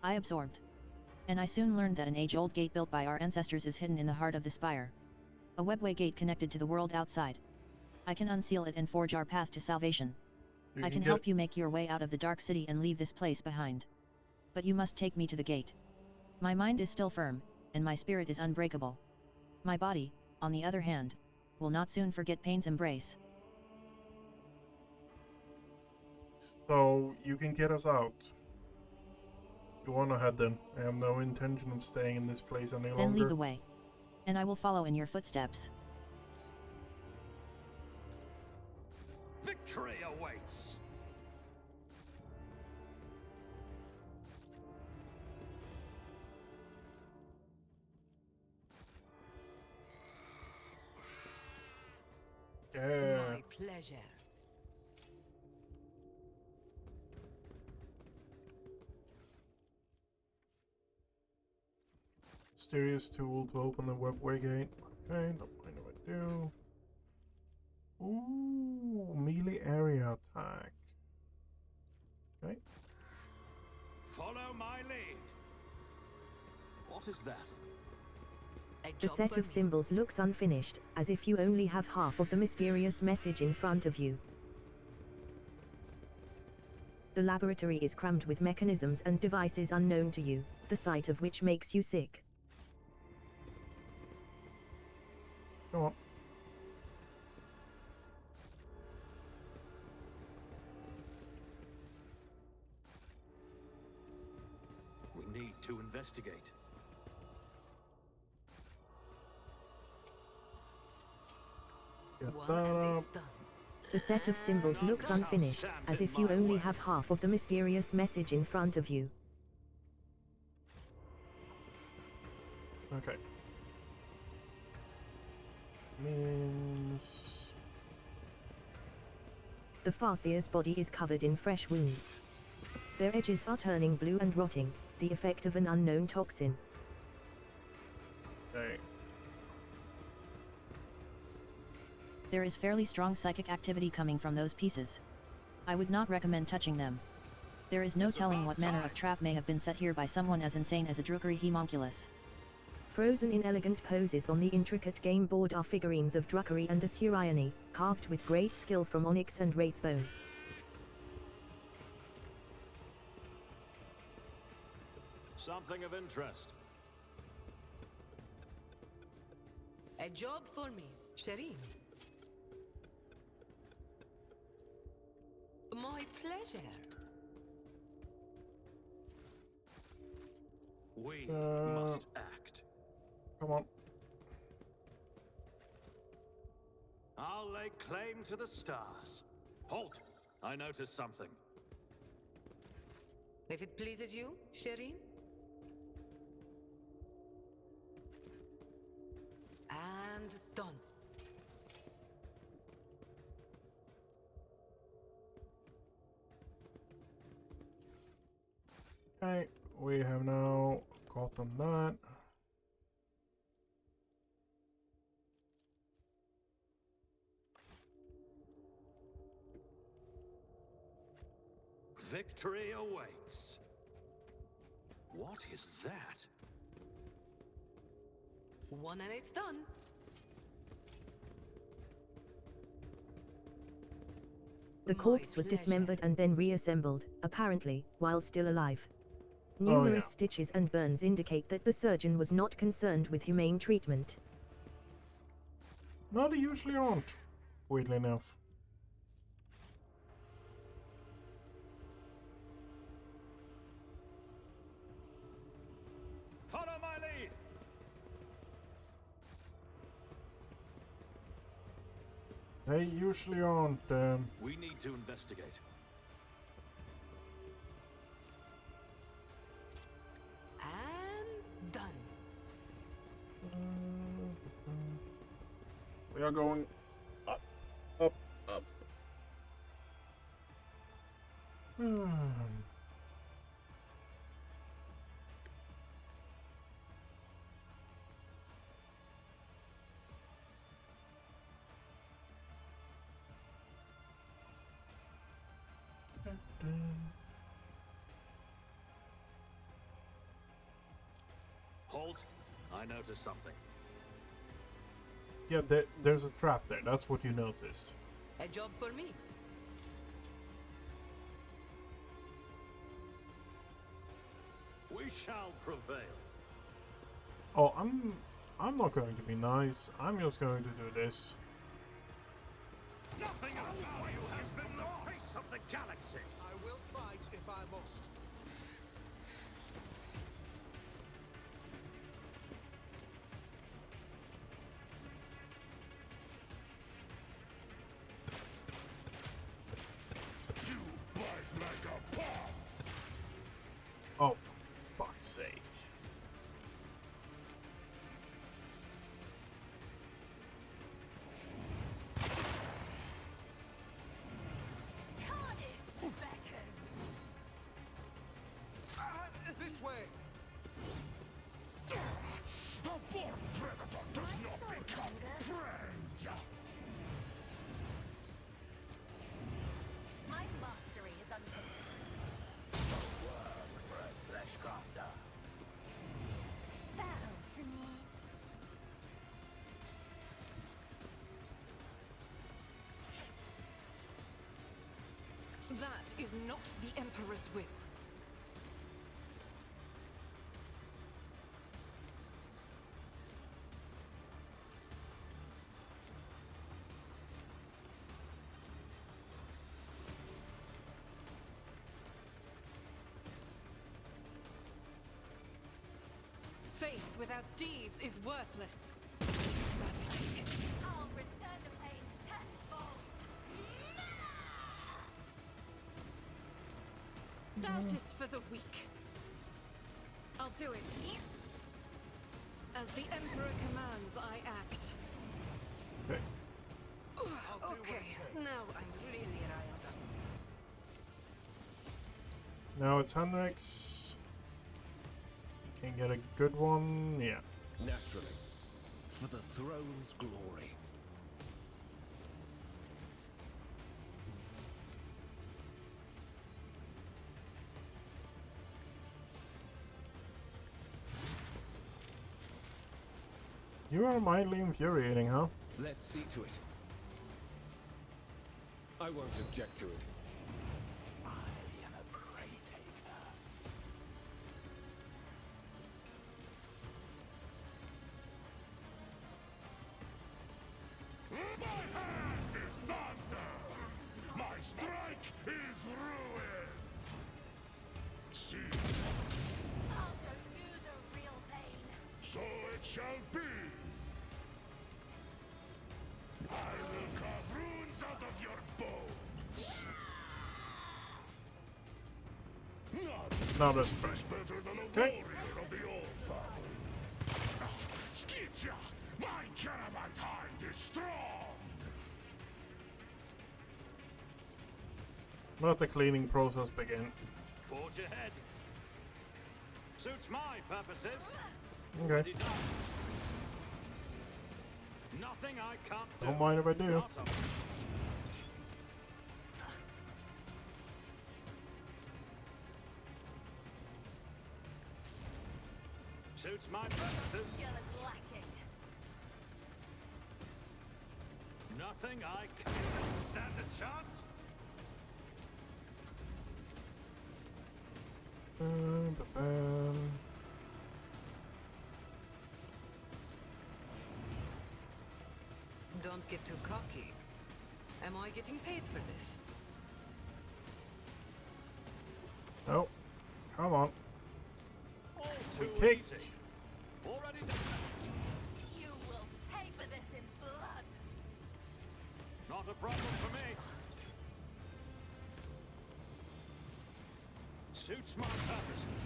[SPEAKER 5] I absorbed. And I soon learned that an age-old gate built by our ancestors is hidden in the heart of the spire. A webway gate connected to the world outside. I can unseal it and forge our path to salvation. I can help you make your way out of the dark city and leave this place behind. But you must take me to the gate. My mind is still firm, and my spirit is unbreakable. My body, on the other hand, will not soon forget pain's embrace.
[SPEAKER 1] So, you can get us out. Go on ahead then. I have no intention of staying in this place any longer.
[SPEAKER 5] Then lead the way. And I will follow in your footsteps.
[SPEAKER 10] Victory awaits!
[SPEAKER 1] Yeah.
[SPEAKER 9] My pleasure.
[SPEAKER 1] Mysterious tool to open the webway gate. Okay, don't mind if I do. Ooh, melee area attack. Okay.
[SPEAKER 10] Follow my lead. What is that?
[SPEAKER 3] The set of symbols looks unfinished, as if you only have half of the mysterious message in front of you. The laboratory is crammed with mechanisms and devices unknown to you, the sight of which makes you sick.
[SPEAKER 1] Come on.
[SPEAKER 10] We need to investigate.
[SPEAKER 1] Get
[SPEAKER 9] One
[SPEAKER 1] that
[SPEAKER 9] and
[SPEAKER 1] up.
[SPEAKER 9] it's done.
[SPEAKER 3] The set of symbols looks unfinished, as if you only have half of the mysterious message in front of you.
[SPEAKER 1] Okay. Means...
[SPEAKER 3] The Farseer's body is covered in fresh wounds. Their edges are turning blue and rotting, the effect of an unknown toxin.
[SPEAKER 1] Okay.
[SPEAKER 5] There is fairly strong psychic activity coming from those pieces. I would not recommend touching them. There is no telling what manner of trap may have been set here by someone as insane as a Drukhari homunculus.
[SPEAKER 3] Frozen in elegant poses on the intricate game board are figurines of Drukhari and Asuriani, carved with great skill from onyx and wraithbone.
[SPEAKER 10] Something of interest.
[SPEAKER 9] A job for me, Shireen. My pleasure.
[SPEAKER 10] We
[SPEAKER 1] Uh,
[SPEAKER 10] must act.
[SPEAKER 1] Come on.
[SPEAKER 10] I'll lay claim to the stars. Halt! I noticed something.
[SPEAKER 9] If it pleases you, Shireen. And done.
[SPEAKER 1] Okay, we have now gotten that.
[SPEAKER 10] Victory awaits. What is that?
[SPEAKER 9] One and it's done.
[SPEAKER 3] The
[SPEAKER 9] My
[SPEAKER 3] corpse was
[SPEAKER 9] pleasure.
[SPEAKER 3] dismembered and then reassembled, apparently, while still alive.
[SPEAKER 1] Oh,
[SPEAKER 3] Numerous
[SPEAKER 1] yeah.
[SPEAKER 3] stitches and burns indicate that the surgeon was not concerned with humane treatment.
[SPEAKER 1] No, they usually aren't, weirdly enough.
[SPEAKER 10] Follow my lead.
[SPEAKER 1] They usually aren't.
[SPEAKER 10] We need to investigate.
[SPEAKER 9] And done.
[SPEAKER 1] We are going up, up, up.
[SPEAKER 10] Halt. I noticed something.
[SPEAKER 1] Yeah, there's a trap there. That's what you noticed.
[SPEAKER 9] A job for me.
[SPEAKER 10] We shall prevail.
[SPEAKER 1] Oh, I'm not going to be nice. I'm just going to do this.
[SPEAKER 10] Nothing of value has been the face of the galaxy.
[SPEAKER 6] I will fight if I must.
[SPEAKER 2] You bite like a bomb.
[SPEAKER 1] Oh, fuck's sake.
[SPEAKER 13] Carnage beckons.
[SPEAKER 6] This way.
[SPEAKER 2] A born predator does not become prey.
[SPEAKER 13] My mastery is unlimited.
[SPEAKER 2] Work for a flesh crafter.
[SPEAKER 13] Bow to me.
[SPEAKER 8] That is not the Emperor's will. Faith without deeds is worthless. Eradicate it.
[SPEAKER 13] I'll return the pain tenfold.
[SPEAKER 8] Doubt is for the weak. I'll do it. As the Emperor commands, I act.
[SPEAKER 1] Okay.
[SPEAKER 9] Okay, now I'm really riled up.
[SPEAKER 1] Now it's Henrik's. Can get a good one. Yeah.
[SPEAKER 12] Naturally. For the throne's glory.
[SPEAKER 1] You are mildly infuriating, huh?
[SPEAKER 12] Let's see to it. I won't object to it.
[SPEAKER 10] I am a prey taker.
[SPEAKER 2] My hand is thunder. My strike is ruin. See,
[SPEAKER 13] I'll show you the real pain.
[SPEAKER 2] so it shall be. I will carve runes out of your bones. None
[SPEAKER 1] Now this
[SPEAKER 2] is better than a
[SPEAKER 1] Okay.
[SPEAKER 2] warrior of the old family. Skitya, my Karamite hide is strong.
[SPEAKER 1] Let the cleaning process begin.
[SPEAKER 10] Forge ahead. Suits my purposes.
[SPEAKER 1] Okay.
[SPEAKER 10] Ready done. Nothing I can't do.
[SPEAKER 1] Don't mind if I do.
[SPEAKER 10] Not a- Suits my purposes.
[SPEAKER 13] Skill is lacking.
[SPEAKER 10] Nothing I can't stand a chance.
[SPEAKER 1] Ba-bam.
[SPEAKER 9] Don't get too cocky. Am I getting paid for this?
[SPEAKER 1] No. Come on.
[SPEAKER 10] All
[SPEAKER 1] We
[SPEAKER 10] too
[SPEAKER 1] kicked.
[SPEAKER 10] easy. Already done.
[SPEAKER 13] You will pay for this in blood.
[SPEAKER 10] Not a problem for me. Suits my purposes.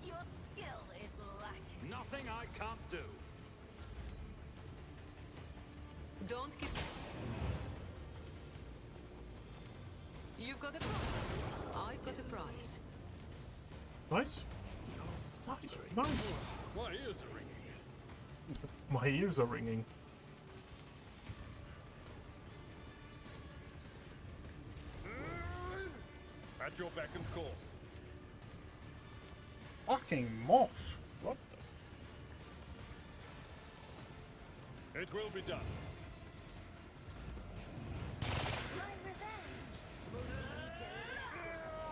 [SPEAKER 13] Your skill is lacking.
[SPEAKER 10] Nothing I can't do.
[SPEAKER 9] Don't get... You've got a prize. I've got a prize.
[SPEAKER 1] Nice. Nice. Nice.
[SPEAKER 7] My ears are ringing.
[SPEAKER 1] My ears are ringing.
[SPEAKER 7] At your beck and call.
[SPEAKER 1] Fucking moth. What the?
[SPEAKER 7] It will be done.
[SPEAKER 13] My revenge will be delectable.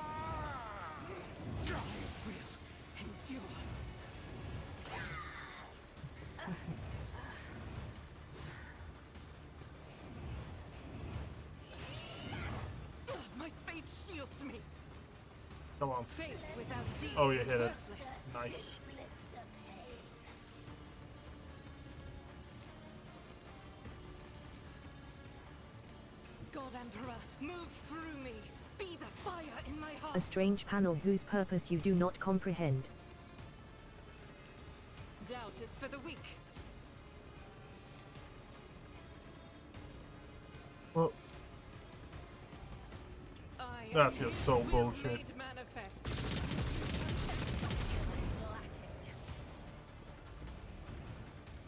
[SPEAKER 8] I will endure. My faith shields me.
[SPEAKER 1] Come on.
[SPEAKER 8] Faith without deeds
[SPEAKER 1] Oh, you
[SPEAKER 8] is
[SPEAKER 1] hit it.
[SPEAKER 8] worthless.
[SPEAKER 1] Nice.
[SPEAKER 13] Inflict the pain.
[SPEAKER 8] God Emperor, move through me. Be the fire in my heart.
[SPEAKER 3] A strange panel whose purpose you do not comprehend.
[SPEAKER 8] Doubt is for the weak.
[SPEAKER 1] Well,
[SPEAKER 8] I
[SPEAKER 1] that's
[SPEAKER 8] am
[SPEAKER 1] just
[SPEAKER 8] his
[SPEAKER 1] so
[SPEAKER 8] will
[SPEAKER 1] bullshit.
[SPEAKER 8] made manifest.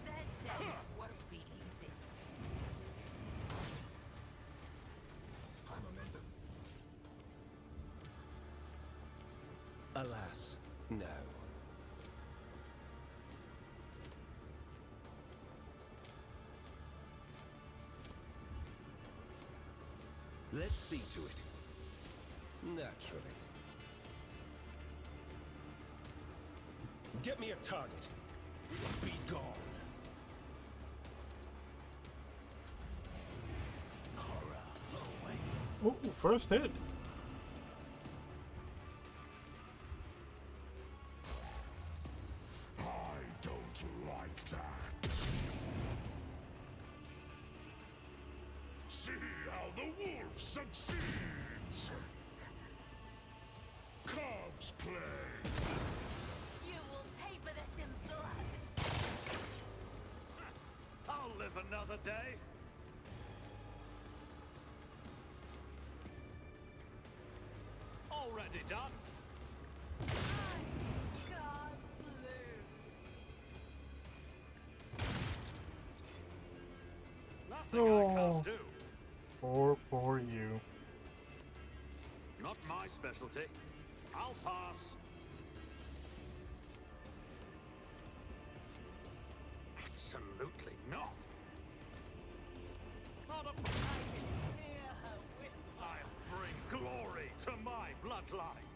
[SPEAKER 13] That death won't be easy.
[SPEAKER 12] Alas, no. Let's see to it. Naturally. Get me a target. Be gone.
[SPEAKER 1] Oh, first hit.
[SPEAKER 2] I don't like that. See how the wolf succeeds. Cubs play.
[SPEAKER 13] You will pay for this in blood.
[SPEAKER 10] I'll live another day. Already done.
[SPEAKER 13] God blue.
[SPEAKER 10] Nothing I
[SPEAKER 1] Oh.
[SPEAKER 10] can't do.
[SPEAKER 1] Poor you.
[SPEAKER 10] Not my specialty. I'll pass. Absolutely not. Not a...
[SPEAKER 13] Hear her whisper.
[SPEAKER 10] I'll bring glory to my bloodline.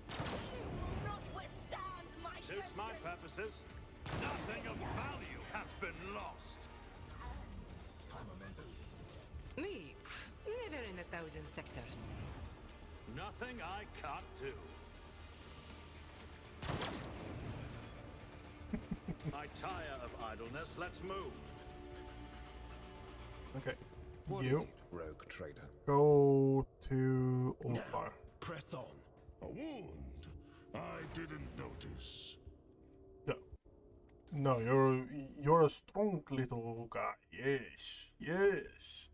[SPEAKER 13] You will not withstand my
[SPEAKER 10] Suits my
[SPEAKER 13] vengeance.
[SPEAKER 10] purposes. Nothing of value has been lost.
[SPEAKER 9] Me? Never in 1,000 sectors.
[SPEAKER 10] Nothing I can't do. I tire of idleness. Let's move.
[SPEAKER 1] Okay.
[SPEAKER 12] What is
[SPEAKER 1] You
[SPEAKER 12] it, rogue trader?
[SPEAKER 1] go to Ulfar.
[SPEAKER 12] Press on.
[SPEAKER 2] A wound. I didn't notice.
[SPEAKER 1] No. No, you're a strong little guy. Yes. Yes.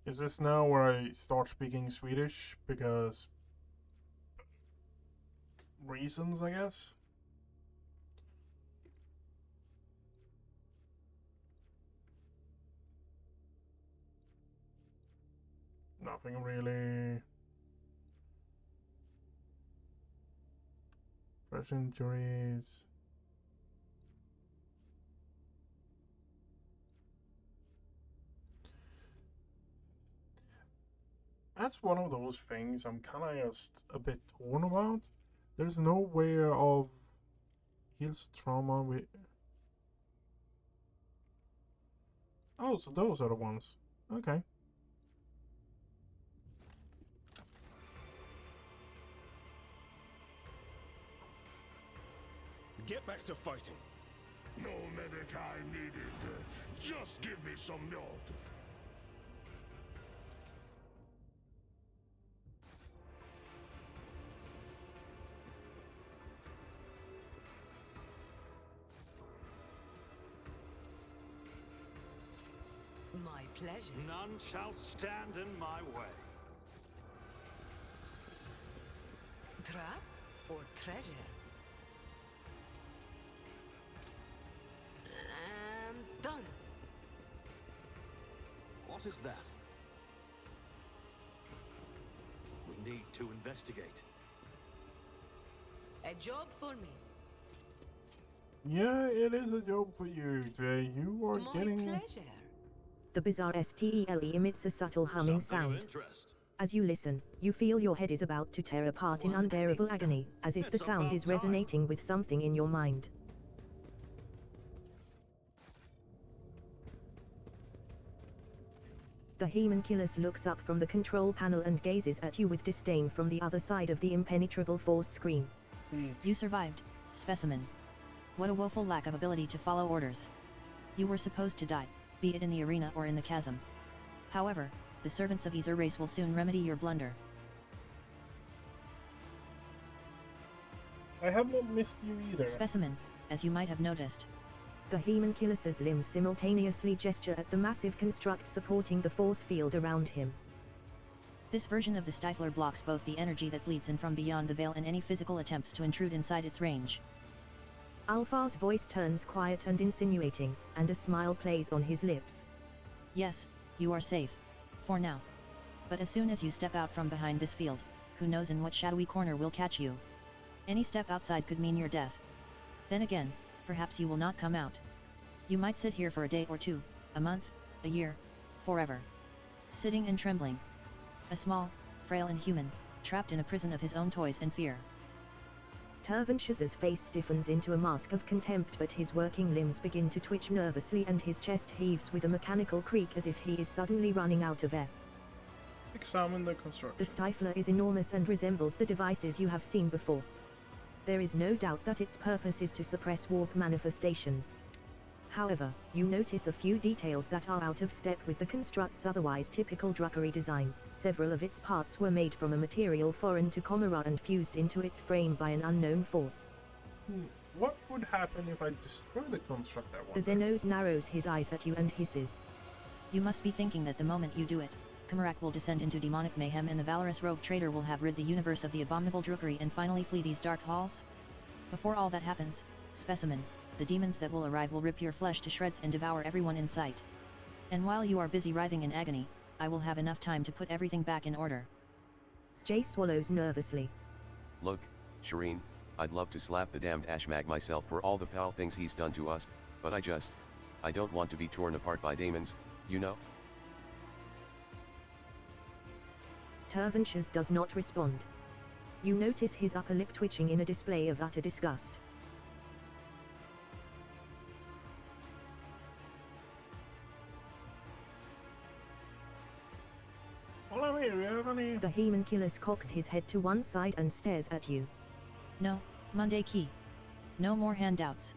[SPEAKER 1] Is this now where I start speaking Swedish? Because reasons, I guess? Nothing really. Fresh injuries. That's one of those things I'm kind of just a bit torn about. There's no way of Heals trauma with... Oh, so those are the ones. Okay.
[SPEAKER 12] Get back to fighting.
[SPEAKER 2] No medic I needed. Just give me some nod.
[SPEAKER 9] My pleasure.
[SPEAKER 10] None shall stand in my way.
[SPEAKER 9] Trap or treasure? And done.
[SPEAKER 10] What is that? We need to investigate.
[SPEAKER 9] A job for me.
[SPEAKER 1] Yeah, it is a job for you, Jay. You are
[SPEAKER 9] My
[SPEAKER 1] getting...
[SPEAKER 9] pleasure.
[SPEAKER 3] The bizarre STELE emits a subtle humming
[SPEAKER 10] Something of
[SPEAKER 3] sound.
[SPEAKER 10] interest.
[SPEAKER 3] As you listen, you feel your head is about to tear apart in
[SPEAKER 9] One
[SPEAKER 3] unbearable
[SPEAKER 9] next
[SPEAKER 3] agony, as if the
[SPEAKER 10] It's
[SPEAKER 3] sound
[SPEAKER 10] about
[SPEAKER 3] is
[SPEAKER 10] time.
[SPEAKER 3] resonating with something in your mind. The Hemonculus looks up from the control panel and gazes at you with disdain from the other side of the impenetrable force screen.
[SPEAKER 5] You survived, specimen. What a woeful lack of ability to follow orders. You were supposed to die, be it in the arena or in the chasm. However, the servants of Aesir race will soon remedy your blunder.
[SPEAKER 1] I have not missed you either.
[SPEAKER 5] Specimen, as you might have noticed.
[SPEAKER 3] The Hemonculus's limbs simultaneously gesture at the massive construct supporting the force field around him.
[SPEAKER 5] This version of the Stifler blocks both the energy that bleeds in from beyond the veil and any physical attempts to intrude inside its range.
[SPEAKER 3] Alphar's voice turns quiet and insinuating, and a smile plays on his lips.
[SPEAKER 5] Yes, you are safe. For now. But as soon as you step out from behind this field, who knows in what shadowy corner will catch you. Any step outside could mean your death. Then again, perhaps you will not come out. You might sit here for a day or two, a month, a year, forever. Sitting and trembling. A small, frail inhuman, trapped in a prison of his own toys and fear.
[SPEAKER 3] Tervanshaz's face stiffens into a mask of contempt, but his working limbs begin to twitch nervously and his chest heaves with a mechanical creak as if he is suddenly running out of air.
[SPEAKER 1] Examine the construction.
[SPEAKER 3] The Stifler is enormous and resembles the devices you have seen before. There is no doubt that its purpose is to suppress warp manifestations. However, you notice a few details that are out of step with the construct's otherwise typical druggery design. Several of its parts were made from a material foreign to Comora and fused into its frame by an unknown force.
[SPEAKER 1] What would happen if I destroy the construct, I
[SPEAKER 3] The
[SPEAKER 1] wonder?
[SPEAKER 3] Xenos narrows his eyes at you and hisses.
[SPEAKER 5] You must be thinking that the moment you do it, Comorak will descend into demonic mayhem and the valorous rogue trader will have rid the universe of the abominable druggery and finally flee these dark halls? Before all that happens, specimen, the demons that will arrive will rip your flesh to shreds and devour everyone in sight. And while you are busy writhing in agony, I will have enough time to put everything back in order.
[SPEAKER 3] Jay swallows nervously.
[SPEAKER 4] Look, Shireen, I'd love to slap the damned Ashmag myself for all the foul things he's done to us, but I don't want to be torn apart by demons, you know?
[SPEAKER 3] Tervanshaz does not respond. You notice his upper lip twitching in a display of utter disgust.
[SPEAKER 1] Well, I'm here. Do you have any...
[SPEAKER 3] The Hemonculus cocks his head to one side and stares at you.
[SPEAKER 5] No, Monday Key. No more handouts.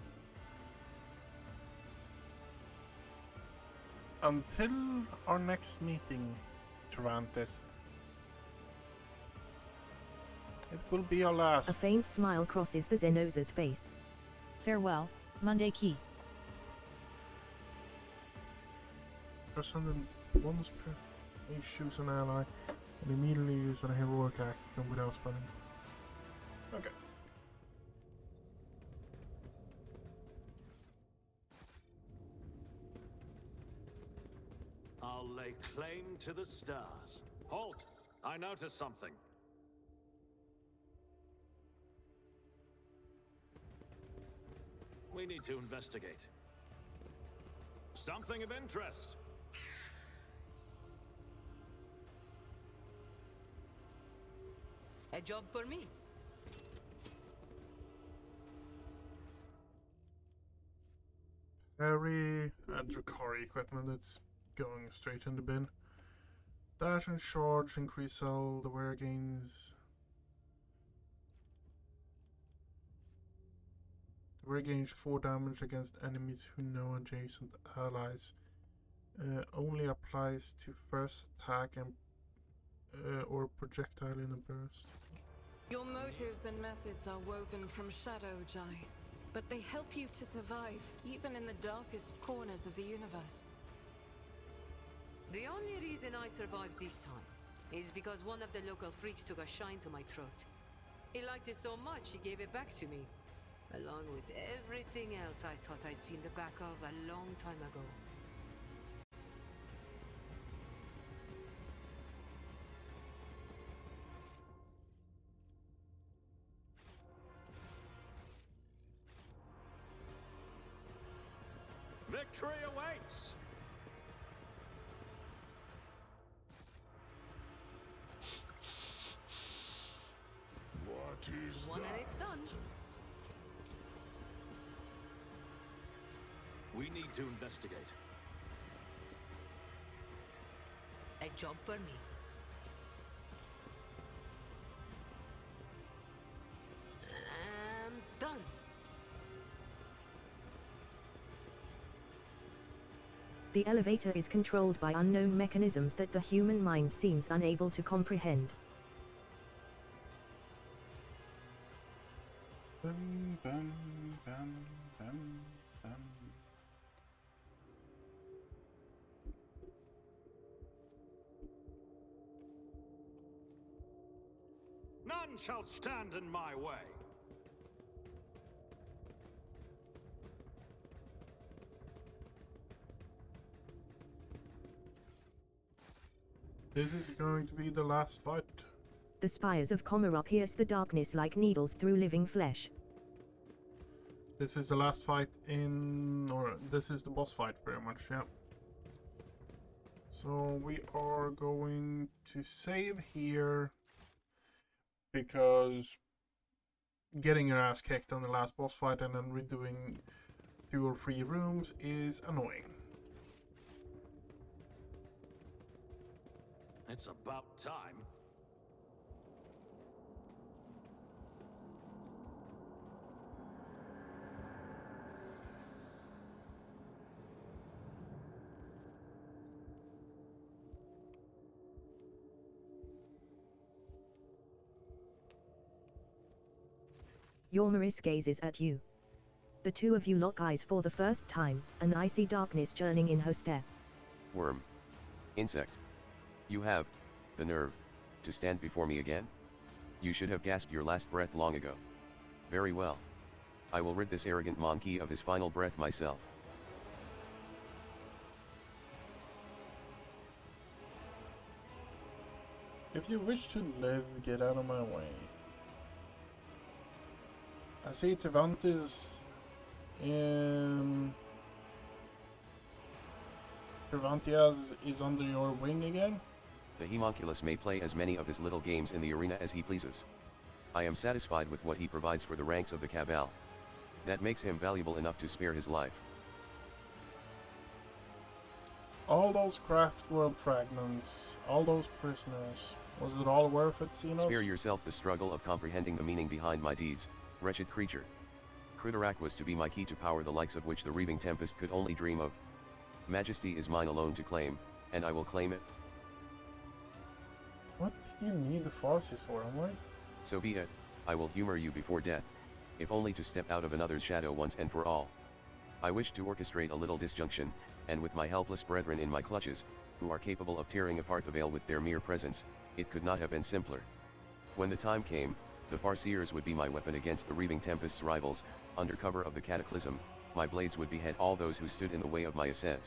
[SPEAKER 1] Until our next meeting, Tarantis. It will be our
[SPEAKER 3] A
[SPEAKER 1] last.
[SPEAKER 3] faint smile crosses the Xenos' face.
[SPEAKER 5] Farewell, Monday Key.
[SPEAKER 1] Transcendent once per... You choose an ally and immediately use a heroic action without spelling. Okay.
[SPEAKER 10] I'll lay claim to the stars. Halt! I noticed something. We need to investigate. Something of interest.
[SPEAKER 9] A job for me.
[SPEAKER 1] Carry Drakari equipment, it's going straight in the bin. Dash and charge increase all the wear gains. The wear gains 4 damage against enemies who know adjacent allies. Only applies to first attack and or projectile in a burst.
[SPEAKER 8] Your motives and methods are woven from shadow, Jai, but they help you to survive, even in the darkest corners of the universe.
[SPEAKER 9] The only reason I survived this time is because one of the local freaks took a shine to my throat. He liked it so much he gave it back to me, along with everything else I thought I'd seen the back of a long time ago.
[SPEAKER 10] Victory awaits!
[SPEAKER 2] What is
[SPEAKER 9] One and
[SPEAKER 2] that?
[SPEAKER 9] it's done.
[SPEAKER 10] We need to investigate.
[SPEAKER 9] A job for me. And done.
[SPEAKER 3] The elevator is controlled by unknown mechanisms that the human mind seems unable to comprehend.
[SPEAKER 1] Bum, bum, bum, bum, bum.
[SPEAKER 10] None shall stand in my way.
[SPEAKER 1] This is going to be the last fight.
[SPEAKER 3] The spires of Komara pierce the darkness like needles through living flesh.
[SPEAKER 1] This is the last fight or this is the boss fight pretty much, yeah. So we are going to save here because getting your ass kicked on the last boss fight and then redoing 2 or 3 rooms is annoying.
[SPEAKER 10] It's about time.
[SPEAKER 3] Yormaris gazes at you. The two of you lock eyes for the first time, an icy darkness churning in her stare.
[SPEAKER 4] Worm. Insect. You have the nerve to stand before me again? You should have gasped your last breath long ago. Very well. I will rid this arrogant monkey of his final breath myself.
[SPEAKER 1] If you wish to live, get out of my way. I see Cervantes Cervantes is under your wing again?
[SPEAKER 4] The homunculus may play as many of his little games in the arena as he pleases. I am satisfied with what he provides for the ranks of the Cabal. That makes him valuable enough to spare his life.
[SPEAKER 1] All those craft world fragments, all those prisoners, was it all worth it, Xenos?
[SPEAKER 4] Spare yourself the struggle of comprehending the meaning behind my deeds, wretched creature. Crudorak was to be my key to power the likes of which the Reaving Tempest could only dream of. Majesty is mine alone to claim, and I will claim it.
[SPEAKER 1] What did you need the Farsis for, Amway?
[SPEAKER 4] So be it, I will humor you before death, if only to step out of another's shadow once and for all. I wish to orchestrate a little disjunction, and with my helpless brethren in my clutches, who are capable of tearing apart the veil with their mere presence, it could not have been simpler. When the time came, the Farseers would be my weapon against the Reaving Tempest's rivals. Under cover of the Cataclysm, my blades would behead all those who stood in the way of my ascent.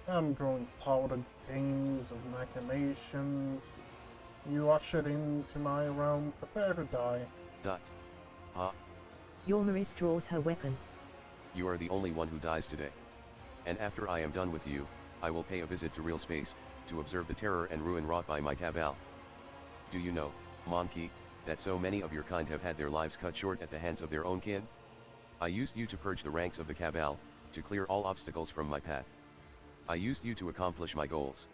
[SPEAKER 1] I'm growing tired of games, of machinations. You ushered into my realm, prepare to die.
[SPEAKER 3] Yormaris draws her weapon.
[SPEAKER 4] You are the only one who dies today. And after I am done with you, I will pay a visit to real space, to observe the terror and ruin wrought by my cabal. Do you know, Monkey, that so many of your kind have had their lives cut short at the hands of their own kin? I used you to purge the ranks of the Cabal, to clear all obstacles from my path. I used you to accomplish my goals.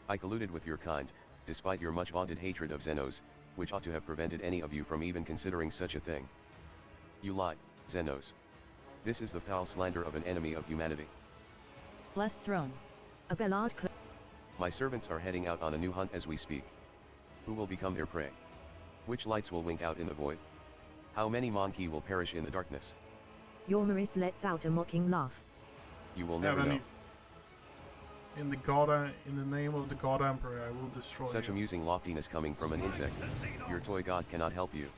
[SPEAKER 4] I colluded with your kind, despite your much vaunted hatred of Xenos, which ought to have prevented any of you from even considering such a thing. You lie, Xenos. This is the foul slander of an enemy of humanity.
[SPEAKER 5] Blessed throne.
[SPEAKER 3] Abelard
[SPEAKER 4] My servants are heading out on a new hunt as we speak. Who will become their prey? Which lights will wink out in the void? How many Monkey will perish in the darkness?
[SPEAKER 3] Yormaris lets out a mocking laugh.
[SPEAKER 4] You will never know.
[SPEAKER 1] In the name of the God Emperor, I will destroy
[SPEAKER 4] Such
[SPEAKER 1] you.
[SPEAKER 4] amusing loftiness coming from an insect. Your toy god cannot help you.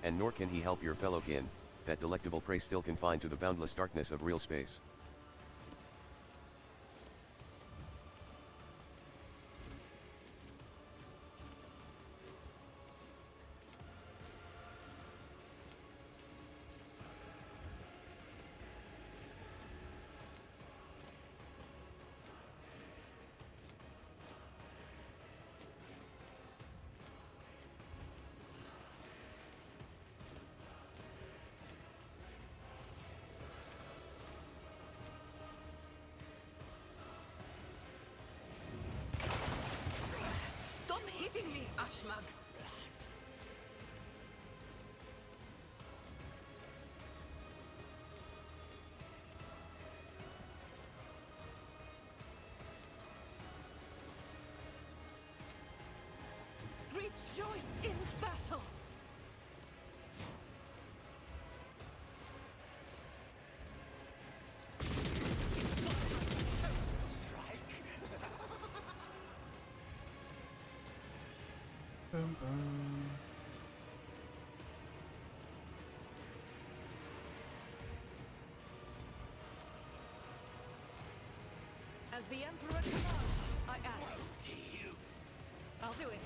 [SPEAKER 4] And nor can he help your fellow kin, that delectable prey still confined to the boundless darkness of real space.
[SPEAKER 9] Stop hitting me, Ashmag!
[SPEAKER 8] Rejoice in battle!
[SPEAKER 1] Bum, bum.
[SPEAKER 8] As the Emperor commands, I act. I'll do it.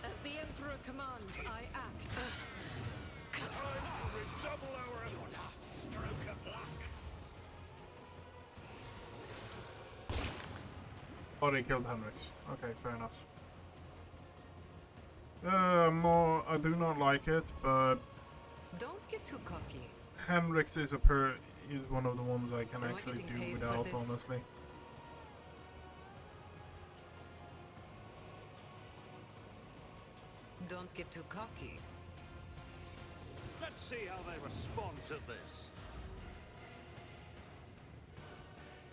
[SPEAKER 8] As the Emperor commands, I act.
[SPEAKER 7] Time to redouble our efforts. Last stroke of luck.
[SPEAKER 1] Oh, they killed Hendrix. Okay, fair enough. I do not like it, but
[SPEAKER 9] Don't get too cocky.
[SPEAKER 1] Hendrix is is one of the ones I can
[SPEAKER 9] Am I
[SPEAKER 1] actually
[SPEAKER 9] getting
[SPEAKER 1] do
[SPEAKER 9] paid for
[SPEAKER 1] without,
[SPEAKER 9] this?
[SPEAKER 1] honestly.
[SPEAKER 9] Don't get too cocky.
[SPEAKER 10] Let's see how they respond to this.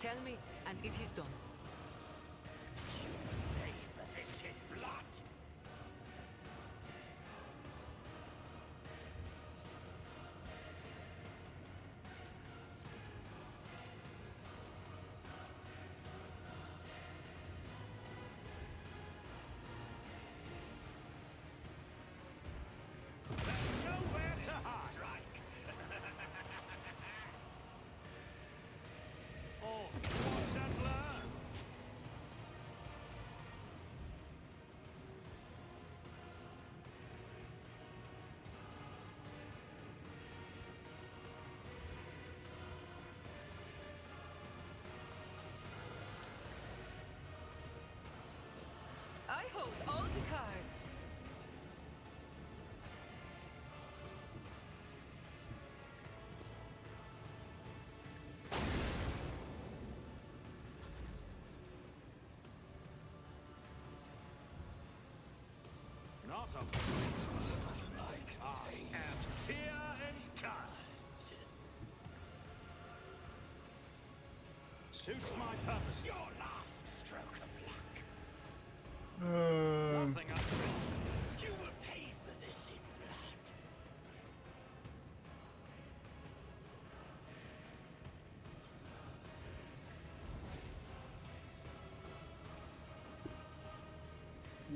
[SPEAKER 9] Tell me, and it is done.
[SPEAKER 10] Pay for this in blood. There's nowhere to hide. Oh, watch and learn.
[SPEAKER 9] I hold all the cards.
[SPEAKER 10] Not a like I am here incarnate. Suits my purpose. Your last stroke of luck. Nothing undone. You will pay for this in blood.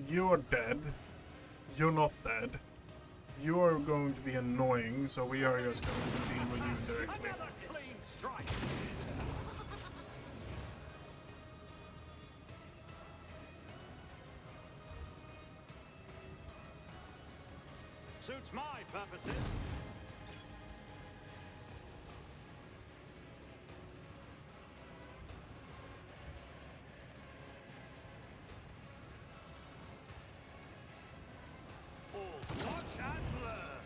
[SPEAKER 1] You're dead. You're not dead. You're going to be annoying, so we are just going to deal with you directly.
[SPEAKER 10] Another clean strike. Suits my purposes. All watch and learn.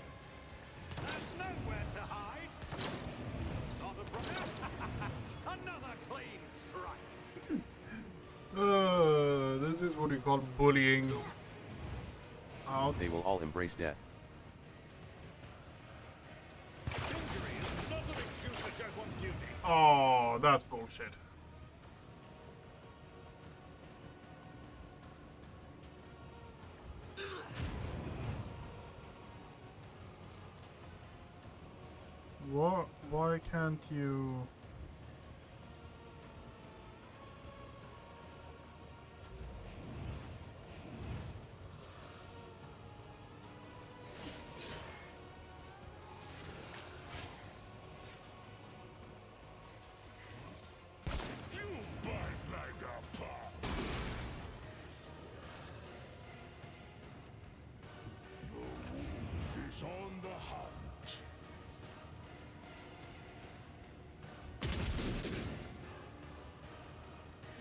[SPEAKER 1] what do you call bullying out.
[SPEAKER 4] They will all embrace death.
[SPEAKER 7] Injury is not an excuse to shirk one's duty.
[SPEAKER 1] Oh, that's bullshit. What? Why can't you?
[SPEAKER 2] You bite like a pop. The wolf is on the hunt.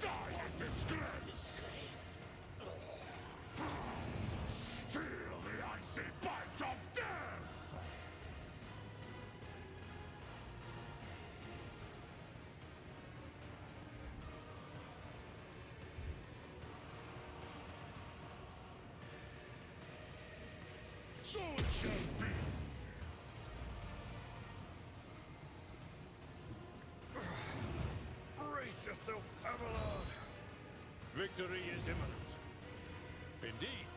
[SPEAKER 2] Die in disgrace. Feel the icy bite of death. So it shall be.
[SPEAKER 7] Brace yourself, Abelard. Victory is imminent. Indeed.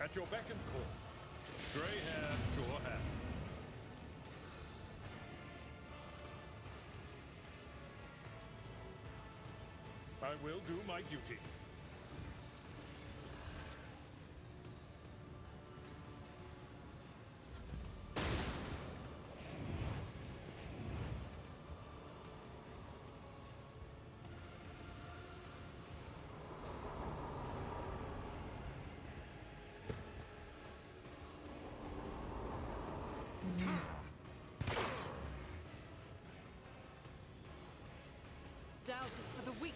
[SPEAKER 7] At your beck and call. Grey hair, sure hand. I will do my duty.
[SPEAKER 8] Doubt is for the weak.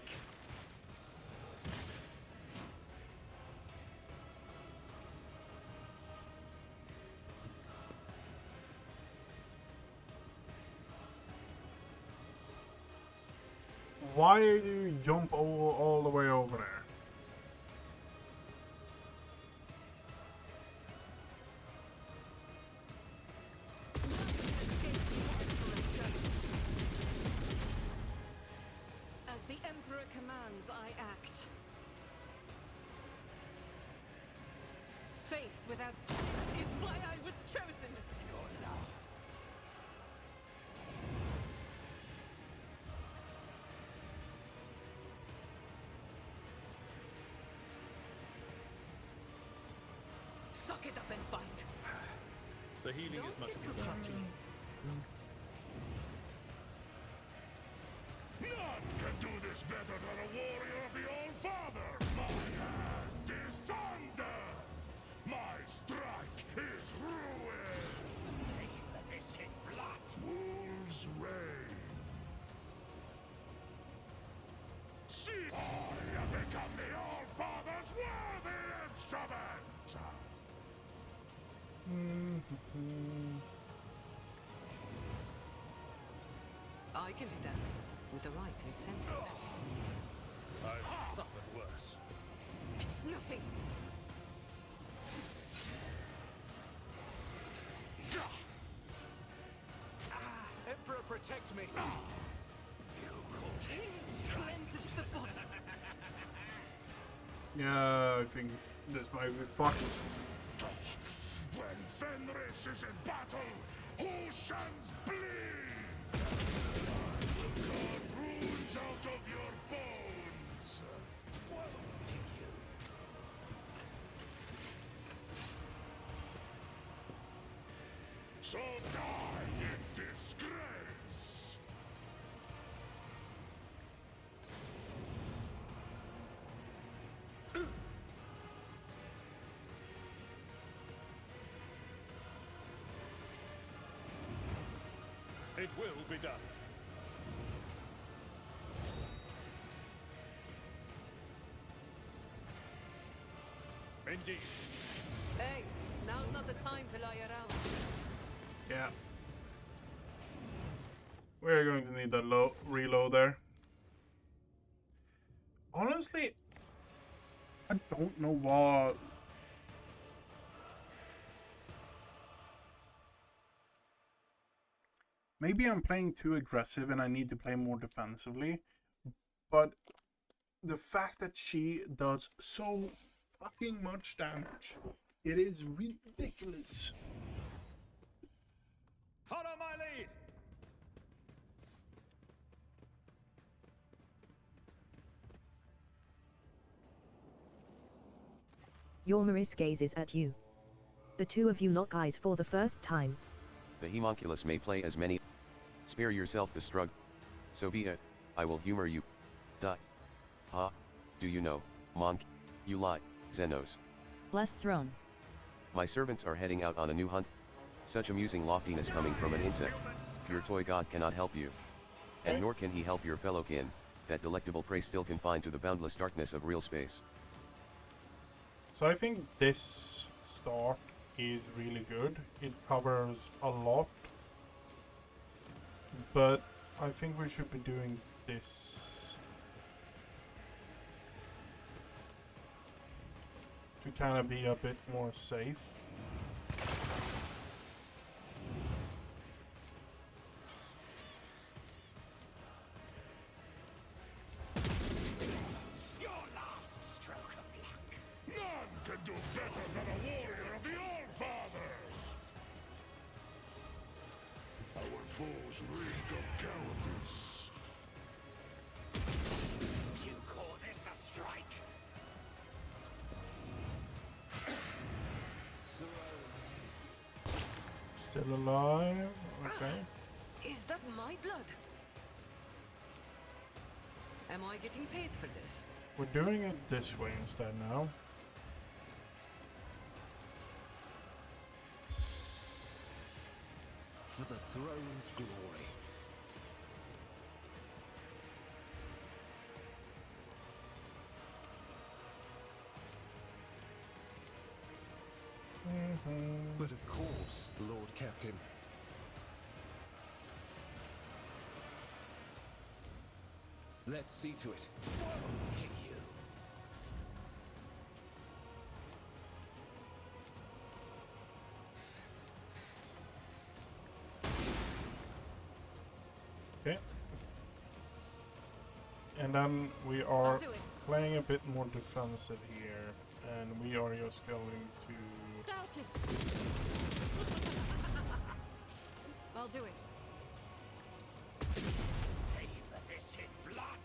[SPEAKER 1] Why do you jump all the way over there?
[SPEAKER 8] As the Emperor commands, I act. Faith without peace is why I was chosen. Your love.
[SPEAKER 9] Suck it up and fight.
[SPEAKER 7] The healing is
[SPEAKER 9] Don't
[SPEAKER 7] much
[SPEAKER 9] get too
[SPEAKER 7] improved.
[SPEAKER 9] cocky.
[SPEAKER 2] None can do this better than a warrior of the All Father. My hand is thunder. My strike is ruin. This in blood. Wolves reign. See, I have become the All Father's worthy instrument.
[SPEAKER 9] I can do that with the right incentive.
[SPEAKER 7] I've suffered worse.
[SPEAKER 8] It's nothing.
[SPEAKER 10] Emperor, protect me!
[SPEAKER 8] Cleanses the body.
[SPEAKER 1] Yeah, I think this might be fucked.
[SPEAKER 2] When Fenris is in battle, oceans bleed! I will carve runes out of your bones! Woe to you! So die in disgrace!
[SPEAKER 7] It will be done. Indeed.
[SPEAKER 9] Hey, now's not the time to lie around.
[SPEAKER 1] Yeah. We're going to need that reload there. Honestly, I don't know what. Maybe I'm playing too aggressive and I need to play more defensively. But the fact that she does so fucking much damage, it is ridiculous.
[SPEAKER 10] Follow my lead!
[SPEAKER 3] Yormaris gazes at you. The two of you lock eyes for the first time.
[SPEAKER 4] The homunculus may play as many. Spare yourself the struggle. So be it. I will humor you. Dot. Ha. Do you know, Monk? You lie, Xenos.
[SPEAKER 5] Blessed throne.
[SPEAKER 4] My servants are heading out on a new hunt. Such amusing loftiness coming from an insect. Your toy god cannot help you. And nor can he help your fellow kin, that delectable prey still confined to the boundless darkness of real space.
[SPEAKER 1] So I think this start is really good. It covers a lot. But I think we should be doing this to kind of be a bit more safe.
[SPEAKER 2] Your last stroke of luck. None can do better than a warrior of the All-Father. Our foes reek of cowardice. You call this a strike?
[SPEAKER 1] Still alive? Okay.
[SPEAKER 9] Is that my blood? Am I getting paid for this?
[SPEAKER 1] We're doing it this way instead now.
[SPEAKER 12] For the throne's glory. But of course, Lord Captain. Let's see to it.
[SPEAKER 1] Okay. And then we are
[SPEAKER 8] do it.
[SPEAKER 1] playing a bit more defensive here, and we are just going to.
[SPEAKER 8] Douches. I'll do it.
[SPEAKER 2] Pay for this in blood.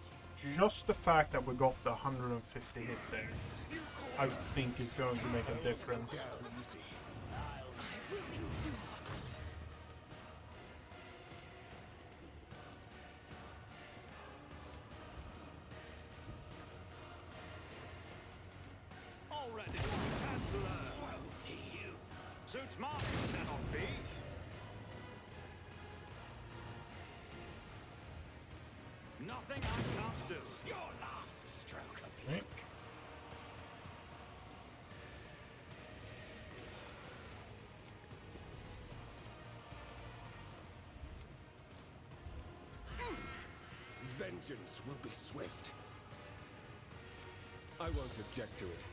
[SPEAKER 1] Just the fact that we got the 150 hit there, I think is going to make a difference.
[SPEAKER 10] Already, Chandler! Woe to you! Suits mine, cannot be! Nothing I can't do!
[SPEAKER 2] Your last stroke of
[SPEAKER 1] Okay.
[SPEAKER 12] Vengeance will be swift. I won't object to it.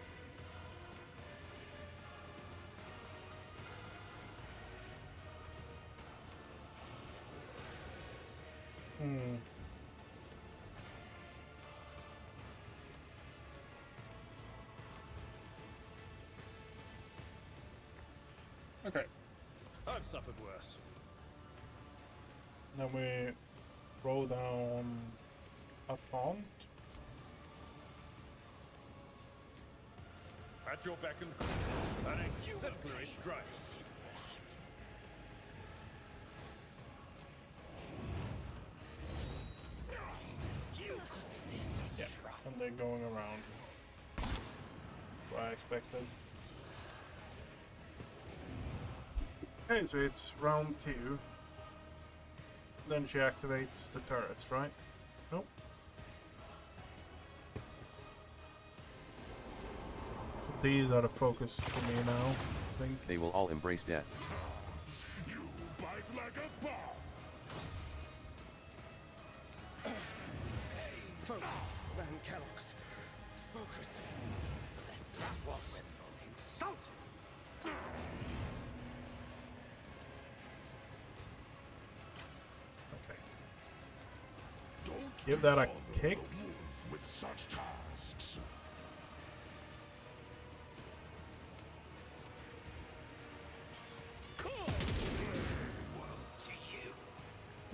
[SPEAKER 1] Okay.
[SPEAKER 7] I've suffered worse.
[SPEAKER 1] Then we throw down a taunt.
[SPEAKER 7] At your beck and call. An exemplary strike.
[SPEAKER 1] Yeah, and they're going around. What I expected. Okay, so it's round 2. Then she activates the turrets, right? Nope. So these are the focus for me now, I think.
[SPEAKER 4] They will all embrace death.
[SPEAKER 2] You bite like a bomb.
[SPEAKER 12] Folk, Van Kellogg's,
[SPEAKER 10] focus. That was insulting.
[SPEAKER 1] Okay.
[SPEAKER 2] Don't
[SPEAKER 1] Give that a
[SPEAKER 2] dishonor
[SPEAKER 1] kick.
[SPEAKER 2] the wolf with such tasks.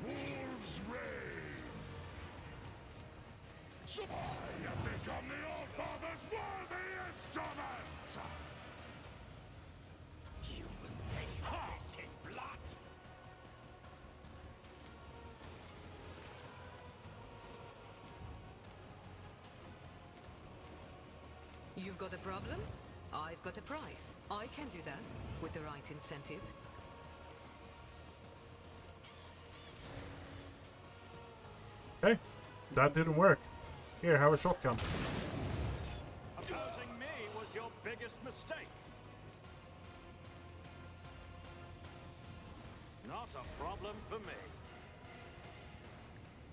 [SPEAKER 2] Wolves reign! So I have become the All-Father's worthy instrument!
[SPEAKER 10] You will pay for this in blood.
[SPEAKER 9] You've got a problem? I've got a price. I can do that with the right incentive.
[SPEAKER 1] Okay, that didn't work. Here, have a shotgun.
[SPEAKER 10] Opposing me was your biggest mistake. Not a problem for me.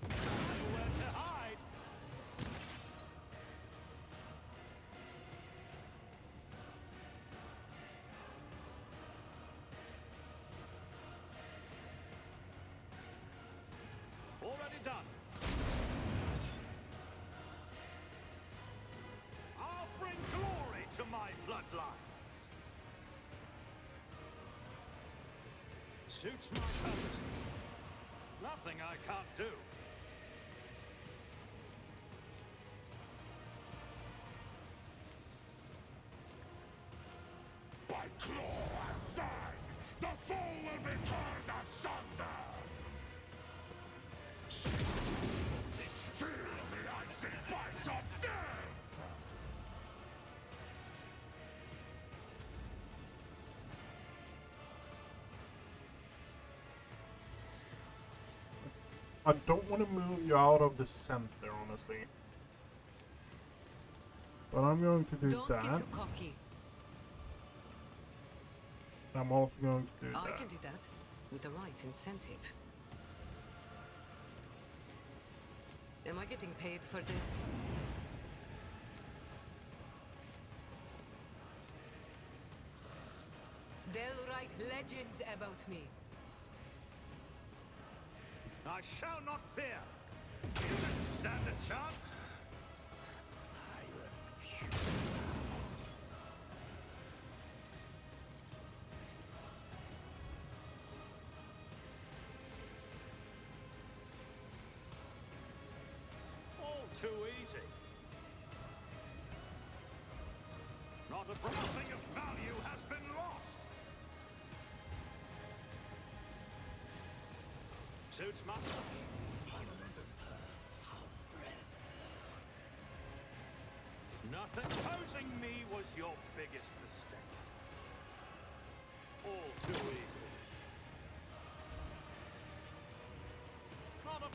[SPEAKER 10] Nowhere to hide. Already done. I'll bring glory to my bloodline. Suits my purposes. Nothing I can't do.
[SPEAKER 2] By claw and fang, the foe will be torn asunder! Feel the icy bite of death!
[SPEAKER 1] I don't want to move you out of the center, honestly. But I'm going to do
[SPEAKER 9] Don't
[SPEAKER 1] that.
[SPEAKER 9] get too cocky.
[SPEAKER 1] I'm also going to do
[SPEAKER 9] I
[SPEAKER 1] that.
[SPEAKER 9] can do that with the right incentive. Am I getting paid for this? They'll write legends about me.
[SPEAKER 10] I shall not fear. You didn't stand a chance. I refuse. All too easy. Not a nothing of value has been lost. Suits my Nothing posing me was your biggest mistake. All too easy. Not a...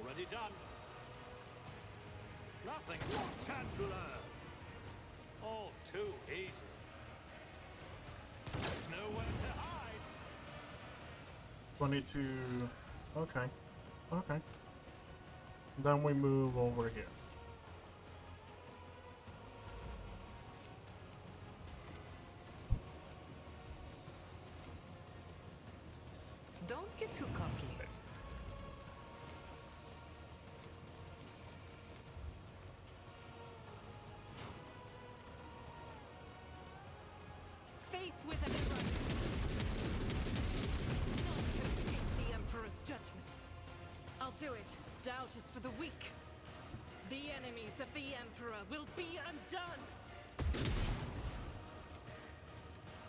[SPEAKER 10] Already done. Nothing. Watch and learn. All too easy. There's nowhere to hide.
[SPEAKER 1] 22. Okay. Okay. Then we move over here.
[SPEAKER 9] Don't get too cocky.
[SPEAKER 8] Faith with an emperor. None can escape the Emperor's judgment. I'll do it. Doubt is for the weak. The enemies of the Emperor will be undone.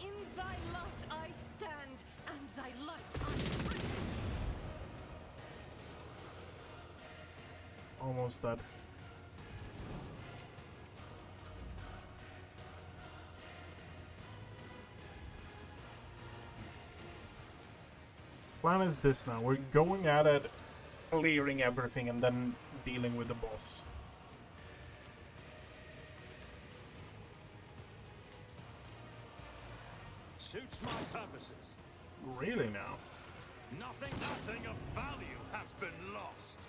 [SPEAKER 8] In thy light I stand, and thy light I bring.
[SPEAKER 1] Almost dead. Plan is this now. We're going at it, clearing everything, and then dealing with the boss.
[SPEAKER 10] Suits my purposes.
[SPEAKER 1] Really now?
[SPEAKER 10] Nothing of value has been lost.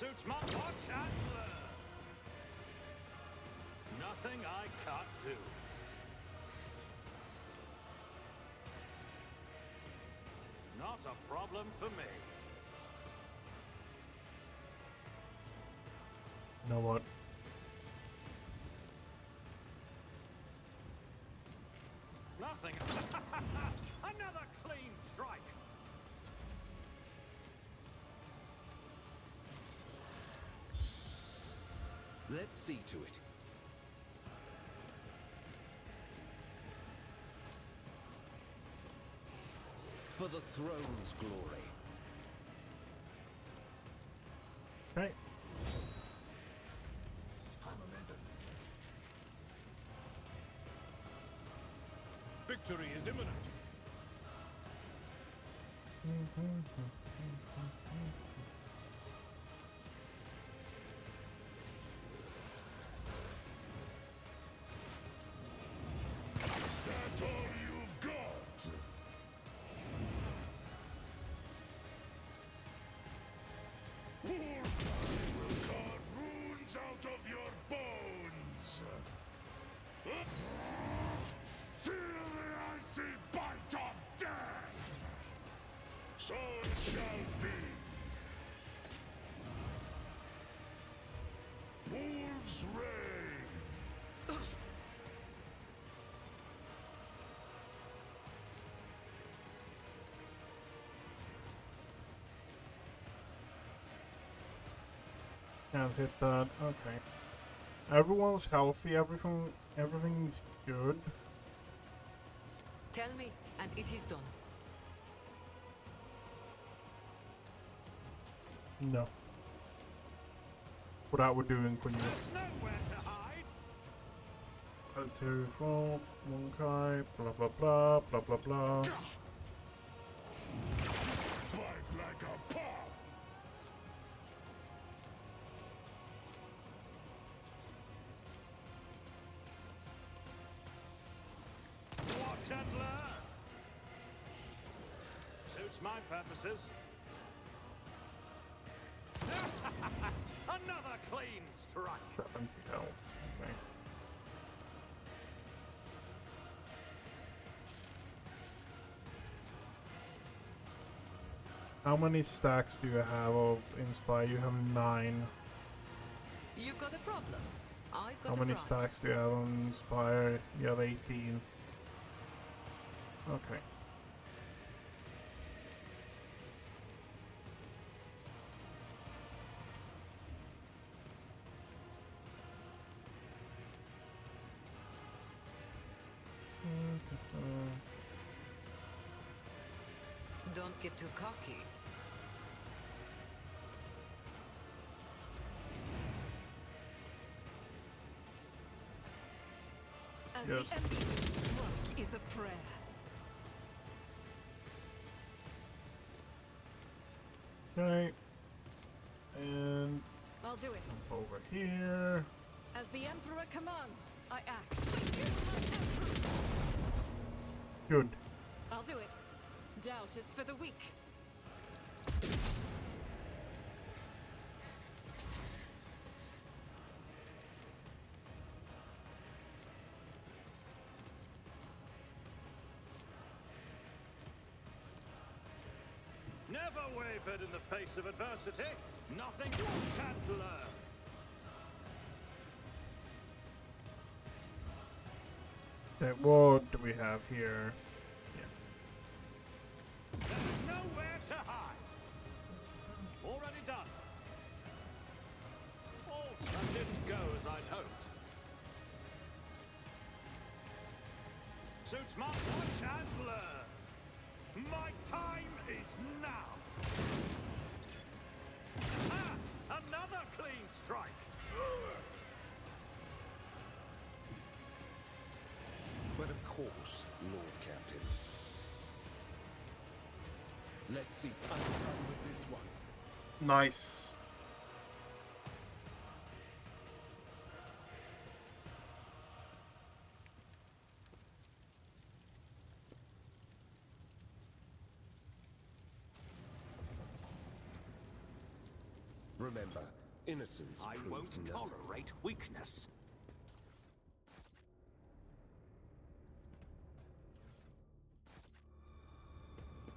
[SPEAKER 10] Suits my watch and learn. Nothing I can't do. Not a problem for me.
[SPEAKER 1] You know what?
[SPEAKER 10] Nothing. Another clean strike.
[SPEAKER 12] Let's see to it. For the throne's glory.
[SPEAKER 1] Okay.
[SPEAKER 7] Victory is imminent.
[SPEAKER 2] Is that all you've got? I will carve runes out of your bones. Feel the icy bite of death. So it shall be. Wolves reign.
[SPEAKER 1] Can't hit that. Okay. Everyone's healthy. Everything's good.
[SPEAKER 9] Tell me, and it is done.
[SPEAKER 1] No. What are we doing for you?
[SPEAKER 10] Nowhere to hide.
[SPEAKER 1] Military fall, Monkai, blah blah blah, blah blah blah.
[SPEAKER 2] Bite like a pop.
[SPEAKER 10] Watch and learn. Suits my purposes. Another clean strike.
[SPEAKER 1] 70 health. Okay. How many stacks do you have of Inspire? You have 9.
[SPEAKER 9] You've got a problem. I've got
[SPEAKER 1] How
[SPEAKER 9] a
[SPEAKER 1] many
[SPEAKER 9] price.
[SPEAKER 1] stacks do you have on Inspire? You have 18. Okay.
[SPEAKER 9] Don't get too cocky.
[SPEAKER 8] As
[SPEAKER 1] Yes.
[SPEAKER 8] the Emperor's work is a prayer.
[SPEAKER 1] Okay. And
[SPEAKER 8] I'll do it.
[SPEAKER 1] over here.
[SPEAKER 8] As the Emperor commands, I act.
[SPEAKER 1] Good.
[SPEAKER 8] I'll do it. Doubt is for the weak.
[SPEAKER 10] Never wavered in the face of adversity. Nothing to watch and learn.
[SPEAKER 1] Okay, what do we have here?
[SPEAKER 10] There's nowhere to hide. Already done. Oh, that didn't go as I'd hoped. Suits my watch and learn. My time is now. Ah, another clean strike.
[SPEAKER 12] But of course, Lord Captain. Let's see. I'm done with this one.
[SPEAKER 1] Nice.
[SPEAKER 12] Remember, innocence
[SPEAKER 10] I
[SPEAKER 12] proves
[SPEAKER 10] won't
[SPEAKER 12] nothing.
[SPEAKER 10] tolerate weakness.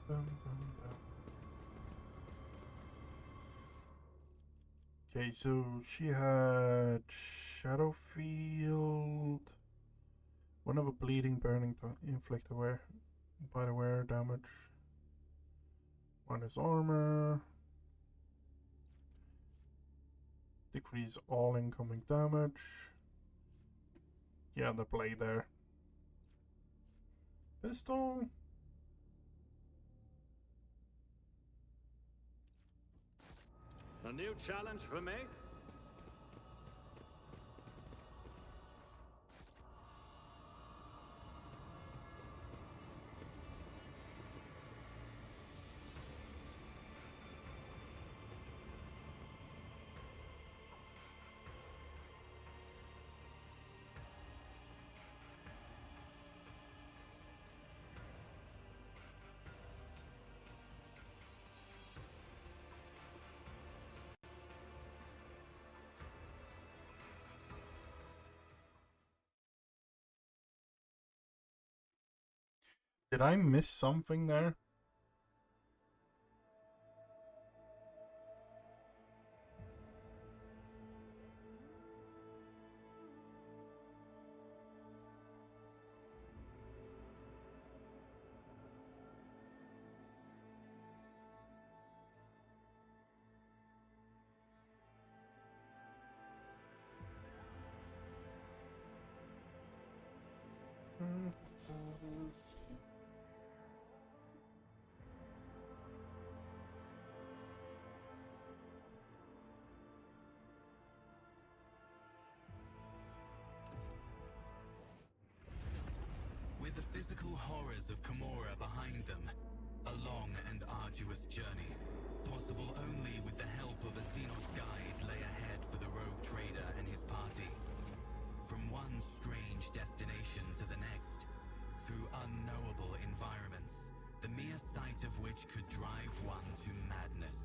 [SPEAKER 1] Bum, bum, bum. Okay, so she had Shadow Field. One of a bleeding, burning to inflict aware by the wearer damage. One is armor. Decrease all incoming damage. Yeah, the blade there. Pistol.
[SPEAKER 10] A new challenge for me?
[SPEAKER 1] Did I miss something there?
[SPEAKER 14] With the physical horrors of Camorra behind them, a long and arduous journey, possible only with the help of a Xenos guide, lay ahead for the rogue trader and his party. From one strange destination to the next, through unknowable environments, the mere sight of which could drive one to madness.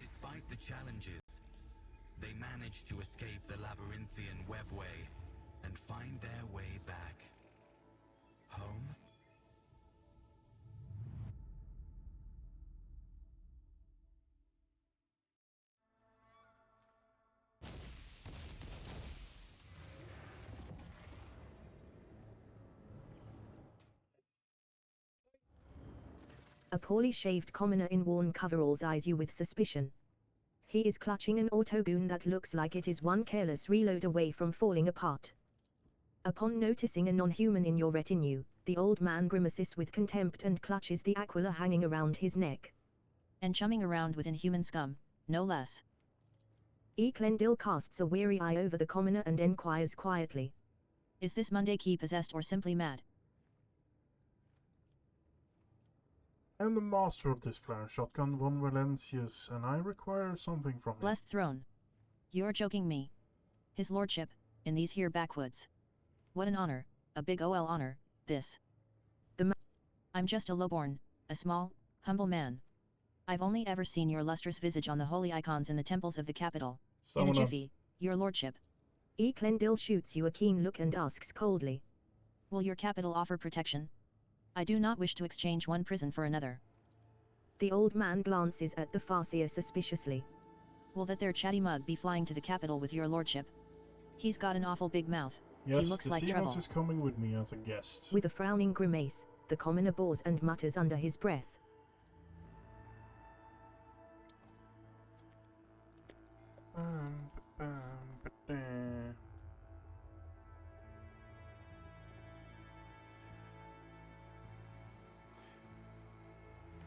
[SPEAKER 14] Despite the challenges, they managed to escape the labyrinthian webway and find their way back. Home?
[SPEAKER 3] A poorly shaved commoner in worn coveralls eyes you with suspicion. He is clutching an autogoon that looks like it is one careless reload away from falling apart. Upon noticing a non-human in your retinue, the old man grimaces with contempt and clutches the aquila hanging around his neck.
[SPEAKER 5] And chumming around with inhuman scum, no less.
[SPEAKER 3] Eklendil casts a weary eye over the commoner and enquires quietly.
[SPEAKER 5] Is this Monday Key possessed or simply mad?
[SPEAKER 1] I am the master of this plan, Shotgun von Valencius, and I require something from you.
[SPEAKER 5] Blessed throne. You're joking me. His lordship, in these here backwoods. What an honor, a big ol' honor, this. I'm just a lowborn, a small, humble man. I've only ever seen your lustrous visage on the holy icons in the temples of the capital. In a jiffy, your lordship.
[SPEAKER 3] Eklendil shoots you a keen look and asks coldly.
[SPEAKER 5] Will your capital offer protection? I do not wish to exchange one prison for another.
[SPEAKER 3] The old man glances at the Farseer suspiciously.
[SPEAKER 5] Will that there chatty mug be flying to the capital with your lordship? He's got an awful big mouth.
[SPEAKER 1] Yes,
[SPEAKER 5] he looks
[SPEAKER 1] the
[SPEAKER 5] like
[SPEAKER 1] Xenos
[SPEAKER 5] trouble.
[SPEAKER 1] is coming with me as a guest.
[SPEAKER 3] With a frowning grimace, the commoner bows and mutters under his breath.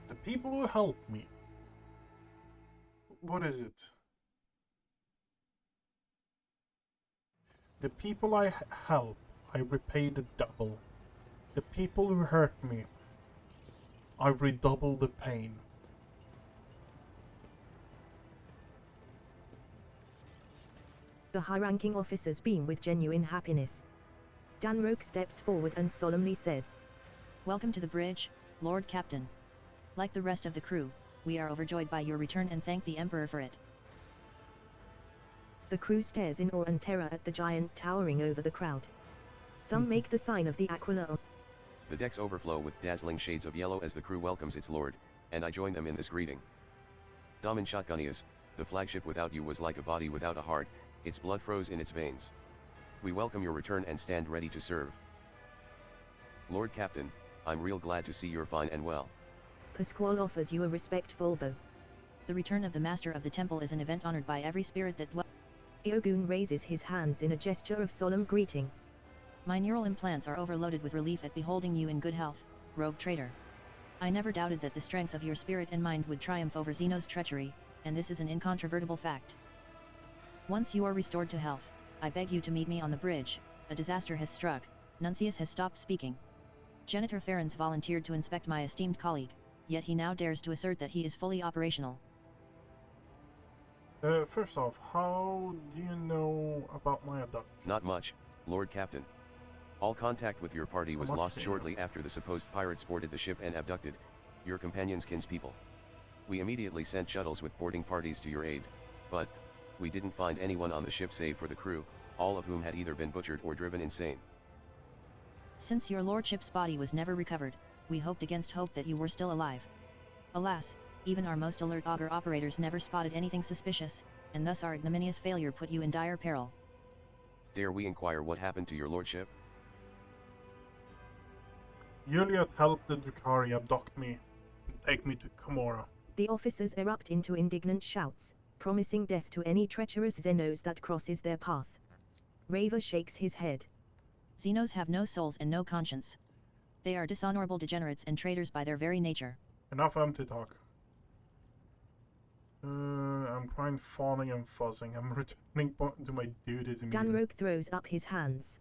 [SPEAKER 1] The people who helped me. What is it? The people I help, I repay the double. The people who hurt me, I redouble the pain.
[SPEAKER 3] The high-ranking officers beam with genuine happiness. Danroke steps forward and solemnly says,
[SPEAKER 5] "Welcome to the bridge, Lord Captain. Like the rest of the crew, we are overjoyed by your return and thank the Emperor for it."
[SPEAKER 3] The crew stares in awe and terror at the giant towering over the crowd. Some make the sign of the Aquila.
[SPEAKER 4] The decks overflow with dazzling shades of yellow as the crew welcomes its lord, and I join them in this greeting. Damen Shotgunius, the flagship without you was like a body without a heart, its blood froze in its veins. We welcome your return and stand ready to serve. Lord Captain, I'm real glad to see you're fine and well.
[SPEAKER 3] Pasquale offers you a respectful bow.
[SPEAKER 5] The return of the Master of the Temple is an event honored by every spirit that dwells.
[SPEAKER 3] Iogun raises his hands in a gesture of solemn greeting.
[SPEAKER 5] My neural implants are overloaded with relief at beholding you in good health, rogue traitor. I never doubted that the strength of your spirit and mind would triumph over Zeno's treachery, and this is an incontrovertible fact. Once you are restored to health, I beg you to meet me on the bridge. A disaster has struck. Nuncius has stopped speaking. Janitor Ferens volunteered to inspect my esteemed colleague, yet he now dares to assert that he is fully operational.
[SPEAKER 1] First off, how do you know about my abduction?
[SPEAKER 4] Not much, Lord Captain. All contact with your party was lost shortly after the supposed pirates boarded the ship and abducted your companions' kinspeople. We immediately sent shuttles with boarding parties to your aid, but we didn't find anyone on the ship save for the crew, all of whom had either been butchered or driven insane.
[SPEAKER 5] Since your lordship's body was never recovered, we hoped against hope that you were still alive. Alas, even our most alert auger operators never spotted anything suspicious, and thus our ignominious failure put you in dire peril.
[SPEAKER 4] Dare we inquire what happened to your lordship?
[SPEAKER 1] Juliet helped the Drukhari abduct me and take me to Komora.
[SPEAKER 3] The officers erupt into indignant shouts, promising death to any treacherous Xenos that crosses their path. Raver shakes his head.
[SPEAKER 5] Xenos have no souls and no conscience. They are dishonorable degenerates and traitors by their very nature.
[SPEAKER 1] Enough empty talk. I'm fine fawning and fuzzing. I'm returning to my duties immediately.
[SPEAKER 3] Danroke throws up his hands.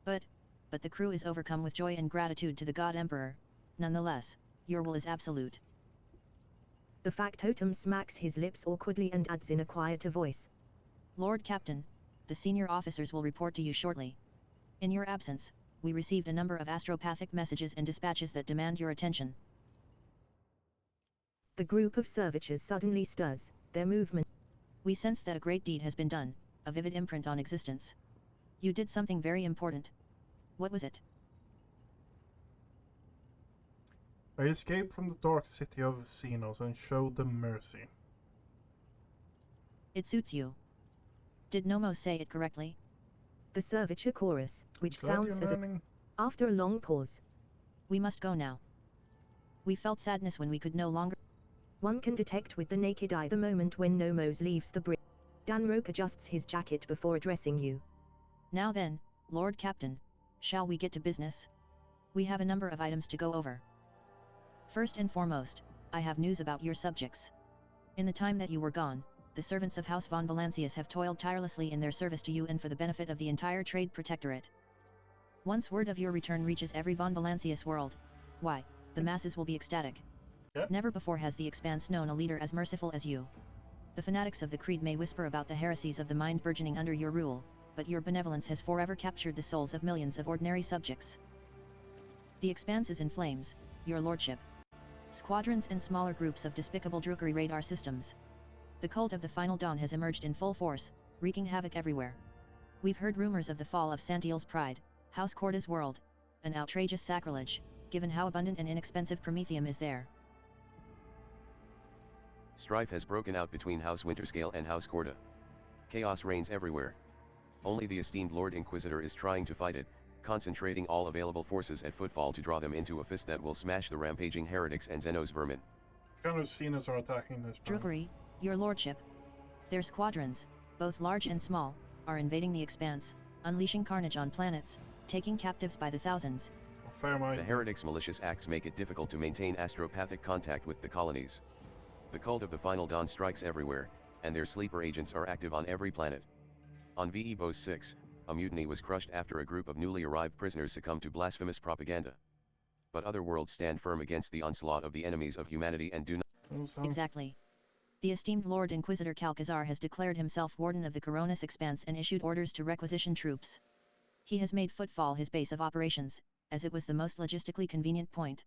[SPEAKER 5] But the crew is overcome with joy and gratitude to the God Emperor. Nonetheless, your will is absolute.
[SPEAKER 3] The factotum smacks his lips awkwardly and adds in a quieter voice.
[SPEAKER 5] Lord Captain, the senior officers will report to you shortly. In your absence, we received a number of astropathic messages and dispatches that demand your attention.
[SPEAKER 3] The group of servitors suddenly stirs, their movement.
[SPEAKER 5] We sense that a great deed has been done, a vivid imprint on existence. You did something very important. What was it?
[SPEAKER 1] I escaped from the dark city of Xenos and showed them mercy.
[SPEAKER 5] It suits you. Did Nomo say it correctly?
[SPEAKER 3] The servitor chorus, which sounds as a... After a long pause.
[SPEAKER 5] We must go now. We felt sadness when we could no longer...
[SPEAKER 3] One can detect with the naked eye the moment when Nomos leaves the bridge. Danroke adjusts his jacket before addressing you.
[SPEAKER 5] Now then, Lord Captain, shall we get to business? We have a number of items to go over. First and foremost, I have news about your subjects. In the time that you were gone, the servants of House von Valancius have toiled tirelessly in their service to you and for the benefit of the entire Trade Protectorate. Once word of your return reaches every von Valancius world, why, the masses will be ecstatic.
[SPEAKER 1] Yep.
[SPEAKER 5] Never before has the Expanse known a leader as merciful as you. The fanatics of the Creed may whisper about the heresies of the mind burgeoning under your rule, but your benevolence has forever captured the souls of millions of ordinary subjects. The Expanse is in flames, your lordship. Squadrons and smaller groups of despicable Drukhari radar systems. The cult of the Final Dawn has emerged in full force, wreaking havoc everywhere. We've heard rumors of the fall of Santiel's pride, House Corda's world, an outrageous sacrilege, given how abundant and inexpensive promethium is there.
[SPEAKER 4] Strife has broken out between House Winterscale and House Corda. Chaos reigns everywhere. Only the esteemed Lord Inquisitor is trying to fight it, concentrating all available forces at footfall to draw them into a fist that will smash the rampaging heretics and Xenos vermin.
[SPEAKER 1] Kind of Xenos are attacking this planet.
[SPEAKER 5] Drukhari, your lordship. Their squadrons, both large and small, are invading the Expanse, unleashing carnage on planets, taking captives by the thousands.
[SPEAKER 4] The heretics' malicious acts make it difficult to maintain astropathic contact with the colonies. The cult of the Final Dawn strikes everywhere, and their sleeper agents are active on every planet. On VE Bose 6, a mutiny was crushed after a group of newly arrived prisoners succumbed to blasphemous propaganda. but other worlds stand firm against the onslaught of the enemies of humanity and do not.
[SPEAKER 5] Exactly. The esteemed Lord Inquisitor Calcazar has declared himself Warden of the Coronis Expanse and issued orders to requisition troops. He has made Footfall his base of operations, as it was the most logistically convenient point.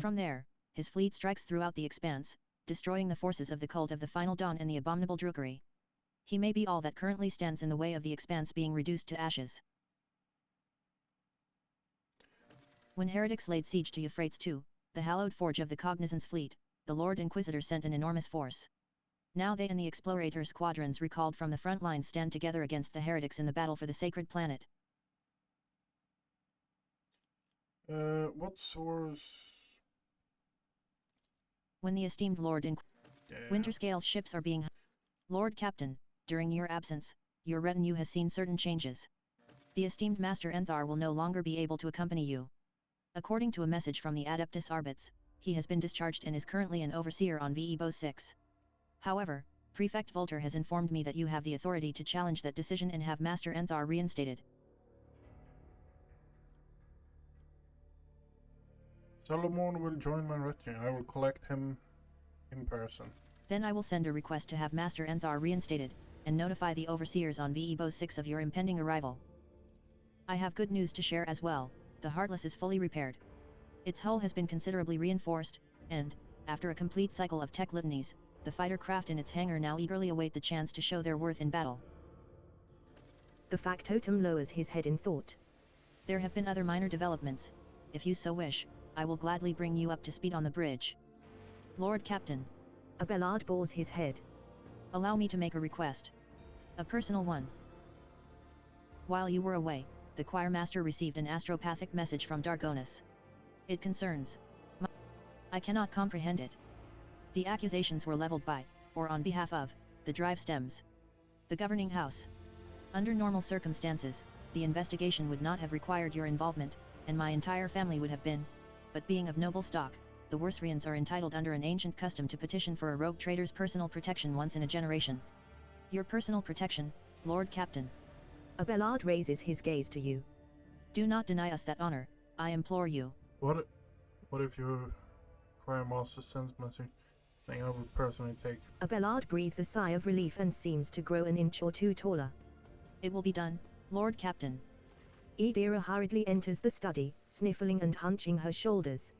[SPEAKER 5] From there, his fleet strikes throughout the Expanse, destroying the forces of the Cult of the Final Dawn and the abominable Drukari. He may be all that currently stands in the way of the Expanse being reduced to ashes. When heretics laid siege to Euphrates II, the hallowed forge of the Cognizance fleet, the Lord Inquisitor sent an enormous force. Now they and the Explorator squadrons recalled from the front lines stand together against the heretics in the battle for the sacred planet.
[SPEAKER 1] What source?
[SPEAKER 5] When the esteemed Lord Winterscale's ships are being... Lord Captain, during your absence, your retinue has seen certain changes. The esteemed Master Enthar will no longer be able to accompany you. According to a message from the Adeptus Arbits, he has been discharged and is currently an overseer on VE-Bose 6. However, Prefect Volter has informed me that you have the authority to challenge that decision and have Master Enthar reinstated.
[SPEAKER 1] Solomon will join my retinue. I will collect him in person.
[SPEAKER 5] Then I will send a request to have Master Enthar reinstated, and notify the overseers on VE-Bose 6 of your impending arrival. I have good news to share as well. The Heartless is fully repaired. Its hull has been considerably reinforced, and, after a complete cycle of tech litanies, the fighter craft in its hangar now eagerly await the chance to show their worth in battle.
[SPEAKER 3] The factotum lowers his head in thought.
[SPEAKER 5] There have been other minor developments. If you so wish, I will gladly bring you up to speed on the bridge. Lord Captain.
[SPEAKER 3] Abelard bores his head.
[SPEAKER 5] Allow me to make a request. A personal one. While you were away, the choir master received an astropathic message from Dargonis. It concerns... I cannot comprehend it. The accusations were leveled by, or on behalf of, the drive stems. The governing house. Under normal circumstances, the investigation would not have required your involvement, and my entire family would have been, but being of noble stock, the Worsrians are entitled under an ancient custom to petition for a rogue trader's personal protection once in a generation. Your personal protection, Lord Captain.
[SPEAKER 3] Abelard raises his gaze to you.
[SPEAKER 5] Do not deny us that honor, I implore you.
[SPEAKER 1] What if your choir master sends message saying I will personally take?
[SPEAKER 3] Abelard breathes a sigh of relief and seems to grow an inch or two taller.
[SPEAKER 5] It will be done, Lord Captain.
[SPEAKER 3] Idira hurriedly enters the study, sniffling and hunching her shoulders.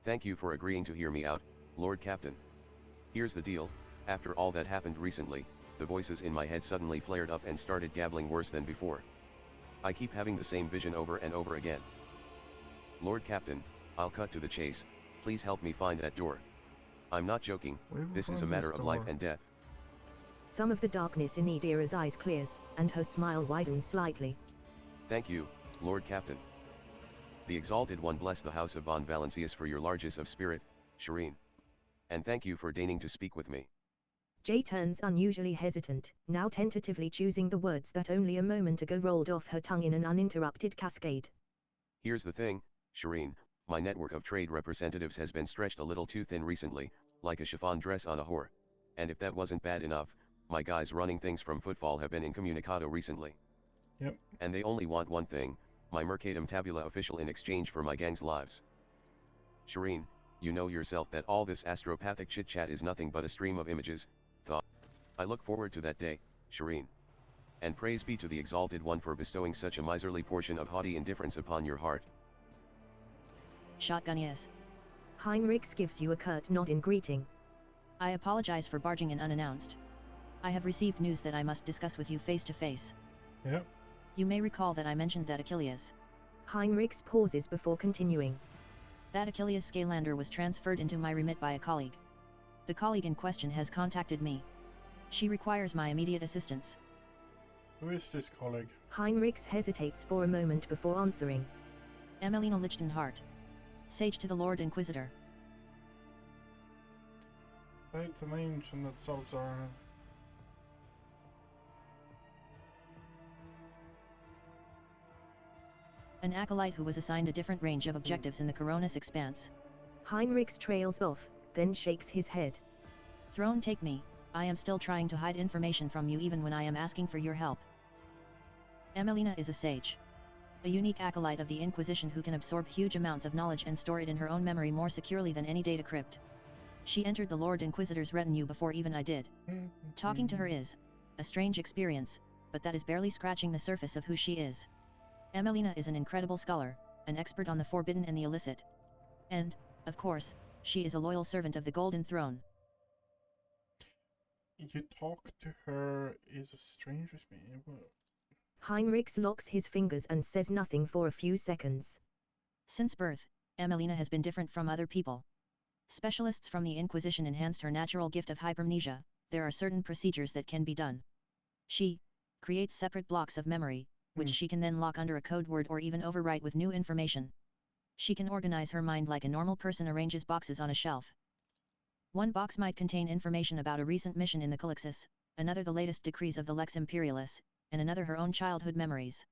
[SPEAKER 4] Thank you for agreeing to hear me out, Lord Captain. Here's the deal, after all that happened recently, the voices in my head suddenly flared up and started gabbling worse than before. I keep having the same vision over and over again. Lord Captain, I'll cut to the chase, please help me find that door. I'm not joking, this is a matter of life and death.
[SPEAKER 3] Some of the darkness in Idira's eyes clears, and her smile widens slightly.
[SPEAKER 4] Thank you, Lord Captain. The Exalted One bless the House of Von Valancius for your largesse of spirit, Shireen. And thank you for deigning to speak with me.
[SPEAKER 3] Jay turns unusually hesitant, now tentatively choosing the words that only a moment ago rolled off her tongue in an uninterrupted cascade.
[SPEAKER 4] Here's the thing, Shireen, my network of trade representatives has been stretched a little too thin recently, like a chiffon dress on a whore. And if that wasn't bad enough, my guys running things from Footfall have been incommunicado recently.
[SPEAKER 1] Yep.
[SPEAKER 4] And they only want one thing, my Mercatum Tabula official in exchange for my gang's lives. Shireen, you know yourself that all this astropathic chit-chat is nothing but a stream of images, thought. I look forward to that day, Shireen. And praise be to the Exalted One for bestowing such a miserly portion of haughty indifference upon your heart.
[SPEAKER 5] Shotgun yes.
[SPEAKER 3] Heinrichs gives you a curt nod in greeting.
[SPEAKER 5] I apologize for barging in unannounced. I have received news that I must discuss with you face to face.
[SPEAKER 1] Yep.
[SPEAKER 5] You may recall that I mentioned that Achilles.
[SPEAKER 3] Heinrichs pauses before continuing.
[SPEAKER 5] That Achilles Scalander was transferred into my remit by a colleague. The colleague in question has contacted me. She requires my immediate assistance.
[SPEAKER 1] Who is this colleague?
[SPEAKER 3] Heinrichs hesitates for a moment before answering.
[SPEAKER 5] Emelina Lichtenhart. Sage to the Lord Inquisitor.
[SPEAKER 1] Fight the ancient that solves our...
[SPEAKER 5] An acolyte who was assigned a different range of objectives in the Coronis Expanse.
[SPEAKER 3] Heinrichs trails off, then shakes his head.
[SPEAKER 5] Throne take me, I am still trying to hide information from you even when I am asking for your help. Emelina is a sage. a unique acolyte of the Inquisition who can absorb huge amounts of knowledge and store it in her own memory more securely than any data crypt. She entered the Lord Inquisitor's retinue before even I did. Talking to her is a strange experience, but that is barely scratching the surface of who she is. Emelina is an incredible scholar, an expert on the forbidden and the illicit. And, of course, she is a loyal servant of the Golden Throne.
[SPEAKER 1] You talk to her is a stranger to me.
[SPEAKER 3] Heinrichs locks his fingers and says nothing for a few seconds.
[SPEAKER 5] Since birth, Emelina has been different from other people. Specialists from the Inquisition enhanced her natural gift of hypermnesia. There are certain procedures that can be done. She creates separate blocks of memory, which she can then lock under a code word or even overwrite with new information. She can organize her mind like a normal person arranges boxes on a shelf. One box might contain information about a recent mission in the Calixis, another the latest decrees of the Lex Imperialis, and another her own childhood memories.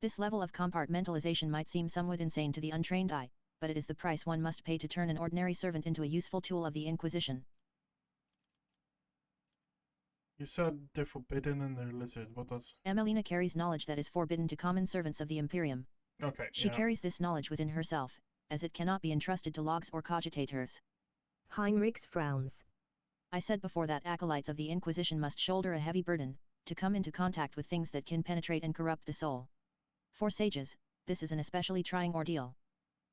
[SPEAKER 5] This level of compartmentalization might seem somewhat insane to the untrained eye, but it is the price one must pay to turn an ordinary servant into a useful tool of the Inquisition.
[SPEAKER 1] You said they're forbidden and they're illicit. What does?
[SPEAKER 5] Emelina carries knowledge that is forbidden to common servants of the Imperium.
[SPEAKER 1] Okay.
[SPEAKER 5] She carries this knowledge within herself, as it cannot be entrusted to logs or cogitators.
[SPEAKER 3] Heinrichs frowns.
[SPEAKER 5] I said before that acolytes of the Inquisition must shoulder a heavy burden, to come into contact with things that can penetrate and corrupt the soul. For sages, this is an especially trying ordeal.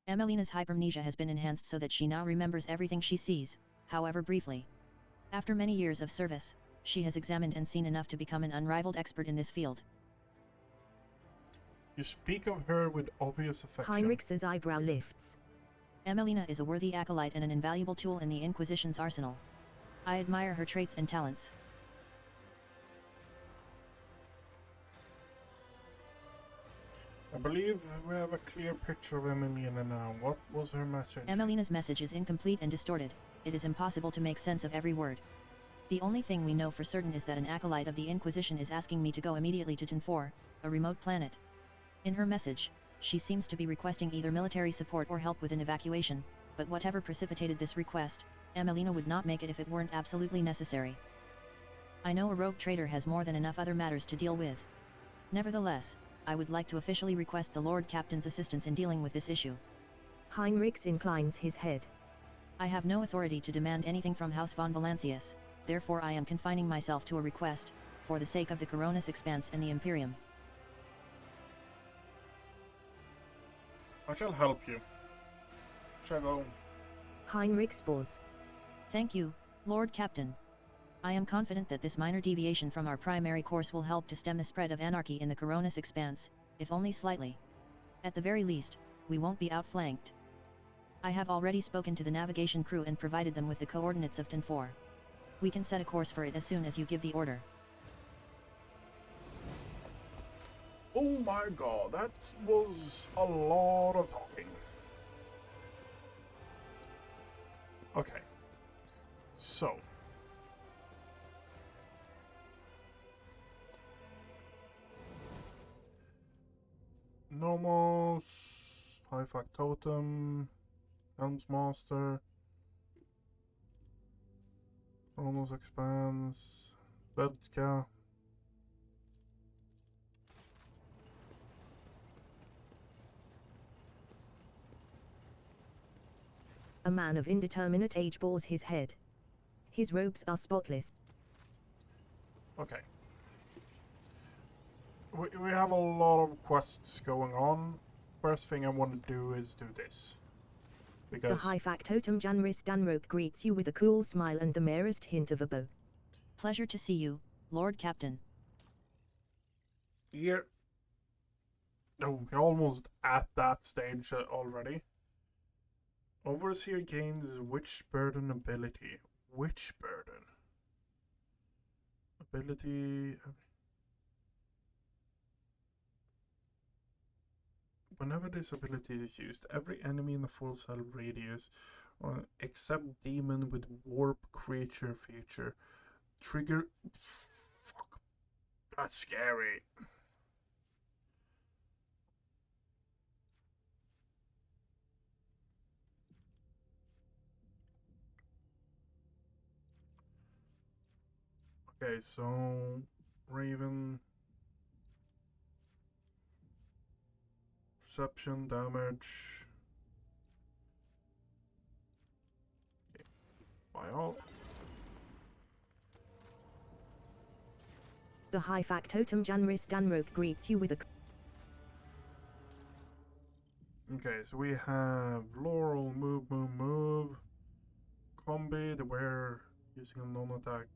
[SPEAKER 5] Emelina's hypermnesia has been enhanced so that she now remembers everything she sees, however briefly. After many years of service, she has examined and seen enough to become an unrivaled expert in this field.
[SPEAKER 1] You speak of her with obvious affection.
[SPEAKER 3] Heinrichs' eyebrow lifts.
[SPEAKER 5] Emelina is a worthy acolyte and an invaluable tool in the Inquisition's arsenal. I admire her traits and talents.
[SPEAKER 1] I believe we have a clear picture of Emelina now. What was her message?
[SPEAKER 5] Emelina's message is incomplete and distorted. It is impossible to make sense of every word. The only thing we know for certain is that an acolyte of the Inquisition is asking me to go immediately to Tin4, a remote planet. In her message, she seems to be requesting either military support or help with an evacuation, but whatever precipitated this request, Emelina would not make it if it weren't absolutely necessary. I know a rogue trader has more than enough other matters to deal with. Nevertheless, I would like to officially request the Lord Captain's assistance in dealing with this issue.
[SPEAKER 3] Heinrichs inclines his head.
[SPEAKER 5] I have no authority to demand anything from House von Valancius, therefore I am confining myself to a request, for the sake of the Coronis Expanse and the Imperium.
[SPEAKER 1] I shall help you. Shall go.
[SPEAKER 3] Heinrichs bows.
[SPEAKER 5] Thank you, Lord Captain. I am confident that this minor deviation from our primary course will help to stem the spread of anarchy in the Coronis Expanse, if only slightly. At the very least, we won't be outflanked. I have already spoken to the navigation crew and provided them with the coordinates of Tin4. We can set a course for it as soon as you give the order.
[SPEAKER 1] Oh my god, that was a lot of talking. Okay. So. Nomos, High Factotum, Helm's Master, Chronos Expanse, Bedka.
[SPEAKER 3] A man of indeterminate age bores his head. His robes are spotless.
[SPEAKER 1] Okay. We have a lot of quests going on. First thing I want to do is do this. Because
[SPEAKER 3] the high factotum Janris Danroke greets you with a cool smile and the merest hint of a bow.
[SPEAKER 5] Pleasure to see you, Lord Captain.
[SPEAKER 1] Here. Oh, we're almost at that stage already. Overseer gains Witch Burden ability. Witch Burden. Ability. Whenever this ability is used, every enemy in the full cell radius, except demon with warp creature feature, trigger. Fuck. That's scary. Okay, so Raven. perception, damage. Okay. Buy all.
[SPEAKER 3] The high factotum Janris Danroke greets you with a...
[SPEAKER 1] Okay, so we have Laurel, move. Combi, the wearer using a non-attack.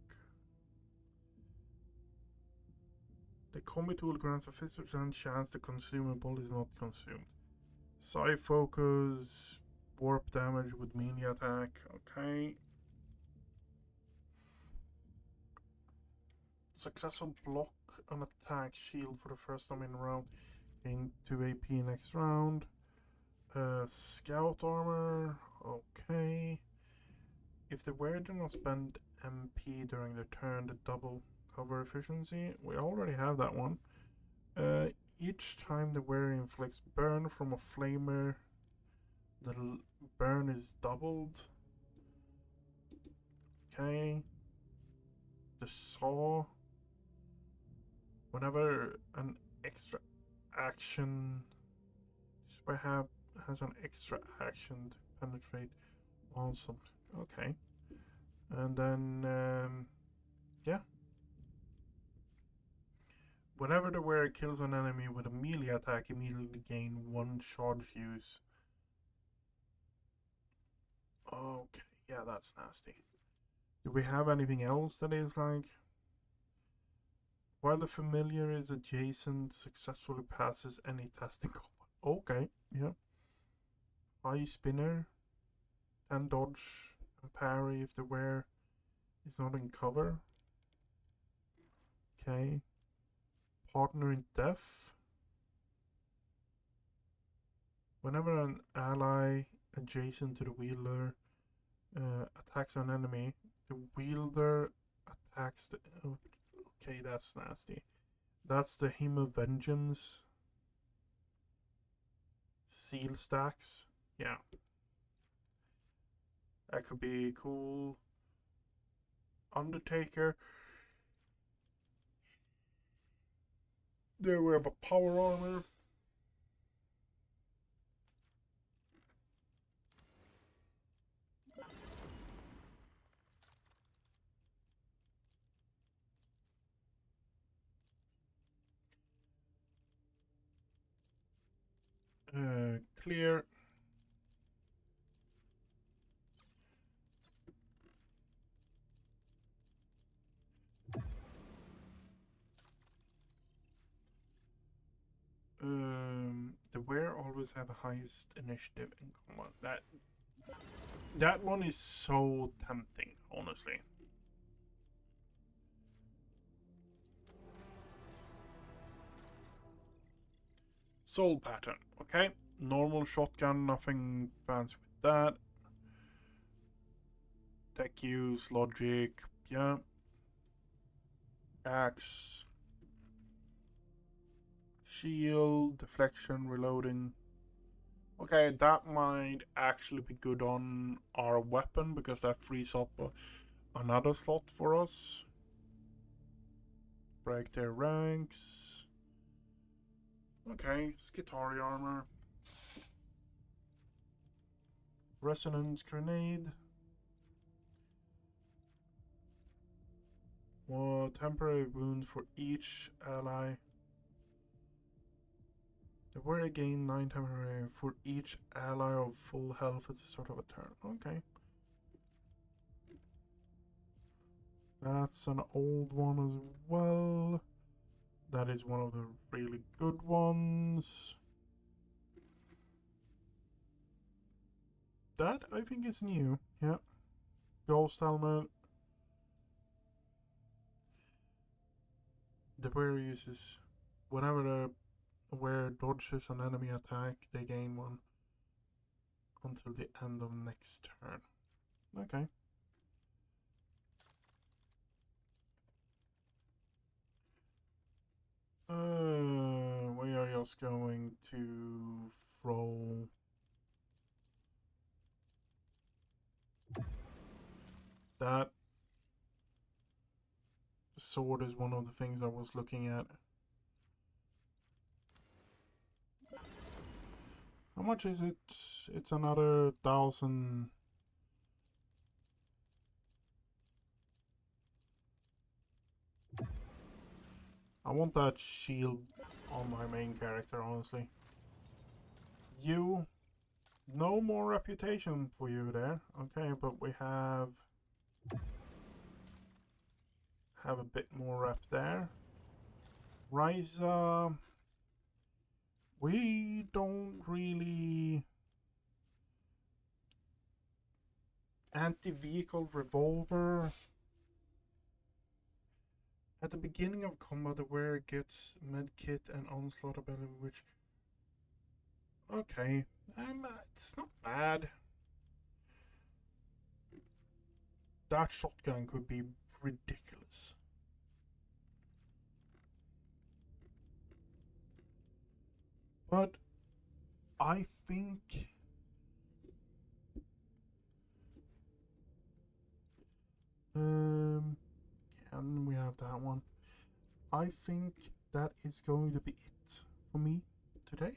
[SPEAKER 1] The combi tool grants a 50% chance the consumable is not consumed. Psi focus, warp damage with melee attack. Okay. Successful block an attack shield for the first time in a round. Gain 2 AP next round. Scout armor. Okay. If the wearer do not spend MP during their turn, the double cover efficiency. We already have that one. Each time the wearer inflicts burn from a flamer, the burn is doubled. Okay. The saw. Whenever an extra action has an extra action to penetrate on something. Okay. And then yeah. Whenever the wearer kills an enemy with a melee attack, immediately gain 1 charge use. Okay, yeah, that's nasty. Do we have anything else that is like... While the familiar is adjacent, successfully passes any testing combat. Okay, yeah. High spinner, and dodge, and parry if the wearer is not in cover. Okay. Partner in death. Whenever an ally adjacent to the wielder attacks an enemy, the wielder attacks the... Okay, that's nasty. That's the Hymn of Vengeance. Seal stacks. Yeah. That could be cool. Undertaker. There we have a power armor. Clear. The wearer always have the highest initiative in combat. That one is so tempting, honestly. Soul pattern, okay. Normal shotgun, nothing fancy with that. Tech use, logic, yeah. Axe. Shield, deflection, reloading. Okay, that might actually be good on our weapon because that frees up another slot for us. Break their ranks. Okay, Skitari armor. Resonance grenade. More temporary wounds for each ally. The wearer gain 9 temporary for each ally of full health at the start of a turn. Okay. That's an old one as well. That is one of the really good ones. That I think is new. Yeah. Ghost helmet. The wearer uses whenever the wearer dodges an enemy attack, they gain 1 until the end of next turn. Okay. We are just going to throw that. The sword is one of the things I was looking at. How much is it? It's another 1,000. I want that shield on my main character, honestly. You, no more reputation for you there. Okay, but we have a bit more rep there. Ryza, we don't really... Anti-vehicle revolver. At the beginning of combat, the wearer gets medkit and onslaught ability, which... Okay, it's not bad. That shotgun could be ridiculous. But I think and we have that one. I think that is going to be it for me today.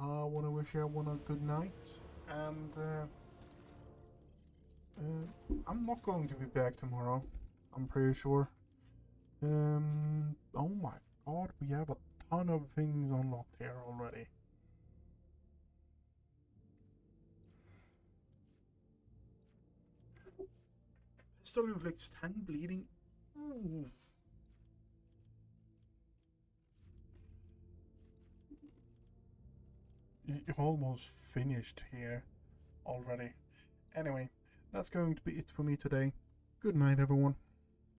[SPEAKER 1] I want to wish everyone a good night, and I'm not going to be back tomorrow, I'm pretty sure. Oh my god, we have a ton of things unlocked here already. Still inflicts 10 bleeding. Ooh. You're almost finished here already. Anyway, that's going to be it for me today. Good night, everyone.